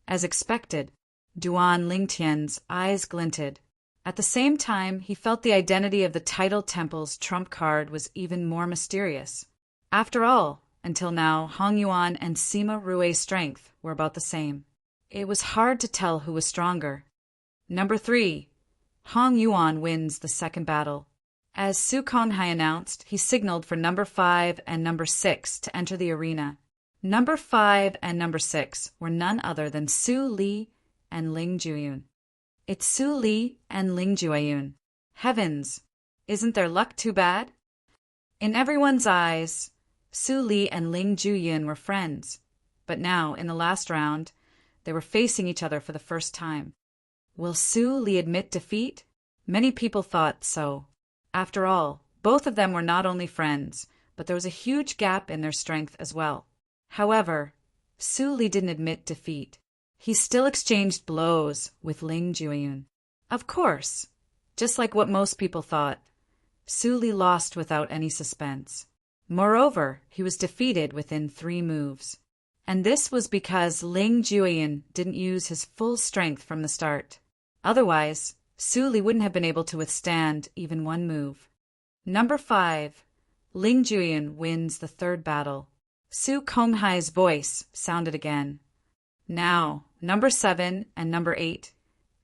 As expected, Duan Lingtian's eyes glinted. At the same time, he felt the identity of the Tidal Temple's trump card was even more mysterious. After all, until now, Hong Yuan and Sima Rui's strength were about the same. It was hard to tell who was stronger. Number 3. Hong Yuan wins the second battle. As Su Konghai announced, he signaled for number 5 and number 6 to enter the arena. Number 5 and number 6 were none other than Su Li and Ling Jueyun. It's Su Li and Ling Jueyun. Heavens, isn't their luck too bad? In everyone's eyes, Su Li and Ling Jueyun were friends, but now, in the last round, they were facing each other for the first time. Will Su Li admit defeat? Many people thought so. After all, both of them were not only friends, but there was a huge gap in their strength as well. However, Su Li didn't admit defeat. He still exchanged blows with Ling Jueyun. Of course, just like what most people thought, Su Li lost without any suspense. Moreover, he was defeated within 3 moves. And this was because Ling Jueyun didn't use his full strength from the start. Otherwise, Su Li wouldn't have been able to withstand even one move. Number 5. Ling Jueyun wins the third battle. Su Konghai's voice sounded again. Now, number 7 and number 8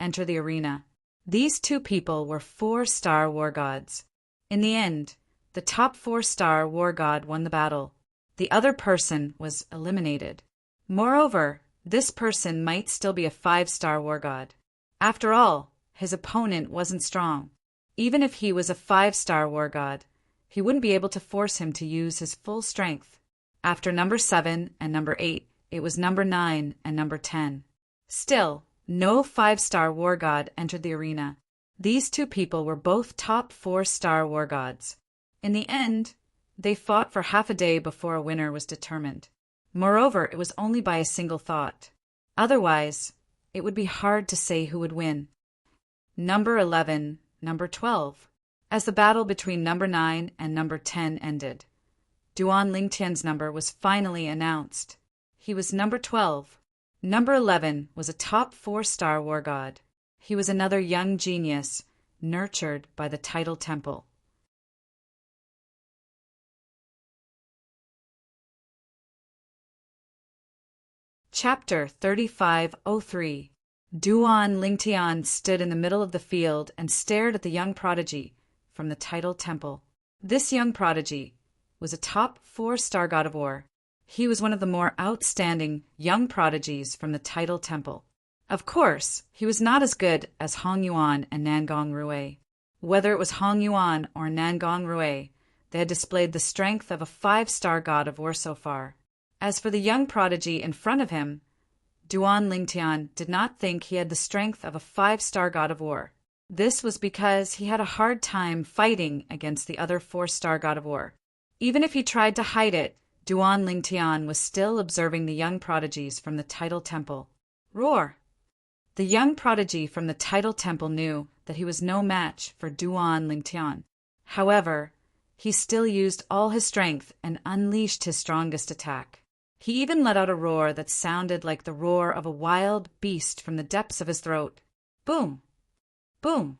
enter the arena. These two people were 4-star war gods. In the end, the top 4-star war god won the battle. The other person was eliminated. Moreover, this person might still be a 5-star war god. After all, his opponent wasn't strong. Even if he was a 5-star war god, he wouldn't be able to force him to use his full strength. After number 7 and number 8, it was number 9 and number 10. Still, no 5-star war god entered the arena. These two people were both top 4-star war gods. In the end, they fought for half a day before a winner was determined. Moreover, it was only by a single thought. Otherwise, it would be hard to say who would win. Number 11, number 12. As the battle between number 9 and number 10 ended, Duan Lingtian's number was finally announced. He was number 12. Number 11 was a top 4-star war god. He was another young genius, nurtured by the Tidal Temple. Chapter 3503. Duan Lingtian stood in the middle of the field and stared at the young prodigy from the Tidal Temple. This young prodigy was a top 4-star god of war. He was one of the more outstanding young prodigies from the Tidal Temple. Of course, he was not as good as Hong Yuan and Nangong Rui. Whether it was Hong Yuan or Nangong Rui, they had displayed the strength of a 5-star god of war so far. As for the young prodigy in front of him, Duan Lingtian did not think he had the strength of a 5-star god of war. This was because he had a hard time fighting against the other 4-star god of war. Even if he tried to hide it, Duan Lingtian was still observing the young prodigies from the Tidal Temple. Roar! The young prodigy from the Tidal Temple knew that he was no match for Duan Lingtian. However, he still used all his strength and unleashed his strongest attack. He even let out a roar that sounded like the roar of a wild beast from the depths of his throat. Boom! Boom!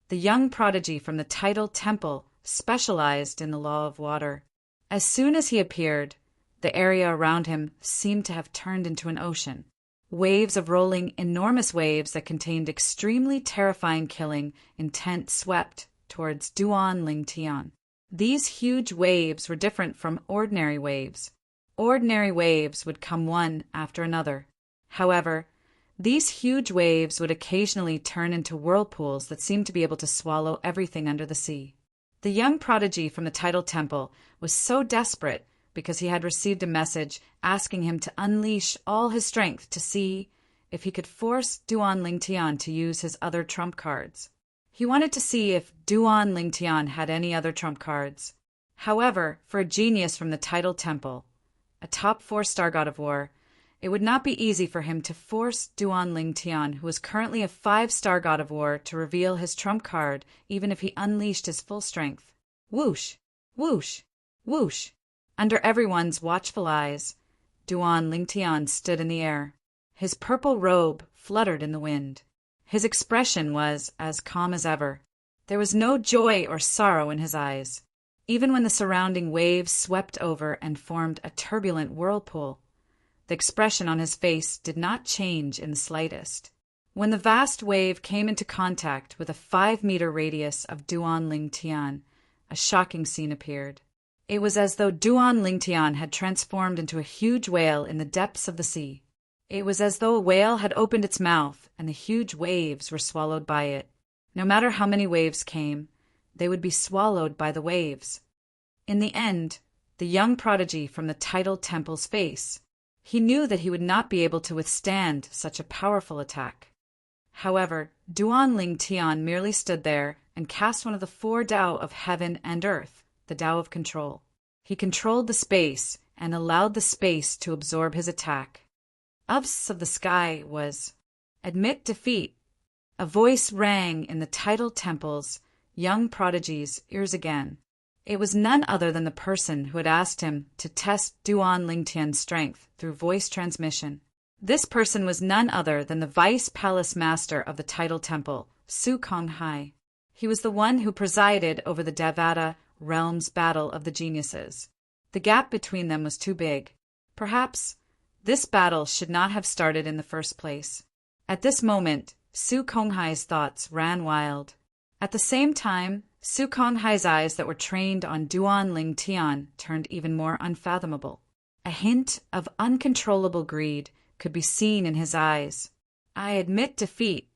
The young prodigy from the Tidal Temple specialized in the law of water. As soon as he appeared, the area around him seemed to have turned into an ocean. Waves of rolling enormous waves that contained extremely terrifying killing intent swept towards Duan Lingtian. These huge waves were different from ordinary waves. Ordinary waves would come one after another. However, these huge waves would occasionally turn into whirlpools that seemed to be able to swallow everything under the sea. The young prodigy from the Tidal Temple was so desperate because he had received a message asking him to unleash all his strength to see if he could force Duan Lingtian to use his other trump cards. He wanted to see if Duan Lingtian had any other trump cards. However, for a genius from the Tidal Temple, a top 4-star god of war, it would not be easy for him to force Duan Lingtian, who was currently a 5-star god of war, to reveal his trump card even if he unleashed his full strength. Whoosh! Whoosh! Whoosh! Under everyone's watchful eyes, Duan Lingtian stood in the air. His purple robe fluttered in the wind. His expression was as calm as ever. There was no joy or sorrow in his eyes. Even when the surrounding waves swept over and formed a turbulent whirlpool, the expression on his face did not change in the slightest. When the vast wave came into contact with a 5-meter radius of Duan Lingtian, a shocking scene appeared. It was as though Duan Lingtian had transformed into a huge whale in the depths of the sea. It was as though a whale had opened its mouth and the huge waves were swallowed by it. No matter how many waves came, they would be swallowed by the waves. In the end, the young prodigy from the Tidal Temple's face. He knew that he would not be able to withstand such a powerful attack. However, Duan Lingtian merely stood there and cast one of the 4 Tao of heaven and earth, the Tao of control. He controlled the space and allowed the space to absorb his attack. Of the sky was, "Admit defeat." A voice rang in the Tidal Temple's young prodigy's ears again. It was none other than the person who had asked him to test Duan Lingtian's strength through voice transmission. This person was none other than the Vice Palace Master of the Tidal Temple, Su Konghai. He was the one who presided over the Devata Realms Battle of the Geniuses. The gap between them was too big. Perhaps this battle should not have started in the first place. At this moment, Su Konghai's thoughts ran wild. At the same time, Su Konghai's eyes that were trained on Duan Ling Tian turned even more unfathomable. A hint of uncontrollable greed could be seen in his eyes. I admit defeat.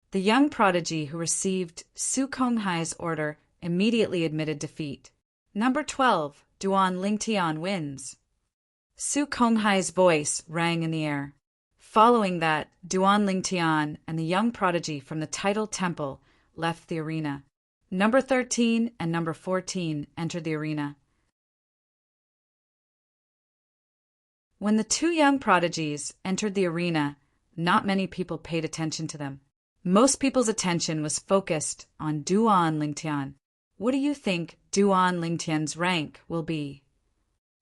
The young prodigy who received Su Konghai's order immediately admitted defeat. Number 12, Duan Ling Tian wins. Su Konghai's voice rang in the air. Following that, Duan Ling Tian and the young prodigy from the Title Temple left the arena. Number 13 and number 14 entered the arena. When the two young prodigies entered the arena, not many people paid attention to them. Most people's attention was focused on Duan Ling Tian. What do you think Duan Ling Tian's rank will be?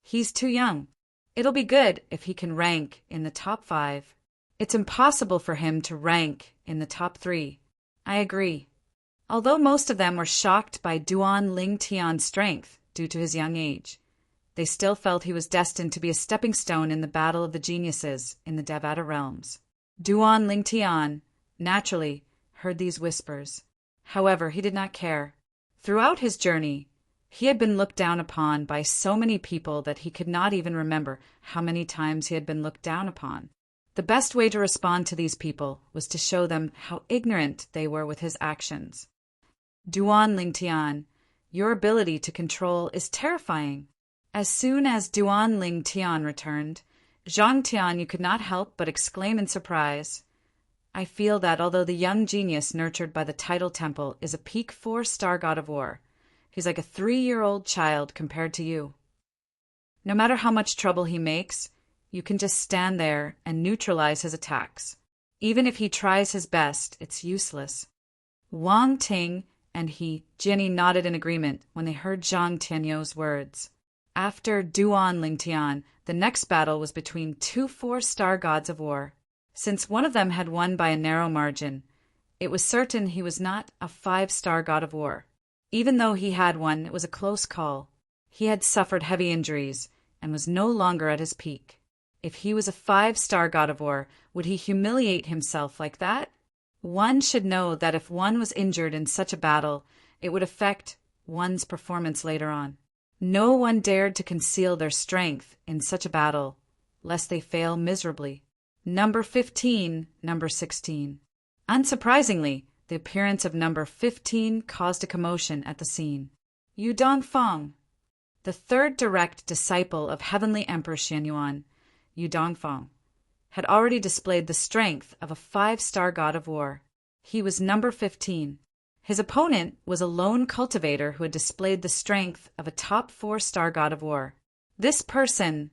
He's too young. It'll be good if he can rank in the top 5. It's impossible for him to rank in the top 3. I agree. Although most of them were shocked by Duan Ling Tian's strength due to his young age, they still felt he was destined to be a stepping stone in the battle of the geniuses in the Devata realms. Duan Ling Tian, naturally, heard these whispers. However, he did not care. Throughout his journey, he had been looked down upon by so many people that he could not even remember how many times he had been looked down upon. The best way to respond to these people was to show them how ignorant they were with his actions. Duan Ling Tian, your ability to control is terrifying. As soon as Duan Ling Tian returned, Zhang Tian, you could not help but exclaim in surprise. I feel that although the young genius nurtured by the Title Temple is a peak 4-star god of war, he's like a 3-year-old child compared to you. No matter how much trouble he makes, you can just stand there and neutralize his attacks. Even if he tries his best, it's useless. Wang Ting and Jenny nodded in agreement when they heard Zhang Tianyou's words. After Duan Ling Tian, the next battle was between 2 4-star gods of war. Since one of them had won by a narrow margin, it was certain he was not a 5-star god of war. Even though he had won, it was a close call. He had suffered heavy injuries and was no longer at his peak. If he was a 5-star god of war, would he humiliate himself like that? One should know that if one was injured in such a battle, it would affect one's performance later on. No one dared to conceal their strength in such a battle, lest they fail miserably. Number 15, number 16. Unsurprisingly, the appearance of number 15 caused a commotion at the scene. Yu Dongfang, the third direct disciple of Heavenly Emperor Xianyuan, Yu Dongfang, had already displayed the strength of a 5-star god of war. He was number 15. His opponent was a lone cultivator who had displayed the strength of a top 4-star god of war. This person,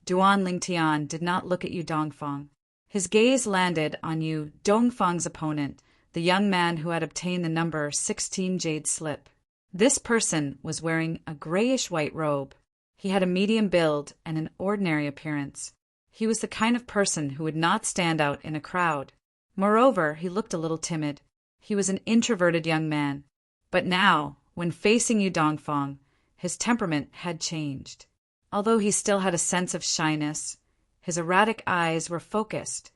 Duan Ling Tian, did not look at Yu Dongfang. His gaze landed on Yu Dongfang's opponent, the young man who had obtained the number 16 jade slip. This person was wearing a grayish-white robe. He had a medium build and an ordinary appearance. He was the kind of person who would not stand out in a crowd. Moreover, he looked a little timid. He was an introverted young man. But now, when facing Yu Dongfang, his temperament had changed. Although he still had a sense of shyness, his erratic eyes were focused.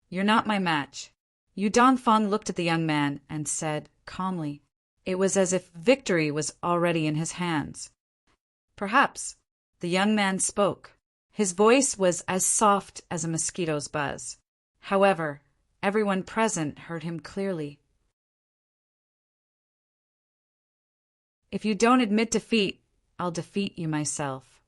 You're not my match. Yu Dongfang looked at the young man and said calmly. It was as if victory was already in his hands. Perhaps. The young man spoke. His voice was as soft as a mosquito's buzz. However, everyone present heard him clearly. If you don't admit defeat, I'll defeat you myself.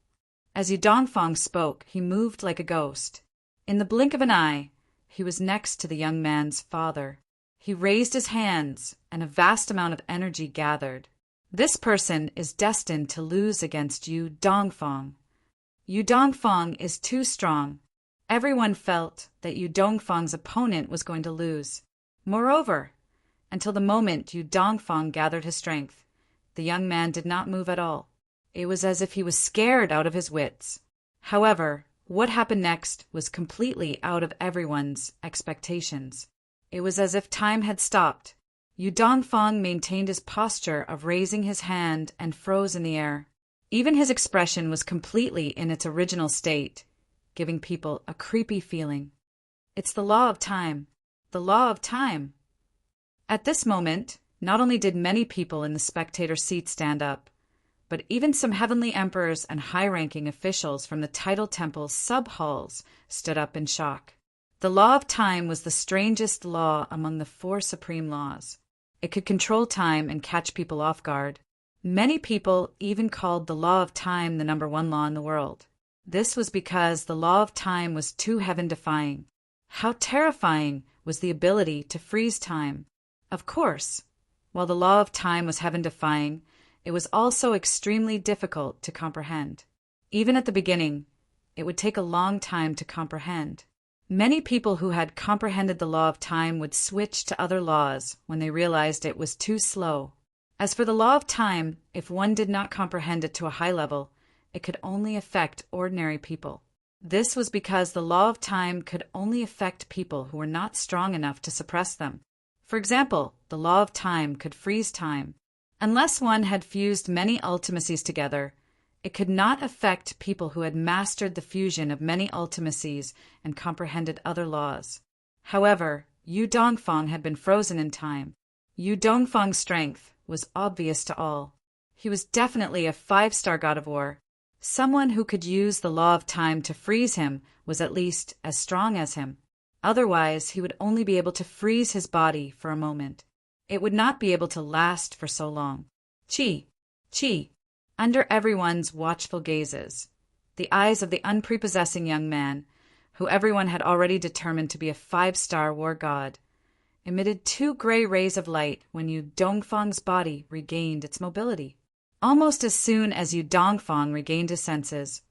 As Yu Dongfang spoke, he moved like a ghost. In the blink of an eye, he was next to the young man's father. He raised his hands, and a vast amount of energy gathered. This person is destined to lose against Yu Dongfang. Yu Dongfang is too strong. Everyone felt that Yu Dongfang's opponent was going to lose. Moreover, until the moment Yu Dongfang gathered his strength, the young man did not move at all. It was as if he was scared out of his wits. However, what happened next was completely out of everyone's expectations. It was as if time had stopped. Yu Dongfang maintained his posture of raising his hand and froze in the air. Even his expression was completely in its original state, giving people a creepy feeling. It's the law of time. The law of time. At this moment, not only did many people in the spectator seat stand up, but even some heavenly emperors and high-ranking officials from the tidal temple's sub-halls stood up in shock. The law of time was the strangest law among the 4 supreme laws. It could control time and catch people off guard. Many people even called the law of time the #1 law in the world. This was because the law of time was too heaven-defying. How terrifying was the ability to freeze time? Of course, while the law of time was heaven-defying, it was also extremely difficult to comprehend. Even at the beginning, it would take a long time to comprehend. Many people who had comprehended the law of time would switch to other laws when they realized it was too slow. As for the law of time, if one did not comprehend it to a high level, it could only affect ordinary people. This was because the law of time could only affect people who were not strong enough to suppress them. For example, the law of time could freeze time. Unless one had fused many ultimacies together, it could not affect people who had mastered the fusion of many ultimacies and comprehended other laws. However, Yu Dongfang had been frozen in time. Yu Dongfang's strength was obvious to all. He was definitely a 5-star god of war. Someone who could use the law of time to freeze him was at least as strong as him. Otherwise, he would only be able to freeze his body for a moment. It would not be able to last for so long. Chi, Chi, under everyone's watchful gazes, the eyes of the unprepossessing young man, who everyone had already determined to be a 5-star war god, emitted 2 gray rays of light when Yu Dongfang's body regained its mobility. Almost as soon as Yu Dongfang regained his senses,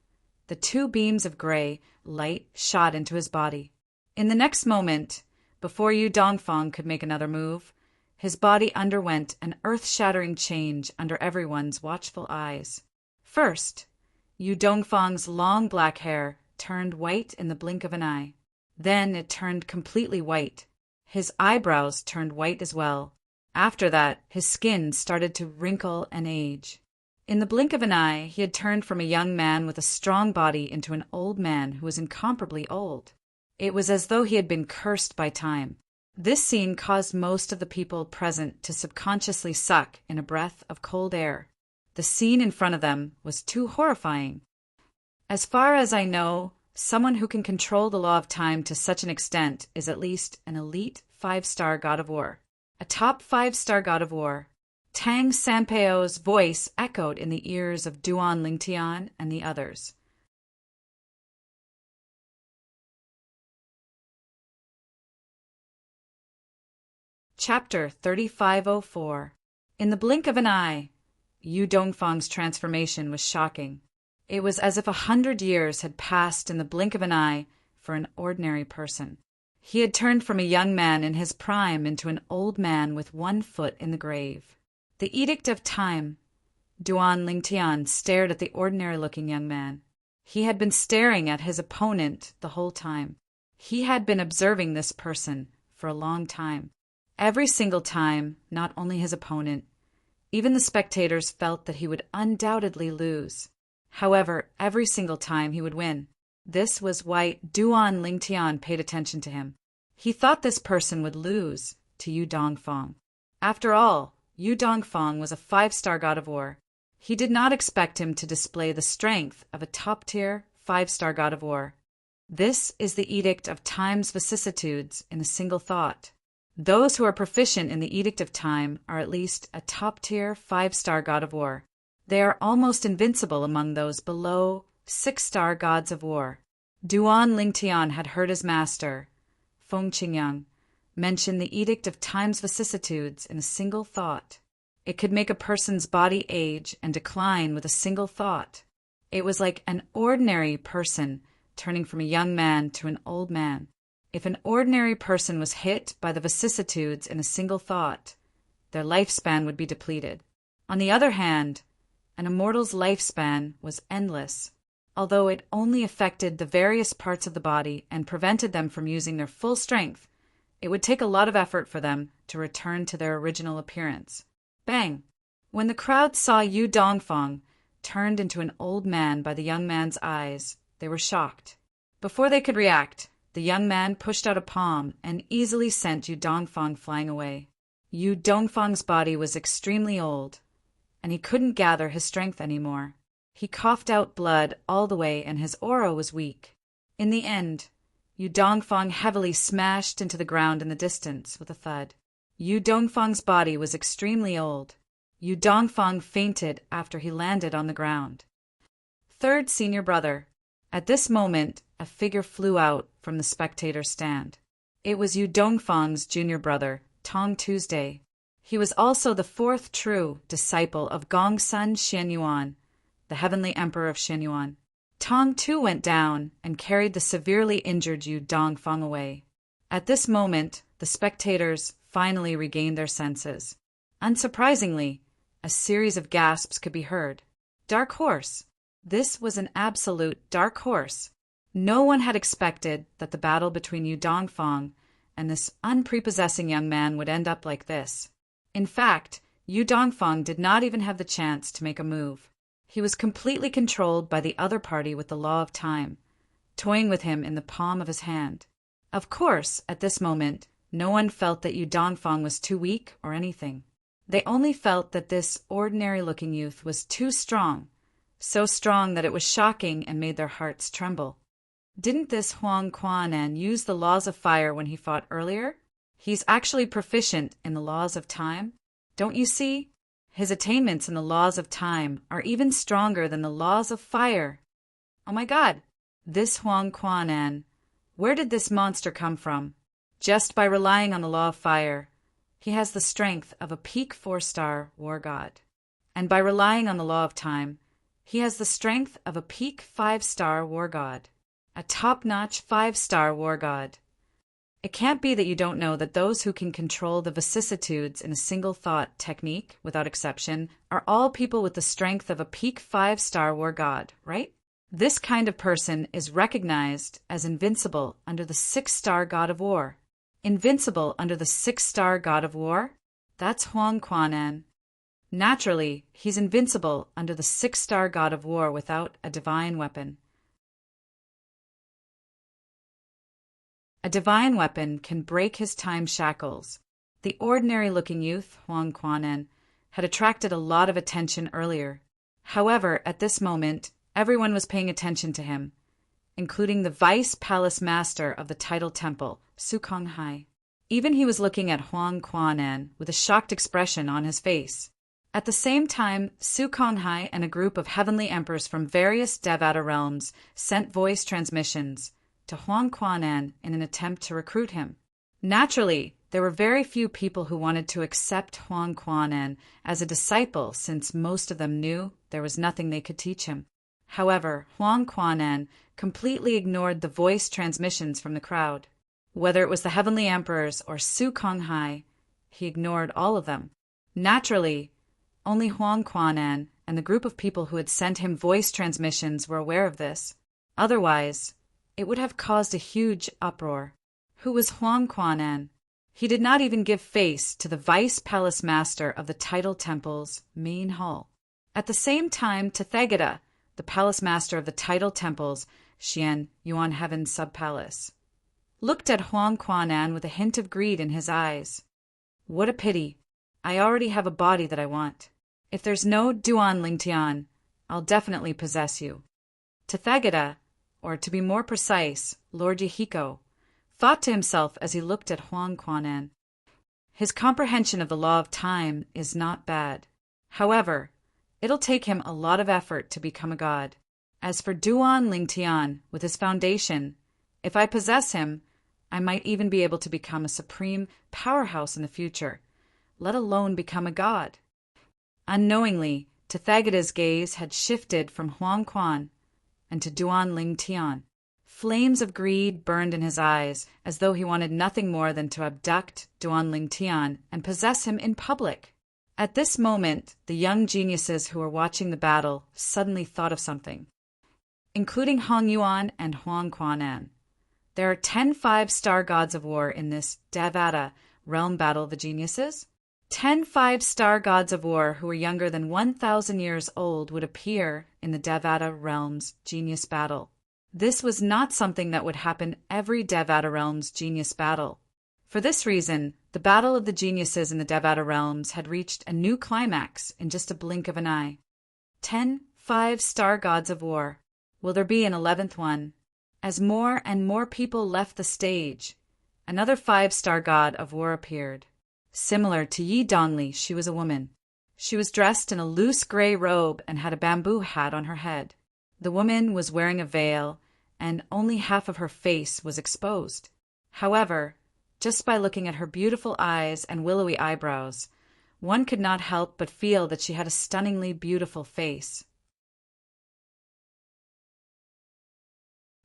the 2 beams of gray light shot into his body. In the next moment, before Yu Dongfang could make another move, his body underwent an earth-shattering change under everyone's watchful eyes. First, Yu Dongfang's long black hair turned white in the blink of an eye. Then it turned completely white. His eyebrows turned white as well. After that, his skin started to wrinkle and age. In the blink of an eye, he had turned from a young man with a strong body into an old man who was incomparably old. It was as though he had been cursed by time. This scene caused most of the people present to subconsciously suck in a breath of cold air. The scene in front of them was too horrifying. As far as I know, someone who can control the law of time to such an extent is at least an elite 5-star god of war. A top 5-star god of war. Tang Sanpeo's voice echoed in the ears of Duan Lingtian and the others. Chapter 3504. In the blink of an eye, Yu Dongfang's transformation was shocking. It was as if 100 years had passed in the blink of an eye for an ordinary person. He had turned from a young man in his prime into an old man with 1 foot in the grave. The Edict of Time. Duan Lingtian stared at the ordinary-looking young man. He had been staring at his opponent the whole time. He had been observing this person for a long time. Every single time, not only his opponent, even the spectators felt that he would undoubtedly lose. However, every single time he would win. This was why Duan Lingtian paid attention to him. He thought this person would lose to Yu Dongfang. After all, Yu Dongfang was a 5-star god of war. He did not expect him to display the strength of a top-tier 5-star god of war. This is the Edict of Time's vicissitudes in a single thought. Those who are proficient in the Edict of Time are at least a top-tier 5-star god of war. They are almost invincible among those below 6-star gods of war. Duan Lingtian had heard his master, Feng Qingyang, mention the Edict of Time's vicissitudes in a single thought. It could make a person's body age and decline with a single thought. It was like an ordinary person turning from a young man to an old man. If an ordinary person was hit by the vicissitudes in a single thought, their lifespan would be depleted. On the other hand, an immortal's lifespan was endless. Although it only affected the various parts of the body and prevented them from using their full strength, it would take a lot of effort for them to return to their original appearance. Bang! When the crowd saw Yu Dongfang turned into an old man by the young man's eyes, they were shocked. Before they could react, the young man pushed out a palm and easily sent Yu Dongfang flying away. Yu Dongfang's body was extremely old, and he couldn't gather his strength anymore. He coughed out blood all the way, and his aura was weak. In the end, Yu Dongfang heavily smashed into the ground in the distance with a thud. Yu Dongfang's body was extremely old. Yu Dongfang fainted after he landed on the ground. Third senior brother. At this moment, a figure flew out from the spectator stand. It was Yu Dongfang's junior brother, Tong Tuesday. He was also the fourth true disciple of Gongsun Xianyuan, the heavenly emperor of Xianyuan. Tong too went down and carried the severely injured Yu Dongfang away. At this moment, the spectators finally regained their senses. Unsurprisingly, a series of gasps could be heard. Dark horse. This was an absolute dark horse. No one had expected that the battle between Yu Dongfang and this unprepossessing young man would end up like this. In fact, Yu Dongfang did not even have the chance to make a move. He was completely controlled by the other party with the law of time, toying with him in the palm of his hand. Of course, at this moment, no one felt that Yu Dongfang was too weak or anything. They only felt that this ordinary-looking youth was too strong, so strong that it was shocking and made their hearts tremble. Didn't this Huang Quanan use the laws of fire when he fought earlier? He's actually proficient in the laws of time. Don't you see? His attainments in the laws of time are even stronger than the laws of fire. Oh my God! This Huang Quanan, where did this monster come from? Just by relying on the law of fire, he has the strength of a peak 4-star war god. And by relying on the law of time, he has the strength of a peak 5-star war god. A top-notch 5-star war god. It can't be that you don't know that those who can control the vicissitudes in a single thought technique, without exception, are all people with the strength of a peak 5-star war god, right? This kind of person is recognized as invincible under the 6-star god of war. Invincible under the 6-star god of war? That's Huang Quanan. Naturally, he's invincible under the 6-star god of war without a divine weapon. A divine weapon can break his time shackles. The ordinary-looking youth, Huang Quanan, had attracted a lot of attention earlier. However, at this moment, everyone was paying attention to him, including the vice palace master of the title temple, Su Konghai. Even he was looking at Huang Quanan with a shocked expression on his face. At the same time, Su Konghai and a group of heavenly emperors from various Devata realms sent voice transmissions to Huang Quanan in an attempt to recruit him. Naturally, there were very few people who wanted to accept Huang Quanan as a disciple, since most of them knew there was nothing they could teach him. However, Huang Quanan completely ignored the voice transmissions from the crowd. Whether it was the heavenly emperors or Su Konghai, he ignored all of them. Naturally, only Huang Quanan and the group of people who had sent him voice transmissions were aware of this. Otherwise, it would have caused a huge uproar. Who was Huang Quanan? He did not even give face to the vice palace master of the title temple's main hall. At the same time, Tathagata, the palace master of the title temple's Xian Yuan Heaven sub-palace, looked at Huang Quanan with a hint of greed in his eyes. What a pity. I already have a body that I want. If there's no Duan Lingtian, I'll definitely possess you. Tathagata, or to be more precise, Lord Yahiko, thought to himself as he looked at Huang Quanan. His comprehension of the law of time is not bad. However, it'll take him a lot of effort to become a god. As for Duan Lingtian, with his foundation, if I possess him, I might even be able to become a supreme powerhouse in the future, let alone become a god. Unknowingly, Tathagata's gaze had shifted from Huang Quan and to Duan Lingtian. Flames of greed burned in his eyes, as though he wanted nothing more than to abduct Duan Lingtian and possess him in public. At this moment, the young geniuses who were watching the battle suddenly thought of something, including Hong Yuan and Huang Quanan. There are 10 5-star gods of war in this Devata realm battle of the geniuses. 10 5-star gods of war who were younger than 1,000 years old would appear in the Devata realm's genius battle. This was not something that would happen every Devata realm's genius battle. For this reason, The battle of the geniuses in the Devata realms had reached a new climax in just a blink of an eye. 10 five-star gods of war. Will there be an 11th one? As more and more people left the stage, another five-star god of war appeared. Similar to Yi Dongli, she was a woman. She was dressed in a loose gray robe and had a bamboo hat on her head. The woman was wearing a veil, and only half of her face was exposed. However, just by looking at her beautiful eyes and willowy eyebrows, one could not help but feel that she had a stunningly beautiful face.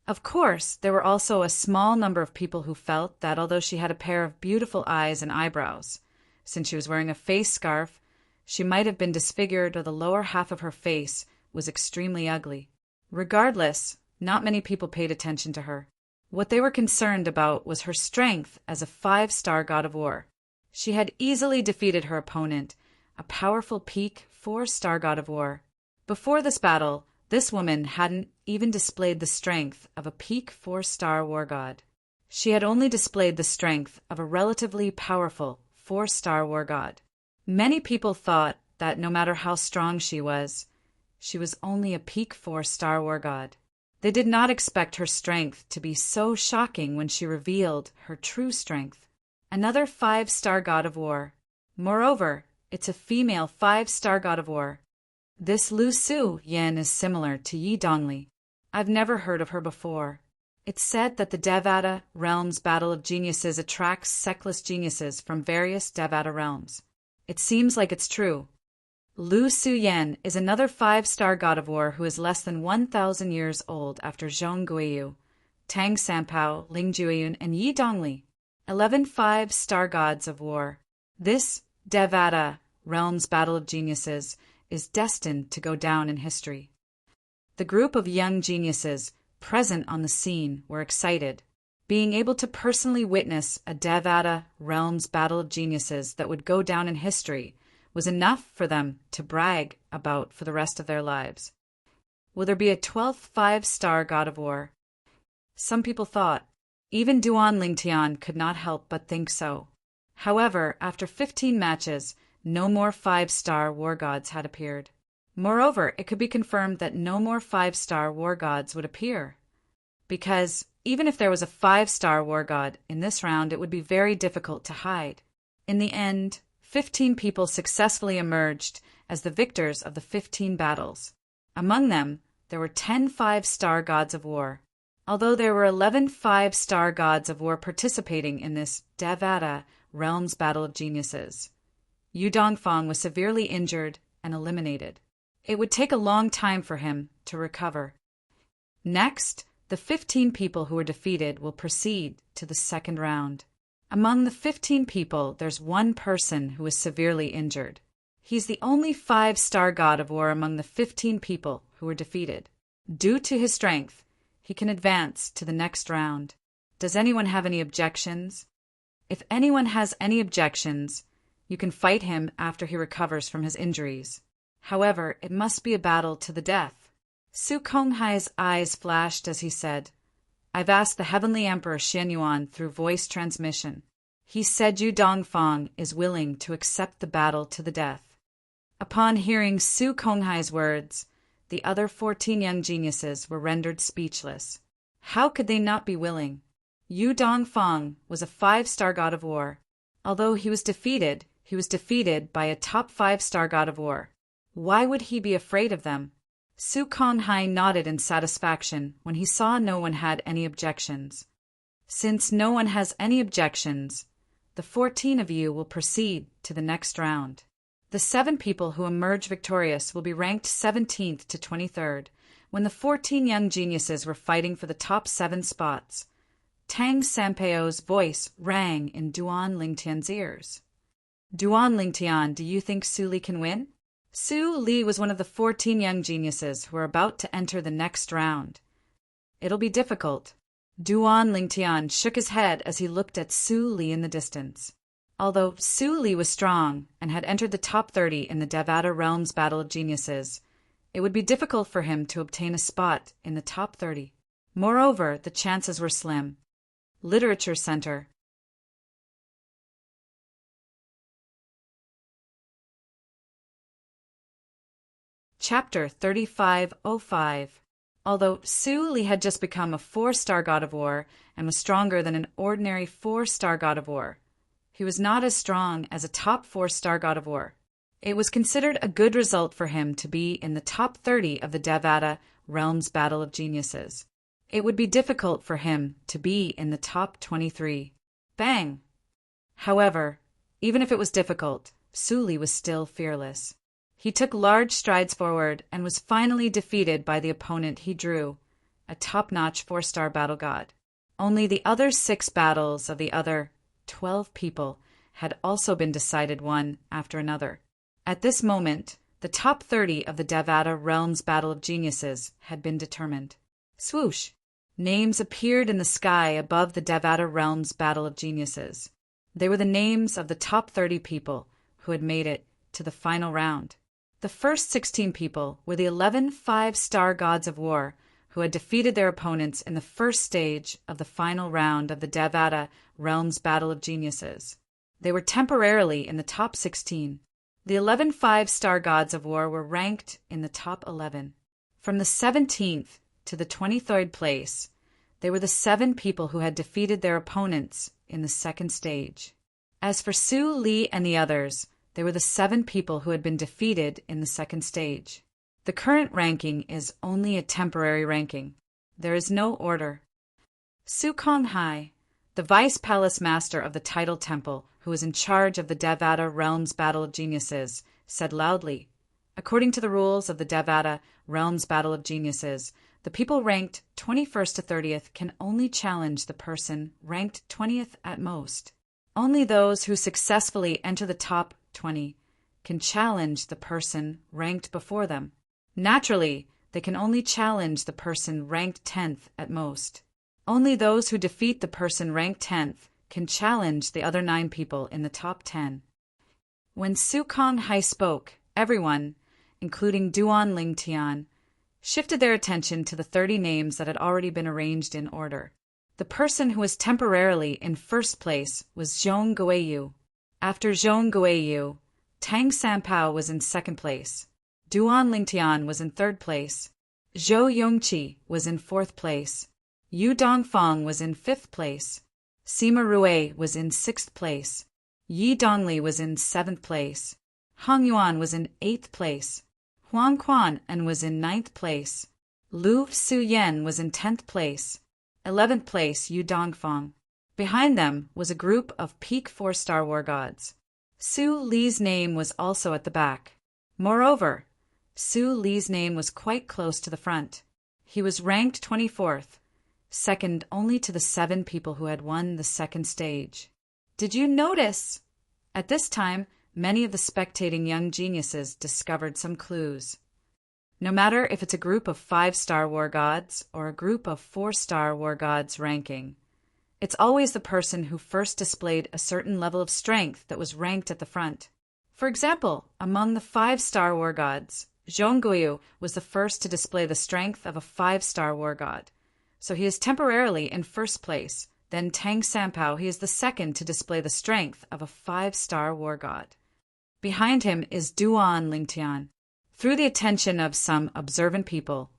Of course, there were also a small number of people who felt that although she had a pair of beautiful eyes and eyebrows, since she was wearing a face scarf, she might have been disfigured or the lower half of her face was extremely ugly. Regardless, not many people paid attention to her. What they were concerned about was her strength as a five-star god of war. She had easily defeated her opponent, a powerful peak 4-star god of war. Before this battle, this woman hadn't even displayed the strength of a peak 4-star war god. She had only displayed the strength of a relatively powerful 4-star war god. Many people thought that no matter how strong she was only a peak 4-star war god. They did not expect her strength to be so shocking when she revealed her true strength. Another 5-star god of war. Moreover, it's a female 5-star god of war. This Lu Su Yen is similar to Yi Dongli. I've never heard of her before. It's said that the Devata realms battle of geniuses attracts sexless geniuses from various Devata realms. It seems like it's true. Lu Su Yen is another 5-star god of war who is less than 1,000 years old after Zhong Guiyu, Tang Sanpao, Ling Jueyun, and Yi Dongli. 11 5-star gods of war. This Devata realms battle of geniuses is destined to go down in history. The group of young geniuses present on the scene were excited. Being able to personally witness a Devata realms battle of geniuses that would go down in history was enough for them to brag about for the rest of their lives. Will there be a 12th 5-star god of war? Some people thought. Even Duan Lingtian could not help but think so. However, after 15 matches, no more 5-star war gods had appeared. Moreover, it could be confirmed that no more 5-star war gods would appear. Because even if there was a 5-star war god in this round, it would be very difficult to hide. In the end, 15 people successfully emerged as the victors of the 15 battles. Among them, there were 10 5-star gods of war. Although there were 11 5-star gods of war participating in this Devata realms battle of geniuses, Yu Dongfang was severely injured and eliminated. It would take a long time for him to recover. Next, the 15 people who were defeated will proceed to the second round. Among the 15 people, there's one person who is severely injured. He's the only 5-star god of war among the 15 people who were defeated. Due to his strength, he can advance to the next round. Does anyone have any objections? If anyone has any objections, you can fight him after he recovers from his injuries. However, it must be a battle to the death. Su Konghai's eyes flashed as he said, I've asked the Heavenly Emperor Xian Yuan through voice transmission. He said Yu Dongfang is willing to accept the battle to the death. Upon hearing Su Konghai's words, the other 14 young geniuses were rendered speechless. How could they not be willing? Yu Dongfang was a 5-star god of war. Although he was defeated by a top 5-star god of war. Why would he be afraid of them? Su Konghai nodded in satisfaction when he saw no one had any objections. Since no one has any objections, the 14 of you will proceed to the next round. The 7 people who emerge victorious will be ranked 17th to 23rd. When the 14 young geniuses were fighting for the top 7 spots, Tang Sanpao's voice rang in Duan Lingtian's ears. Duan Lingtian, do you think Su Li can win? Su Li was one of the 14 young geniuses who are about to enter the next round. It'll be difficult. Duan Lingtian shook his head as he looked at Su Li in the distance. Although Su Li was strong and had entered the top 30 in the Devata Realms Battle of Geniuses, it would be difficult for him to obtain a spot in the top 30. Moreover, the chances were slim. Literature Center. Chapter 3505. Although Su Li had just become a 4-star god of war and was stronger than an ordinary 4-star god of war, he was not as strong as a top 4-star god of war. It was considered a good result for him to be in the top 30 of the Devata Realms Battle of Geniuses. It would be difficult for him to be in the top 23. Bang! However, even if it was difficult, Su Li was still fearless. He took large strides forward and was finally defeated by the opponent he drew, a top-notch 4-star battle god. Only the other 6 battles of the other 12 people had also been decided one after another. At this moment, the top 30 of the Devata Realms Battle of Geniuses had been determined. Swoosh! Names appeared in the sky above the Devata Realms Battle of Geniuses. They were the names of the top 30 people who had made it to the final round. The first 16 people were the 11 5-star gods of war who had defeated their opponents in the first stage of the final round of the Devata Realms Battle of Geniuses. They were temporarily in the top 16. The 11 5-star gods of war were ranked in the top 11. From the 17th to the 23rd place, they were the 7 people who had defeated their opponents in the second stage. As for Su Li and the others, they were the 7 people who had been defeated in the second stage. The current ranking is only a temporary ranking. There is no order. Su Konghai, the Vice Palace Master of the Tidal Temple, who was in charge of the Devata Realms Battle of Geniuses, said loudly, "According to the rules of the Devata Realms Battle of Geniuses, the people ranked 21st to 30th can only challenge the person ranked 20th at most. Only those who successfully enter the top 20 can challenge the person ranked before them. Naturally, they can only challenge the person ranked 10th at most. Only those who defeat the person ranked 10th can challenge the other 9 people in the top 10. When Su Konghai spoke, everyone, including Duan Lingtian, shifted their attention to the 30 names that had already been arranged in order. The person who was temporarily in first place was Zhong Guiyu. After Zhong Guiyu, Tang Sanpao was in second place. Duan Lingtian was in third place. Zhou Yongqi was in fourth place. Yu Dongfang was in fifth place. Sima Rui was in sixth place. Yi Dongli was in seventh place. Hong Yuan was in eighth place. Huang Quan was in ninth place. Lu Suyen was in 10th place. 11th place Yu Dongfang. Behind them was a group of peak 4-star war gods. Su Li's name was also at the back. Moreover, Su Li's name was quite close to the front. He was ranked 24th, second only to the 7 people who had won the second stage. Did you notice? At this time, many of the spectating young geniuses discovered some clues. No matter if it's a group of 5-star war gods or a group of 4-star war gods ranking, it's always the person who first displayed a certain level of strength that was ranked at the front. For example, among the 5-star war gods, Zhongguiyu was the first to display the strength of a 5-star war god, so he is temporarily in first place. Then Tang Sanpao, he is the second to display the strength of a 5-star war god. Behind him is Duan Lingtian. Through the attention of some observant people,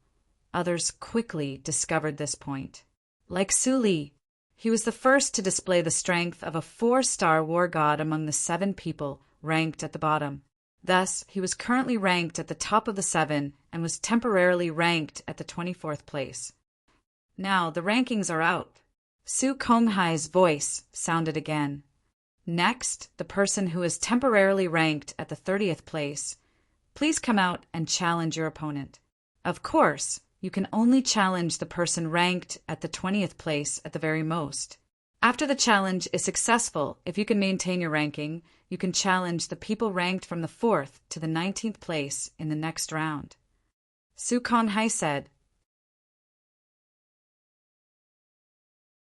others quickly discovered this point. Like Su Li, he was the first to display the strength of a 4-star war god among the 7 people ranked at the bottom. Thus, he was currently ranked at the top of the 7 and was temporarily ranked at the 24th place. Now, the rankings are out. Su Konghai's voice sounded again. Next, the person who is temporarily ranked at the 30th place, please come out and challenge your opponent. Of course, you can only challenge the person ranked at the 20th place at the very most. After the challenge is successful, if you can maintain your ranking, you can challenge the people ranked from the 4th to the 19th place in the next round. Su Konghai said,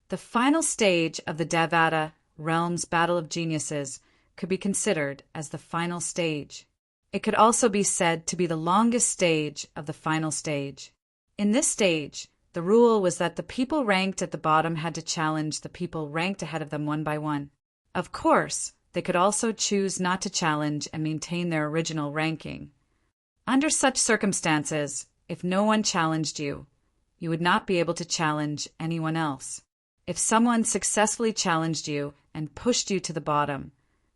"The final stage of the Devata Realms Battle of Geniuses could be considered as the final stage. It could also be said to be the longest stage of the final stage. In this stage, the rule was that the people ranked at the bottom had to challenge the people ranked ahead of them one by one. Of course, they could also choose not to challenge and maintain their original ranking. Under such circumstances, if no one challenged you, you would not be able to challenge anyone else. If someone successfully challenged you and pushed you to the bottom,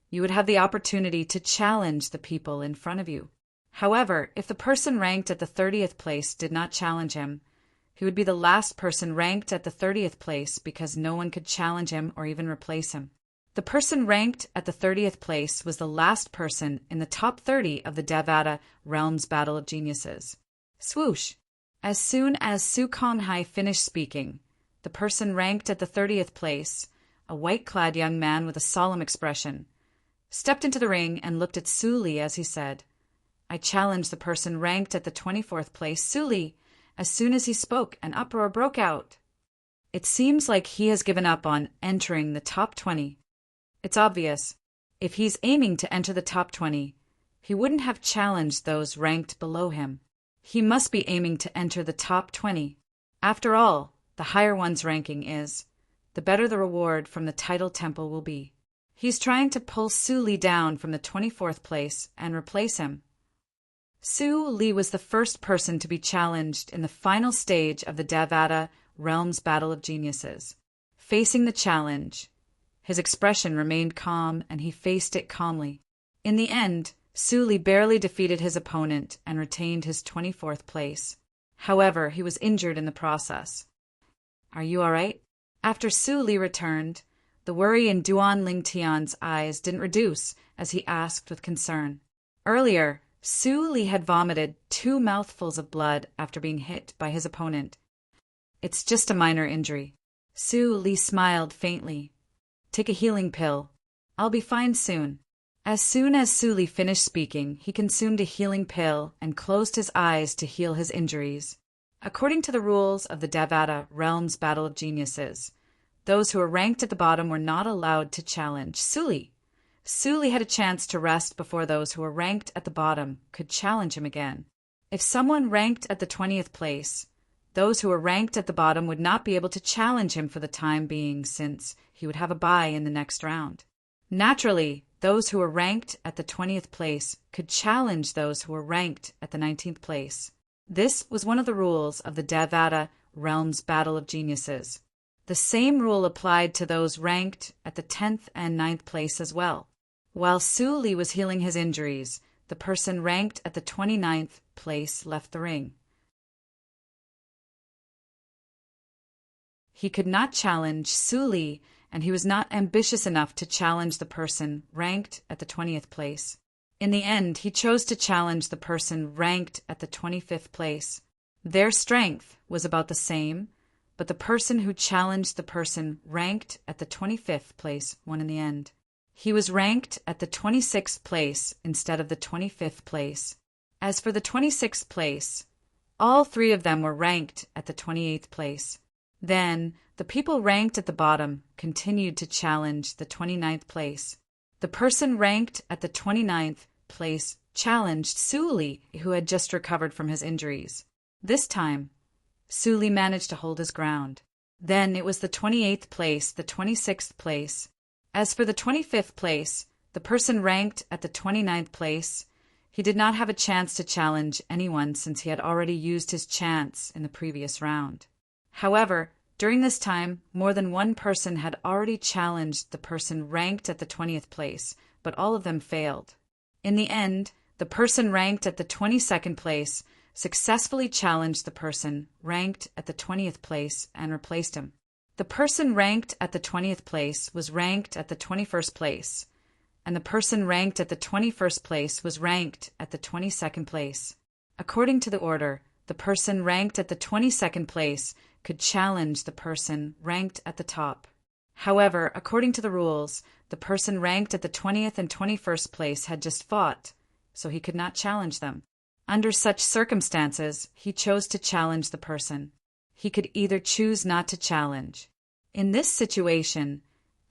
you would have the opportunity to challenge the people in front of you. However, if the person ranked at the 30th place did not challenge him, he would be the last person ranked at the 30th place because no one could challenge him or even replace him. The person ranked at the 30th place was the last person in the top 30 of the Devada Realms Battle of Geniuses. Swoosh! As soon as Su Konghai finished speaking, the person ranked at the 30th place, a white-clad young man with a solemn expression, stepped into the ring and looked at Su Li as he said, "I challenge the person ranked at the 24th place, Su Li." As soon as he spoke, an uproar broke out. It seems like he has given up on entering the top 20. It's obvious. If he's aiming to enter the top 20, he wouldn't have challenged those ranked below him. He must be aiming to enter the top 20. After all, the higher one's ranking is, the better the reward from the title temple will be. He's trying to pull Su Li down from the 24th place and replace him. Su Li was the first person to be challenged in the final stage of the Devada Realms Battle of Geniuses. Facing the challenge, his expression remained calm and he faced it calmly. In the end, Su Li barely defeated his opponent and retained his 24th place. However, he was injured in the process. "Are you all right?" After Su Li returned, the worry in Duan Lingtian's eyes didn't reduce as he asked with concern. Earlier, Su Li had vomited 2 mouthfuls of blood after being hit by his opponent. "It's just a minor injury." Su Li smiled faintly. "Take a healing pill. I'll be fine soon." As soon as Su Li finished speaking, he consumed a healing pill and closed his eyes to heal his injuries. According to the rules of the Devada Realms Battle of Geniuses, those who were ranked at the bottom were not allowed to challenge Su Li. Su Li had a chance to rest before those who were ranked at the bottom could challenge him again. If someone ranked at the 20th place, those who were ranked at the bottom would not be able to challenge him for the time being since he would have a bye in the next round. Naturally, those who were ranked at the 20th place could challenge those who were ranked at the 19th place. This was one of the rules of the Devada Realms Battle of Geniuses. The same rule applied to those ranked at the 10th and 9th place as well. While Su Li was healing his injuries, the person ranked at the 29th place left the ring. He could not challenge Su Li, and he was not ambitious enough to challenge the person ranked at the 20th place. In the end, he chose to challenge the person ranked at the 25th place. Their strength was about the same, but the person who challenged the person ranked at the 25th place won in the end. He was ranked at the 26th place instead of the 25th place. As for the 26th place, all 3 of them were ranked at the 28th place. Then, the people ranked at the bottom continued to challenge the 29th place. The person ranked at the 29th place challenged Su Li, who had just recovered from his injuries. This time, Su Li managed to hold his ground. Then it was the 28th place, the 26th place. As for the 25th place, the person ranked at the 29th place, he did not have a chance to challenge anyone since he had already used his chance in the previous round. However, during this time, more than one person had already challenged the person ranked at the 20th place, but all of them failed. In the end, the person ranked at the 22nd place successfully challenged the person ranked at the 20th place and replaced him. The person ranked at the 20th place was ranked at the 21st place, and the person ranked at the 21st place was ranked at the 22nd place. According to the order, the person ranked at the 22nd place could challenge the person ranked at the top. However, according to the rules, the person ranked at the 20th and 21st place had just fought, so he could not challenge them. Under such circumstances, he chose to challenge the person. He could either choose not to challenge. In this situation,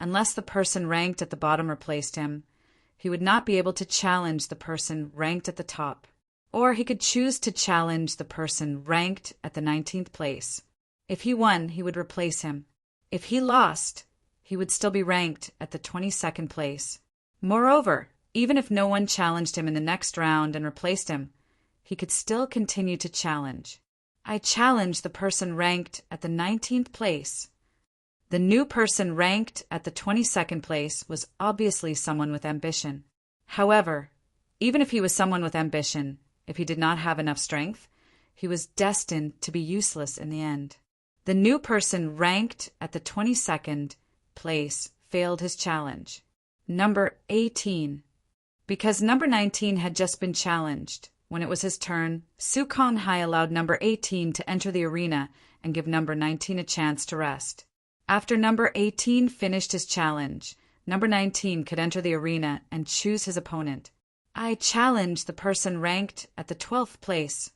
unless the person ranked at the bottom replaced him, he would not be able to challenge the person ranked at the top. Or he could choose to challenge the person ranked at the 19th place. If he won, he would replace him. If he lost, he would still be ranked at the 22nd place. Moreover, even if no one challenged him in the next round and replaced him, he could still continue to challenge. I challenge the person ranked at the 19th place. The new person ranked at the 22nd place was obviously someone with ambition. However, even if he was someone with ambition, if he did not have enough strength, he was destined to be useless in the end. The new person ranked at the 22nd place failed his challenge. Number 18. Because number 19 had just been challenged, when it was his turn, Sukong Hai allowed number 18 to enter the arena and give number 19 a chance to rest. After number 18 finished his challenge, number 19 could enter the arena and choose his opponent. I challenge the person ranked at the 12th place.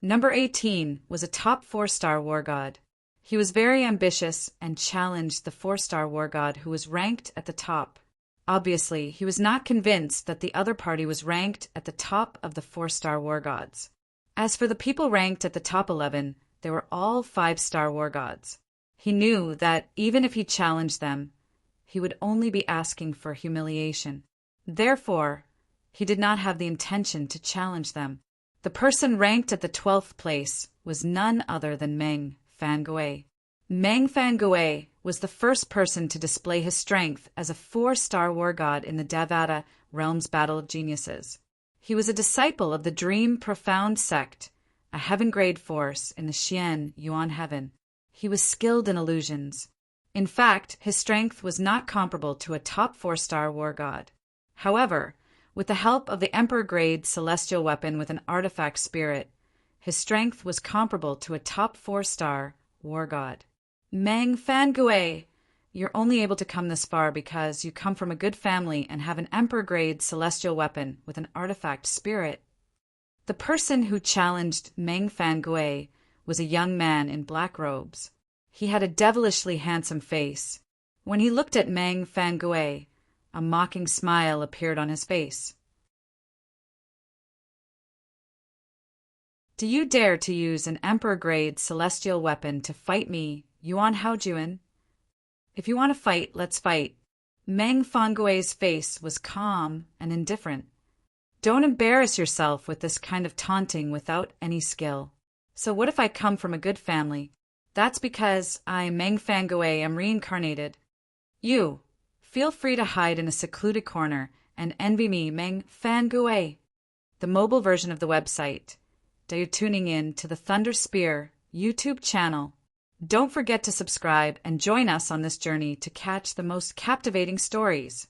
Number 18 was a top 4-star war god. He was very ambitious and challenged the 4-star war god who was ranked at the top. Obviously, he was not convinced that the other party was ranked at the top of the 4-star war gods. As for the people ranked at the top 11, they were all 5-star war gods. He knew that even if he challenged them, he would only be asking for humiliation. Therefore, he did not have the intention to challenge them. The person ranked at the 12th place was none other than Meng Fangui. Meng Fangui was the first person to display his strength as a 4-star war god in the Devata Realms Battle of Geniuses. He was a disciple of the Dream Profound sect, a heaven-grade force in the Xian Yuan heaven. He was skilled in illusions. In fact, his strength was not comparable to a top 4-star war god. However, with the help of the Emperor-grade celestial weapon with an artifact spirit, his strength was comparable to a top 4-star war god. Meng Fangui, you're only able to come this far because you come from a good family and have an Emperor-grade celestial weapon with an artifact spirit. The person who challenged Meng Fangui was a young man in black robes. He had a devilishly handsome face. When he looked at Meng Fangui, a mocking smile appeared on his face. Do you dare to use an Emperor-grade celestial weapon to fight me, Yuan Haojuan? If you want to fight, let's fight. Meng Fangui's face was calm and indifferent. Don't embarrass yourself with this kind of taunting without any skill. So what if I come from a good family? That's because I, Meng Fangui, am reincarnated. You, feel free to hide in a secluded corner and envy me, Meng Fangui. The mobile version of the website. You're tuning in to the Thunder Spear YouTube channel. Don't forget to subscribe and join us on this journey to catch the most captivating stories.